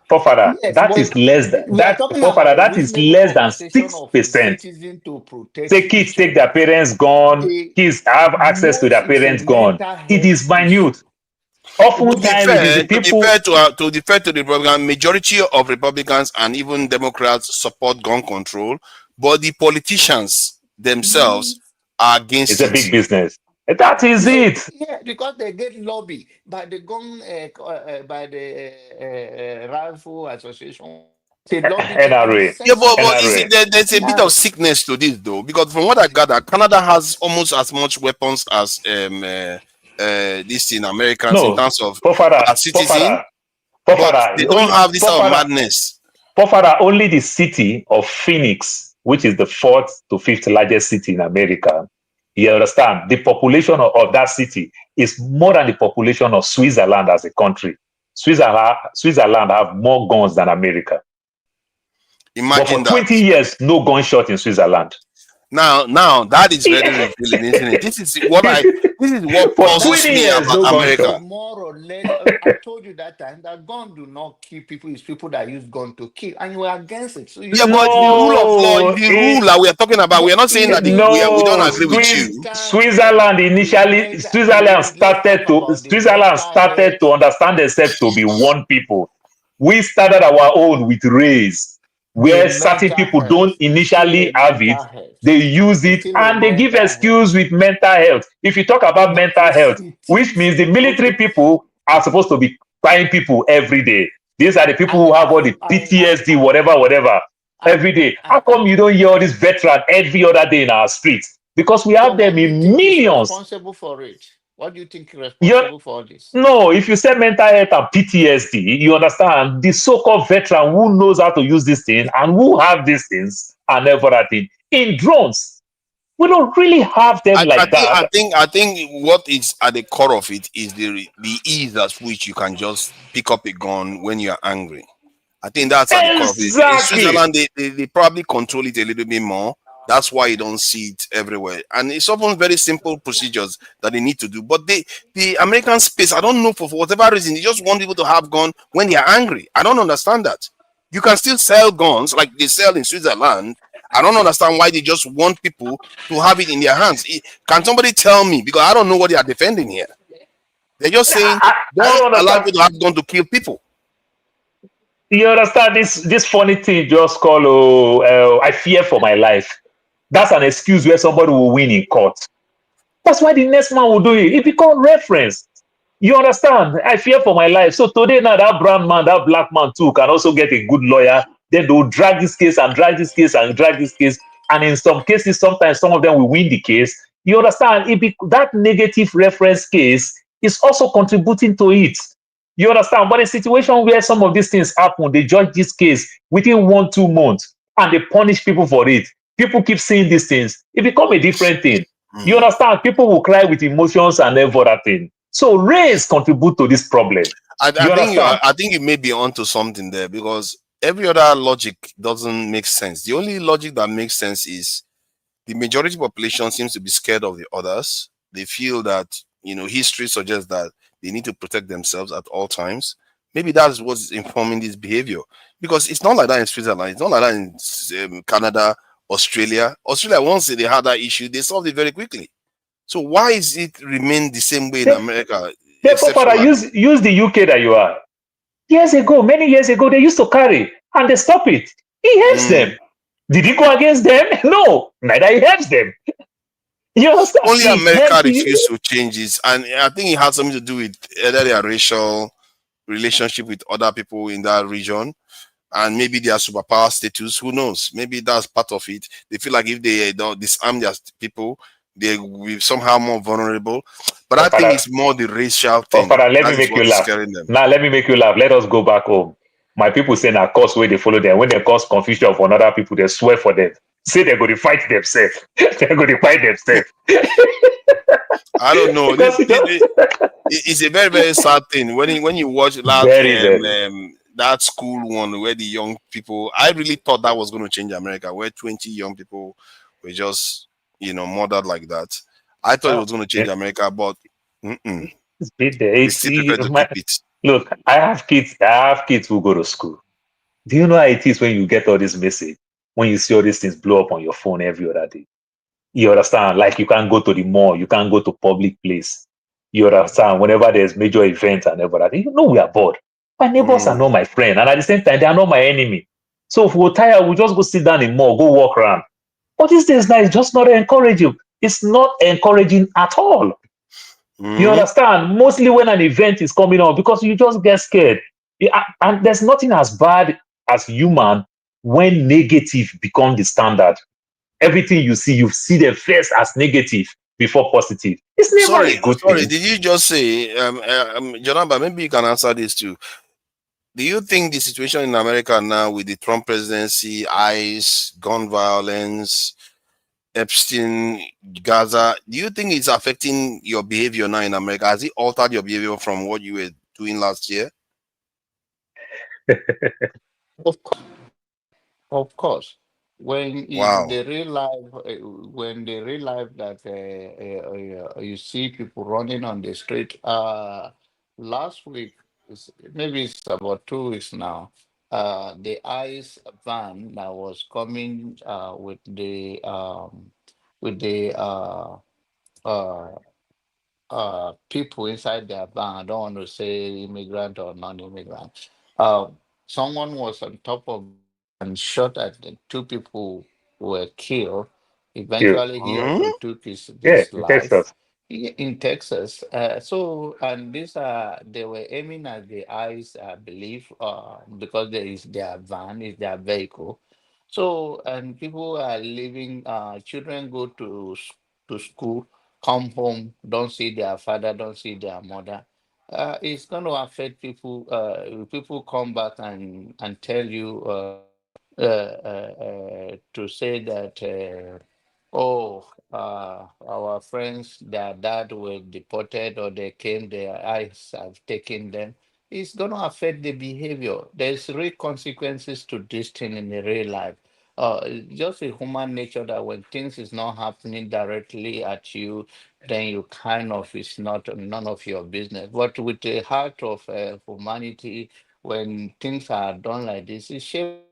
Father, Yes, that but is less than we are that. talking Father, about a that is reasonable less than conversation of a 6%. citizen to protect Say kids each take their other. parents' gun, The kids have access to most their is a parents' gun. mental It health is minute. issue. To be Oftentimes, it is the fair, people. to be fair to the Republican, majority of Republicans and even Democrats support gun control, but the politicians themselves are It's against a it. big business. That is Yeah, it. yeah, because they get lobby by the gun, by the rifle association. It's a lobby thing, and it's NRA. Yeah, but sensitive. you see, NRA. there's a bit of Now, sickness to this though, because from what I gather, Canada has almost as much weapons as this in Americans in No, terms of Father, citizen, but Father, they don't only have this sort of madness. Father, only the city of Phoenix, which is the fourth to fifth largest city in America, you understand, the population of that city is more than the population of Switzerland as a country. Switzerland have more guns than America. But for Imagine that. 20 years, no gunshot in Switzerland. Now that is very Yeah. revealing, isn't it? This is what For puzzles 20 me years, about no America. gunshot. more or less, I told you that time that gun do not kill people. It's people that use gun to kill, and you are against it. So you Yeah, don't but have the any rule of law, No, the rule that we are talking about, we are not saying yeah, that we don't no. agree with you. Switzerland initially, let's talk about the Switzerland mental started health. to understand themselves to be one people. We started our own with race, The where certain mental people don't health is still a initially have it. mental health. They use It's it still a and they give mental health. excuse with mental health. If you talk about No, mental health, it which is means the military okay. people are supposed to be buying people every day. These are the people who have all the PTSD, whatever, every day. How come you don't hear all this veteran every other day in our streets? Because we So have why them do you in think he's millions. responsible for it? What do you think is You're, responsible for all this? no, if you say mental health and PTSD, you understand the so-called veteran who knows how to use this thing and who have these things and everything in drones. We don't really have them like that. I think what is at the core of it is the ease at which you can just pick up a gun when you are angry. I think that's at the core of it. In Exactly. Switzerland, they probably control it a little bit more. That's why you don't see it everywhere. And it's often very simple procedures that they need to do. But the American space, I don't know, for whatever reason, they just want people to have gun when they are angry. I don't understand that. You can still sell guns like they sell in Switzerland. I don't understand why they just want people to have it in their hands. Can somebody tell me? Because I don't know what they are defending here. They're just saying, I don't don't allow understand. people to have gun to kill people. You understand this funny thing just called I fear for my life. That's an excuse where somebody will win in court. That's why the next man will do it. It becomes reference. You understand? I fear for my life. So today now that brown man, that black man too can also get a good lawyer. Then they'll drag this case and drag this case and drag this case. And in some cases, sometimes some of them will win the case. You understand? That negative reference case is also contributing to it. You understand? But a situation where some of these things happen, they judge this case within 1-2 months and they punish people for it. People keep saying these things. It becomes a different thing. You understand? People will cry with emotions and everything. So race contribute to this problem. I think you may be onto something there, because every other logic doesn't make sense. The only logic that makes sense is the majority population seems to be scared of the others. They feel that, history suggests that they need to protect themselves at all times. Maybe that's what's informing this behavior, because it's not like that in Switzerland. It's not like that in Canada, Australia. Once they had that issue, they solved it very quickly. So why is it remain the same way in America? Father, use the UK that you are. Many years ago, they used to carry and they stop it. He helps them. Did he go against them? No, neither he helps them. You understand? Only America refused to change this, and I think it has something to do with either their racial relationship with other people in that region, and maybe their superpower status. Who knows? Maybe that's part of it. They feel like if they don't disarm their people, they will be somehow more vulnerable. But I think it's more the racial thing. Father, let me make you laugh. Now, let me make you laugh. Let us go back home. My people say na cause where they follow them. When they cause confusion for other people, they swear for them. Say they're going to fight themselves. They're going to fight themselves. I don't know. It's a very, very sad thing. When you watch that school one where the young people, I really thought that was going to change America, where 20 young people were just, murdered like that. I thought it was going to change America, but they still prefer to keep it. Look, I have kids who go to school. Do you know how it is when you get all this message? When you see all these things blow up on your phone every other day? You understand? Like you can't go to the mall, you can't go to public place. You understand? Whenever there's major events and everything, we are bored. My neighbors are not my friend, and at the same time, they are not my enemy. So if we're tired, we'll just go sit down in mall, go walk around. But these days now, it's just not encouraging. It's not encouraging at all. You understand? Mostly when an event is coming on, because you just get scared. And there's nothing as bad as human when negative becomes the standard. Everything you see them first as negative before positive. It's never a good thing. Did you just say, Jonathan, maybe you can answer this too. Do you think the situation in America now with the Trump presidency, ICE, gun violence, Epstein, Gaza, do you think it's affecting your behavior now in America? Has it altered your behavior from what you were doing last year? Of course. When they realize that you see people running on the street, last week, maybe it's about 2 weeks now, the ICE van that was coming with the people inside their van. I don't want to say immigrant or non-immigrant. Someone was on top of and shot at the two people who were killed. Eventually, he also took his life in Texas. And they were aiming at the eyes, I believe, because there is their van, is their vehicle. So, and people are leaving. Children go to school, come home, don't see their father, don't see their mother. It's going to affect people. People come back and tell you to say that, oh, our friends, their dad were deported or they came, their eyes have taken them. It's going to affect the behavior. There's real consequences to this thing in the real life. Just a human nature that when things is not happening directly at you, then you kind of, it's not none of your business. But with the heart of humanity, when things are done like this, it's shameful.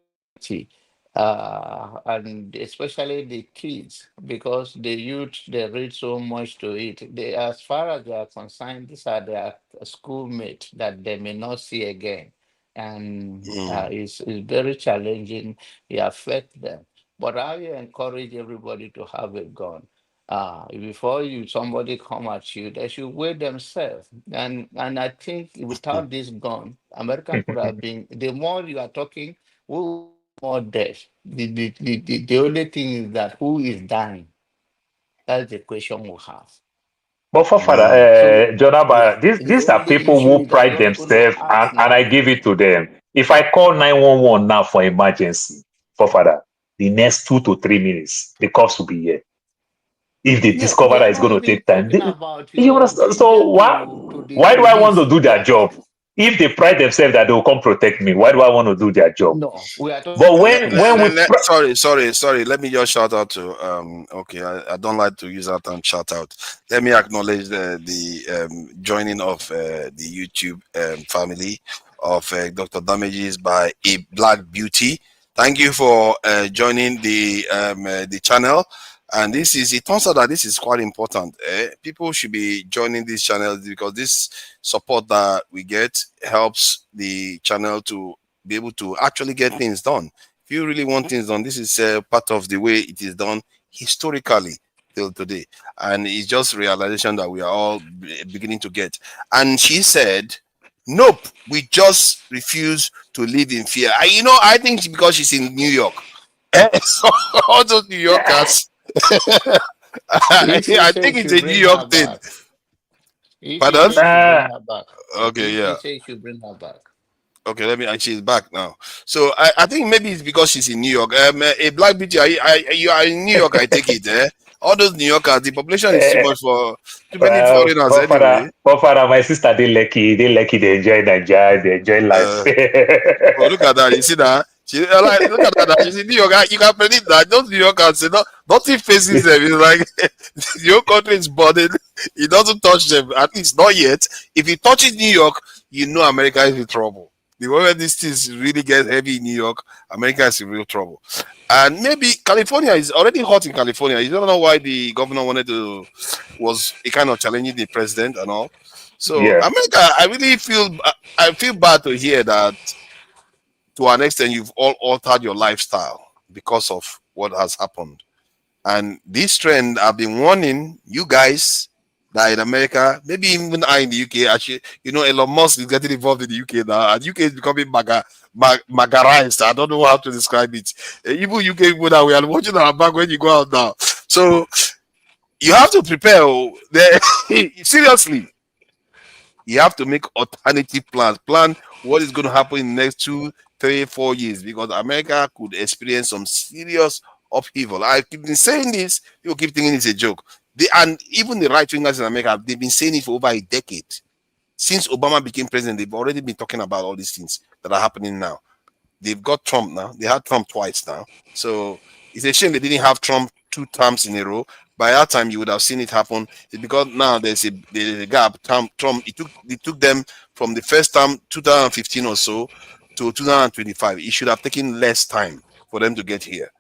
And especially the kids, because the youth, they read so much to it. They, as far as they are concerned, these are their schoolmates that they may not see again, and it's very challenging. It affects them. But I will encourage everybody to have a gun. Before you somebody come at you, they should weigh themselves. And I think without this gun, America could have been. The more you are talking, who more death. The only thing is that who is dying. That's the question we have. But for father, So yeah, Jonaba, the these are only people issue who is I'm pride just going to themselves, ask and I now. give it to them. If I call 911 now for emergency, for father, the next 2 to 3 minutes, the cops will be here. If they Yeah, discover we that are it's not going to even take time, talking about you understand? So immediate to the why do I want to release. do We their are job? talking. If they pride themselves that they will come protect me, why do I want to do their job? No, we are talking But when we sorry. Let me just shout out to okay, I don't like to use that term shout out. Let me acknowledge the joining of the YouTube family of Dr. Damages by A Black Beauty. Thank you for joining the channel. And it turns out that this is quite important. People should be joining these channels because this support that we get helps the channel to be able to actually get things done. If you really want things done, this is part of the way it is done historically till today. And it's just realization that we are all beginning to get. And she said, nope, we just refuse to live in fear. I think because she's in New York. So all those New Yorkers, If she I says think she it's should a New bring her York thing. back. If she Pardon? says she should bring her back. Okay, If yeah. she says she should bring her back. Okay, and she's back now. So I think maybe it's because she's in New York. A Black Beauty, you are in New York, I take it, eh? All those New Yorkers, the population is too much for too many foreigners anyway. Father, my sister, they lucky, they enjoy Nigeria, they enjoy life. Oh, look at that. You see that? Look at that. She's in New York. You can predict that. Those New Yorkers, nothing faces them. It's like your country is burdened. It doesn't touch them, at least not yet. If it touches New York, you know America is in trouble. The moment these things really get heavy in New York, America is in real trouble. And maybe California is already hot in California. You don't know why the governor was kind of challenging the president and all. So Yeah. America, I feel bad to hear that to an extent you've all altered your lifestyle because of what has happened. And this trend, I've been warning you guys that in America, maybe even I in the UK, actually, Elon Musk is getting involved in the UK now, and UK is becoming magarized. I don't know how to describe it. Even UK people that we are watching our back when you go out now. So you have to prepare. Seriously, you have to make alternative plans. Plan what is going to happen in the next 2, 3, 4 years, because America could experience some serious upheaval. I've been saying this, people keep thinking it's a joke. And even the right wingers in America, they've been saying it for over a decade. Since Obama became president, they've already been talking about all these things that are happening now. They've got Trump now. They had Trump twice now. So it's a shame they didn't have Trump 2 terms in a row. By that time, you would have seen it happen. It's because now there's a gap. Trump, it took them from the first term, 2015 or so, to 2025. It should have taken less time for them to get here.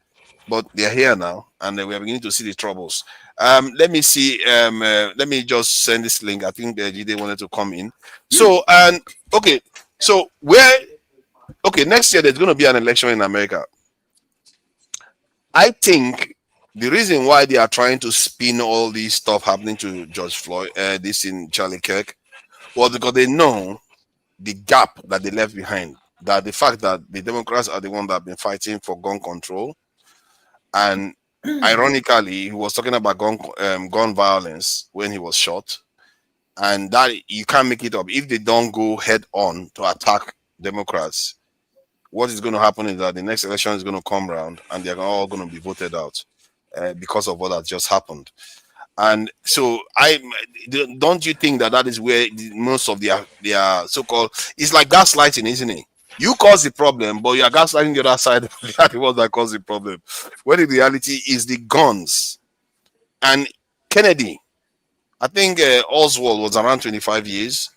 But they're here now, and we are beginning to see the troubles. Let me see. Let me just send this link. I think they wanted to come in. So, okay. So next year there's going to be an election in America. I think the reason why they are trying to spin all this stuff happening to George Floyd, this in Charlie Kirk, was because they know the gap that they left behind. That the fact that the Democrats are the one that have been fighting for gun control, and Ironically, he was talking about gun violence when he was shot, and that you can't make it up. If they don't go head on to attack Democrats, what is going to happen is that the next election is going to come around, and they're all going to be voted out because of what has just happened. And so, don't you think that is where most of their so-called, it's like gaslighting, isn't it? You cause the problem, but you are gaslighting the other side. They are the ones that cause the problem. When in reality is the guns. And Kennedy, I think Oswald was around 25 years.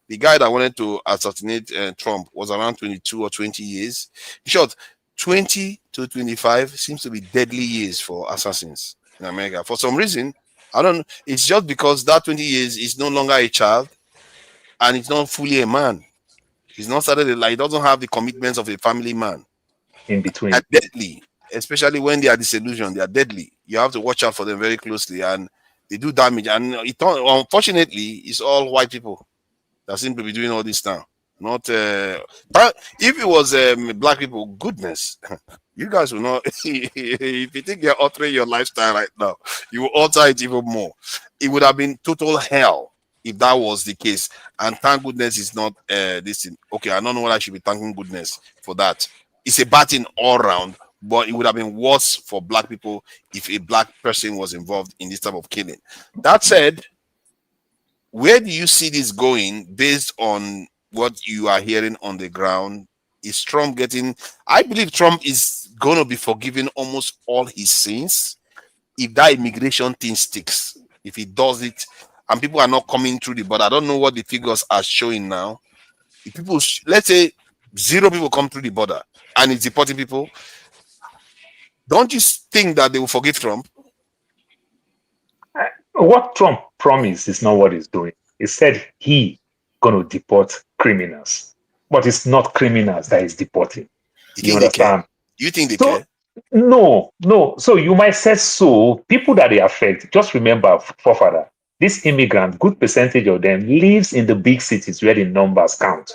The guy that wanted to assassinate Trump was around 22 or 20 years. In short, 20 to 25 seems to be deadly years for assassins in America. For some reason, I don't know. It's just because that 20 years is no longer a child and it's not fully a man. He's not started like, he doesn't have the commitments of a family man. In between. They're deadly, especially when they are disillusioned. They are deadly. You have to watch out for them very closely, and they do damage. And unfortunately, it's all white people that seem to be doing all this now. Not but if it was black people, goodness, you guys will not. If you think you're altering your lifestyle right now, you will alter it even more. It would have been total hell if that was the case. And thank goodness it's not this thing. Okay, I don't know what I should be thanking goodness for that. It's a bad thing all around, but it would have been worse for black people if a black person was involved in this type of killing. That said, where do you see this going based on what you are hearing on the ground? Is Trump getting... I believe Trump is going to be forgiven almost all his sins if that immigration thing sticks. If he does it, and people are not coming through the border. I don't know what the figures are showing now. If people, let's say 0 people come through the border and it's deporting people, don't you think that they will forgive Trump? What Trump promised is not what he's doing. He said he's going to deport criminals, but it's not criminals that he's deporting. You understand? You think they care? No. So you might say so. People that they affect, just remember, forefather, this immigrant, good percentage of them lives in the big cities where the numbers count,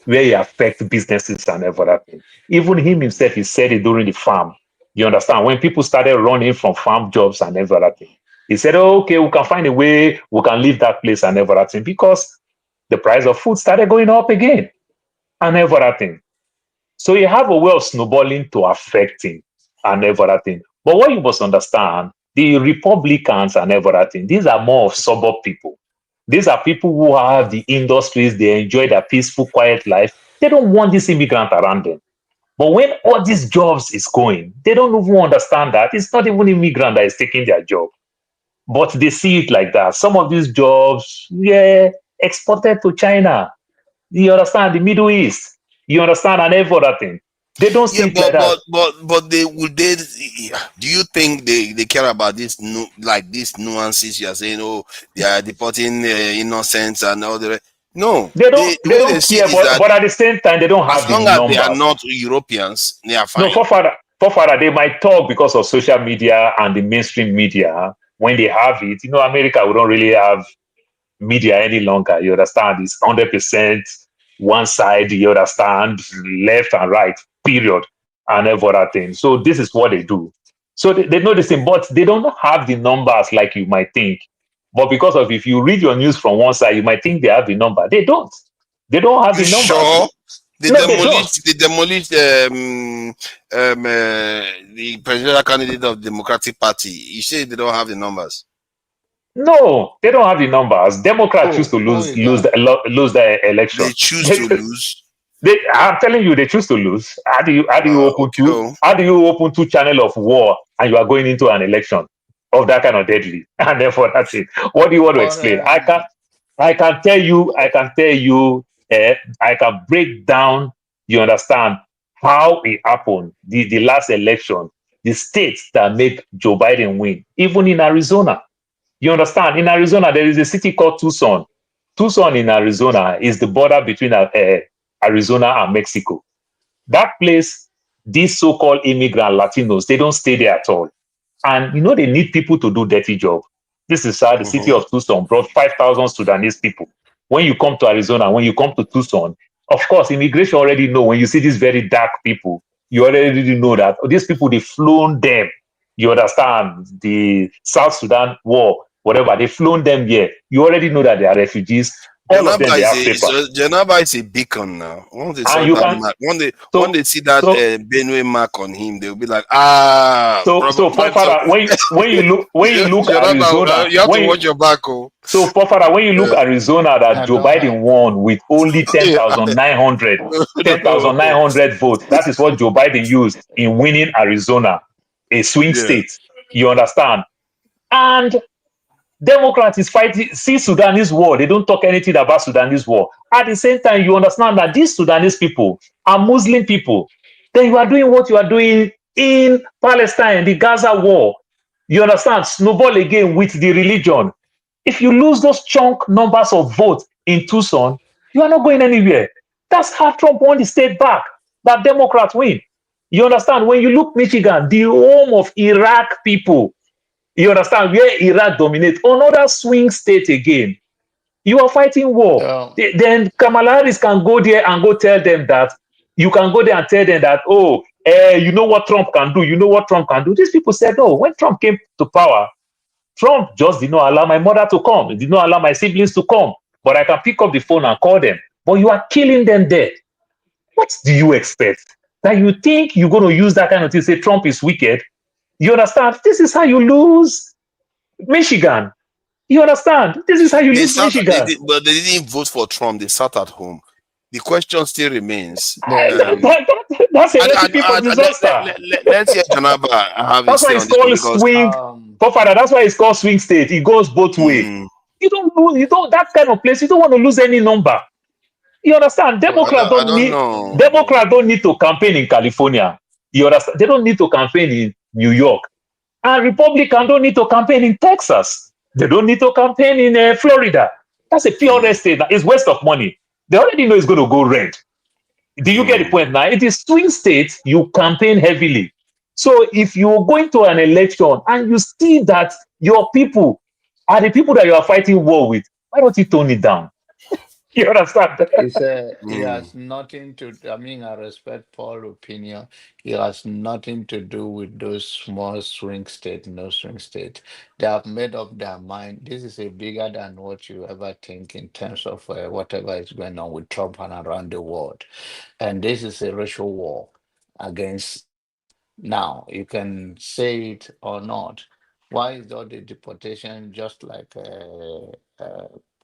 where it affects businesses and everything. Even him himself, he said it during the farm. You understand? When people started running from farm jobs and everything, he said, oh, okay, we can find a way, we can leave that place and everything, because the price of food started going up again and everything. So you have a way of snowballing to affect him and everything. But what you must understand, the Republicans and everything, these are more of suburb people. These are people who have the industries, they enjoy their peaceful, quiet life. They don't want this immigrant around them. But when all these jobs is going, they don't even understand that. It's not even immigrant that is taking their job. But they see it like that. Some of these jobs, exported to China. You understand? The Middle East. You understand? And every other thing. They don't see it like that. But they do you think they care about this these nuances you are saying? Oh, they are deporting innocents and all the rest. No, they don't care. But at the same time, they don't have the numbers. As long as they are not Europeans, they are fine. No, forefather, they might talk because of social media and the mainstream media. When they have it, America, we don't really have media any longer. You understand? It's 100% one side. You understand? Left and right. Period. And everything. So this is what they do. So they know this thing, but they don't have the numbers like you might think. But because of, if you read your news from one side, you might think they have the number. They don't. They don't have the numbers. Sure. They demolished the presidential candidate of the Democratic Party. You say they don't have the numbers. No, they don't have the numbers. Democrats choose to lose the election. They choose to lose. I'm telling you, they choose to lose. How do you open two channel of war and you are going into an election of that kind of deadly? And therefore, that's it. What do you want to explain? I can tell you. I can break down. You understand how it happened? The last election, the states that make Joe Biden win, even in Arizona. You understand? In Arizona, there is a city called Tucson. Tucson in Arizona is the border between Arizona and Mexico. That place, these so-called immigrant Latinos, they don't stay there at all. And they need people to do dirty job. This is how the city of Tucson brought 5,000 Sudanese people. When you come to Arizona, when you come to Tucson, of course, immigration already know when you see these very dark people, you already know that these people, they've flown them. You understand? The South Sudan war, whatever, they flown them here. You already know that they are refugees. All of them, they have paper. Janaba is a beacon now. Once they saw And you that can, mark, so, when they see that so, Benue mark on him, they'll be like, ah. so Fofara, when you look Arizona, you have to watch your back. Oh. So Fofara, when you look Arizona, that Joe Biden won with only 10,900 votes. That is what Joe Biden used in winning Arizona, a swing state. You understand? And Democrats is fighting, see Sudanese war. They don't talk anything about Sudanese war. At the same time, you understand that these Sudanese people are Muslim people. Then you are doing what you are doing in Palestine, the Gaza war. You understand? Snowball again with the religion. If you lose those chunk numbers of votes in Tucson, you are not going anywhere. That's how Trump won the state back. That Democrats win. You understand? When you look Michigan, the home of Iraq people, you understand, where Iraq dominates, another swing state again. You are fighting war. Then Kamala Harris can go there and go tell them that, you can go there and tell them that, you know what Trump can do, you know what Trump can do. These people said, no, when Trump came to power, Trump just did not allow my mother to come. He did not allow my siblings to come. But I can pick up the phone and call them. But you are killing them there. What do you expect? That you think you're going to use that kind of thing, say Trump is wicked? You understand? This is how you lose Michigan. You understand? This is how you lose Michigan. But they didn't vote for Trump. They sat at home. The question still remains. That's a recipe for disaster. Let's hear Janaba have That's why it's called swing. That's why it's called swing state. It goes both ways. You don't lose. You don't, that kind of place. You don't want to lose any number. You understand? Democrats don't need to campaign in California. You understand? They don't need to campaign in New York. And Republicans don't need to campaign in Texas. They don't need to campaign in Florida. That's a pure red state. It's waste of money. They already know it's going to go red. Do you get the point now? It is swing states, you campaign heavily. So if you're going to an election and you see that your people are the people that you are fighting war with, why don't you tone it down? You understand? It has nothing to, I respect Paul's opinion. It has nothing to do with those small swing states, no swing states. They have made up their mind. This is a bigger than what you ever think in terms of whatever is going on with Trump and around the world. And this is a racial war against, now, you can say it or not. Why is all the deportation just like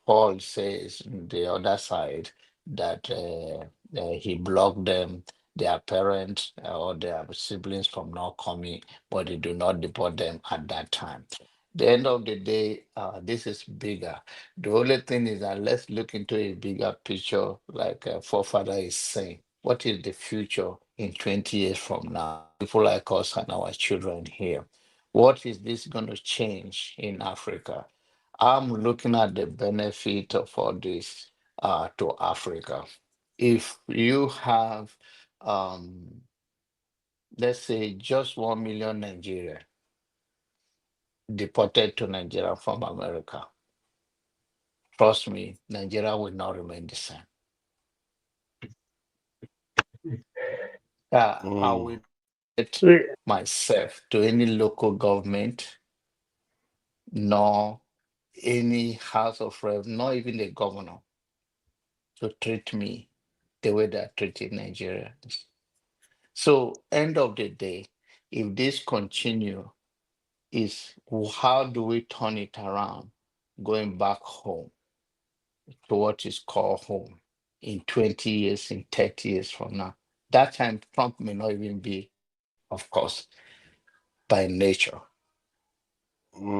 Paul says on the other side, that he blocked them, their parents or their siblings from not coming, but he do not deport them at that time. The end of the day, this is bigger. The only thing is that let's look into a bigger picture, like Forefather is saying. What is the future in 20 years from now? People like us and our children here. What is this going to change in Africa? I'm looking at the benefit of all this to Africa. If you have, let's say, just 1 million Nigeria deported to Nigeria from America, trust me, Nigeria will not remain the same. I will get myself to any local government, nor any House of Reps, not even the governor, to treat me the way they are treating Nigerians. So, end of the day, if this continue, is how do we turn it around, going back home to what is called home in 20 years, in 30 years from now? That time, Trump may not even be, of course, by nature.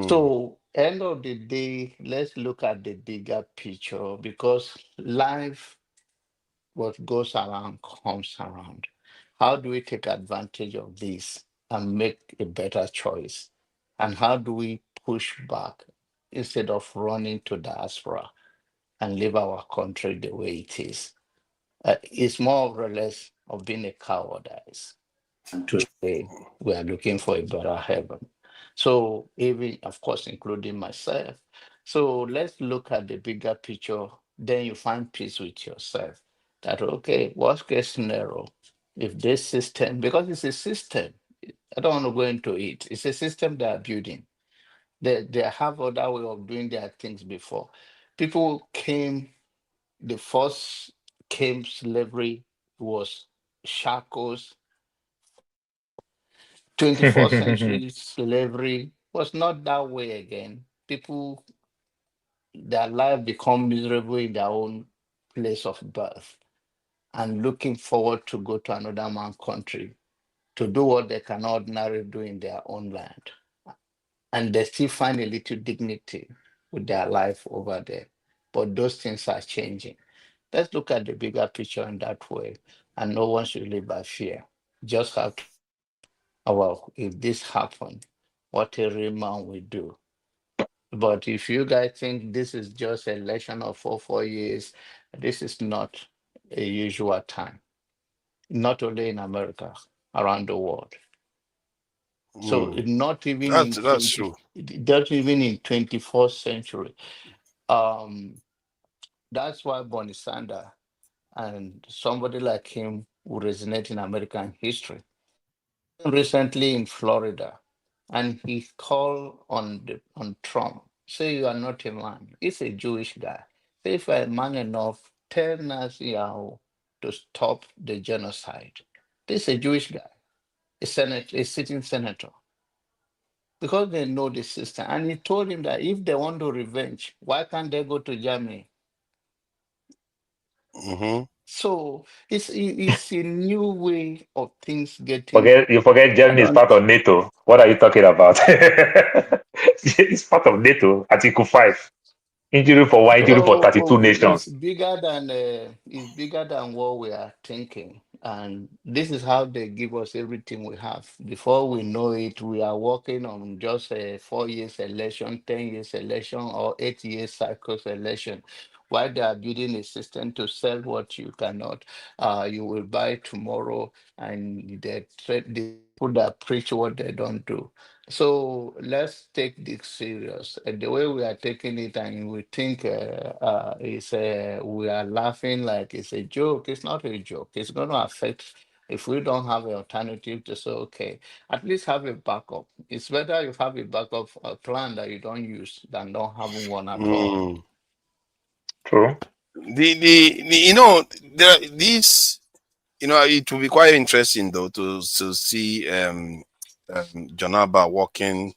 So, end of the day, let's look at the bigger picture, because life, what goes around comes around. How do we take advantage of this and make a better choice? And how do we push back instead of running to diaspora and leave our country the way it is? It's more or less of being a cowardice. And today, we are looking for a better heaven. So, even, of course, including myself. So, let's look at the bigger picture. Then you find peace with yourself. That, okay, worst case scenario, if this system, because it's a system, I don't want to go into it. It's a system they are building. They have other way of doing their things before. People came, the first came slavery was shackles. 21st century slavery was not that way again. People, their life become miserable in their own place of birth and looking forward to go to another man's country to do what they can ordinarily do in their own land. And they still find a little dignity with their life over there. But those things are changing. Let's look at the bigger picture in that way. And no one should live by fear. Just have to, well, if this happens, what a real man will do. But if you guys think this is just an election of 4 years, this is not a usual time. Not only in America, around the world. So not even that's true. Not even in 21st century. That's why Bernie Sanders and somebody like him who resonate in American history. Recently in Florida, and he called on Trump. Say you are not a man. He's a Jewish guy. Say if you're a man enough, tell Netanyahu to stop the genocide. This is a Jewish guy, a sitting senator. Because they know the system. And he told him that if they want to revenge, why can't they go to Germany? So it's a new way of things getting. You forget Germany is part of NATO. What are you talking about? It's part of NATO, Article 5. Injury for one, injury for 32 nations. It's bigger than what we are thinking. And this is how they give us everything we have. Before we know it, we are working on just a 4 years election, 10 years election, or 8 years cycles election. While they are building a system to sell what you cannot, you will buy tomorrow, and they people that preach what they don't do. So let's take this serious. And the way we are taking it, and we think we are laughing like it's a joke. It's not a joke. It's going to affect. If we don't have an alternative to say, okay, at least have a backup. It's better you have a backup plan that you don't use than not having one at all. True. It will be quite interesting though to see Jonaba walking,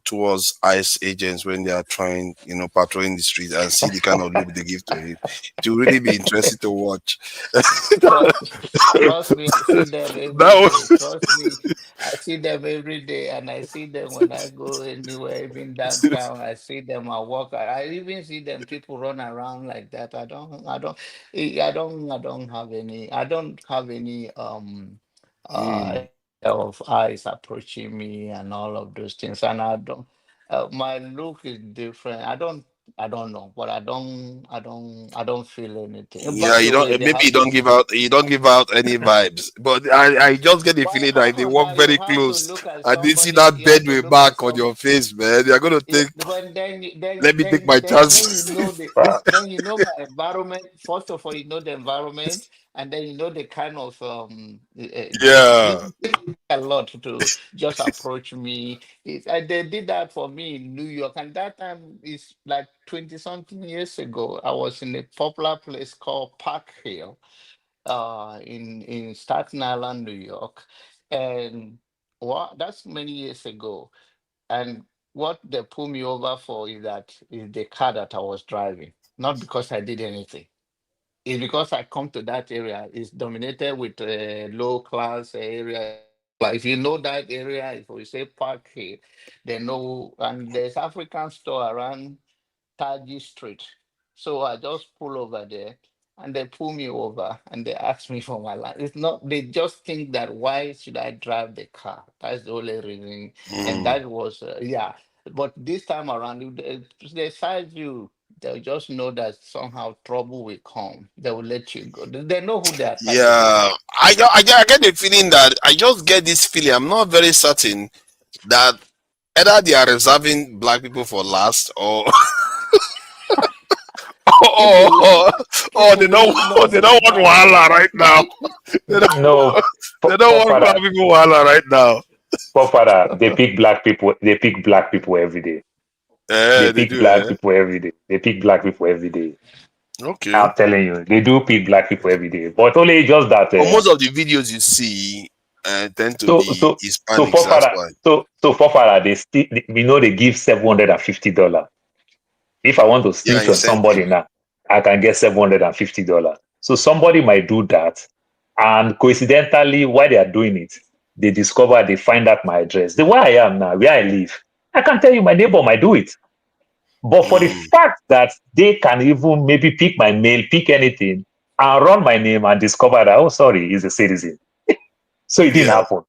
towards ICE agents when they are trying, patrolling the streets, and see the kind of look they give to him. It will really be interesting to watch. Trust me, I see them every day. Trust me, I see them every day, and I see them when I go anywhere, even downtown. I see them. I walk. I even see them. People run around like that. I don't have any of eyes approaching me and all of those things, and I don't. My look is different. I don't know, but I don't feel anything. Yeah, you don't give out any vibes, but I just get the feeling that if they walk very close and they see that Bedouin mark on your face, man, they're gonna think, let me take my chances. Then you know my environment. First of all, you know the environment, and then you know the kind of yeah. A lot to just approach me. They did that for me in New York, and that time is like 20 something years ago. I was in a popular place called Park Hill, in Staten Island, New York, and that's many years ago. And what they pulled me over for is the car that I was driving, not because I did anything. It's because I come to that area. It's dominated with a low class area. But if you know that area, if we say Park here, they know, and there's African store around Taji Street. So I just pull over there, and they pull me over, and they ask me for my license. It's not, they just think that why should I drive the car? That's the only reason. And that was, yeah. But this time around, they size you. They'll just know that somehow trouble will come. They will let you go. They know who they are targeting. Yeah, I get the feeling that I just get this feeling. I'm not very certain that either they are reserving black people for last, or they don't want wahala right now. No, They don't want black people right now. Father, they pick black people. They pick black people every day. They pick black people every day. They pick black people every day. Okay. I'm telling you, they do pick black people every day. But only just that. But most of the videos you see tend to be Hispanics. That's why. So for Father, they still, they give $750. If I want to snitch on somebody now, I can get $750. So somebody might do that, and coincidentally, while they are doing it, they find out my address. The way I am now, where I live, I can tell you my neighbor might do it. But for the fact that they can even maybe pick my mail, pick anything, and run my name and discover that, oh, sorry, he's a citizen. So it didn't happen.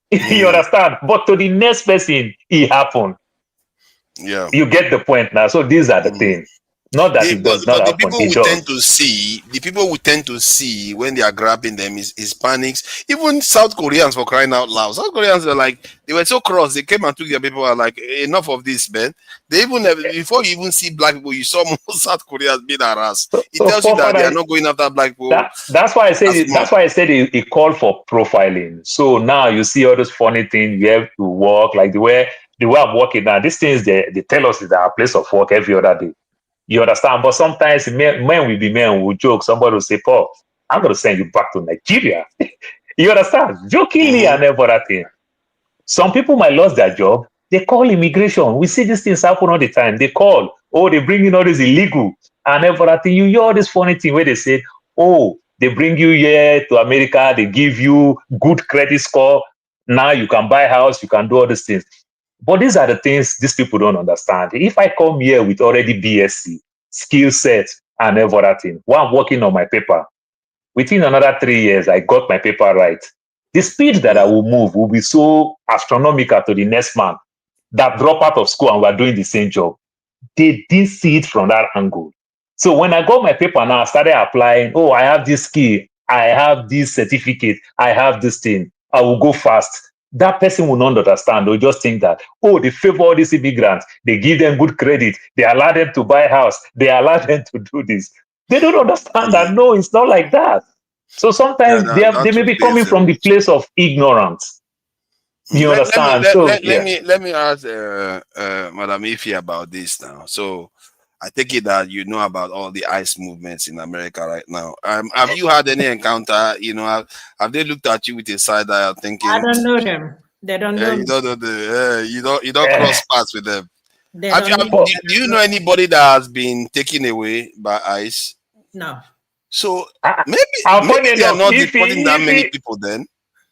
You understand? But to the next person, it happened. Yeah. You get the point now. So these are the things. Not that it does not happen. The people we tend to see when they are grabbing them is Hispanics, even South Koreans, for crying out loud. South Koreans are like, they were so cross. They came and took their people, are like, enough of this, man. They even before you even see black people, you saw most South Koreans being harassed. It tells you that they are not going after black people. That's why I said that's why I said it called for profiling. So now you see all those funny things. You have to work like the way I'm working now. These things they tell us is our place of work every other day. You understand? But sometimes men will be men will joke. Somebody will say, Paul, I'm going to send you back to Nigeria. You understand? Jokingly and everything. Some people might lose their job. They call immigration. We see these things happen all the time. They call. Oh, they bring in all this illegal and everything. You hear all this funny thing where they say, oh, they bring you here to America. They give you good credit score. Now you can buy a house. You can do all these things. But these are the things these people don't understand. If I come here with already BSc, skill set, and everything, while I'm working on my paper, within another 3 years, I got my paper right. The speed that I will move will be so astronomical to the next man that drop out of school and we're doing the same job. They didn't see it from that angle. So when I got my paper now, I started applying. Oh, I have this skill. I have this certificate. I have this thing. I will go fast. That person will not understand. They'll just think that, oh, they favor all these immigrants. They give them good credit. They allow them to buy a house. They allow them to do this. They don't understand that. No, it's not like that. So sometimes they may be coming from the place of ignorance. You understand? Let me ask Madam Ife about this now. So I take it that you know about all the ICE movements in America right now. Have you had any encounter? Have they looked at you with a side eye thinking? I don't know them. They don't know. You don't know you don't cross paths with them. Do you know anybody that has been taken away by ICE? No. So maybe they are not deporting that many people then.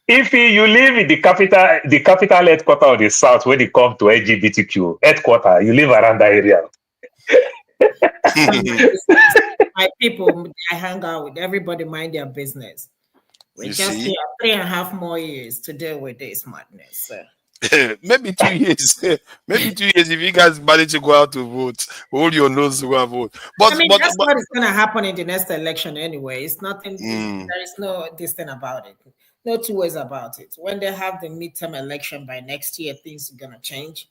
If you live in the capital headquarters of the South, when it comes to LGBTQ headquarters, you live around that area. My people, I hang out with everybody, mind their business. We just have 3.5 more years to deal with this madness. Maybe 2 years. Maybe 2 years if you guys manage to go out to vote, hold your nose to go and vote. But that's what is going to happen in the next election anyway. It's nothing. There is no this thing about it. No two ways about it. When they have the midterm election by next year, things are going to change.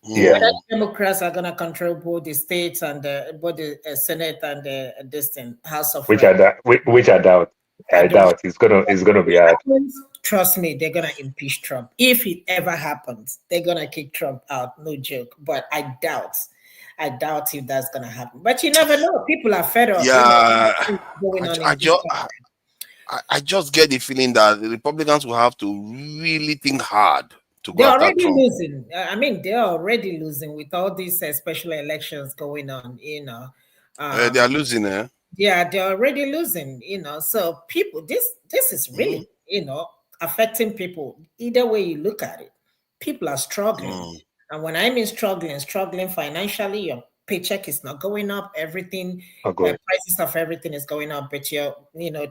Whether Democrats are going to control both the states and both the Senate and the House of Which I doubt. I doubt it's gonna be hard. Trust me, they're gonna impeach Trump. If it ever happens, they're gonna kick Trump out. No joke. But I doubt if that's gonna happen. But you never know. People are fed up. Yeah, I just get the feeling that the Republicans will have to really think hard. They're already losing. I mean, they're already losing with all these special elections going on. They are losing, eh? Yeah, they're already losing. So people, this is really, affecting people. Either way you look at it, people are struggling. And when I mean struggling financially, your paycheck is not going up. Everything, prices of everything is going up, but your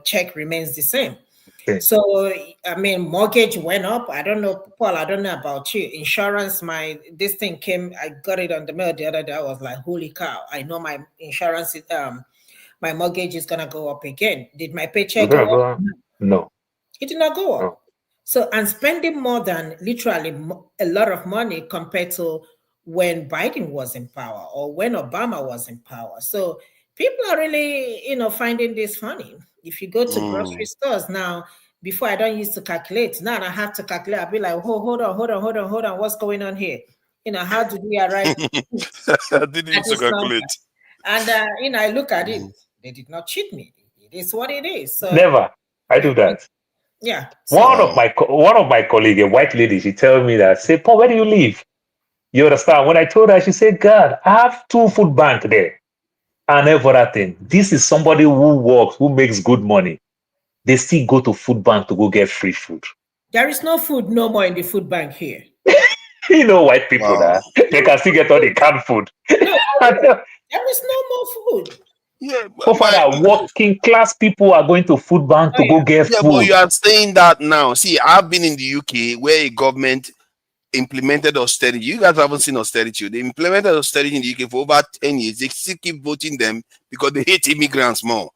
check remains the same. Okay. So I mean, mortgage went up. I don't know, Paul. I don't know about you. Insurance, this thing came. I got it on the mail the other day. I was like, holy cow! I know my insurance, my mortgage is gonna go up again. Did my paycheck go up? No, it did not go up. No. So I'm spending more than literally a lot of money compared to when Biden was in power or when Obama was in power. So people are really, finding this funny. If you go to grocery stores now, Before I don't used to calculate. Now I have to calculate. I'll be like, oh, hold on. What's going on here? How did we arrive? I didn't used to calculate. And I look at it. They did not cheat me. It is what it is. So Never. I do that. Yeah. So, one of my colleagues, a white lady, she told me that, say, Paul, where do you live? You understand? When I told her, she said, God, I have 2 food banks there. And everything. This is somebody who works, who makes good money. They still go to food bank to go get free food. There is no food no more in the food bank here. White people that they can still get all the canned food. No, there is no more food. Yeah, Father, working class people are going to food bank to go get food. But you are saying that now. See, I've been in the UK where a government implemented austerity. You guys haven't seen austerity. They implemented austerity in the UK for over 10 years. They still keep voting them because they hate immigrants more.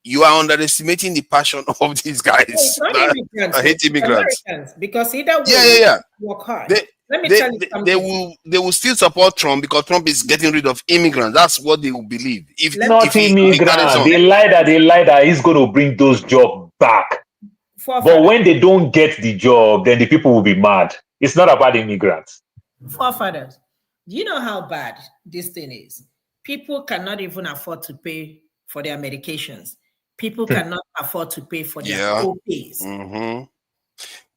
You are underestimating the passion of these guys. I hate immigrants. Because either way, work hard. Let me tell you something. They will still support Trump because Trump is getting rid of immigrants. That's what they will believe. If immigrants, they lie that he's going to bring those jobs back. But when they don't get the job, then the people will be mad. It's not about immigrants. Forefathers, do you know how bad this thing is? People cannot even afford to pay for their medications. People cannot afford to pay for their co-pays.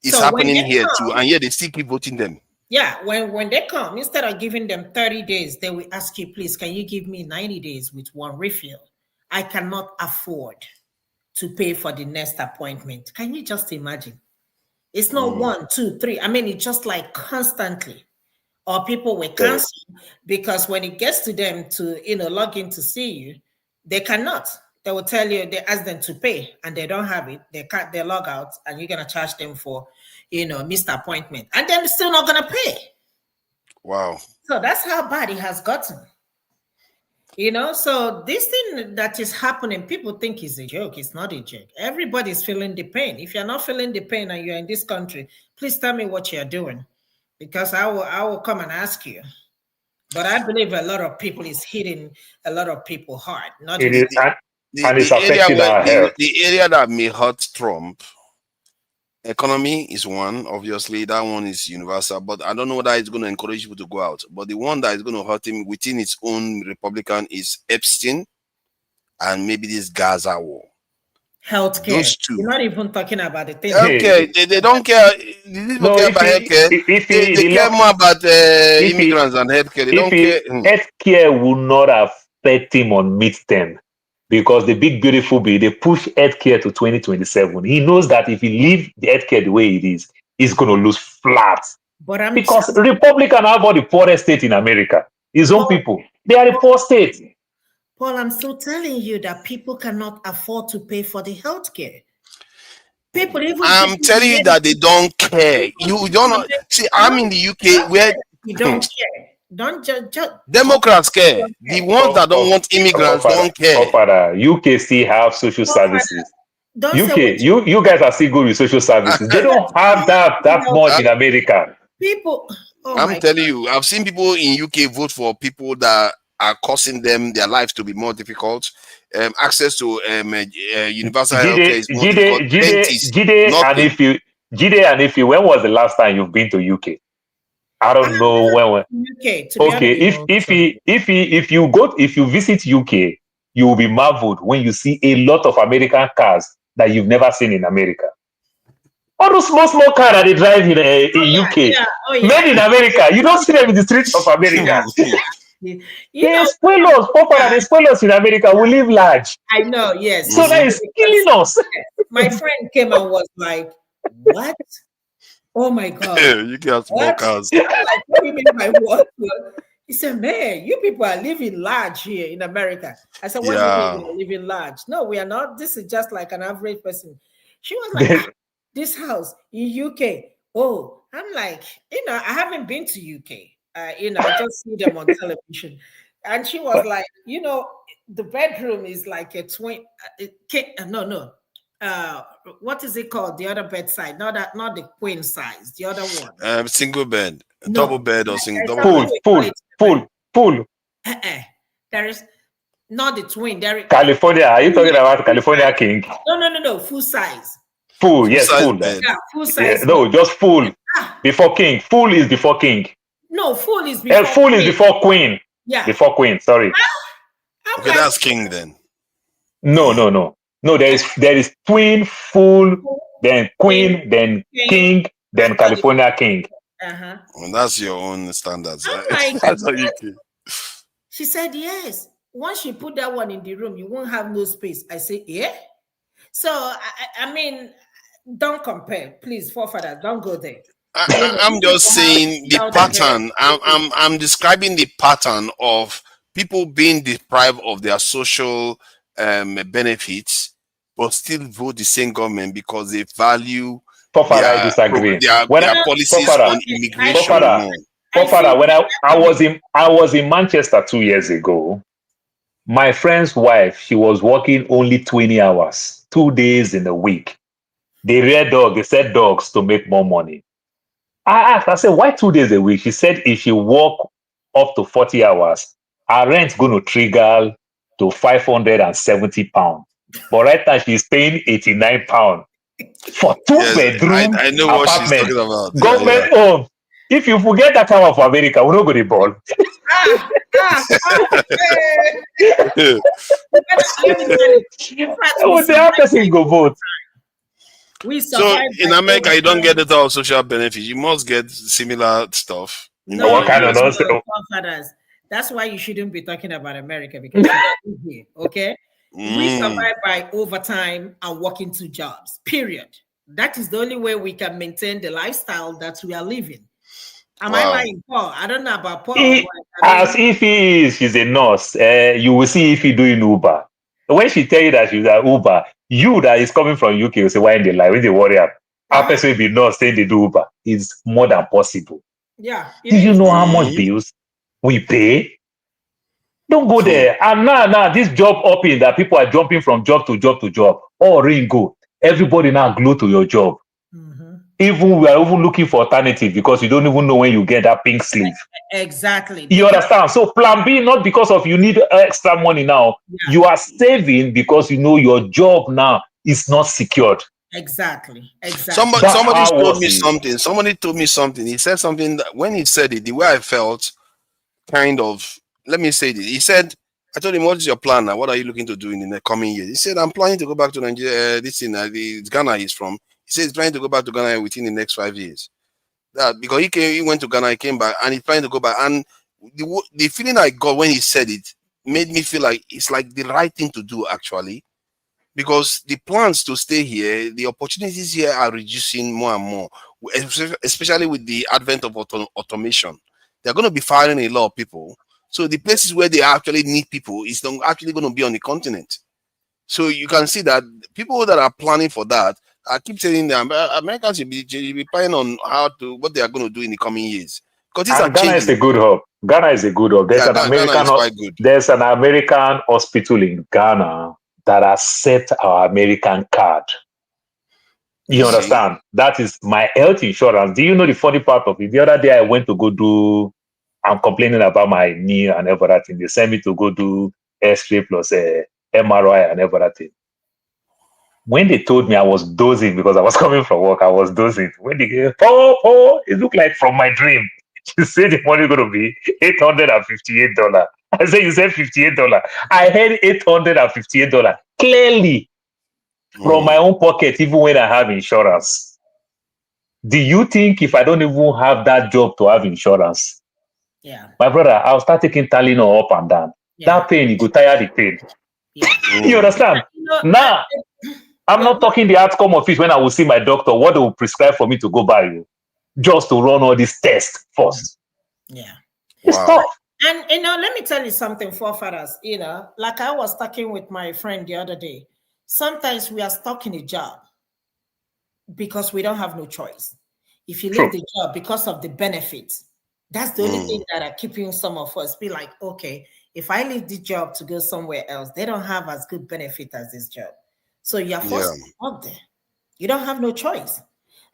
It's happening here too, and yet they still keep voting them. Yeah, when they come, instead of giving them 30 days, they will ask you, please, can you give me 90 days with 1 refill? I cannot afford to pay for the next appointment. Can you just imagine? It's not 1, 2, 3. I mean, it's just like constantly. Or people will cancel because when it gets to them to, log in to see you, they cannot. They will tell you, they ask them to pay and they don't have it. They log out and you're going to charge them for, missed appointment. And then they're still not going to pay. Wow. So that's how bad it has gotten. So this thing that is happening, people think is a joke. It's not a joke. Everybody's feeling the pain. If you're not feeling the pain and you're in this country, please tell me what you're doing. Because I will come and ask you. But I believe a lot of people is hitting a lot of people hard. Not it is, and it's affecting our health. The area that may hurt Trump, economy is one. Obviously, that one is universal. But I don't know whether it's going to encourage people to go out. But the one that is going to hurt him within its own Republican is Epstein and maybe this Gaza war. Healthcare. Those two. You're not even talking about the thing. Okay, they don't care. They don't care about healthcare. They care more about immigrants and healthcare. They don't care. Healthcare will not affect him on midterm because the big beautiful bill, they push healthcare to 2027. He knows that if he leave the healthcare the way it is, he's going to lose flat. But because Republican have all the poorest state in America. His own people. They are the poor state. Paul, I'm still telling you that people cannot afford to pay for the healthcare. I'm telling you that they don't care. You don't know. See, I'm in the UK where you don't care. Don't judge. Democrats care. The ones that don't want immigrants don't care. Father, UK still have social services. UK, you guys are still good with social services. They don't have that much in America. People. I'm telling you, I've seen people in UK vote for people that are causing them their lives to be more difficult. Access to universal healthcare is more difficult. Jide and if you, when was the last time you've been to UK? I don't know when. Okay, if you visit UK, you will be marveled when you see a lot of American cars that you've never seen in America. All those small cars that they drive in UK, made in America, you don't see them in the streets of America. They spoil us. They spoil us in America. We live large. I know, yes. So that is killing us. My friend came and was like, what? Oh my God. Yeah, you got small cars. Like, what do you mean by what? He said, man, you people are living large here in America. I said, what do you mean we're living large? No, we are not. This is just like an average person. She was like, this house in UK. Oh, I'm like, I haven't been to UK. I just see them on television. And she was like, the bedroom is like a twin. What is it called? The other bedside, not the queen size, the other one. Single bed, double bed or single double. Full. There is not the twin. There is California. Are you talking about California King? No. Full size. Full, yes, full. Yeah, full size. No, just full. Before king. Full is before king. No, full is before Full queen. is before queen. Yeah. Before queen, sorry. Okay, that's king then. No. No, there is twin, full, then queen, then king, then California king. Well, that's your own standards. Like, That's how you can. she said, yes. Once you put that one in the room, you won't have no space. I say, yeah. So, I mean, don't compare. Please, forefathers, don't go there. I'm just saying the pattern. I'm describing the pattern of people being deprived of their social benefits, but still vote the same government because they value I disagree. their policies on immigration more. When I was in Manchester 2 years ago, my friend's wife, she was working only 20 hours, 2 days in a week. They said dogs to make more money. I asked, I said, why 2 days a week? She said, if you work up to 40 hours, our rent's going to trigger to £570. But right now, she's paying £89 for two bedroom I know what apartment. she's talking about. Government owned. If you forget that kind of America, we're not going to ball. The person go vote. So in America, you don't get the type of social benefits. You must get similar stuff. No, what kind of nonsense? That's why you shouldn't be talking about America, because here, okay? We survive by overtime and working 2 jobs, period. That is the only way we can maintain the lifestyle that we are living. Am I lying, Paul? I don't know about Paul. As if he's a nurse, you will see if he's doing Uber. When she tell you that she's an Uber, you that is coming from UK will say, why in the lie? When they worry about our person will be nurse saying they do Uber. It's more than possible. Yeah. Do you know how much bills we pay? Don't go there. And now this job hopping that people are jumping from job to job to job. Oh, Ringo. Everybody now glue to your job. Even we are even looking for alternative because you don't even know when you get that pink sleeve. Exactly. You understand? So plan B, not because of you need extra money now. Yeah. You are saving because you know your job now is not secured. Exactly. Somebody told me something. Somebody told me something. He said something that when he said it, the way I felt, kind of, let me say this. He said, I told him, what is your plan now? What are you looking to do in the coming years? He said, I'm planning to go back to Nigeria. Ghana he's from. He says he's trying to go back to Ghana within the next 5 years. Because he went to Ghana, he came back, and he's trying to go back. And the feeling I got when he said it made me feel like it's like the right thing to do, actually. Because the plans to stay here, the opportunities here are reducing more and more, especially with the advent of automation. They're going to be firing a lot of people. So the places where they actually need people is actually going to be on the continent. So you can see that people that are planning for that, I keep telling them, Americans should be planning on what they are going to do in the coming years. Because Ghana is a good hub. Ghana is a good hub. There's an American hospital in Ghana that accepts our American card. You understand? That is my health insurance. Do you know the funny part of it? The other day I went to I'm complaining about my knee and everything. They sent me to go do X-ray plus MRI and everything. When they told me, I was dozing because I was coming from work. I was dozing. When they gave, it looked like from my dream. She said the money is going to be $858. I said, you said $58. I heard $858 clearly from my own pocket, even when I have insurance. Do you think if I don't even have that job to have insurance? Yeah. My brother, I'll start taking Tylenol up and down. Yeah. That pain, you go tire the pain. Yeah. You understand? Now, I'm not talking the outcome of it when I will see my doctor, what they will prescribe for me to go buy you, just to run all these tests first. Yeah. It's tough. And, let me tell you something, forefathers, like I was talking with my friend the other day, sometimes we are stuck in a job because we don't have no choice. If you leave the job because of the benefits, that's the only thing that are keeping some of us be like, okay, if I leave this job to go somewhere else, they don't have as good benefit as this job. So you're forced to work there. You don't have no choice.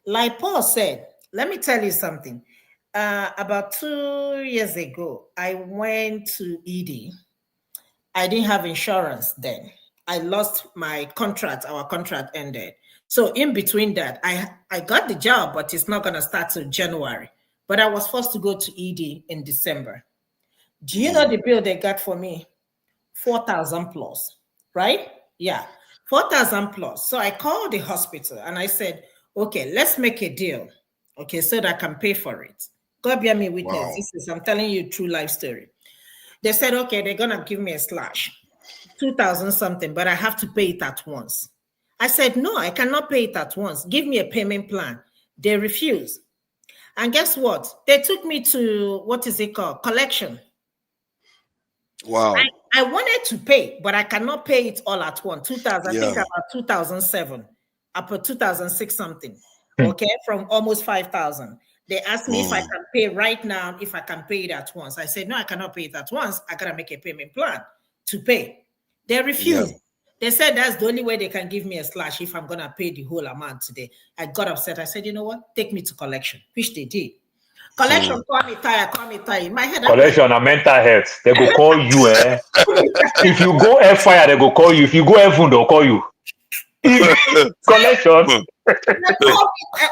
Like Paul said, let me tell you something. About 2 years ago, I went to ED. I didn't have insurance then. I lost my contract. Our contract ended. So in between that, I got the job, but it's not going to start till January. But I was forced to go to ED in December. Do you know the bill they got for me? 4,000 plus, right? Yeah, 4,000 plus. So I called the hospital and I said, okay, let's make a deal. Okay, so that I can pay for it. God bear me witness. Wow. This is, I'm telling you a true life story. They said, okay, they're going to give me a slash, 2,000 something, but I have to pay it at once. I said, no, I cannot pay it at once. Give me a payment plan. They refused. And guess what? They took me to, what is it called? Collection. Wow. I wanted to pay, but I cannot pay it all at once. 2000, Yeah. I think about 2007, up to 2006 something. Okay, from almost 5,000. They asked me if I can pay right now, if I can pay it at once. I said, no, I cannot pay it at once. I gotta make a payment plan to pay. They refused. Yeah. They said that's the only way they can give me a slash if I'm gonna pay the whole amount today. I got upset. I said, you know what? Take me to collection, which they did. Collection, call me tired. In my head, Collection and mental health. They go call you. If you go F-fire, they go call you. If you go F-1, they'll call you. Collection.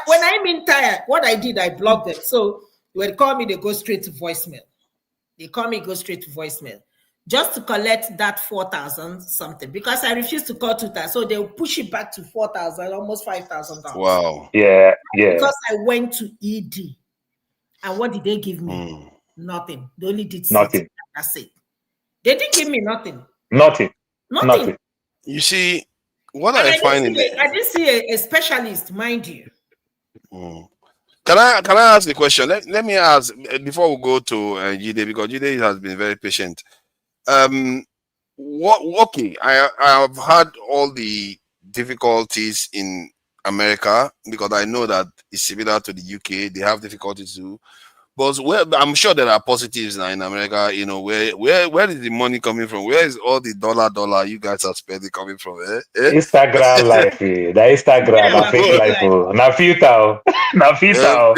When I'm in tired, what I did, I blocked them. So when they call me, they go straight to voicemail. They call me, go straight to voicemail. Just to collect that 4,000 something. Because I refused to call 2,000. So they'll push it back to 4,000, almost $5,000. Wow. Yeah. Because I went to ED. And what did they give me? Nothing. They only did nothing. That's it. They didn't give me nothing. Nothing. You see, what I find in it. I didn't see a specialist, mind you. Can I ask the question? Let me ask before we go to Jide, because Jide has been very patient. Okay, I have had all the difficulties in America, because I know that it's similar to the UK. They have difficulties too, but I'm sure there are positives now in America. You know, where is the money coming from? Where is all the dollar you guys are spending coming from? Instagram life, the Instagram, na fake life, na filter, na filter.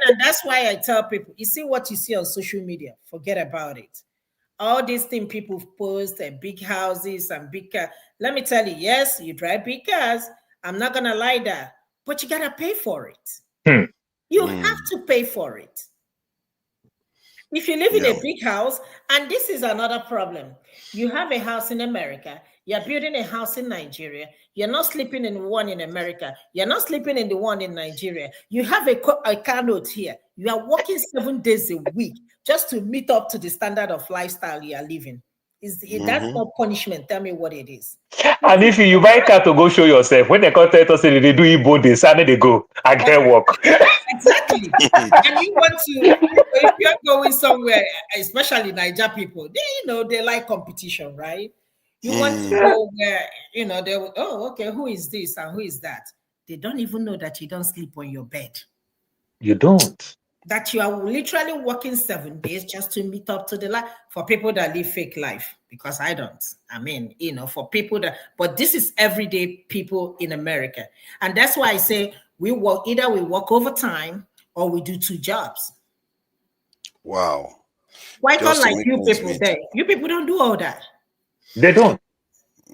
And that's why I tell people, you see what you see on social media, forget about it. All these things people post, big houses and big cars. Let me tell you, yes, you drive big cars. I'm not gonna lie that, but you gotta pay for it. You have to pay for it. If you live in a big house, and this is another problem. You have a house in America, you're building a house in Nigeria, you're not sleeping in one in America, you're not sleeping in the one in Nigeria. You have a car note here. You are working 7 days a week just to meet up to the standard of lifestyle you are living. That's not punishment. Tell me what it is. And if you buy a car to go show yourself, when they contact us, they do Igbo, they Sunday they go and get work. Exactly. And you want to, if you're going somewhere, especially Niger people, they like competition, right? You want to go where, they will, okay, who is this and who is that? They don't even know that you don't sleep on your bed. You don't. That you are literally working 7 days just to meet up to the life for people that live fake life, because I don't. I mean, for people but this is everyday people in America. And that's why I say either we work overtime or we do 2 jobs. Wow. Why not like you people there? You people don't do all that. They don't.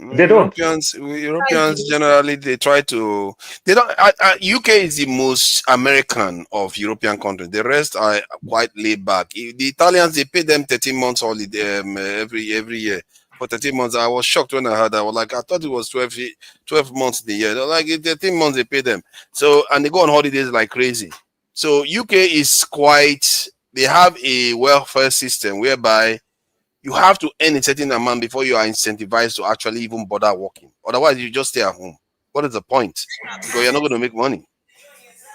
Europeans generally, they try to. They don't. UK is the most American of European countries. The rest are quite laid back. The Italians, they pay them 13 months holiday every year. For 13 months, I was shocked when I heard that. I was like, I thought it was 12 months in the year. They're like 13 months they pay them. So, and they go on holidays like crazy. So UK is quite. They have a welfare system whereby you have to earn a certain amount before you are incentivized to actually even bother working. Otherwise, you just stay at home. What is the point? Because you're not going to make money.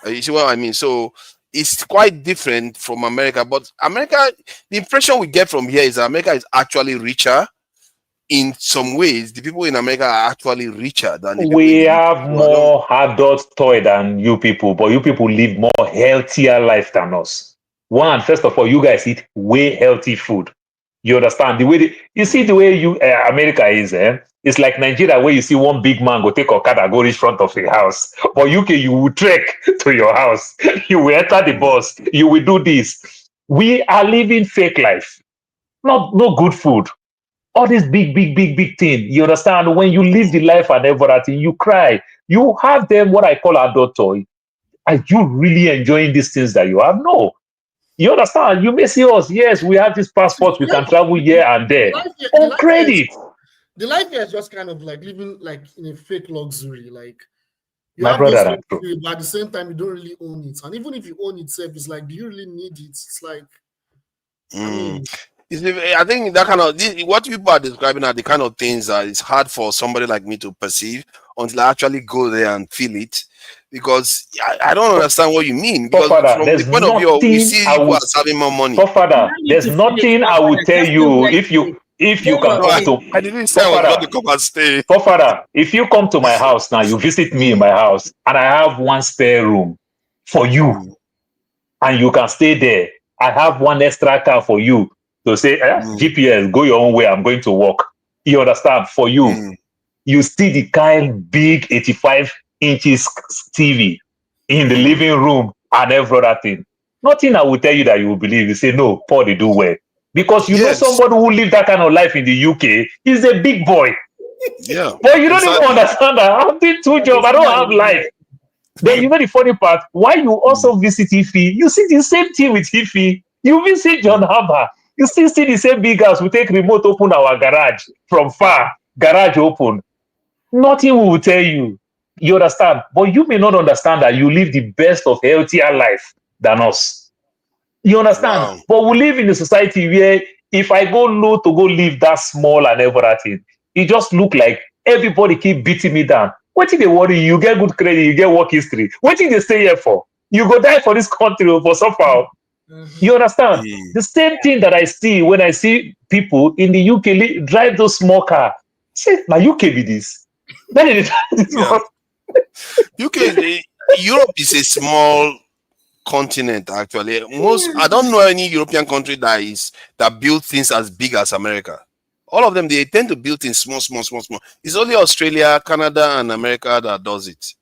You see what I mean? So it's quite different from America. But America, the impression we get from here is that America is actually richer. In some ways, the people in America are actually richer than the people we have more adult toy than you people, but you people live more healthier life than us. One, first of all, you guys eat way healthy food. You understand the way you see the way America is, It's like Nigeria, where you see one big man go take Okada, go reach front of a house. But UK, you will trek to your house. You will enter the bus. You will do this. We are living fake life. No good food. All this big thing. You understand? When you live the life and everything, you cry. You have them, what I call adult toy. Are you really enjoying these things that you have? No. You understand? You may see us. Yes, we have this passport. We can travel here and there. On credit. The life here is just kind of like living like in a fake luxury. Like you My have brother, this luxury, but at the same time, you don't really own it. And even if you own it, it's like, do you really need it? It's like, I mean, I think that kind of what people are describing are the kind of things that it's hard for somebody like me to perceive until I actually go there and feel it, because I don't understand what you mean. Because from the point of view, we see people are having more money. Father, there's nothing I will tell you if you can come to. I didn't say I was going to come and stay. Father, if you come to my house now, you visit me in my house, and I have one spare room for you, and you can stay there. I have one extra car for you to say, GPS, go your own way, I'm going to work. You understand? For you, you see the kind big 85 inches TV in the living room and every other thing. Nothing I will tell you that you will believe. You say, no, Paul, they do well. Because you know somebody who lived that kind of life in the UK is a big boy. Yeah. But you don't even understand that. I'm doing 2 jobs. I don't have life. Then you know the funny part, why you also visit Ife, you see the same thing with Ife. You visit John Harbour. You still see the same big house. We take remote, open our garage from far, garage open. Nothing we will tell you. You understand? But you may not understand that you live the best of healthier life than us. You understand? Wow. But we live in a society where if I go low to go live that small and everything, it just look like everybody keep beating me down. What if they worry you get good credit, you get work history? What if they stay here for? You go die for this country or for suffer. You understand? The same thing that I see when I see people in the UK drive those small cars. Say, my UK be this. Europe is a small continent, actually. I don't know any European country that build things as big as America. All of them, they tend to build things small. It's only Australia, Canada, and America that does it.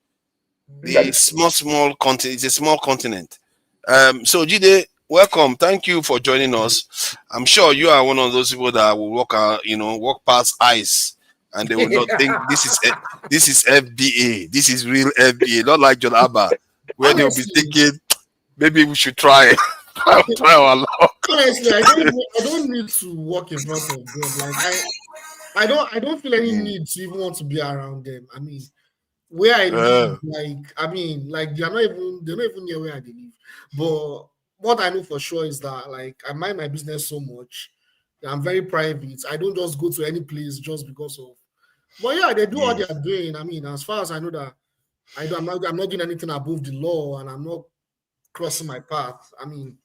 The small continent. It's a small continent. So Jide, welcome. Thank you for joining us. I'm sure you are one of those people that will walk past ICE, and they will not think this is FBA. This is real FBA, not like John Abba, where they will be thinking maybe we should try our luck. Honestly, I don't need to walk in front of them. Like I don't feel any need to even want to be around them. I mean, where I live, they're not even near where I live. But what I know for sure is that like I mind my business so much. I'm very private. I don't just go to any place just because of. But yeah, they do what they are doing. I mean, as far as I know that I'm not doing anything above the law, and I'm not crossing my path. I mean,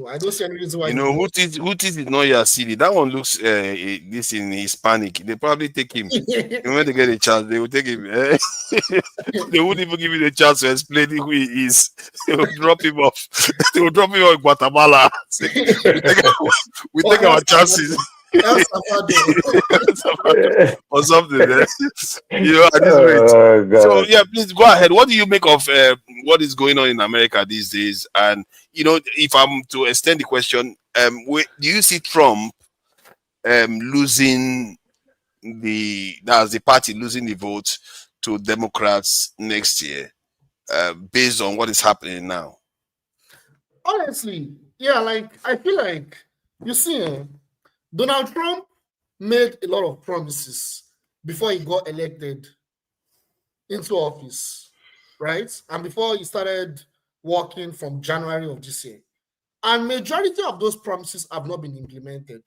I don't see any reason why. Who is not your city? That one looks this in Hispanic. They probably take him. When they get a chance, they will take him. They wouldn't even give you the chance to explain who he is. They will drop him off. They will drop him off in Guatemala. We take our chances. Or something. At this rate. So yeah, please go ahead. What do you make of what is going on in America these days? And if I'm to extend the question, do you see Trump losing the party losing the vote to Democrats next year, based on what is happening now? Honestly, yeah, like I feel like you see, Donald Trump made a lot of promises before he got elected into office, right? And before he started working from January of this year. And majority of those promises have not been implemented.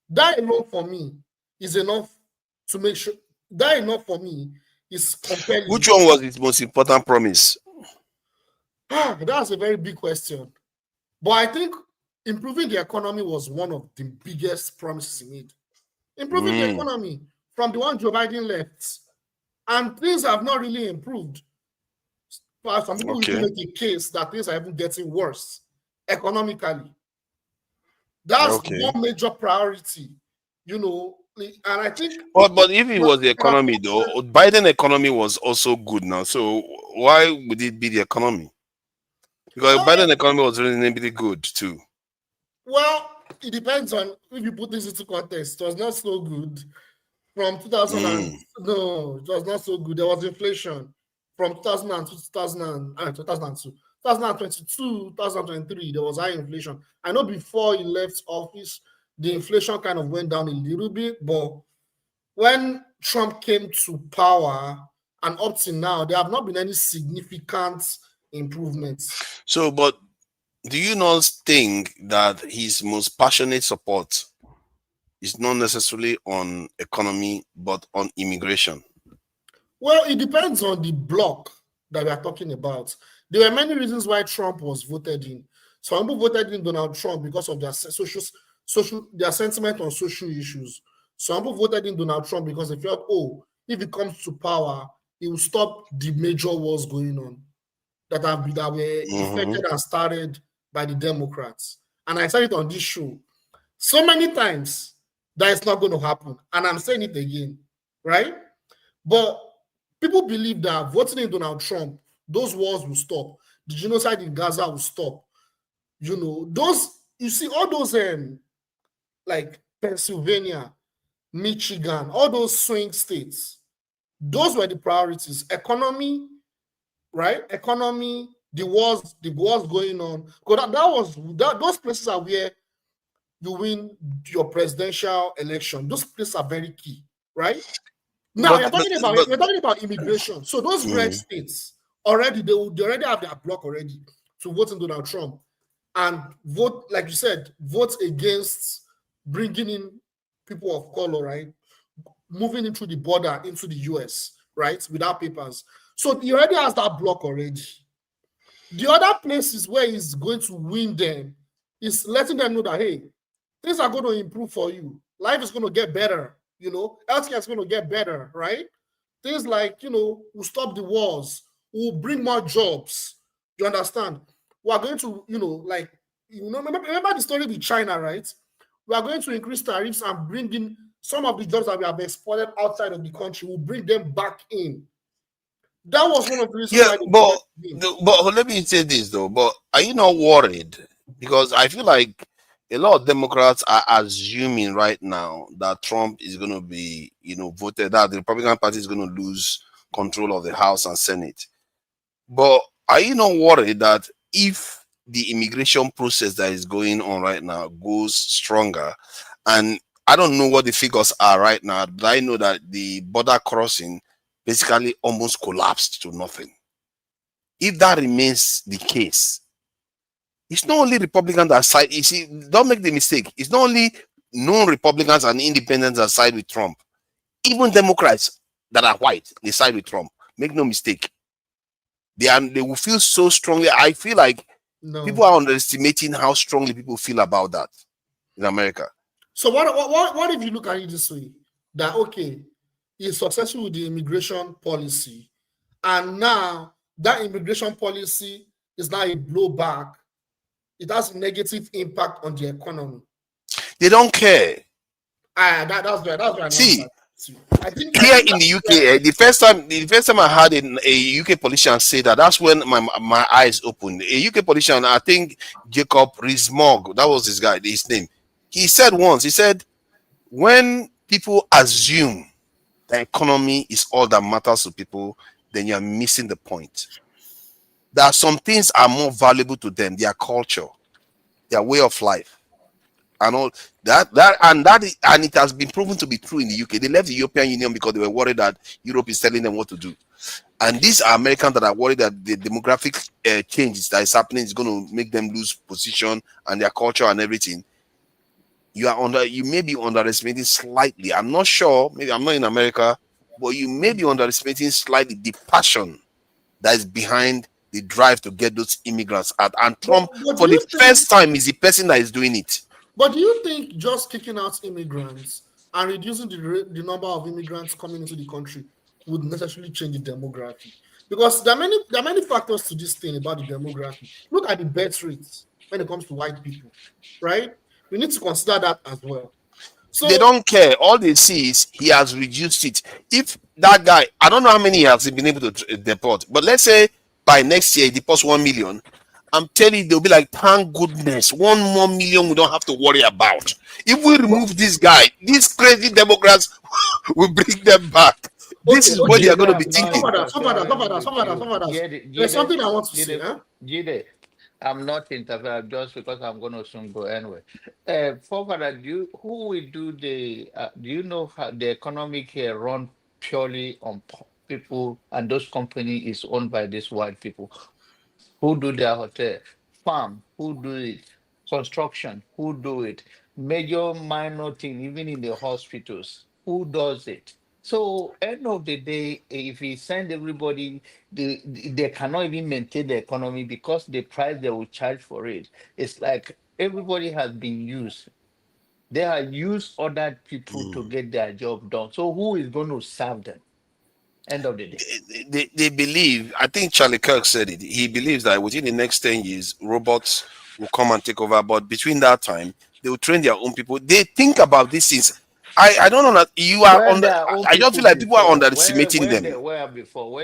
That alone for me is enough to make sure. That enough for me is compelling. Which one was his most important promise? That's a very big question. But I think improving the economy was one of the biggest promises he made. Improving the economy from the one Joe Biden left. And things have not really improved. But some people will make a case that things are even getting worse economically. That's one major priority, and I think. But if it was the economy, though, Biden's economy was also good now. So why would it be the economy? Because Biden's economy was reasonably good too. Well, it depends on if you put this into context. It was not so good from 2000. No, it was not so good. There was inflation from 2002 to 2022, 2023. There was high inflation. I know before he left office, the inflation kind of went down a little bit, but when Trump came to power and up to now, there have not been any significant improvements. So, but do you not think that his most passionate support is not necessarily on economy, but on immigration? Well, it depends on the bloc that we are talking about. There were many reasons why Trump was voted in. Some people voted in Donald Trump because of their their sentiment on social issues. Some people voted in Donald Trump because they felt, oh, if he comes to power, he will stop the major wars going on that were effected and started by the Democrats. And I said it on this show so many times that it's not going to happen. And I'm saying it again, right? But people believe that voting in Donald Trump, those wars will stop. The genocide in Gaza will stop. You know, you see all those like Pennsylvania, Michigan, all those swing states, those were the priorities. Economy, right? Economy, the wars going on. Because those places are where you win your presidential election. Those places are very key, right? Now we're talking about immigration. So those red states already they already have their block already to vote in Donald Trump and vote, like you said, vote against bringing in people of color, right? Moving into the border into the US, right? Without papers. So he already has that block already. The other places where he's going to win them is letting them know that, hey, things are going to improve for you. Life is going to get better. You know, healthcare is going to get better, right? Things like, you know, we'll stop the wars, we'll bring more jobs. You understand? We are going to, you know, like, you know, remember the story with China, right? We are going to increase tariffs and bring in some of the jobs that we have exported outside of the country. We'll bring them back in. That was one of the reasons. Yeah, but let me say this though. But are you not worried? Because I feel like a lot of Democrats are assuming right now that Trump is going to be, you know, voted, that the Republican Party is going to lose control of the House and Senate. But are you not worried that if the immigration process that is going on right now goes stronger, and I don't know what the figures are right now, but I know that the border crossing basically almost collapsed to nothing. If that remains the case, it's not only Republicans that side. You see, don't make the mistake. It's not only non-Republicans and independents that side with Trump. Even Democrats that are white, they side with Trump. Make no mistake. They will feel so strongly. I feel like people are underestimating how strongly people feel about that in America. So what if you look at it this way? That okay, he's successful with the immigration policy, and now that immigration policy is now a blowback. It has a negative impact on the economy. They don't care. That's right. See, I think here in the UK, the first time I had a UK politician say that's when my eyes opened. A UK politician, I think Jacob Rees-Mogg, that was his name. He said once, he said, when people assume the economy is all that matters to people, then you're missing the point. There are some things are more valuable to them, their culture, their way of life, and all that. And it has been proven to be true in the UK. They left the European Union because they were worried that Europe is telling them what to do. And these are Americans that are worried that the demographic changes that is happening is going to make them lose position and their culture and everything. You may be underestimating slightly. I'm not sure. Maybe I'm not in America, but you may be underestimating slightly the passion that is behind the drive to get those immigrants out. And Trump, for the first time, is the person that is doing it. But do you think just kicking out immigrants and reducing the number of immigrants coming into the country would necessarily change the demography? Because there are many factors to this thing about the demography. Look at the birth rates when it comes to white people, right? We need to consider that as well. So they don't care. All they see is he has reduced it. If that guy, I don't know how many he has been able to deport, but let's say by next year he deports 1 million, I'm telling you, they'll be like, thank goodness, 1 more million we don't have to worry about. If we remove this guy, these crazy Democrats will bring them back. This is what they are going to be thinking. There's something I want to say. Jide, I'm not interfering just because I'm going to soon go anyway. Father, who will do the? Do you know how the economic here run purely on people, and those companies is owned by these white people? Who do their hotel, farm? Who do it? Construction? Who do it? Major, minor thing, even in the hospitals, who does it? So end of the day, if we send everybody, they cannot even maintain the economy because the price they will charge for it. It's like everybody has been used. They have used other people to get their job done. So who is going to serve them? End of the day. They believe, I think Charlie Kirk said it, he believes that within the next 10 years, robots will come and take over. But between that time, they will train their own people. They think about these things. I don't know that you are on. I don't feel like people are underestimating them. They were before,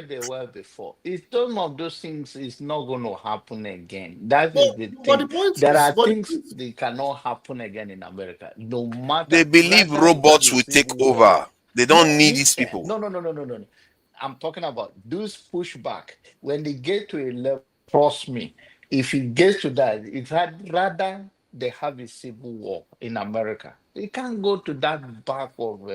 it's some of those things is not going to happen again. That is the thing. There are things that cannot happen again in America. No matter. They believe robots will take over. They don't need these people. No. I'm talking about those pushback when they get to a level. Trust me, if it gets to that, it's rather they have a civil war in America. You can't go to that back of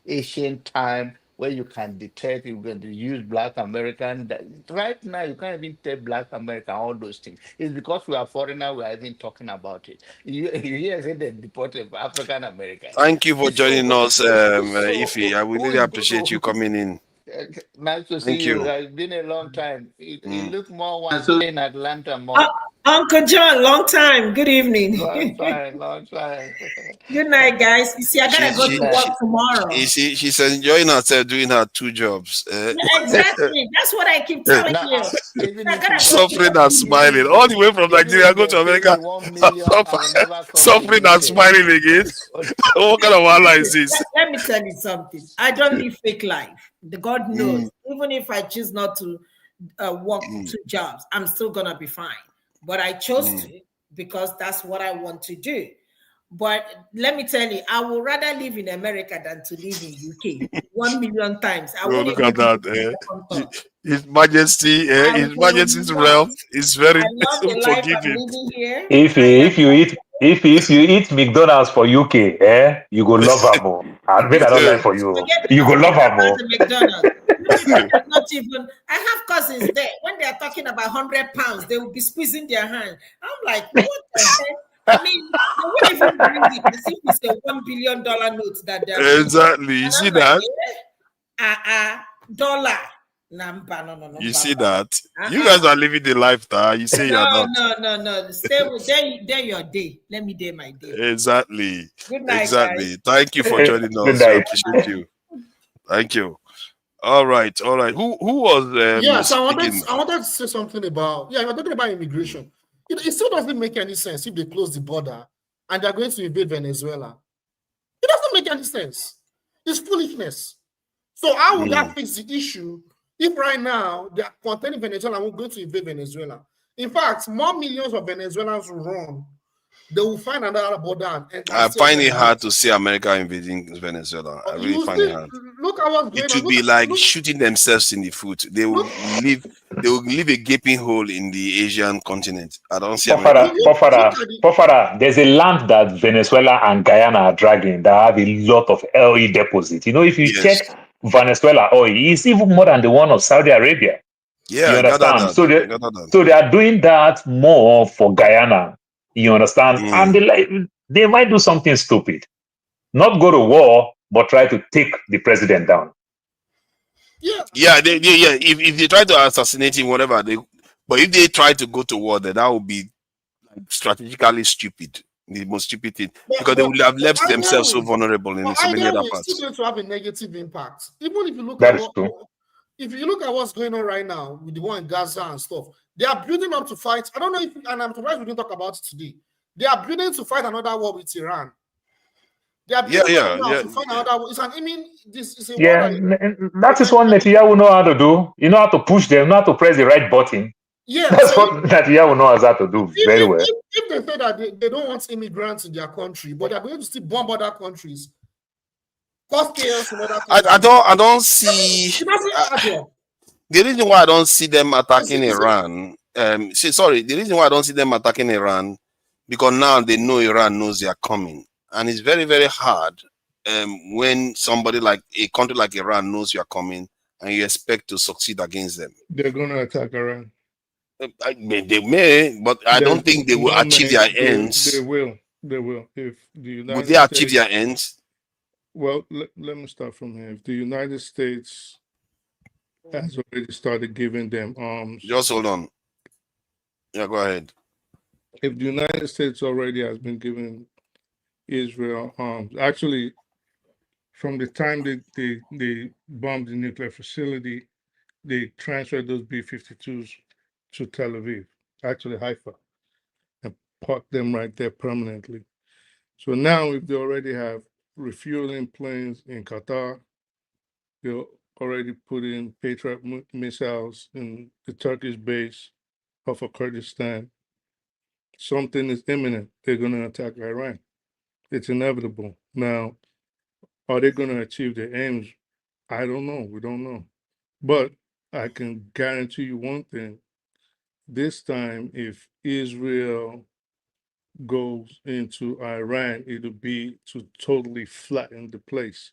Asian time where you can detect you're going to use Black American. Right now, you can't even tell Black American all those things. It's because we are foreigner, we are even talking about it. You hear say they deported African Americans. Thank you for joining us, Ife. I really appreciate you coming in. Nice to see you. It's been a long time. You look more once in Atlanta more. Uncle John, long time. Good evening. Long time. Good night, guys. You see, I gotta go to work tomorrow. She's enjoying herself doing her 2 jobs. Exactly. That's what I keep telling you. Suffering and smiling. All the way from Nigeria, go to America. Suffering and smiling again. What kind of wahala is this? Let me tell you something. I don't live fake life. The God knows. Even if I choose not to work 2 jobs, I'm still gonna be fine. But I chose to because that's what I want to do. But let me tell you, I would rather live in America than to live in UK 1 million times. Look at that. His Majesty, His Majesty's realm is very forgiving. If you eat McDonald's for UK, you go love her more. I bet I don't lie for you. You go love her more. Not even. I have cousins there. When they are talking about £100, they will be squeezing their hand. I'm like, what the heck? I mean, they won't even bring it as if it's a $1 billion note that they're exactly. You see that? Dollar. No. You see that? You guys are living the lifestyle. You say you're not. No. Stay with day your day. Let me day my day. Exactly. Good night, exactly. Guys. Thank you for joining us. I appreciate you. Thank you. All right. Who was? So I wanted to say something about. We're talking about immigration. It still doesn't make any sense if they close the border and they're going to invade Venezuela. It doesn't make any sense. It's foolishness. So how would that fix the issue if right now they are containing Venezuela and we're going to invade Venezuela? In fact, more millions of Venezuelans will run. They will find another border. I find it hard to see America invading Venezuela. I really find it hard. Look at what's going on. It would be like shooting themselves in the foot. They will leave a gaping hole in the Asian continent. I don't see Pofara, there's a land that Venezuela and Guyana are dragging that have a lot of oil deposits. You know, if you check Venezuela oil, it's even more than the one of Saudi Arabia. Yeah, you understand? So they are doing that more for Guyana. You understand? And they might do something stupid. Not go to war, but try to take the president down. Yeah. If they try to assassinate him, whatever, but if they try to go to war, then that would be strategically stupid. The most stupid thing. Because they would have left themselves so vulnerable in so many other parts. It's still going to have a negative impact. Even if you look if you look at what's going on right now with the war in Gaza and stuff, they are building up to fight. I don't know if, and I'm surprised we didn't talk about it today. They are building to fight another war with Iran. They are building to fight another war. This is a war. That is what Netanyahu know how to do. You know how to push them, know how to press the right button. Yeah, That's so what Nigeria knows how to do very well. if they say that they don't want immigrants in their country, but they're going to still bomb other countries, cause chaos in other countries. I don't see. It doesn't add up. The reason why I don't see them attacking Iran, the reason why I don't see them attacking Iran, because now they know Iran knows they are coming, and it's very, very hard when somebody like a country like Iran knows you are coming and you expect to succeed against them. They're going to attack Iran. I mean, they may, but I don't think they will achieve their ends. They will. They will. If the United Would they achieve their ends? Well, let me start from here. If the United States has already started giving them arms. Just hold on. Yeah, go ahead. If the United States already has been giving Israel arms, actually, from the time they bombed the nuclear facility, they transferred those B-52s to Tel Aviv, actually Haifa, and parked them right there permanently. So now, if they already have refueling planes in Qatar, they'll already put in Patriot missiles in the Turkish base off of Kurdistan. Something is imminent. They're going to attack Iran. It's inevitable. Now, are they going to achieve their aims? I don't know. We don't know. But I can guarantee you one thing. This time, if Israel goes into Iran, it'll be to totally flatten the place.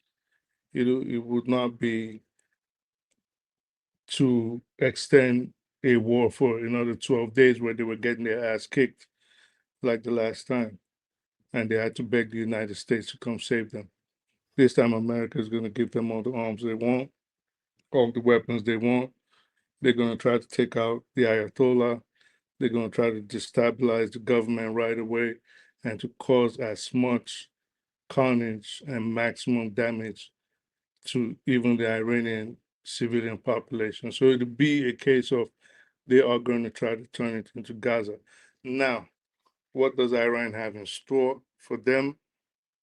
It would not be to extend a war for another 12 days where they were getting their ass kicked like the last time. And they had to beg the United States to come save them. This time, America is going to give them all the arms they want, all the weapons they want. They're going to try to take out the Ayatollah. They're going to try to destabilize the government right away and to cause as much carnage and maximum damage to even the Iranian civilian population. So it'll be a case of they are going to try to turn it into Gaza. Now, what does Iran have in store for them?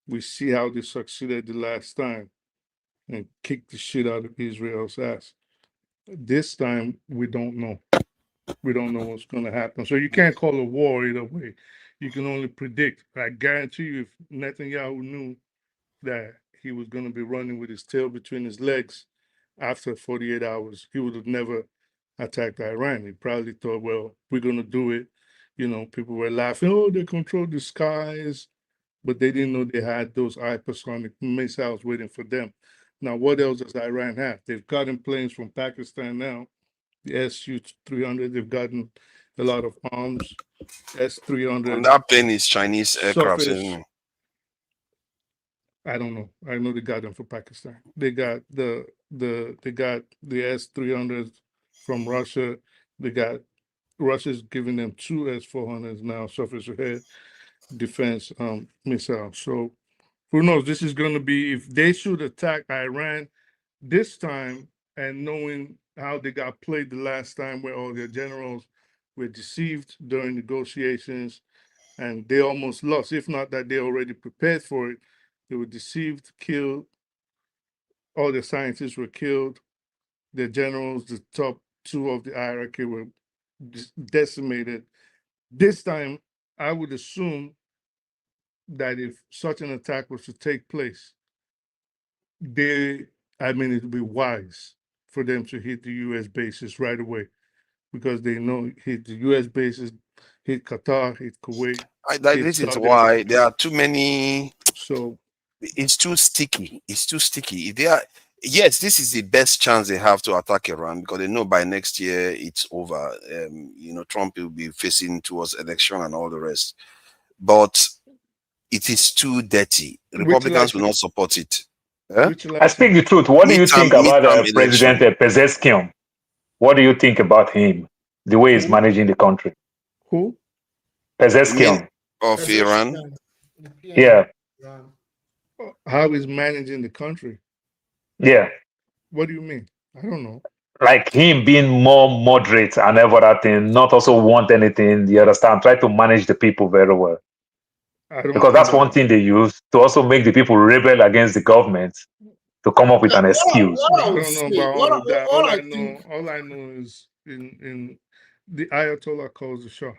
We see how they succeeded the last time and kicked the shit out of Israel's ass. This time, we don't know. We don't know what's going to happen. So you can't call a war either way. You can only predict. I guarantee you, if Netanyahu knew that he was going to be running with his tail between his legs after 48 hours, he would have never attacked Iran. He probably thought, well, we're going to do it. You know, people were laughing, oh, they control the skies. But they didn't know they had those hypersonic missiles waiting for them. Now, what else does Iran have? They've gotten planes from Pakistan now. The Su-300, they've gotten a lot of arms. S-300. And that plane is Chinese aircraft, isn't it? I don't know. I know they got them from Pakistan. They got the S-300s from Russia. Russia's giving them two S-400s now, surface-to-air defense missiles. So who knows? This is going to be, if they should attack Iran this time, and knowing how they got played the last time where all their generals were deceived during negotiations and they almost lost, if not that they already prepared for it. They were deceived, killed, all the scientists were killed, the generals, the top two of the hierarchy were decimated. This time, I would assume that if such an attack was to take place, it would be wise for them to hit the U.S. bases right away, because they know hit the U.S. bases, hit Qatar, hit Kuwait. This is why there are too many. So it's too sticky. It's too sticky. Yes, this is the best chance they have to attack Iran, because they know by next year it's over. Trump will be facing towards election and all the rest. But it is too dirty. Republicans will not support it. I speak the truth. What do you think about President Pezeshkian? What do you think about him? The way he's managing the country. Who? Pezeshkian. Of Iran. Yeah. How he's managing the country? Yeah. What do you mean? I don't know. Like him being more moderate and every other thing, not also want anything, you understand, try to manage the people very well. Because that's one thing they use to also make the people rebel against the government, to come up with an excuse. I don't know about all of that. All I know is in the Ayatollah calls the shots.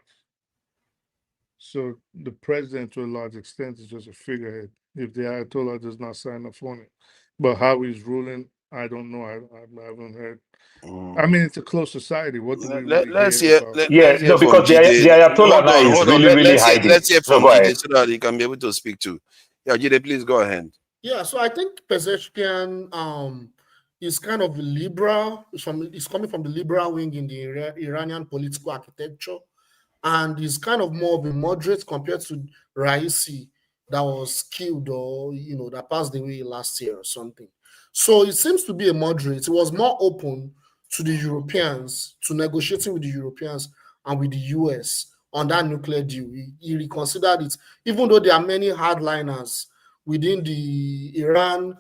So the president, to a large extent, is just a figurehead if the Ayatollah does not sign off on it. But how he's ruling, I don't know. I haven't heard. I mean, it's a closed society. What do we really Let's hear hear. about? Let's hear from because the Jide. Ayatollah now is Hold on. really hiding. Let's hear So from go Jide ahead. so that he can be able to speak to. Yeah, Jide, please go ahead. Yeah, so I think Pezeshkian is kind of liberal. He's coming from the liberal wing in the Iranian political architecture, and he's kind of more of a moderate compared to Raisi, that was killed or that passed away last year or something. So it seems to be a moderate. It was more open to the Europeans, to negotiating with the Europeans and with the US on that nuclear deal. He reconsidered it, even though there are many hardliners within the Iran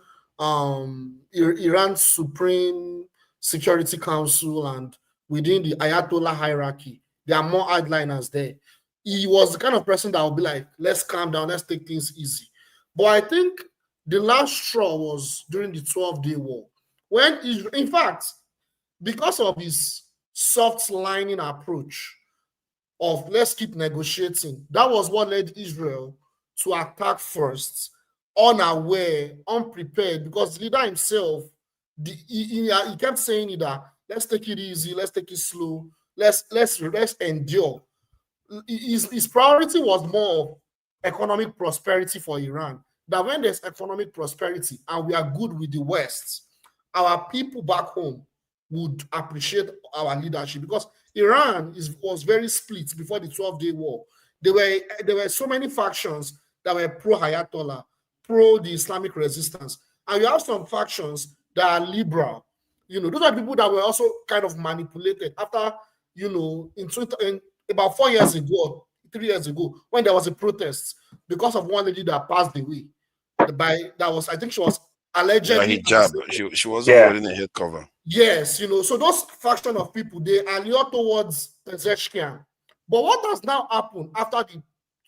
Supreme Security Council and within the Ayatollah hierarchy. There are more hardliners there. He was the kind of person that would be like, let's calm down, let's take things easy. But I think the last straw was during the 12-day war. When Israel, in fact, because of his soft lining approach of let's keep negotiating, that was what led Israel to attack first, unaware, unprepared, because the leader himself, he kept saying that let's take it easy, let's take it slow, let's endure. His priority was more economic prosperity for Iran. That when there's economic prosperity and we are good with the West, our people back home would appreciate our leadership, because Iran was very split before the 12-day war. There were so many factions that were pro-Ayatollah, pro the Islamic resistance, and you have some factions that are liberal. Those are people that were also kind of manipulated after, in about 4 years ago, 3 years ago, when there was a protest because of one lady that passed away. I think she was allegedly hijab. She wasn't wearing a head cover. Yes, so those faction of people, they allure towards Pezeshkian. But what has now happened after the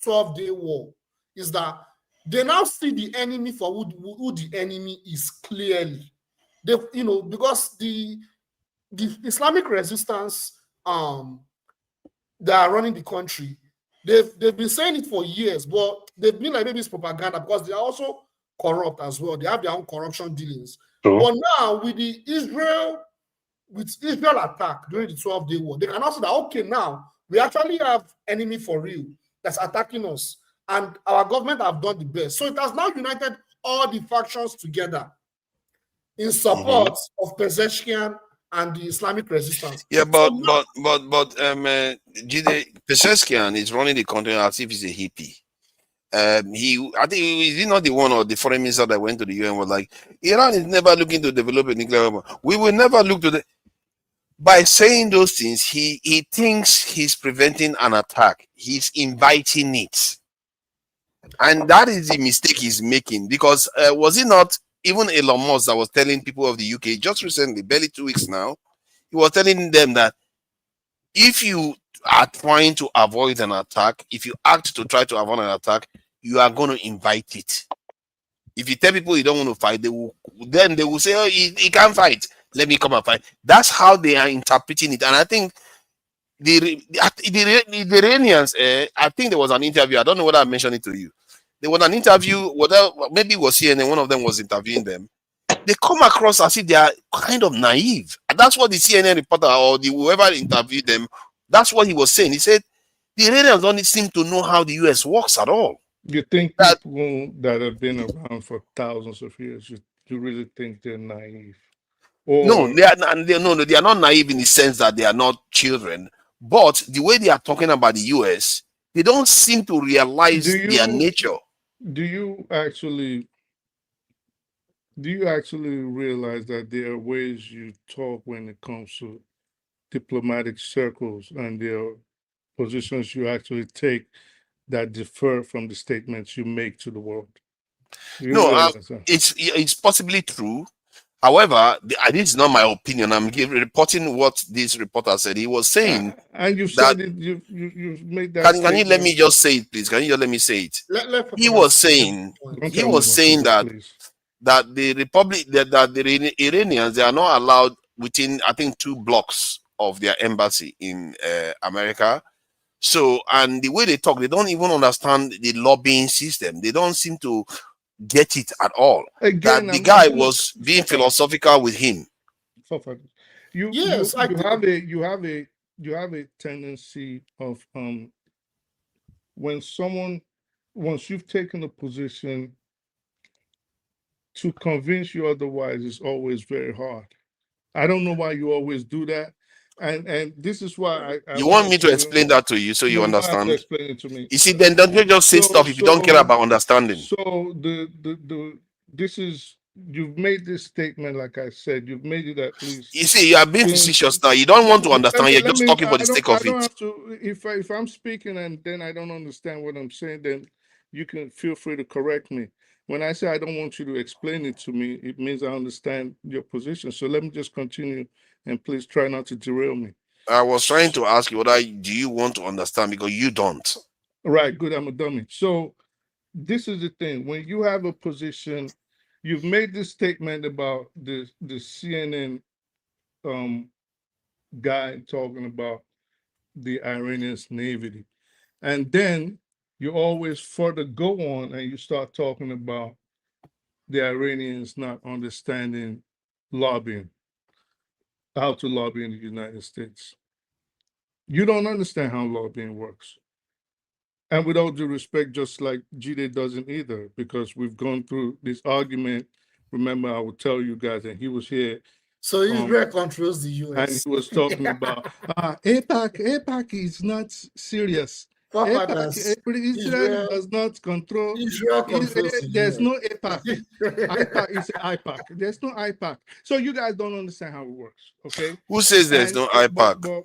12-day war is that they now see the enemy for who the enemy is clearly. Because the Islamic resistance that are running the country, they've been saying it for years, but they've been like maybe it's propaganda because they are also corrupt as well. They have their own corruption dealings. True. But now with the Israel attack during the 12-day war, they can also say that okay, now we actually have enemy for real that's attacking us, and our government have done the best. So it has now united all the factions together in support of Pezeshkian and the Islamic resistance. Yeah, but Pezeshkian is running the country as if he's a hippie. I think is he not the one or the foreign minister that went to the UN was like, Iran is never looking to develop a nuclear weapon. We will never look to the. By saying those things, he thinks he's preventing an attack. He's inviting it, and that is the mistake he's making. Because was it not even Elon Musk that was telling people of the UK just recently, barely 2 weeks now, he was telling them that if you are trying to avoid an attack, if you act to try to avoid an attack, you are going to invite it. If you tell people you don't want to fight, they will say, oh, he can't fight. Let me come and fight. That's how they are interpreting it. And I think the Iranians, I think there was an interview. I don't know whether I mentioned it to you. There was an interview, maybe it was CNN, one of them was interviewing them. They come across as if they are kind of naive. And that's what the CNN reporter or whoever interviewed them, that's what he was saying. He said, the Iranians don't seem to know how the US works at all. You think people that have been around for thousands of years, you really think they're naive? No, they are not naive in the sense that they are not children. But the way they are talking about the US, they don't seem to realize their nature. Do you actually realize that there are ways you talk when it comes to diplomatic circles, and there are positions you actually take that differ from the statements you make to the world? It's possibly true. However, this is not my opinion. I'm reporting what this reporter said. He was saying, and you said it. You made that. Can you let me just say it, please? Can you just let me say it? He was saying that the Iranians, they are not allowed within, I think, 2 blocks of their embassy in America. So, and the way they talk, they don't even understand the lobbying system. They don't seem to get it at all. Again, that the guy was being philosophical with him. You have a tendency of when once you've taken a position, to convince you otherwise is always very hard. I don't know why you always do that. And this is why I you want me to explain that to you so you understand? Explain it to me. You see, then don't you just say stuff if you don't care about understanding? So this is, you've made this statement, like I said, you've made it at least. You see, you are being facetious now. You don't want to understand. You're just talking for the sake of it. If I'm speaking and then I don't understand what I'm saying, then you can feel free to correct me. When I say I don't want you to explain it to me, it means I understand your position. So let me just continue, and please try not to derail me. I was trying to ask you do you want to understand, because you don't. Right, good, I'm a dummy. So this is the thing. When you have a position, you've made this statement about the CNN guy talking about the Iranians' naivety. And then you always further go on and you start talking about the Iranians not understanding lobbying, how to lobby in the United States. You don't understand how lobbying works. And with all due respect, just like Jide doesn't either, because we've gone through this argument. Remember, I would tell you guys, and he was here. So Israel controls the US. And he was talking about AIPAC is not serious. Israel does not control. Israel controls there's no AIPAC. AIPAC is AIPAC. There's no AIPAC. So you guys don't understand how it works, okay? Who says there's no AIPAC? But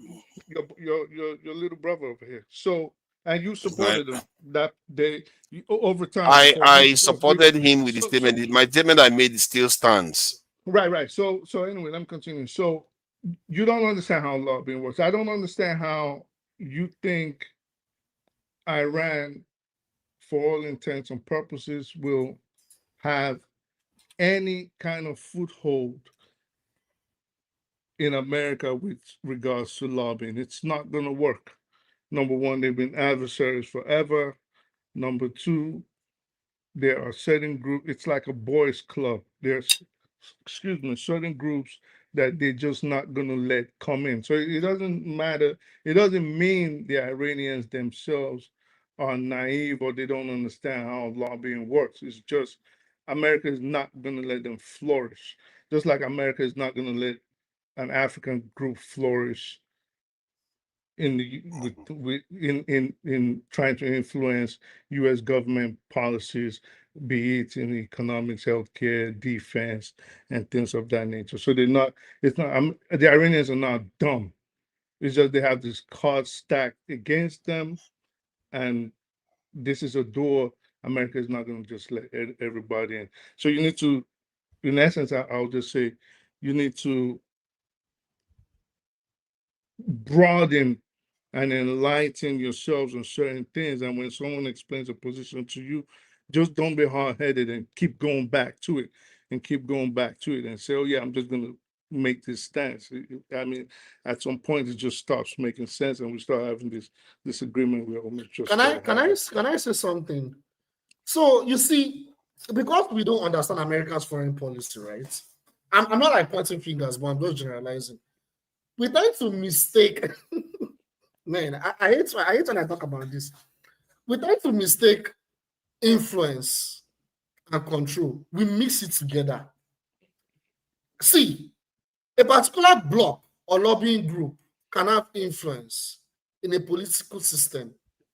your little brother over here. So, and you supported them that they over time. I supported him with the statement. My statement I made still stands. Right. So anyway, let me continue. So you don't understand how lobbying works. I don't understand how you think Iran, for all intents and purposes, will have any kind of foothold in America with regards to lobbying. It's not going to work. Number one, they've been adversaries forever. Number two, there are certain groups, it's like a boys' club. There's, certain groups that they're just not going to let come in. So it doesn't matter. It doesn't mean the Iranians themselves are naive or they don't understand how lobbying works. It's just America is not going to let them flourish. Just like America is not going to let an African group flourish in trying to influence U.S. government policies, be it in economics, healthcare, defense, and things of that nature. So the Iranians are not dumb. It's just they have this card stacked against them, and this is a door America is not going to just let everybody in. So you need to, in essence, I'll just say, you need to broaden and enlighten yourselves on certain things. And when someone explains a position to you, just don't be hard-headed and keep going back to it and say, oh yeah, I'm just going to make this stance. I mean, at some point it just stops making sense and we start having this disagreement. Can I say something? So you see, because we don't understand America's foreign policy, right? I'm not like pointing fingers, but I'm just generalizing. We tend to mistake. Man, I hate when I talk about this. We tend to mistake influence and control. We mix it together. See, a particular bloc or lobbying group can have influence in a political system.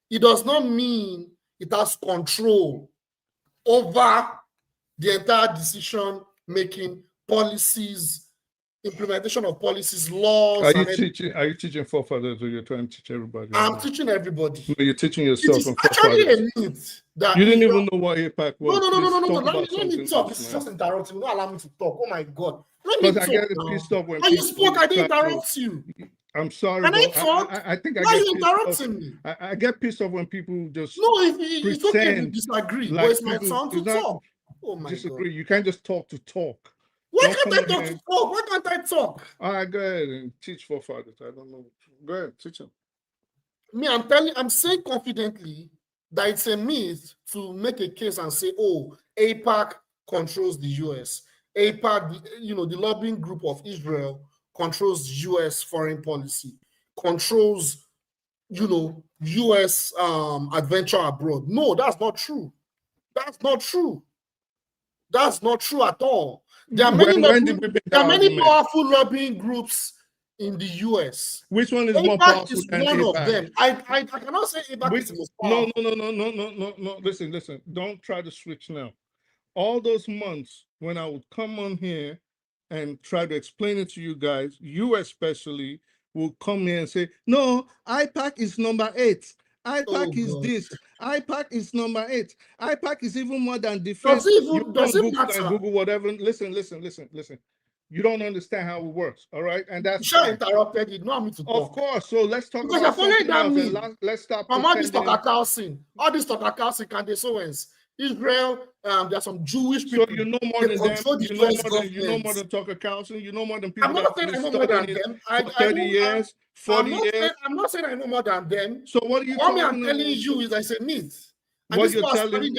It does not mean it has control over the entire decision-making, policies, implementation of policies, laws. Are you teaching forefathers, or you're trying to teach everybody? I'm teaching everybody. No, you're teaching yourself. It is actually a myth that you didn't even know what AIPAC was. No. Let me talk. It's just interrupting. Don't allow me to talk. Oh my God. Let me talk. I get pissed off when you spoke. I didn't interrupt you. I'm sorry. Can I talk? I think why are you interrupting me? I get pissed off when people just it's okay if you disagree, but it's my turn to talk. Oh my disagree. God. You can't just talk to talk. Why can't I talk? Why can't I talk? All right, go ahead and teach forefathers. I don't know. Go ahead, teach them. Me, I'm saying confidently that it's a myth to make a case and say, oh, AIPAC controls the US. AIPAC, the lobbying group of Israel controls US foreign policy, controls, US adventure abroad. No, that's not true. That's not true. That's not true at all. There are many powerful lobbying groups in the US. Which one is more powerful than one AIPAC? of them. I cannot say AIPAC is the most powerful. No. Listen. Don't try to switch now. All those months when I would come on here and try to explain it to you guys, you especially will come here and say, no, AIPAC is number 8. AIPAC is this. AIPAC is number 8. AIPAC is even more than defense. Does it matter? Google whatever. Listen. You don't understand how it works, all right? And that's sure interrupted. You know me to talk. Of course. So let's talk because about something else. And let's stop. All this talk can they so Israel, there's some Jewish people. So you know more than them. You know more than Tucker Carlson. You know more than people. I'm not saying I know more than them. 30 years, 40 years. I'm not saying I know more than them. So what are you? What I'm telling you is I say myth. What you're telling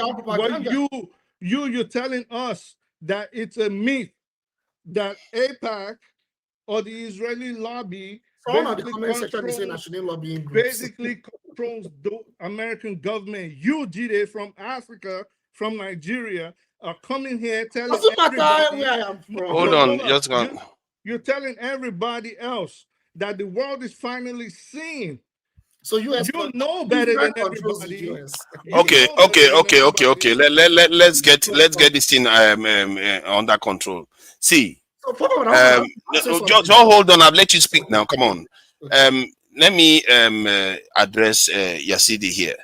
you're telling us that it's a myth that AIPAC or the Israeli lobby basically controls the American government. You, Jide, from Africa, from Nigeria, are coming here telling everybody. Where I am from. Hold on, just go. You're telling everybody else that the world is finally seeing. So you know better than everybody. Okay. Let's get this thing under control. See. Just hold on. I've let you speak now. Come on. Let me address Yasidi here.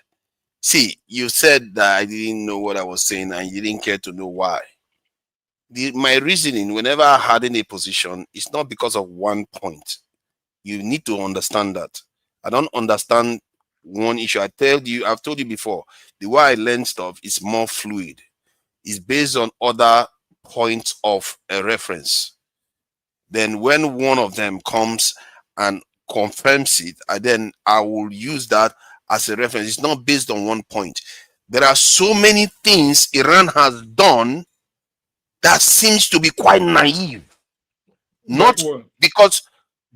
See, you said that I didn't know what I was saying and you didn't care to know why. My reasoning, whenever I had in a position, is not because of one point. You need to understand that. I don't understand one issue. I've told you before, the way I learn stuff is more fluid. It's based on other points of a reference. Then when one of them comes and confirms it, then I will use that as a reference. It's not based on one point. There are so many things Iran has done that seems to be quite naive. Not because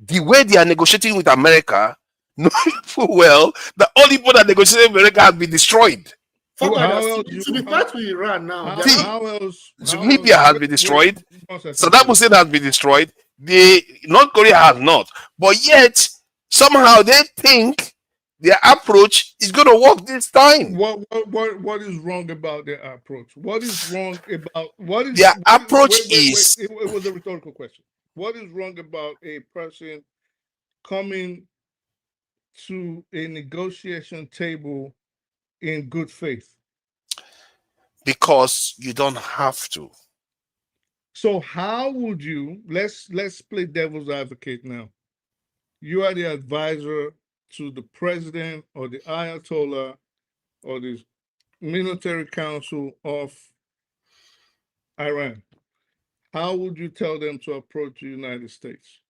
the way they are negotiating with America, knowing full well that all the people that negotiate with America have been destroyed. To be fair to Iran now, Libya has been destroyed. Saddam Hussein has been destroyed. North Korea has not. But yet, somehow they think their approach is going to work this time. What is wrong about their approach? What is wrong about their approach? It was a rhetorical question. What is wrong about a person coming to a negotiation table in good faith? Because you don't have to. So how would you, let's play devil's advocate now. You are the advisor to the president or the Ayatollah or the military council of Iran. How would you tell them to approach the United States?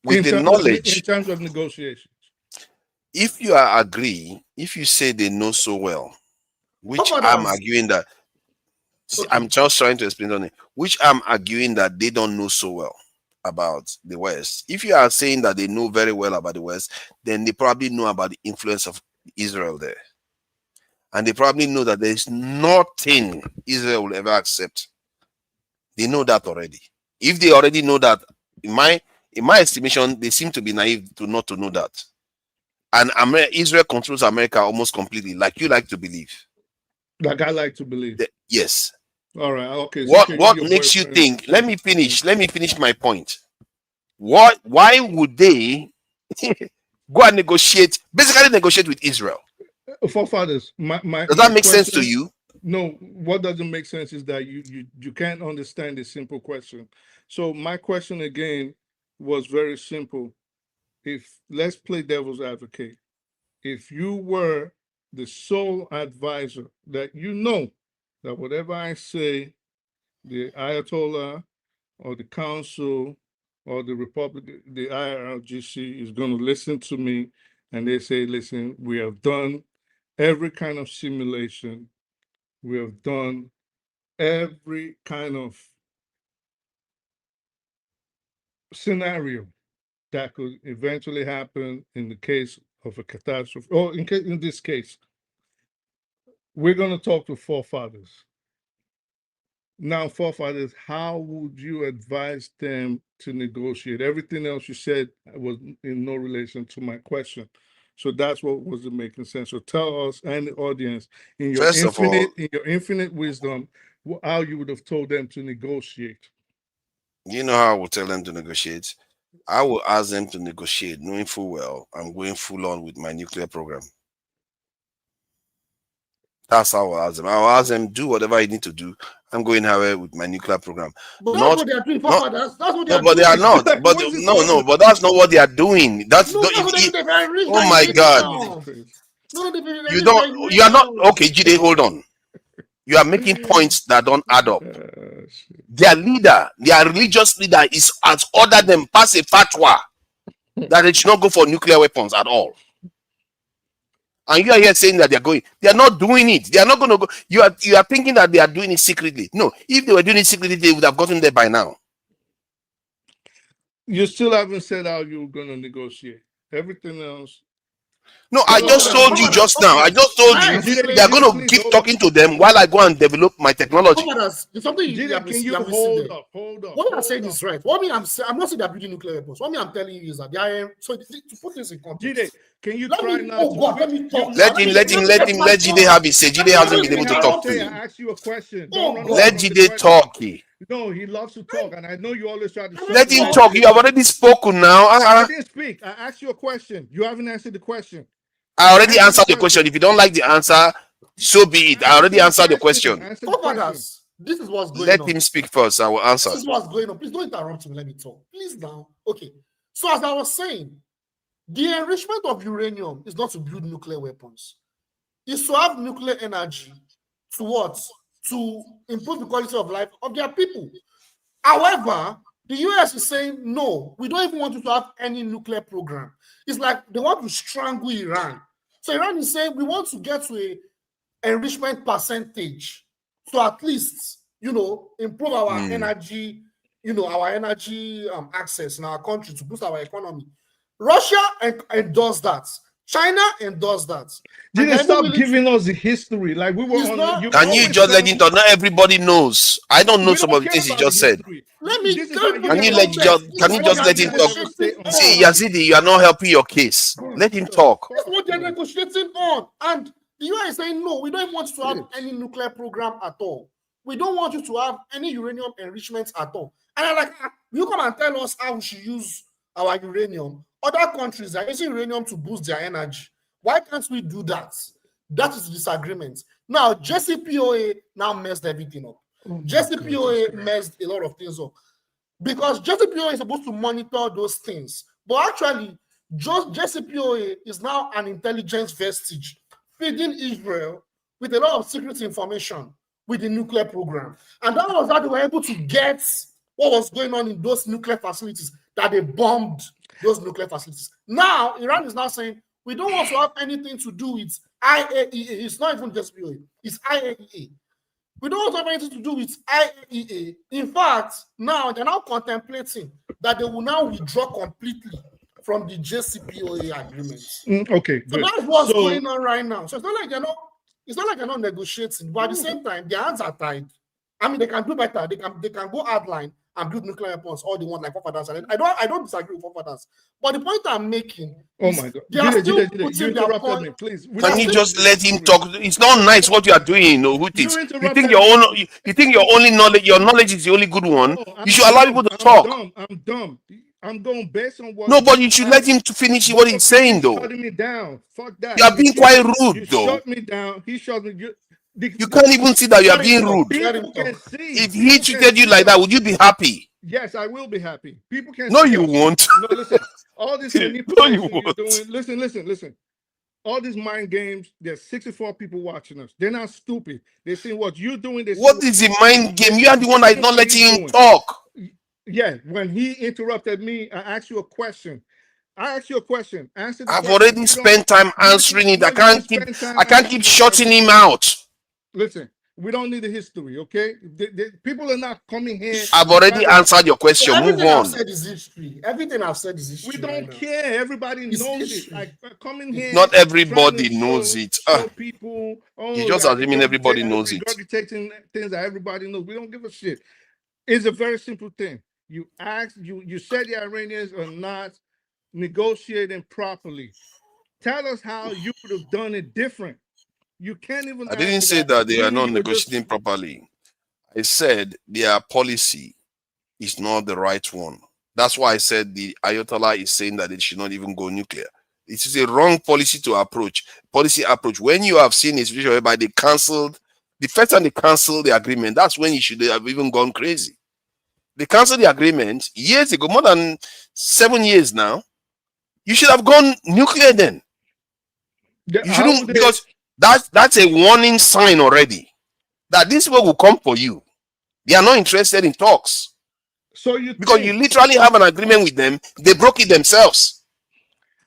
With the knowledge. In terms of negotiations. If you agree, if you say they know so well, which I'm arguing that, I'm just trying to explain on it, which I'm arguing that they don't know so well about the West. If you are saying that they know very well about the West, then they probably know about the influence of Israel there. And they probably know that there is nothing Israel will ever accept. They know that already. If they already know that, in my estimation, they seem to be naive to not to know that. And Israel controls America almost completely, like you like to believe. Like I like to believe. Yes. All right. Okay. So what makes you think? Let me finish my point. Why would they go and negotiate? Basically, negotiate with Israel. Forefathers, does that make sense to you? No. What doesn't make sense is that you can't understand a simple question. So my question again was very simple. Let's play devil's advocate. If you were the sole advisor that you know that whatever I say the Ayatollah or the council or the Republic, the IRGC is going to listen to me, and they say, listen, we have done every kind of simulation. We have done every kind of scenario that could eventually happen in the case of a catastrophe, or in this case, we're going to talk to forefathers. Now, forefathers, how would you advise them to negotiate? Everything else you said was in no relation to my question. So that's what wasn't making sense. So tell us and the audience, in your infinite wisdom, how you would have told them to negotiate. You know how I would tell them to negotiate? I will ask them to negotiate, knowing full well I'm going full on with my nuclear program. That's how I'll ask them. I'll ask them, do whatever you need to do. I'm going ahead with my nuclear program. But that's what they are doing, forefathers. That's what they are doing. But they are not. But no, but that's not what they are doing. That's no, oh my God. You are not okay, Jide, hold on. You are making points that don't add up. Their leader, their religious leader, has ordered them pass a fatwa that they should not go for nuclear weapons at all. And you are here saying that they are going. They are not doing it. They are not going to go. You are thinking that they are doing it secretly. No, if they were doing it secretly, they would have gotten there by now. You still haven't said how you're going to negotiate. Everything else. No, I just told you just now. I just told you they are going to keep talking to them while I go and develop my technology. Can you hold up? What I'm saying is right. What I'm not saying they're building nuclear weapons. What I'm telling you is that they are. So to put this in context, can you try not to? Let Jide have it. Say Jide hasn't been able to talk to you. I ask you a question. Let Jide talk. No, he loves to talk, and I know you always try to. Let him talk. You have already spoken now. I didn't speak. I asked you a question. You haven't answered the question. I already answered the question. If you don't like the answer, so be it. I already answered the question. This is what's going on. Let him speak first. I will answer. This is what's going on. Please don't interrupt me. Let me talk. Please now. Okay. So as I was saying, the enrichment of uranium is not to build nuclear weapons. It's to have nuclear energy to what? To improve the quality of life of their people. However, the US is saying, no, we don't even want you to have any nuclear program. It's like they want to strangle Iran. So Iran is saying, we want to get to a enrichment percentage to at least, improve our energy, our energy access in our country to boost our economy. Russia endorsed that. China endorsed that. Didn't stop giving us the history. Like we were on. Can you just let him talk? Not everybody knows. I don't know some of the things he just said. Let me. Can you just let him talk? See, Yazidi, you are not helping your case. Let him talk. That's what they're negotiating on. And the US is saying, no, we don't want to have any nuclear program at all. We don't want you to have any uranium enrichment at all. And I'm like, you come and tell us how we should use our uranium. Other countries are using uranium to boost their energy. Why can't we do that? That is the disagreement. Now, JCPOA now messed everything up. JCPOA messed a lot of things up. Because JCPOA is supposed to monitor those things. But actually, JCPOA is now an intelligence vestige feeding Israel with a lot of secret information with the nuclear program. And that was how they were able to get what was going on in those nuclear facilities, that they bombed those nuclear facilities. Now, Iran is now saying, we don't want to have anything to do with IAEA. It's not even just POA, it's IAEA. We don't want to have anything to do with IAEA. In fact, now they're now contemplating that they will now withdraw completely from the JCPOA agreement. Okay, good. So that's what's going on right now. So it's not like they're not negotiating, but at the same time, their hands are tied. I mean, they can do better. They can go hardline and build nuclear weapons all they want, like forefathers. I don't disagree with forefathers. But the point I'm making is, oh my God, they are still putting their point. Me, please. Can you just let him talk? It's not nice what you are doing, Hutis. You think your only knowledge, your knowledge is the only good one. You should allow people to talk. I'm dumb. I'm going based on what. No, but you should let him to finish what he's saying, though. Shutting me down. Fuck that. You are being quite rude, though. Shut me down. He shut me. You can't even see that you are being rude. If he treated you like that, would you be happy? Yes, I will be happy. People can. No, you won't. No, listen. All this manipulation you're doing. Listen. all these mind games. There's 64 people watching us. They're not stupid. They're saying what you're doing. What is the mind game? You are the one that is not letting him talk. Yeah, when he interrupted me, I asked you a question. Answer the I've question. already spent time answering it. I can't keep shutting him out. Listen, we don't need the history, okay? People are not coming here. I've already answered your question. So Move on. I've said is history. Everything I've said is history. We don't care. Everybody knows it. Like coming here. Not everybody knows it. Show people. You just assuming everybody knows it. Regurgitating things that everybody knows. We don't give a shit. It's a very simple thing. You ask. You said the Iranians are not negotiating properly. Tell us how you would have done it different. You can't even. I didn't say that they are not negotiating properly. I said their policy is not the right one. That's why I said the Ayatollah is saying that they should not even go nuclear. It is a wrong policy approach. When you have seen a situation whereby they cancelled, the first time they cancelled the agreement, that's when you should have even gone crazy. They cancelled the agreement years ago, more than 7 years now. You should have gone nuclear then. You shouldn't, because that's a warning sign already that these people will come for you. They are not interested in talks. So you literally have an agreement with them, they broke it themselves.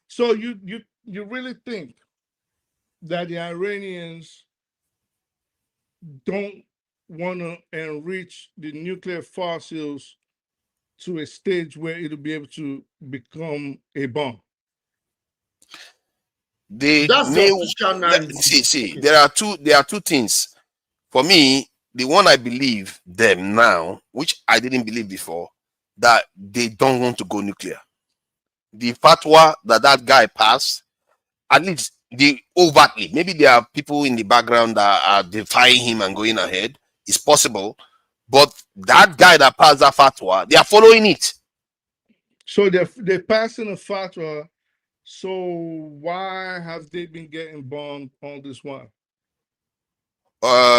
So you really think that the Iranians don't want to enrich the nuclear fossils to a stage where it'll be able to become a bomb? There are two things. For me, the one I believe them now, which I didn't believe before, that they don't want to go nuclear. The fatwa that guy passed, at least overtly, maybe there are people in the background that are defying him and going ahead. It's possible. But that guy that passed that fatwa, they are following it. So they're passing a fatwa. So why have they been getting bombed on this one?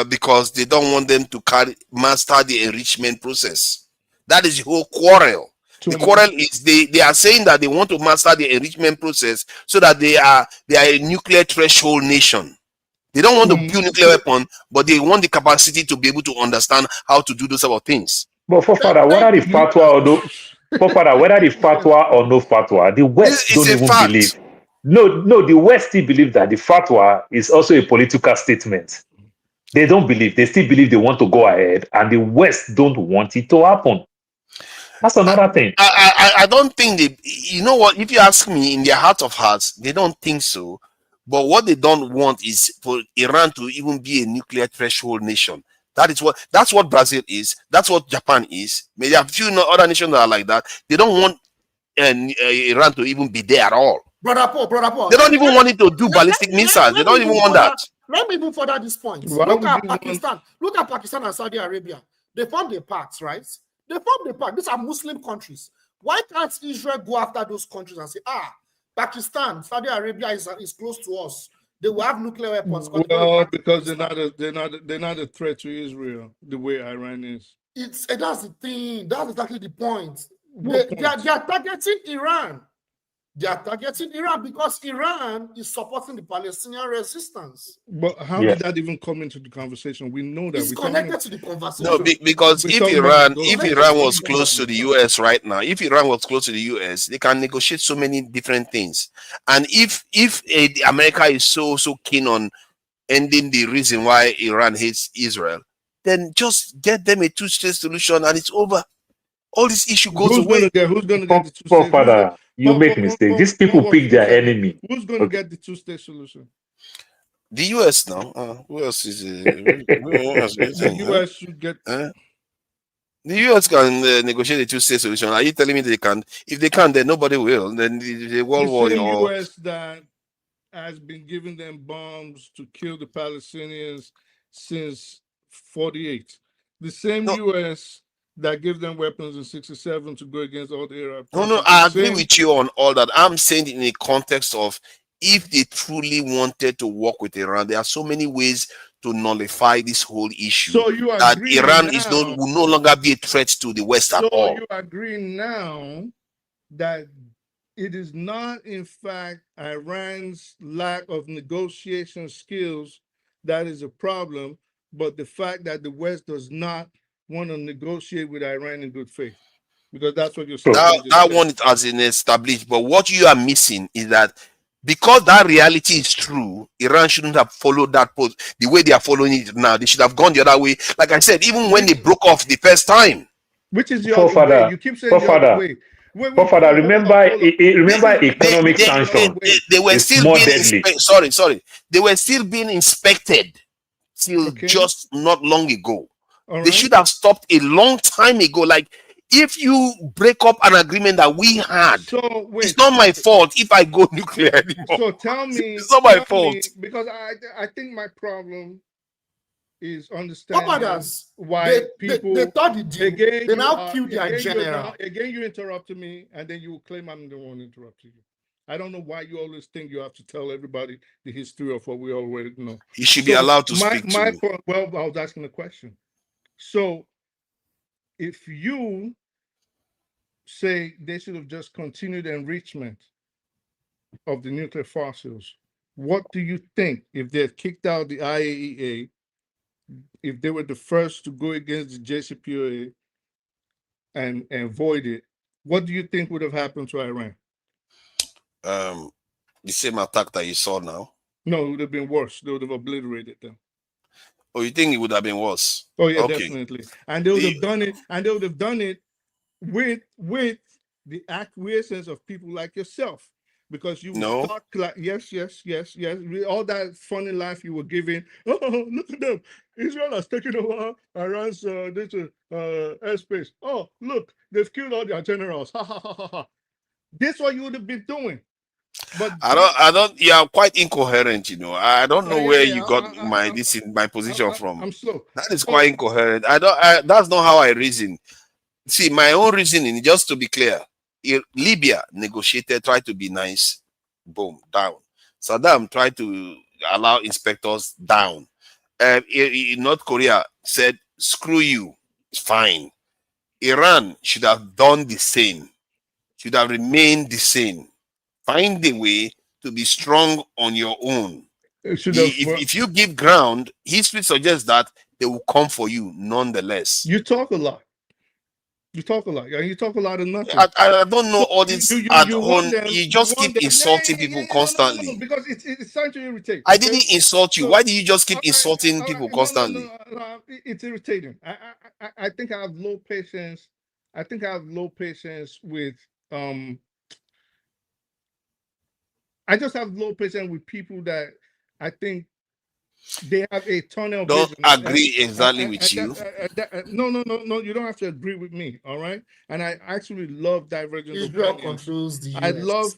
Because they don't want them to master the enrichment process. That is the whole quarrel. The quarrel is they are saying that they want to master the enrichment process so that they are a nuclear threshold nation. They don't want to build nuclear weapon, but they want the capacity to be able to understand how to do those sort of things. But for father, whether the fatwa or no, whether the fatwa or no fatwa, the West don't even believe. No, the West still believe that the fatwa is also a political statement. They don't believe. They still believe they want to go ahead, and the West don't want it to happen. That's another thing. I don't think they. You know what? If you ask me, in their heart of hearts, they don't think so. But what they don't want is for Iran to even be a nuclear threshold nation. That's what Brazil is. That's what Japan is. Maybe there are a few other nations that are like that. They don't want Iran to even be there at all. Brother Paul. They don't even want it to do ballistic missiles. They don't even want that. Let me move further this point. Look at Pakistan. Look at Pakistan and Saudi Arabia. They formed a pact, right? They formed a pact. These are Muslim countries. Why can't Israel go after those countries and say, Pakistan, Saudi Arabia is close to us. They will have nuclear weapons. Well, because they're not a threat to Israel the way Iran is. That's the thing. That's exactly the point. They are targeting Iran. They are targeting Iran because Iran is supporting the Palestinian resistance. But how did that even come into the conversation? We know that it's connected to the conversation. No, because if Iran was close to the US right now, if Iran was close to the US, they can negotiate so many different things. And if America is so keen on ending the reason why Iran hates Israel, then just get them a two-state solution and it's over. All this issue goes away. Who's going to get the two-state solution? You make mistake. These people pick their enemy. Who's going to get the two-state solution? The US now. Who else is the US should get. The US can negotiate a two-state solution. Are you telling me they can't? If they can't, then nobody will. Then the World War. The US that has been giving them bombs to kill the Palestinians since 48. The same US that gave them weapons in 67 to go against all the Arab. No, I agree with you on all that. I'm saying in the context of if they truly wanted to work with Iran, there are so many ways to nullify this whole issue. So you that agree Iran will no longer be a threat to the West at all. So you agree now that it is not, in fact, Iran's lack of negotiation skills that is a problem, but the fact that the West does not want to negotiate with Iran in good faith, because that's what you're saying. That one has been established. But what you are missing is that because that reality is true, Iran shouldn't have followed that post the way they are following it now. They should have gone the other way. Like I said, even when they broke off the first time. Which is the other way. You keep saying the other way. Remember economic sanctions. They were still being inspected. Sorry. They were still being inspected till just not long ago. They should have stopped a long time ago. Like, if you break up an agreement that we had, it's not my fault if I go nuclear anymore. So tell me, it's not my fault. Because I think my problem is understanding why people they thought the deal. Again, they now killed their general. Again, you interrupted me, and then you will claim I'm the one interrupting you. I don't know why you always think you have to tell everybody the history of what we already know. You should be allowed to speak to me. Well, I was asking a question. So, if you say they should have just continued enrichment of the nuclear fossils, what do you think if they had kicked out the IAEA? If they were the first to go against the JCPOA and void it, what do you think would have happened to Iran? The same attack that you saw now? No, it would have been worse. They would have obliterated them. Oh, you think it would have been worse? Oh yeah, definitely. And they would have done it. And they would have done it with the acquiescence of people like yourself. Because you would talk like yes. All that funny laugh you were giving. Oh, look at them! Israel has taken over Iran's airspace. Oh, look, they've killed all their generals. Ha ha ha ha ha! This is what you would have been doing. But I don't. You are quite incoherent. You know, I don't know where you got my position from. I'm slow. That is quite incoherent. That's not how I reason. See, my own reasoning, just to be clear. Libya negotiated, tried to be nice, boom, down. Saddam tried to allow inspectors, down. North Korea said, screw you, it's fine. Iran should have done the same, should have remained the same. Find a way to be strong on your own. If you give ground, history suggests that they will come for you nonetheless. You talk a lot. You talk a lot. You talk a lot of nothing. I don't know all this at home. You just keep insulting people constantly. No, because it's starting to irritate. I didn't insult you. Why do you just keep insulting people constantly? No, it's irritating. I think I have low patience. I think I have low patience with I just have low patience with people that I think they have a tunnel don't vision. Agree exactly with you. No, you don't have to agree with me, all right? And I actually love divergent opinions. I love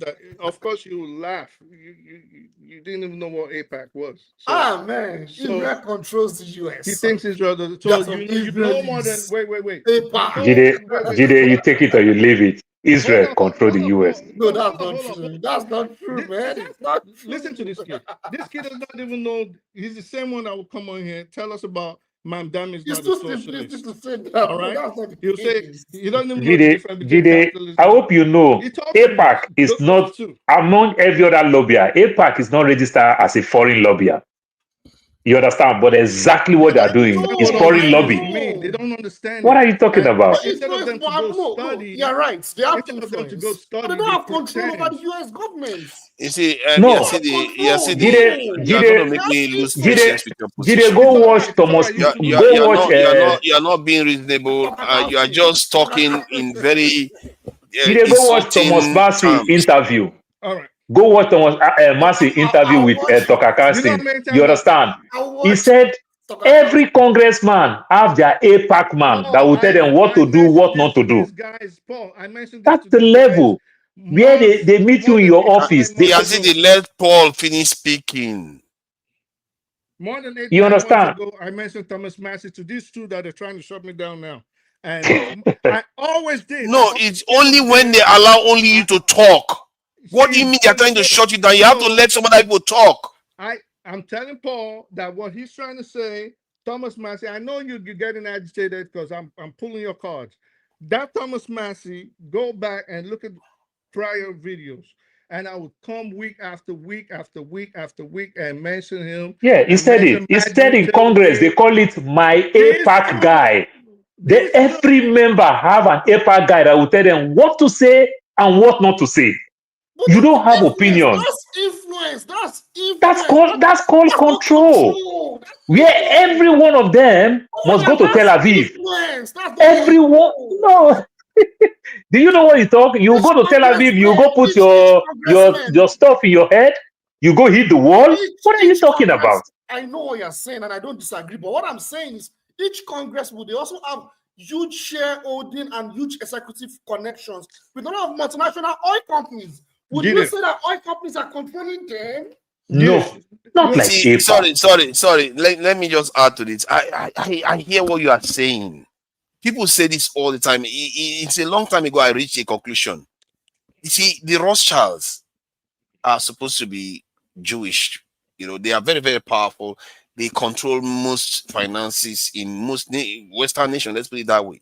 that. Of course, you will laugh. You didn't even know what APAC was. So, man, Israel controls the US. He thinks Israel does. So you know more than wait. Jide, you take it or you leave it. Israel control the US. No, that's not true. That's not true, man. It's not true. Listen to this kid. This kid does not even know. He's the same one that will come on here, tell us about Mamdam is not a socialist. To say that, all right? He'll say he doesn't even know the difference between capitalism. I hope you know APAC is not among every other lobbyer. APAC is not registered as a foreign lobbyer. You understand? But exactly what they are doing is foreign lobby. They don't understand. What are you talking about? Instead of them to go study, you're right. They have to go study. But they don't have control over the US government. You see, no. Jide, go watch Thomas. You're not being reasonable. You are just talking in very. Jide, go watch Thomas Massey interview. All right. Go watch Thomas Massey interview with Tucker Carlson. You understand? He said every congressman have their APAC man that will tell them what to do, what not to do. That's the level where they meet you in your office. They let Paul finish speaking. More than 8 you understand? Ago, I mentioned Thomas Massey to these two that are trying to shut me down now. And I always did. No, it's only when they allow only you to talk. What do you mean they're trying to shut you down? You have to let some other people talk. I'm telling Paul that what he's trying to say, Thomas Massey, I know you're getting agitated because I'm pulling your cards. That Thomas Massey, go back and look at prior videos. And I would come week after week after week after week and mention him. Yeah, he said it. He said in Congress, they call it my APAC guy. Every member have an APAC guy that will tell them what to say and what not to say. But you don't have opinion. That's influence. That's influence. That's called control. Where every one of them must go to Tel Aviv. Everyone, no. Do you know what you talk? You go to Tel Aviv, you go put your stuff in your head, you go hit the wall. What are you talking about? I know what you're saying, and I don't disagree. But what I'm saying is, each Congress they also have huge shareholding and huge executive connections with a lot of multinational oil companies. Would you say that oil companies are controlling them? No, not like sorry. Let me just add to this. I hear what you are saying. People say this all the time. It's a long time ago I reached a conclusion. You see, the Rothschilds are supposed to be Jewish. You know, they are very, very powerful. They control most finances in most Western nations. Let's put it that way.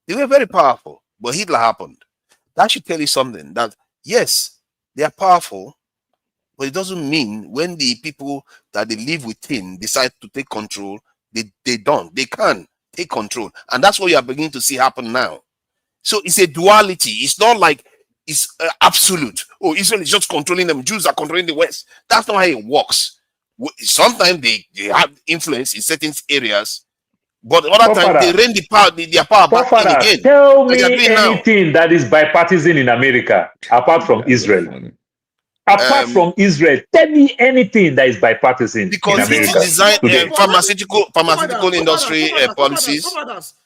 They were very powerful, but Hitler happened. That should tell you something. That yes, they are powerful, but it doesn't mean when the people that they live within decide to take control, they don't. They can take control, and that's what you are beginning to see happen now. So it's a duality. It's not like it's absolute. Oh, Israel is just controlling them. Jews are controlling the West. That's not how it works. Sometimes they have influence in certain areas, but other times they reign their power back in again. Tell me anything that is bipartisan in America apart from Israel. Apart from Israel, tell me anything that is bipartisan because in America. It's designed pharmaceutical industry policies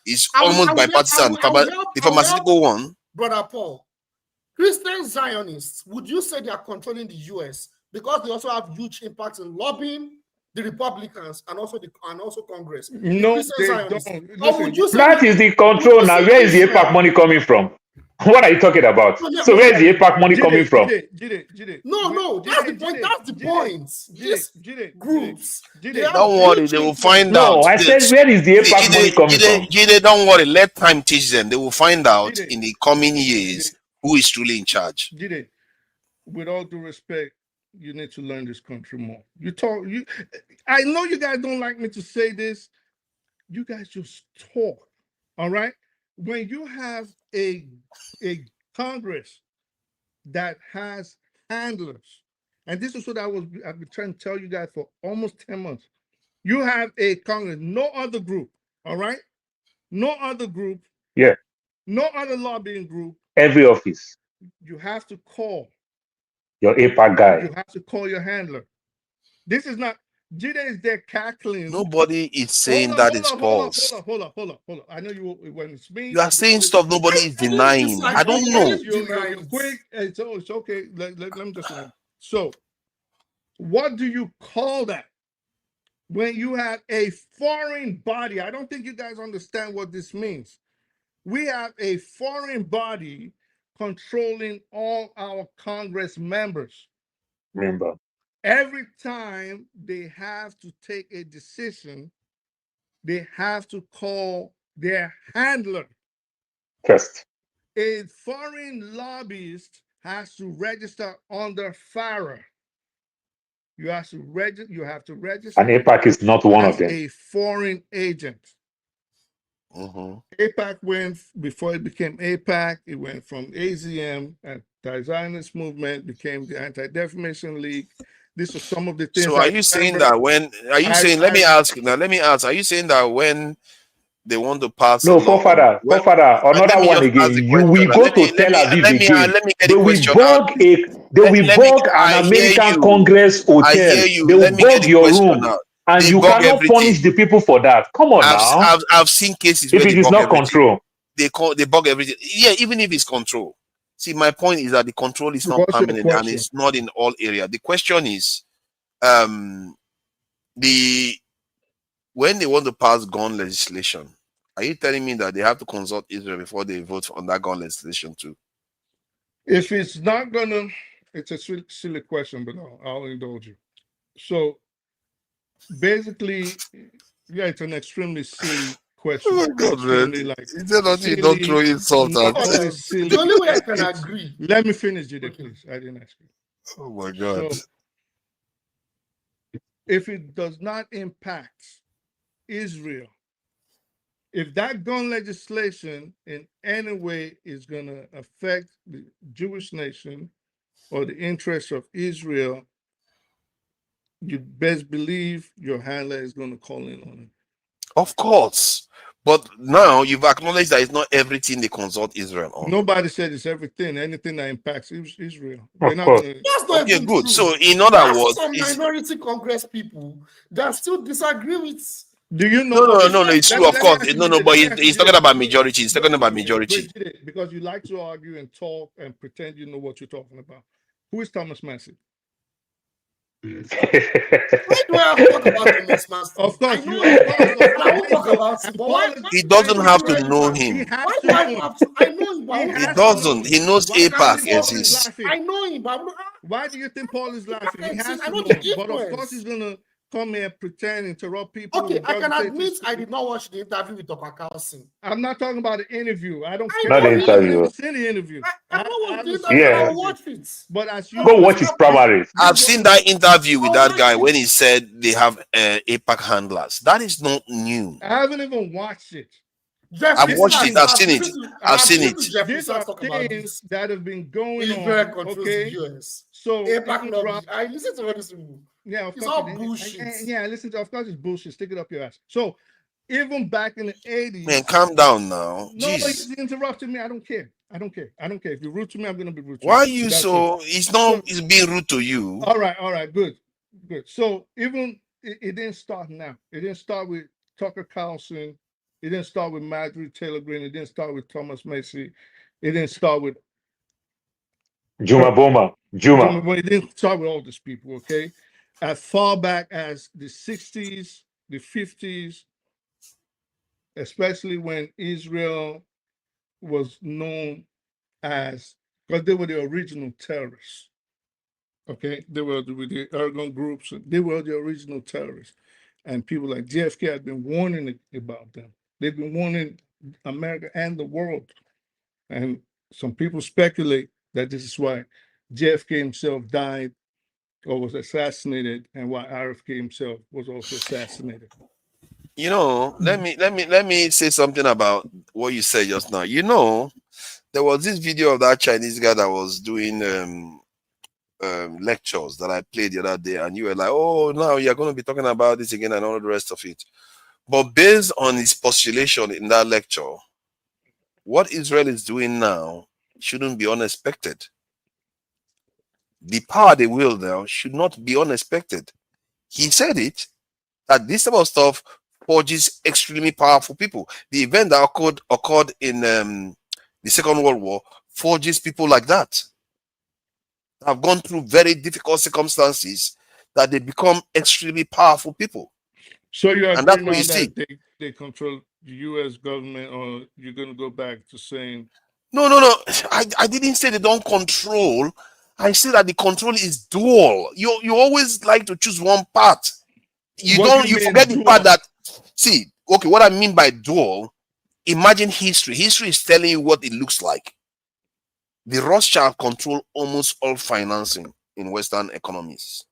is almost bipartisan. The pharmaceutical one. Brother Paul, Christian Zionists, would you say they are controlling the US because they also have huge impact in lobbying the Republicans and also Congress? No, they don't. Listen, that is the control now. Where is the APAC money coming from? What are you talking about? So where is the APAC money coming from? No, that's the point. That's the point. These groups. Don't worry, they will find out. No, I said where is the APAC money coming from? Don't worry, let time teach them. They will find out in the coming years who is truly in charge. With all due respect, you need to learn this country more. I know you guys don't like me to say this. You guys just talk. All right? When you have a Congress that has handlers, and this is what I've been trying to tell you guys for almost 10 months. You have a Congress, no other group, all right? No other group. Yeah. No other lobbying group. Every office. You have to call your APAC guy. You have to call your handler. This is not Jide is there cackling. Nobody is saying that is false. Hold up. I know you when it's me. You are saying stuff nobody is denying. I don't know. You're quick. It's okay. Let me just learn. So, what do you call that when you have a foreign body? I don't think you guys understand what this means. We have a foreign body controlling all our Congress members. Remember. Every time they have to take a decision, they have to call their handler. First. A foreign lobbyist has to register under FARA. You have to register. And APAC is not one of them. A foreign agent. APAC went, before it became APAC, it went from AZM, Anti-Zionist Movement, became the Anti-Defamation League. These are some of the things. So are you saying that let me ask, are you saying that when they want to pass forefather, another one again, you will go to Tel Aviv again. They will bug an American Congress hotel. They will bug your room. And you cannot punish the people for that. Come on now. I've seen cases if it is not control. They bug everything. Yeah, even if it's control. See, my point is that the control is not permanent and it's not in all areas. The question is, when they want to pass gun legislation, are you telling me that they have to consult Israel before they vote on that gun legislation too? If it's not gonna, it's a silly question, but I'll indulge you. So basically, yeah, it's an extremely silly question. Oh my God, man. Like, is there nothing you don't throw insult at? The only way I can agree. Let me finish, Jide, please. I didn't ask you. Oh my God. So, if it does not impact Israel, if that gun legislation in any way is going to affect the Jewish nation or the interests of Israel, you best believe your handler is going to call in on it. Of course. But now you've acknowledged that it's not everything they consult Israel on. Nobody said it's everything. Anything that impacts Israel. Of course. That's not Okay, even good. true. So in other words, some minority Congress people that still disagree with. Do you know? No, it's true. Of course, but he's talking about majority. He's talking about majority. Because you like to argue and talk and pretend you know what you're talking about. Who is Thomas Massey? Why do I have to talk about Thomas Massey? Of course, I won't talk about him. But why? He doesn't have to know him. Why do I have to? I know him, but He doesn't. He knows APAC exists. I know him, but why do you think Paul is laughing? He has I to know know the him. But of influence. course, he's gonna come here, pretend, interrupt people. Okay, I can admit I did not watch the interview with Dr. Carlson. I'm not talking about the interview. I don't I care. Not the interview. I've seen the interview. I don't watch the interview. Yeah. I watch it. But as you Go watch his primaries. I've seen that interview with that guy when he said they have APAC handlers. That is not new. I haven't even watched it. I've watched it. I've seen it. I've seen it. These are things that have been going on. Israel controls Okay, the US. so APAC lobby. I listen to all this. Yeah, of it's course all it is. bullshit. Yeah, listen to. Of course, it's bullshit. Stick it up your ass. So, even back in the 80s. Man, calm down now. No, Jeez. you interrupted me. I don't care. I don't care. If you're rude to me, I'm gonna be rude to you. Why are you so? It's not. It's being rude to you. All right. Good. So even it didn't start now. It didn't start with Tucker Carlson. It didn't start with Marjorie Taylor Greene. It didn't start with Thomas Massey. It didn't start with Juma Boma. It didn't start with all these people. Okay, as far back as the 60s, the 50s, especially when Israel was known as, because they were the original terrorists. Okay, they were with the Ergon groups. They were the original terrorists, and people like JFK had been warning about them. They've been warning America and the world, and some people speculate that this is why JFK himself died or was assassinated, and why RFK himself was also assassinated. You know, let me say something about what you said just now. You know, there was this video of that Chinese guy that was doing lectures that I played the other day, and you were like, "Oh, now you're going to be talking about this again and all the rest of it." But based on his postulation in that lecture, what Israel is doing now shouldn't be unexpected. The power they will now should not be unexpected. He said it, that this type of stuff forges extremely powerful people. The event that occurred in the Second World War forges people like that. Have gone through very difficult circumstances that they become extremely powerful people. So you and that's agree what now you see. that they control the U.S. government, or you're going to go back to saying? No. I didn't say they don't control. I say that the control is dual. You always like to choose one part. You forget the part that. See, okay, what I mean by dual, imagine history. History is telling you what it looks like. The Rothschild control almost all financing in Western economies.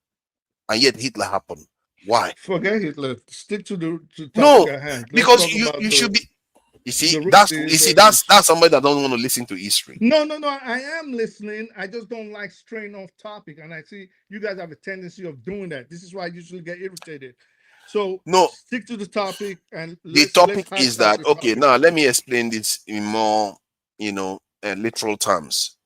And yet Hitler happened. Why? Forget Hitler. Stick to the topic No, at hand. because you should be. You see, that's somebody that don't want to listen to history. No. I am listening. I just don't like straying off topic, and I see you guys have a tendency of doing that. This is why I usually get irritated. So no, stick to the topic. And the topic is that okay. Now let me explain this in more, literal terms.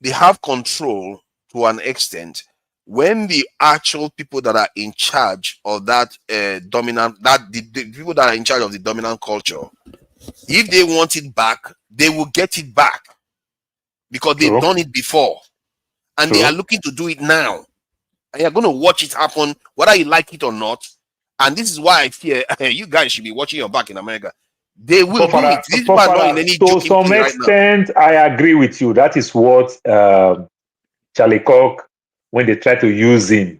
They have control to an extent when the actual people that are in charge of that the people that are in charge of the dominant culture, if they want it back, they will get it back because they've done it before, and they are looking to do it now, and you're going to watch it happen whether you like it or not. And this is why I fear you guys should be watching your back in America. They will do it. This is not in any to some extent, I agree with you. That is what Charlie Kirk, when they tried to use him,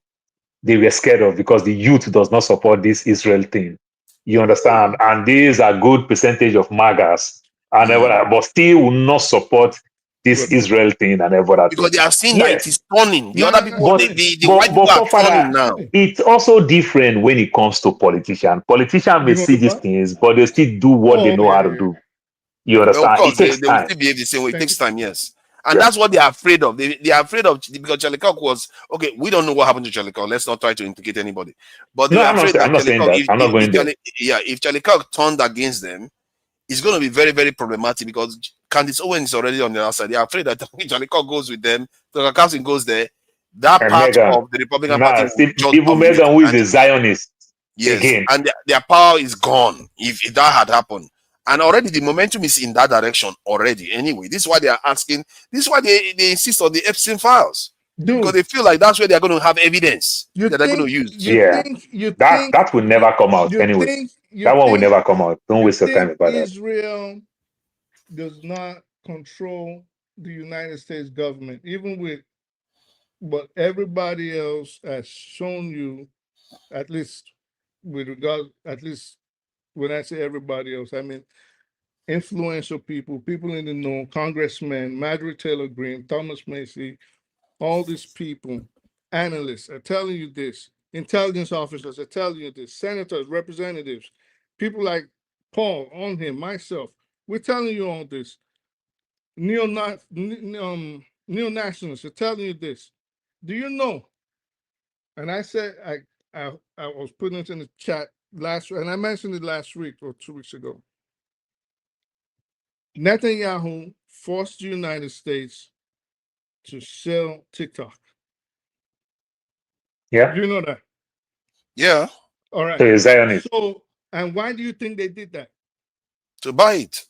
they were scared of, because the youth does not support this Israel thing. You understand? And these are good percentage of MAGAs and everything, but still will not support this Israel thing and everything. Because they are seeing that it Yes. is turning. The other people, the white But people are turning forefather, now. it's also different when it comes to politicians. Politicians may see these things, but they still do what they know how to do. You Well, of understand? course, It takes they will time. still behave the same way. It takes time, yes. And that's what they are afraid of. They are afraid of, because Charlie Kirk was, okay, we don't know what happened to Charlie Kirk. Let's not try to implicate anybody. But they No, were I'm afraid not that saying Charlie that. Kirk, I'm not going there. if Charlie Kirk turned against them, it's going to be very, very problematic, because Candace Owens is already on the outside. They are afraid that if Charlie Kirk goes with them, Tucker Carlson goes there, that And part Megan, of the Republican Party will just even dominate. Megan, who is a Zionist, Yes, again. and their power is gone if that had happened. And already the momentum is in that direction already. Anyway, this is why they are asking. This is why they insist on the Epstein files. Because they feel like that's where they're going to have evidence that they're going to use. That will never come out anyway. That one will never come out. Don't waste your time about that. Israel does not control the United States government, even with what everybody else has shown you, at least with regard, at least when I say everybody else, I mean influential people, people in the know, congressmen, Marjorie Taylor Greene, Thomas Macy, all these people, analysts are telling you this, intelligence officers are telling you this, senators, representatives, people like Paul, on him, myself, we're telling you all this. Neo-nationalists are telling you this. Do you know? And I said, I was putting it in the chat last week, and I mentioned it last week or 2 weeks ago. Netanyahu forced the United States to sell TikTok. Yeah. Do you know that? Yeah. All right. To a Zionist. So, and why do you think they did that? To buy it.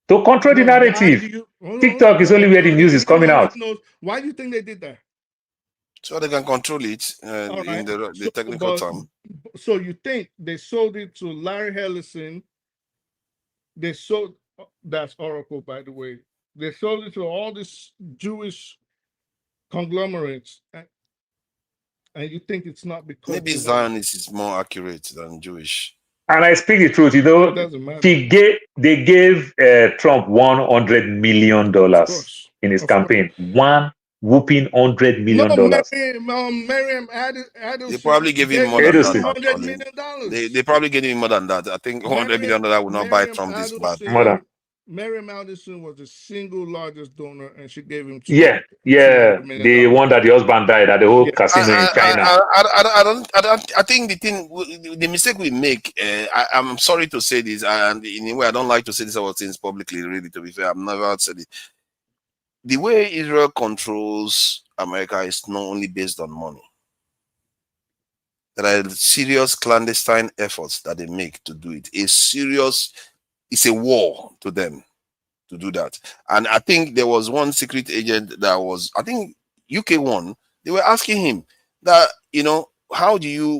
To control the narrative. TikTok is only where the news is coming out. Why do you think they did that? So they can control it in the technical term. So you think they sold it to Larry Ellison? They sold, that's Oracle, by the way. They sold it to all these Jewish conglomerates. And you think it's not because maybe Zionist is more accurate than Jewish. And I speak the truth, you know, they gave Trump $100 million in his campaign. One whooping $100 million. Miriam Adelson. They probably gave him more than that. $100 million. They probably gave him more than that. I think $100 million would not buy Trump this bad. Miriam Adelson was the single largest donor, and she gave him the one that the husband died at the whole casino in China. I think the mistake we make, I'm sorry to say this, and in a way I don't like to say this about things publicly, really, to be fair. I've never said it. The way Israel controls America is not only based on money. There are serious clandestine efforts that they make to do it. It's a war to them to do that. And I think there was one secret agent that was, I think UK one, they were asking him that, you know, how do you,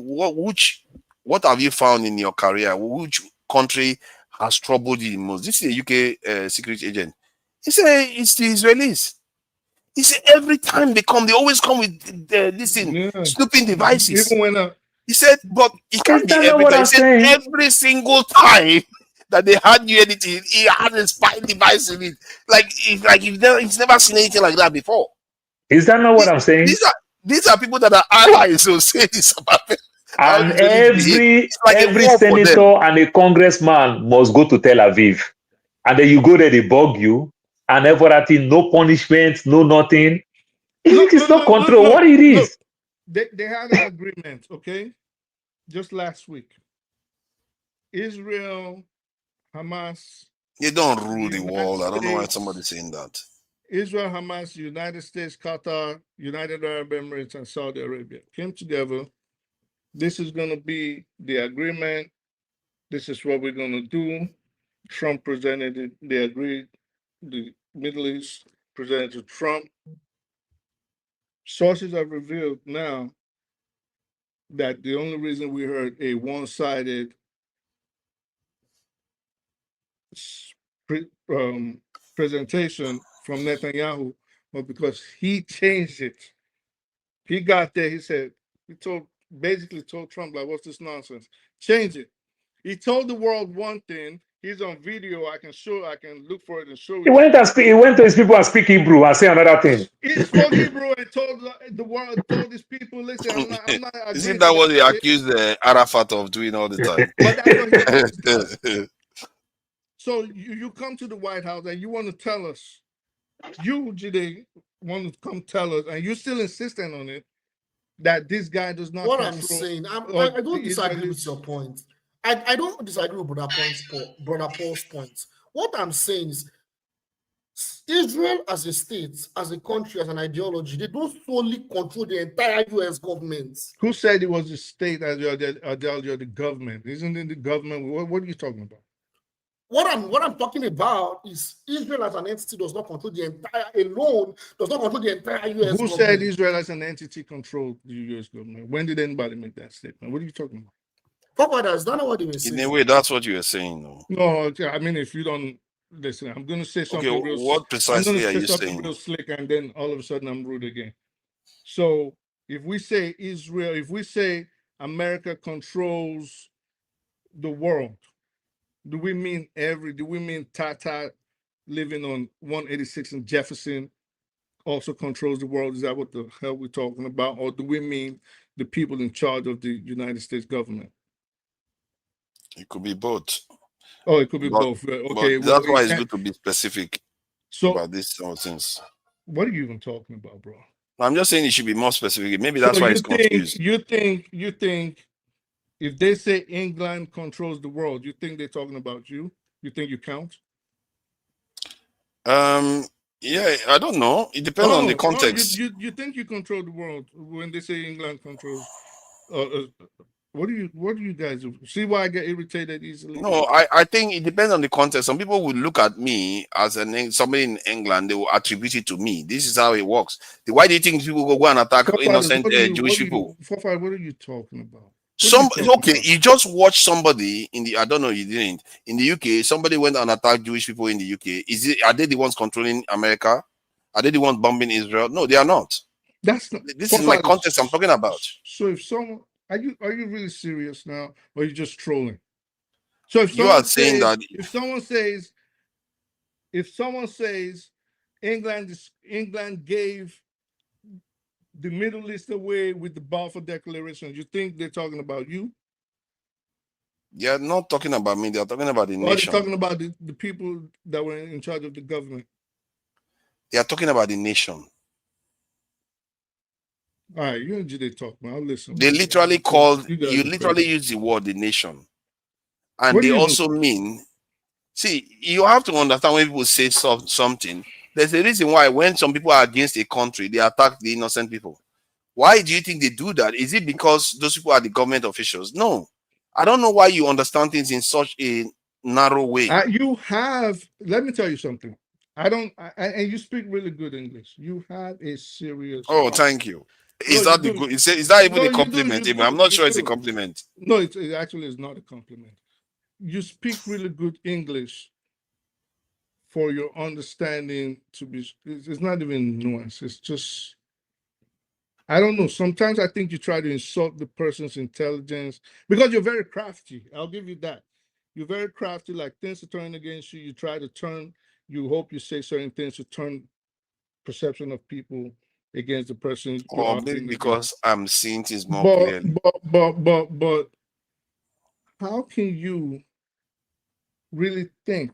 what have you found in your career? Which country has troubled you the most? This is a UK secret agent. He said, it's the Israelis. He said, every time they come, they always come with this thing, snooping devices. Even when he said, but it can't be every time. He said, every single time that they had you anything, he had a spy device in it. He's never seen anything like that before. Is that not what I'm saying? These are people that are allies who say this about it. And every senator and a congressman must go to Tel Aviv. And then you go there, they bug you, and everything, no punishment, no nothing. It's not control. What it is? They had an agreement, okay? Just last week. Israel, Hamas. They don't rule the world. I don't know why somebody's saying that. Israel, Hamas, United States, Qatar, United Arab Emirates, and Saudi Arabia came together. This is going to be the agreement. This is what we're going to do. Trump presented it. They agreed. The Middle East presented to Trump. Sources have revealed now that the only reason we heard a one-sided presentation from Netanyahu was because he changed it. He got there, he said, basically told Trump, like, what's this nonsense? Change it. He told the world one thing. He's on video. I can look for it and show He it. went to his people and speak Hebrew and say another thing. He spoke Hebrew and told the world, told his people, listen, I'm not Isn't that what they accused Arafat of doing all the time? But that's what he always does. So you come to the White House and you want to tell us, you, Jide, want to come tell us, and you're still insisting on it, that this guy does not What control. I'm saying, I don't disagree with your point. I don't disagree with Brother Paul's point. What I'm saying is, Israel as a state, as a country, as an ideology, they don't solely control the entire US government. Who said it was the state ideology of the government? Isn't it the government? What are you talking about? What I'm talking about is Israel as an entity does not control the entire does not control the entire US government. Who said Israel as an entity controlled the US government? When did anybody make that statement? What are you talking about? Papa, that's not what they were saying. In a way, that's what you were saying. No, I mean, if you don't listen, I'm going to say something real. What precisely are you something saying? real slick, and then all of a sudden I'm rude again. So if we say Israel, if we say America controls the world, do we mean Tata living on 186 in Jefferson also controls the world? Is that what the hell we're talking about? Or do we mean the people in charge of the United States government? It could be both. Oh, it could be both. Okay. But that's why it's good to be specific about these things. What are you even talking about, bro? I'm just saying it should be more specific. Maybe that's why it's confused. You think if they say England controls the world, you think they're talking about you? You think you count? Yeah, I don't know. It depends on the context. You think you control the world when they say England controls? What do you guys do? See why I get irritated easily? No, I think it depends on the context. Some people will look at me as somebody in England. They will attribute it to me. This is how it works. Why do you think people go and attack innocent Jewish people? What are you talking about? You just watched somebody in the, I don't know, you didn't, in the UK, somebody went and attacked Jewish people in the UK. Are they the ones controlling America? Are they the ones bombing Israel? No, they are not. This is my context I'm talking about. So if someone, are you really serious now, or are you just trolling? So if you are saying that if someone says England gave the Middle East away with the Balfour Declaration, you think they're talking about you? They're not talking about me. They're talking about the nation. They're talking about the people that were in charge of the government. They are talking about the nation. All right, you and Jide talk, man. I'll listen. They literally you literally use the word the nation. And they also mean, see, you have to understand when people say something, there's a reason why when some people are against a country, they attack the innocent people. Why do you think they do that? Is it because those people are the government officials? No. I don't know why you understand things in such a narrow way. Let me tell you something. And you speak really good English. You have a serious. Oh, thank you. Is that even a compliment? I'm not sure it's a compliment. No, it actually is not a compliment. You speak really good English for your understanding to be. It's not even nuance. It's just, I don't know. Sometimes I think you try to insult the person's intelligence because you're very crafty. I'll give you that. You're very crafty. Like things are turning against you. You try to turn. You hope you say certain things to turn perception of people against the person. Or maybe because I'm seeing things more clearly. But how can you really think?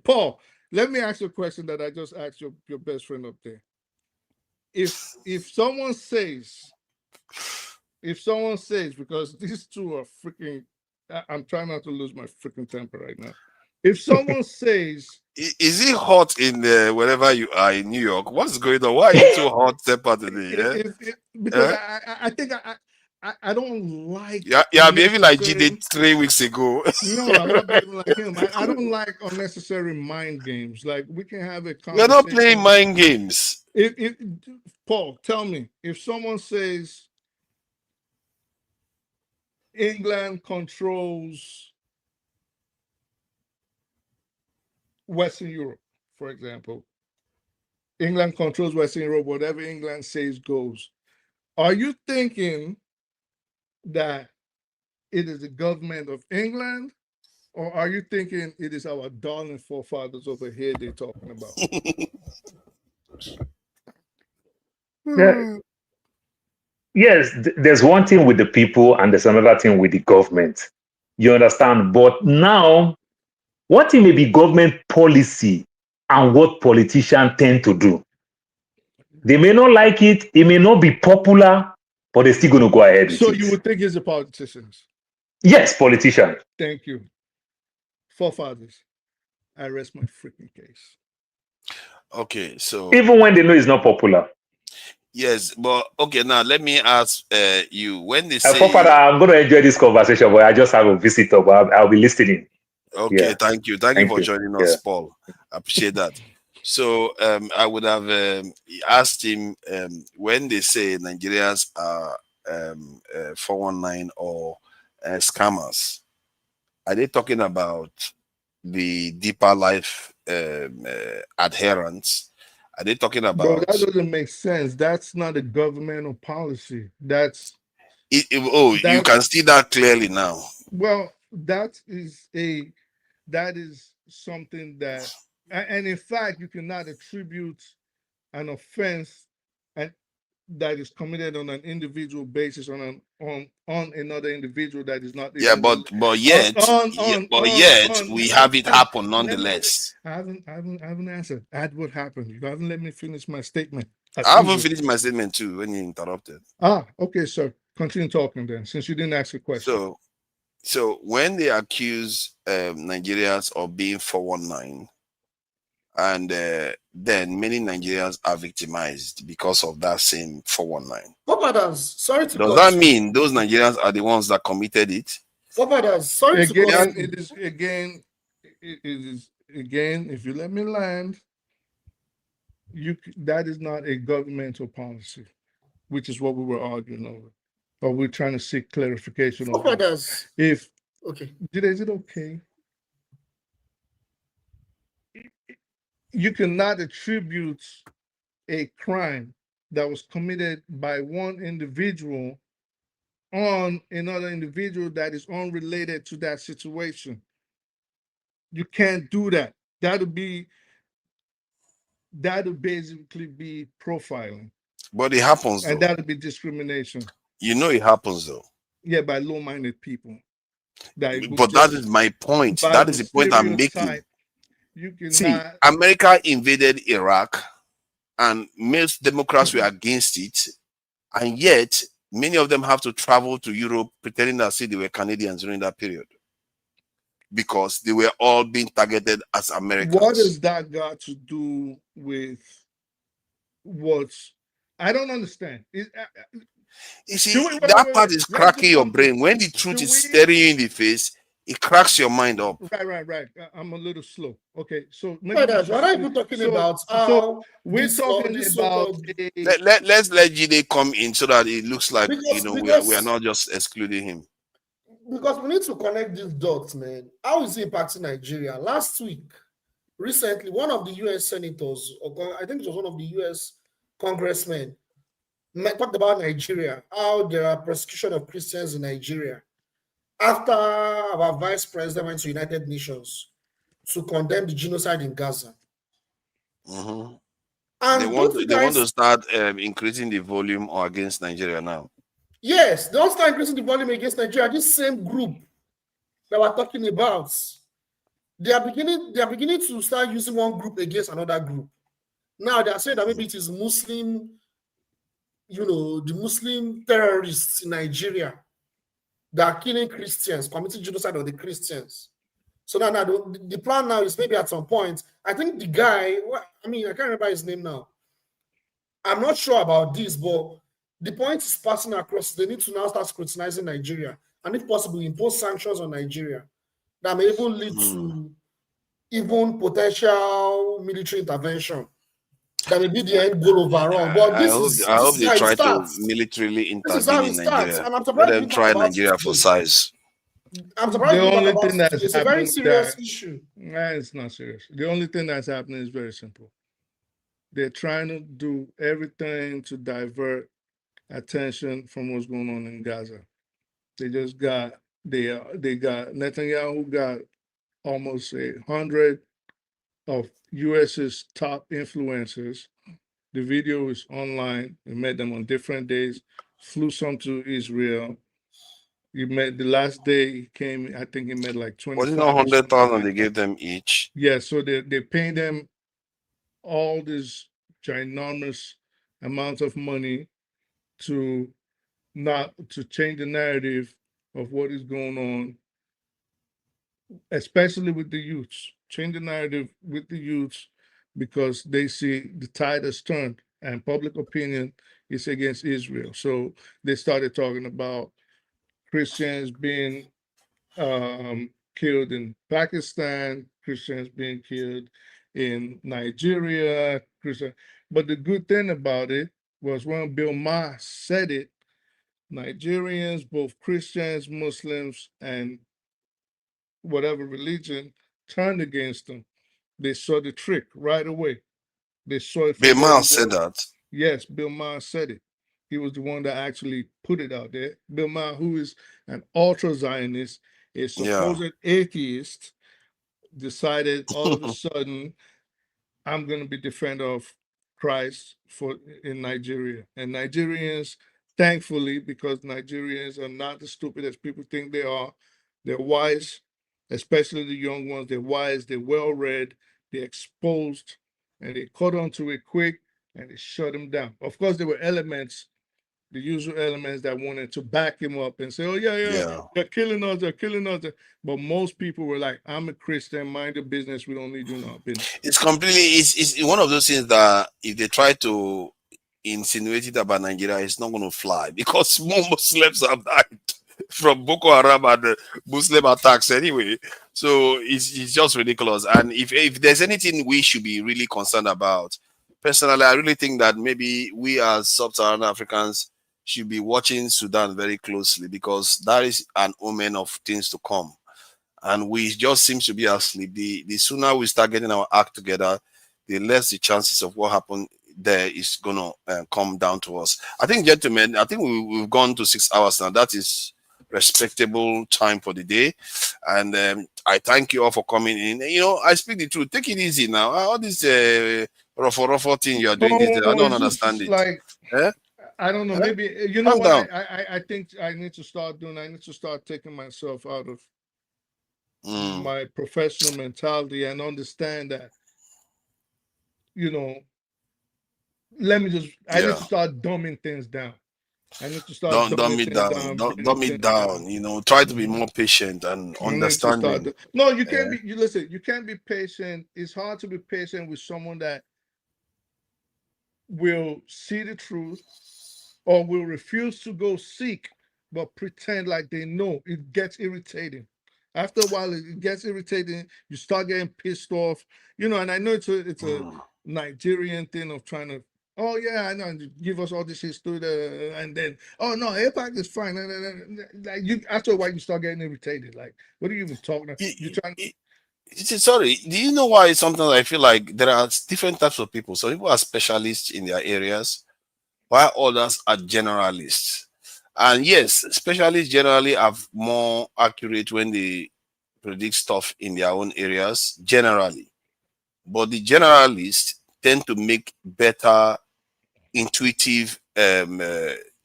Paul, let me ask you a question that I just asked your best friend up there. If someone says, because these two are freaking, I'm trying not to lose my freaking temper right now. If someone says, is it hot in wherever you are in New York? What's going on? Why are you too hot tempered today? Because I think I don't like. Yeah, behaving like G did 3 weeks ago. No, I'm not behaving like him. I don't like unnecessary mind games. Like we can have a conversation. We're not playing mind games. If Paul, tell me, if someone says England controls Western Europe, for example, England controls Western Europe, whatever England says goes. Are you thinking that it is the government of England, or are you thinking it is our darling forefathers over here they're talking about? Yeah. Yes, there's one thing with the people and there's another thing with the government. You understand? But now, what thing may be government policy and what politicians tend to do? They may not like it, it may not be popular, but they're still going to go ahead with So it. you would think it's the politicians? Yes, politicians. Thank you. Forefathers, I rest my freaking case. Okay, so even when they know it's not popular. Yes, but okay, now let me ask you, when they say Forefather, I'm going to enjoy this conversation, but I just have a visitor, but I'll be listening. okay, Yeah. thank you for joining us, Paul. I appreciate that. So I would have asked him, when they say Nigerians are 419 or scammers, are they talking about the deeper life adherents? Are they talking about? Bro, that doesn't make sense. That's not a governmental policy. That's you can see that clearly now. Well, that is something that, and in fact, you cannot attribute an offense and that is committed on an individual basis on another individual that is not. Yeah, but yet we have it happen nonetheless. I haven't answered. That would happen. You haven't let me finish my statement. I haven't finished my statement too when you interrupted. Okay, sir. Continue talking then, since you didn't ask a question. So when they accuse Nigerians of being 419, and then many Nigerians are victimized because of that same 419. Sorry to Does that mean those Nigerians are the ones that committed it? Sorry again, it is again, if you let me land, that is not a governmental policy, which is what we were arguing over. Or we're trying to seek clarification on. Is it okay? You cannot attribute a crime that was committed by one individual on another individual that is unrelated to that situation. You can't do that. That'll basically be profiling. But it happens, and though. that'll be discrimination. You know it happens, though. Yeah, by low-minded people. But that is my point. That is the point I'm making. See, America invaded Iraq, and most Democrats were against it, and yet many of them have to travel to Europe pretending that they were Canadians during that period because they were all being targeted as Americans. What has that got to do with what's? I don't understand. You see, that part is cracking your brain. When the truth is staring you in the face, it cracks your mind up. Right. I'm a little slow. Okay, so what are you talking about? We're talking about. Let's let Jide come in so that it looks like we are not just excluding him. Because we need to connect these dots, man. How is it impacting Nigeria? Last week, recently, one of the U.S. senators, or I think it was one of the U.S. congressmen, talked about Nigeria, how there are persecution of Christians in Nigeria. After our vice president went to United Nations to condemn the genocide in Gaza. Mm-hmm. And they want to start increasing the volume or against Nigeria now. Yes, they don't start increasing the volume against Nigeria. This same group that we're talking about, they are beginning to start using one group against another group. Now they are saying that maybe it is Muslim, the Muslim terrorists in Nigeria that are killing Christians, committing genocide on the Christians. So now the plan now is maybe at some point, I think the guy, I can't remember his name now. I'm not sure about this, but the point is passing across. They need to now start scrutinizing Nigeria, and if possible, impose sanctions on Nigeria that may even lead to even potential military intervention. That may be the end goal overall. But I hope they try to militarily intervene in Nigeria. Let them try Nigeria for size. I'm surprised the only thing that's it's a very serious issue. Nah, it's not serious. The only thing that's happening is very simple. They're trying to do everything to divert attention from what's going on in Gaza. They just got They got Netanyahu got almost 100 of US's top influencers. The video is online. We met them on different days. Flew some to Israel. He met the last day he came. I think he met like Was it 25 not or something 100,000 like they that. gave them each? Yeah, so they pay them all this ginormous amount of money to not to change the narrative of what is going on, especially with the youths. Change the narrative with the youths because they see the tide has turned and public opinion is against Israel. So they started talking about Christians being killed in Pakistan, Christians being killed in Nigeria, Christian. But the good thing about it was when Bill Maher said it, Nigerians, both Christians, Muslims, and whatever religion, turned against them. They saw the trick right away. They saw it Bill from where Maher it said was. that. Yes, Bill Maher said it. He was the one that actually put it out there. Bill Maher, who is an ultra Zionist, a Yeah. supposed atheist, decided all of a sudden, I'm going to be defender of Christ in Nigeria. And Nigerians, thankfully, because Nigerians are not as stupid as people think they are, they're wise, especially the young ones. They're wise, they're well read, they're exposed, and they caught on to it quick and they shut him down. Of course, there were elements, the usual elements that wanted to back him up and say, oh, Yeah. they're killing us, they're killing us. But most people were like, I'm a Christian, mind your business, we don't need you in our business. It's completely, it's one of those things that if they try to insinuate it about Nigeria, it's not going to fly because more Muslims have died from Boko Haram and the Muslim attacks anyway. So it's just ridiculous. And if there's anything we should be really concerned about, personally, I really think that maybe we as sub-Saharan Africans should be watching Sudan very closely because that is an omen of things to come. And we just seem to be asleep. The sooner we start getting our act together, the less the chances of what happened there is going to come down to us. I think, gentlemen, I think we've gone to 6 hours now. That is respectable time for the day. And I thank you all for coming in. You know, I speak the truth. Take it easy now. All this ruffle thing you are doing, this, I don't understand it. Like, eh? I don't know. Maybe, you know what I think I need to start doing? I need to start taking myself out of my professional mentality and understand that, you know, I need to start dumbing things down. I need to start dumb it down. Dumb it down. You know, try to be more patient and understanding. No, you can't be. You listen. You can't be patient. It's hard to be patient with someone that will see the truth or will refuse to go seek, but pretend like they know. It gets irritating. After a while, it gets irritating. You start getting pissed off. You know, and I know it's a Nigerian thing of trying to. Oh yeah, I know. Give us all this history, and then oh no, APAC is fine. Like you, after a while, you start getting irritated. Like, what are you even talking about? You're trying. Sorry, do you know why sometimes I feel like there are different types of people? Some people are specialists in their areas, while others are generalists. And yes, specialists generally are more accurate when they predict stuff in their own areas, generally. But the generalists tend to make better intuitive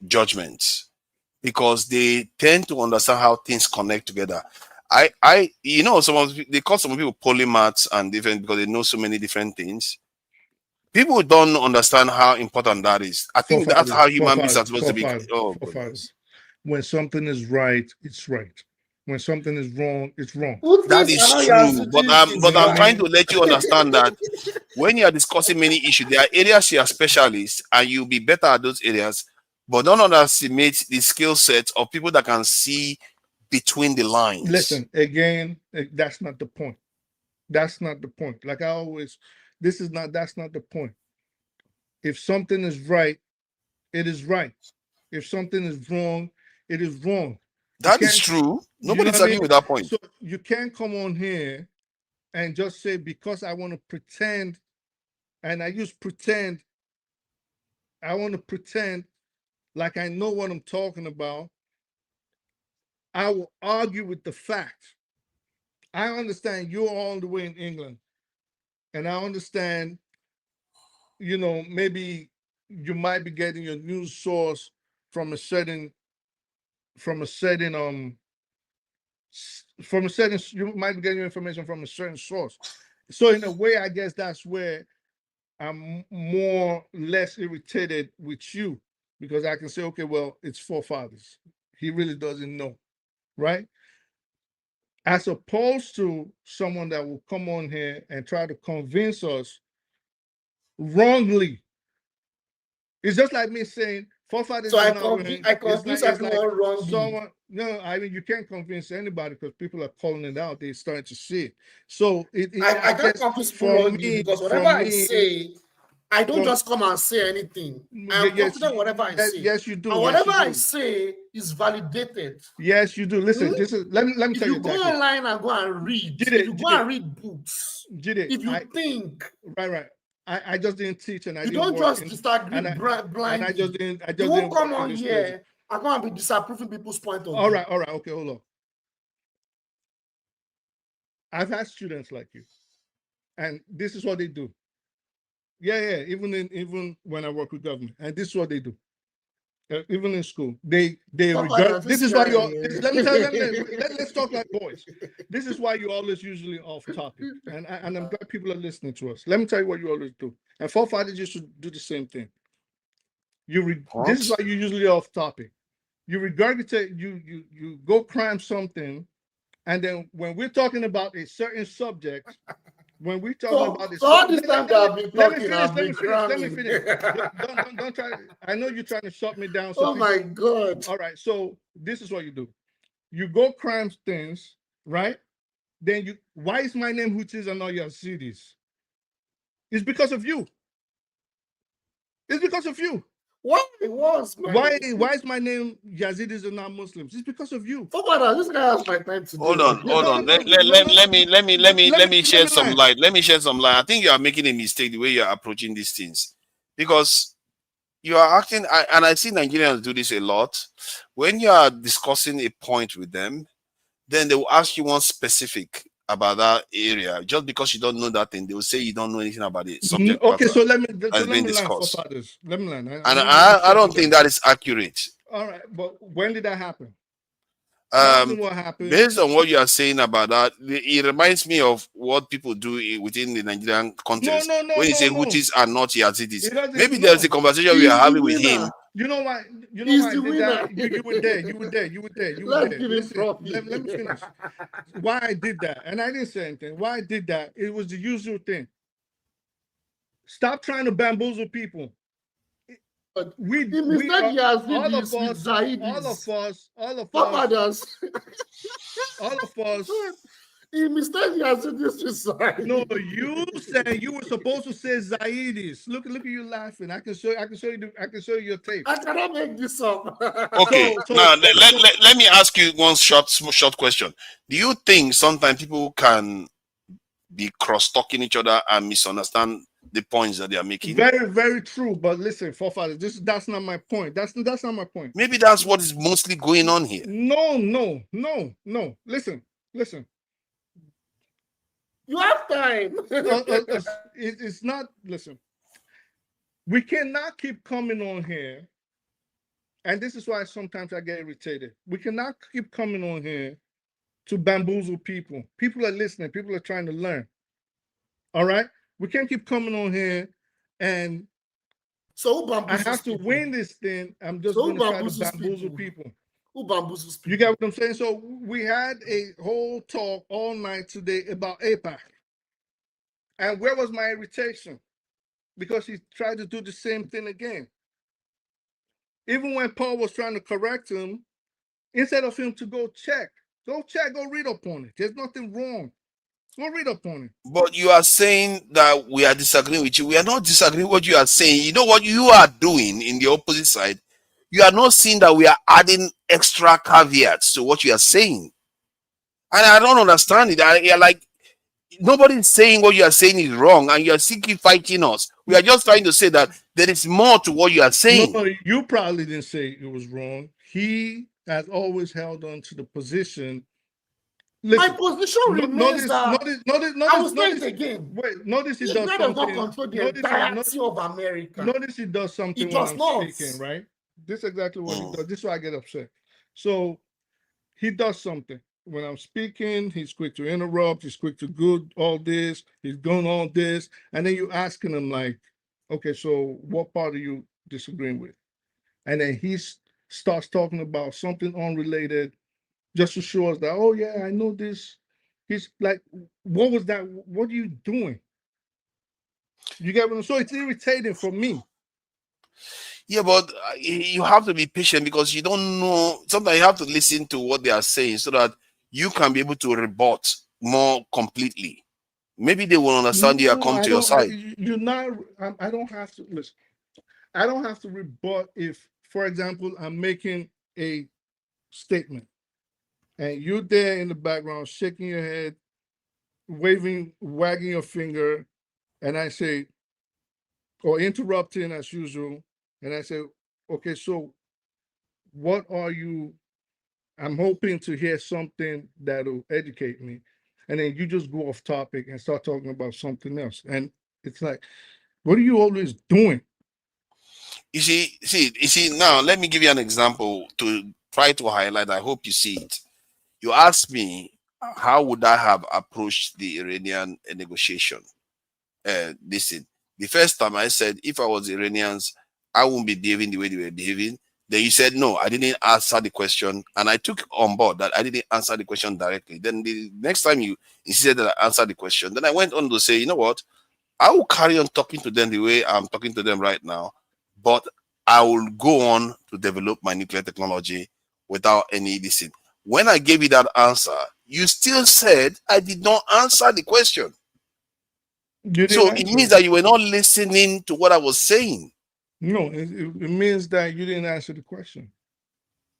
judgments because they tend to understand how things connect together. You know, they call some people polymaths and different because they know so many different things. People don't understand how important that is. I think that's how human beings are supposed to be. Oh, goodness. When something is right, it's right. When something is wrong, it's wrong. That is true, but I'm trying to let you understand that when you are discussing many issues, there are areas you are specialists and you'll be better at those areas, but don't underestimate the skill set of people that can see between the lines. Listen, again, that's not the point. That's not the point. Like I always, that's not the point. If something is right, it is right. If something is wrong, it is wrong. That is true. Nobody's arguing with that point. So you can't come on here and just say because I want to pretend, and I use pretend, I want to pretend like I know what I'm talking about. I will argue with the fact. I understand you're all the way in England, and I understand, you know, maybe you might be getting your news source from a certain you might be getting your information from a certain source. So in a way, I guess that's where I'm less irritated with you, because I can say, okay, well, it's forefathers. He really doesn't know, right? As opposed to someone that will come on here and try to convince us wrongly. It's just like me saying forefathers. So I convince everyone wrongly. Someone, no, I mean, you can't convince anybody because people are calling it out. They're starting to see it. So I can't convince people wrongly because whatever I say, I don't just come and say anything. I'm confident whatever I say. Yes, you do. And whatever I say is validated. Yes, you do. Listen, this is let me tell you. If you go online and go and read, if you go and read books, if you think, right. I just didn't teach, and you don't just disagree blindly. And I just didn't. You won't come on here. I'm going to be disapproving people's point of view. All right. Okay, hold on. I've had students like you, and this is what they do. Yeah. Even when I work with government, and this is what they do. Even in school, they regard. This is why you. Let me tell you. Let's talk like boys. This is why you always usually off topic, and I'm glad people are listening to us. Let me tell you what you always do. And forefathers used to do the same thing. This is why you usually off topic. You regurgitate. You go crime something, and then when we're talking about a certain subject. When we talk about this, all this time that I've been talking, let me finish. Don't try. I know you're trying to shut me down. So my God! All right, so this is what you do: you go crime things, right? Then why is my name Houthis and not Yazidis? It's because of you. It's because of you. Why is my name Yazidis and not Muslims? It's because of you. This guy has my time to hold on. Let me shed some light. Let me shed some light. I think you are making a mistake the way you are approaching these things, because you are acting, and I see Nigerians do this a lot. When you are discussing a point with them, then they will ask you one specific about that area. Just because you don't know that thing, they will say you don't know anything about it. Subject okay, so let me discussed. Let me learn. And I don't think that is accurate. All right, but when did that happen? What happened? Based on what you are saying about that, it reminds me of what people do within the Nigerian context. When you say Houthis are not Yazidis, maybe there's a conversation we are having with him. You know why? You were there. Listen, let me finish. Why I did that, and I didn't say anything. Why I did that? It was the usual thing. Stop trying to bamboozle people. All of us. He mistakenly answered this to Zaidis. No, you said you were supposed to say Zaidis. Look at you laughing. I can show you your tape. I cannot make this up. Okay, now let me ask you one short question. Do you think sometimes people can be cross-talking each other and misunderstand the points that they are making? Very, very true. But listen, forefathers, that's not my point. That's not my point. Maybe that's what is mostly going on here. No. Listen. You have time. It's not. Listen, we cannot keep coming on here, and this is why sometimes I get irritated. We cannot keep coming on here to bamboozle people. People are listening. People are trying to learn. All right, we can't keep coming on here, and so I have to win this thing. I'm just going to try to bamboozle people. Who bamboozles people? You get what I'm saying? So we had a whole talk all night today about AIPAC. And where was my irritation? Because he tried to do the same thing again. Even when Paul was trying to correct him, instead of him to go read up on it. There's nothing wrong. Go read up on it. But you are saying that we are disagreeing with you. We are not disagreeing with what you are saying. You know what you are doing in the opposite side? You are not seeing that we are adding extra caveats to what you are saying. And I don't understand it. You're like, nobody is saying what you are saying is wrong, and you are still keep fighting us. We are just trying to say that there is more to what you are saying. No, you probably didn't say it was wrong. He has always held on to the position. My position remains that I will say it again. Wait, notice he does Israel something. does not control the entirety of America. Notice he does something when I'm speaking, right? This is exactly what he does. This is why I get upset. So he does something. When I'm speaking, he's quick to interrupt, he's quick to good all this, he's doing all this. And then you're asking him like, okay, so what part are you disagreeing with? And then he starts talking about something unrelated just to show us that, oh yeah, I know this. He's like, what was that? What are you doing? You get what I'm saying? So it's irritating for me. Yeah, but you have to be patient because you don't know. Sometimes you have to listen to what they are saying so that you can be able to rebut more completely. Maybe they will understand you and come to your side. I don't have to listen. I don't have to rebut if, for example, I'm making a statement and you're there in the background shaking your head, wagging your finger, and I say, or interrupting as usual, and I say, okay, so what are you? I'm hoping to hear something that'll educate me. And then you just go off topic and start talking about something else. And it's like, what are you always doing? You see, now let me give you an example to try to highlight. I hope you see it. You asked me, how would I have approached the Iranian negotiation? Listen, the first time I said, if I was Iranians, I wouldn't be behaving the way they were behaving. Then you said, no, I didn't answer the question. And I took on board that I didn't answer the question directly. Then the next time you insisted that I answered the question, then I went on to say, you know what? I will carry on talking to them the way I'm talking to them right now, but I will go on to develop my nuclear technology without any listen. When I gave you that answer, you still said I did not answer the question. So it means that you were not listening to what I was saying. No, it means that you didn't answer the question.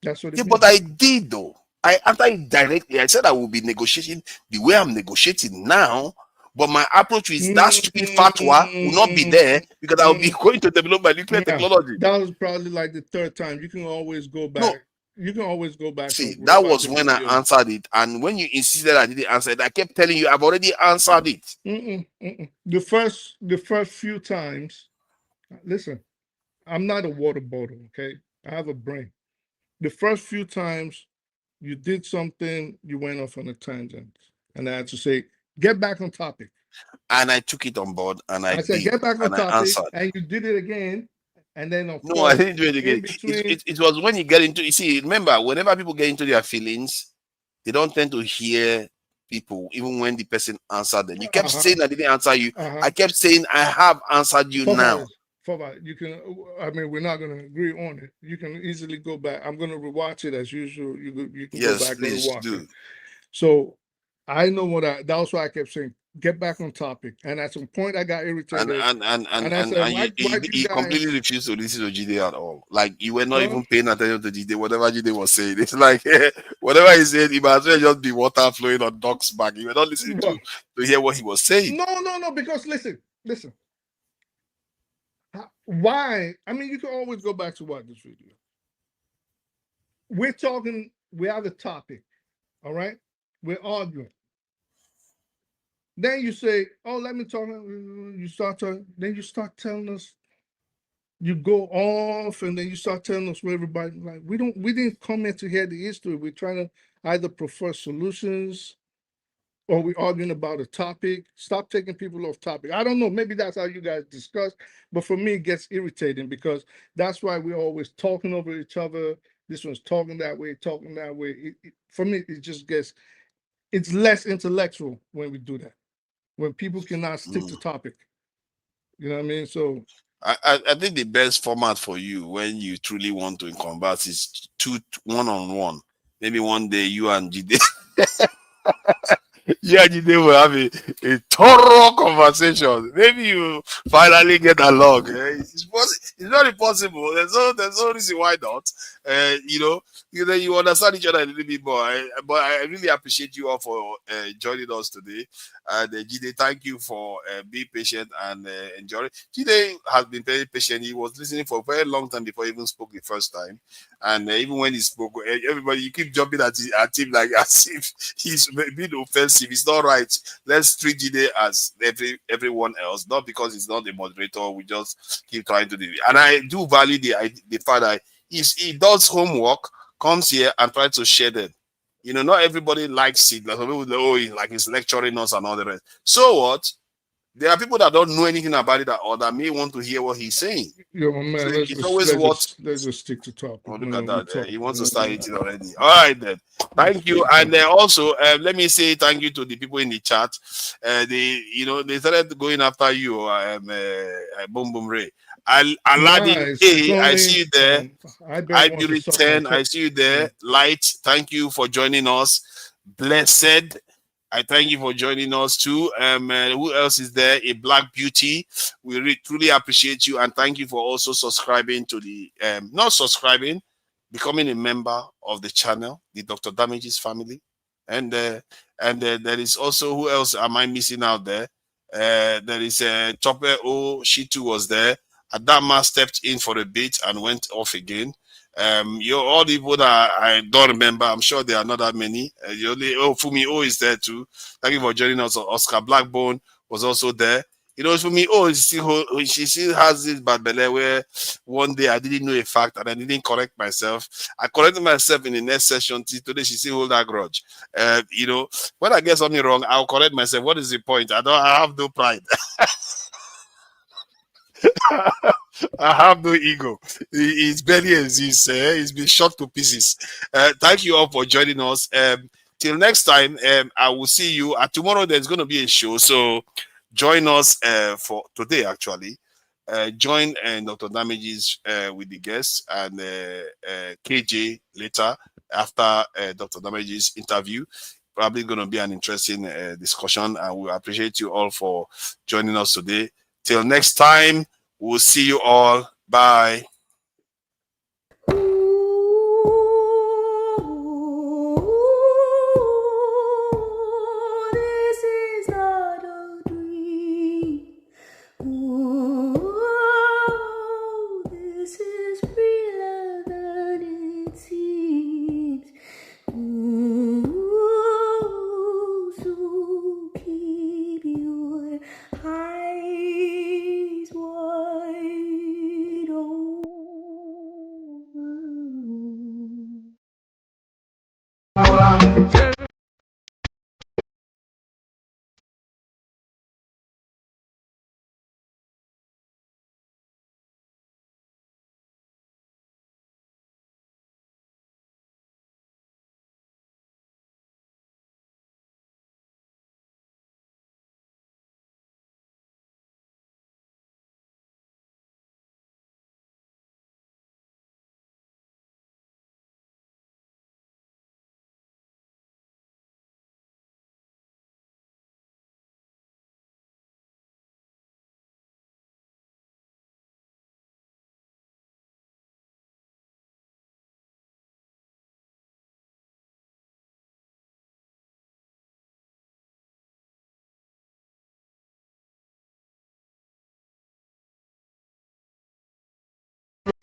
That's what it means. But I did though. I answered it directly. I said I will be negotiating the way I'm negotiating now, but my approach is that stupid fatwa will not be there because I'll be going to develop my nuclear technology. That was probably like the third time. You can always go back. No. You can always go back. See, that was when I answered it. And when you insisted I didn't answer it, I kept telling you I've already answered it. The first few times, listen, I'm not a water bottle, okay? I have a brain. The first few times you did something, you went off on a tangent. And I had to say, get back on topic. And I took it on board and I said, get back on topic. And you did it again. And then of course, I didn't do it again. It was when you get into, you see, remember, whenever people get into their feelings, they don't tend to hear people, even when the person answered them. You kept saying I didn't answer you. I kept saying I have answered you now. You can, I mean, we're not going to agree on it. You can easily go back. I'm going to rewatch it as usual. You can go back and rewatch it. So I know that's why I kept saying, get back on topic. And at some point I got irritated. And I said, you completely refused to listen to Jide at all. Like you were not even paying attention to Jide, whatever Jide was saying. It's like whatever he said, it might as well just be water flowing on duck's back. You were not listening to hear what he was saying. No, because listen. Why? I mean, you can always go back to watch this video. We're talking, we have a topic, all right? We're arguing. Then you say, oh, let me talk. You start talking. Then you start telling us. You go off, and then you start telling us where everybody like. We didn't come here to hear the history. We're trying to either prefer solutions, or we're arguing about a topic. Stop taking people off topic. I don't know. Maybe that's how you guys discuss. But for me, it gets irritating because that's why we're always talking over each other. This one's talking that way, talking that way. For me, it just gets. It's less intellectual when we do that. When people cannot stick to topic. You know what I mean? So I think the best format for you when you truly want to converse is one-on-one. Maybe one day you and Jide will have a thorough conversation. Maybe you finally get along. It's not impossible. There's no reason why not. You understand each other a little bit more. But I really appreciate you all for joining us today. And Jide, thank you for being patient and enjoying. Jide has been very patient. He was listening for a very long time before he even spoke the first time. And even when he spoke, everybody, you keep jumping at him like as if he's being offensive. It's not right. Let's treat Jide as everyone else, not because he's not the moderator. We just keep trying to do it. And I do value the fact that he does homework, comes here and tries to share them. You know, not everybody likes it. Like people, like he's lecturing us and all the rest. So what? There are people that don't know anything about it or that may want to hear what he's saying. Yo, my man, So let's just stick to topic. Oh, look at that. He wants to start eating already. All right, then. Thank you. And also, let me say thank you to the people in the chat. They started going after you, Boom Boom Ray. Aladdin A, I see you there. I Beauty 10, I see you there. Light, thank you for joining us. Blessed, I thank you for joining us too. Who else is there? A Black Beauty. We truly appreciate you and thank you for also subscribing to the not subscribing, becoming a member of the channel, the Dr. Damages family. And there is also, who else am I missing out there? There is Chopper O. She too was there. Adama stepped in for a bit and went off again. You're all the people that I don't remember. I'm sure there are not that many. Fumi O is there too. Thank you for joining us. Oscar Blackbone was also there. Fumi O she still has this bad belly where one day I didn't know a fact and I didn't correct myself. I corrected myself in the next session. Today she still hold that grudge. When I get something wrong, I'll correct myself. What is the point? I have no pride. I have no ego. His belly exists. He's been shot to pieces. Thank you all for joining us. Till next time, I will see you. Tomorrow there's going to be a show. So join us for today, actually. Join Dr. Damages with the guests and KJ later after Dr. Damages' interview. Probably going to be an interesting discussion. And we appreciate you all for joining us today. Till next time, we'll see you all. Bye.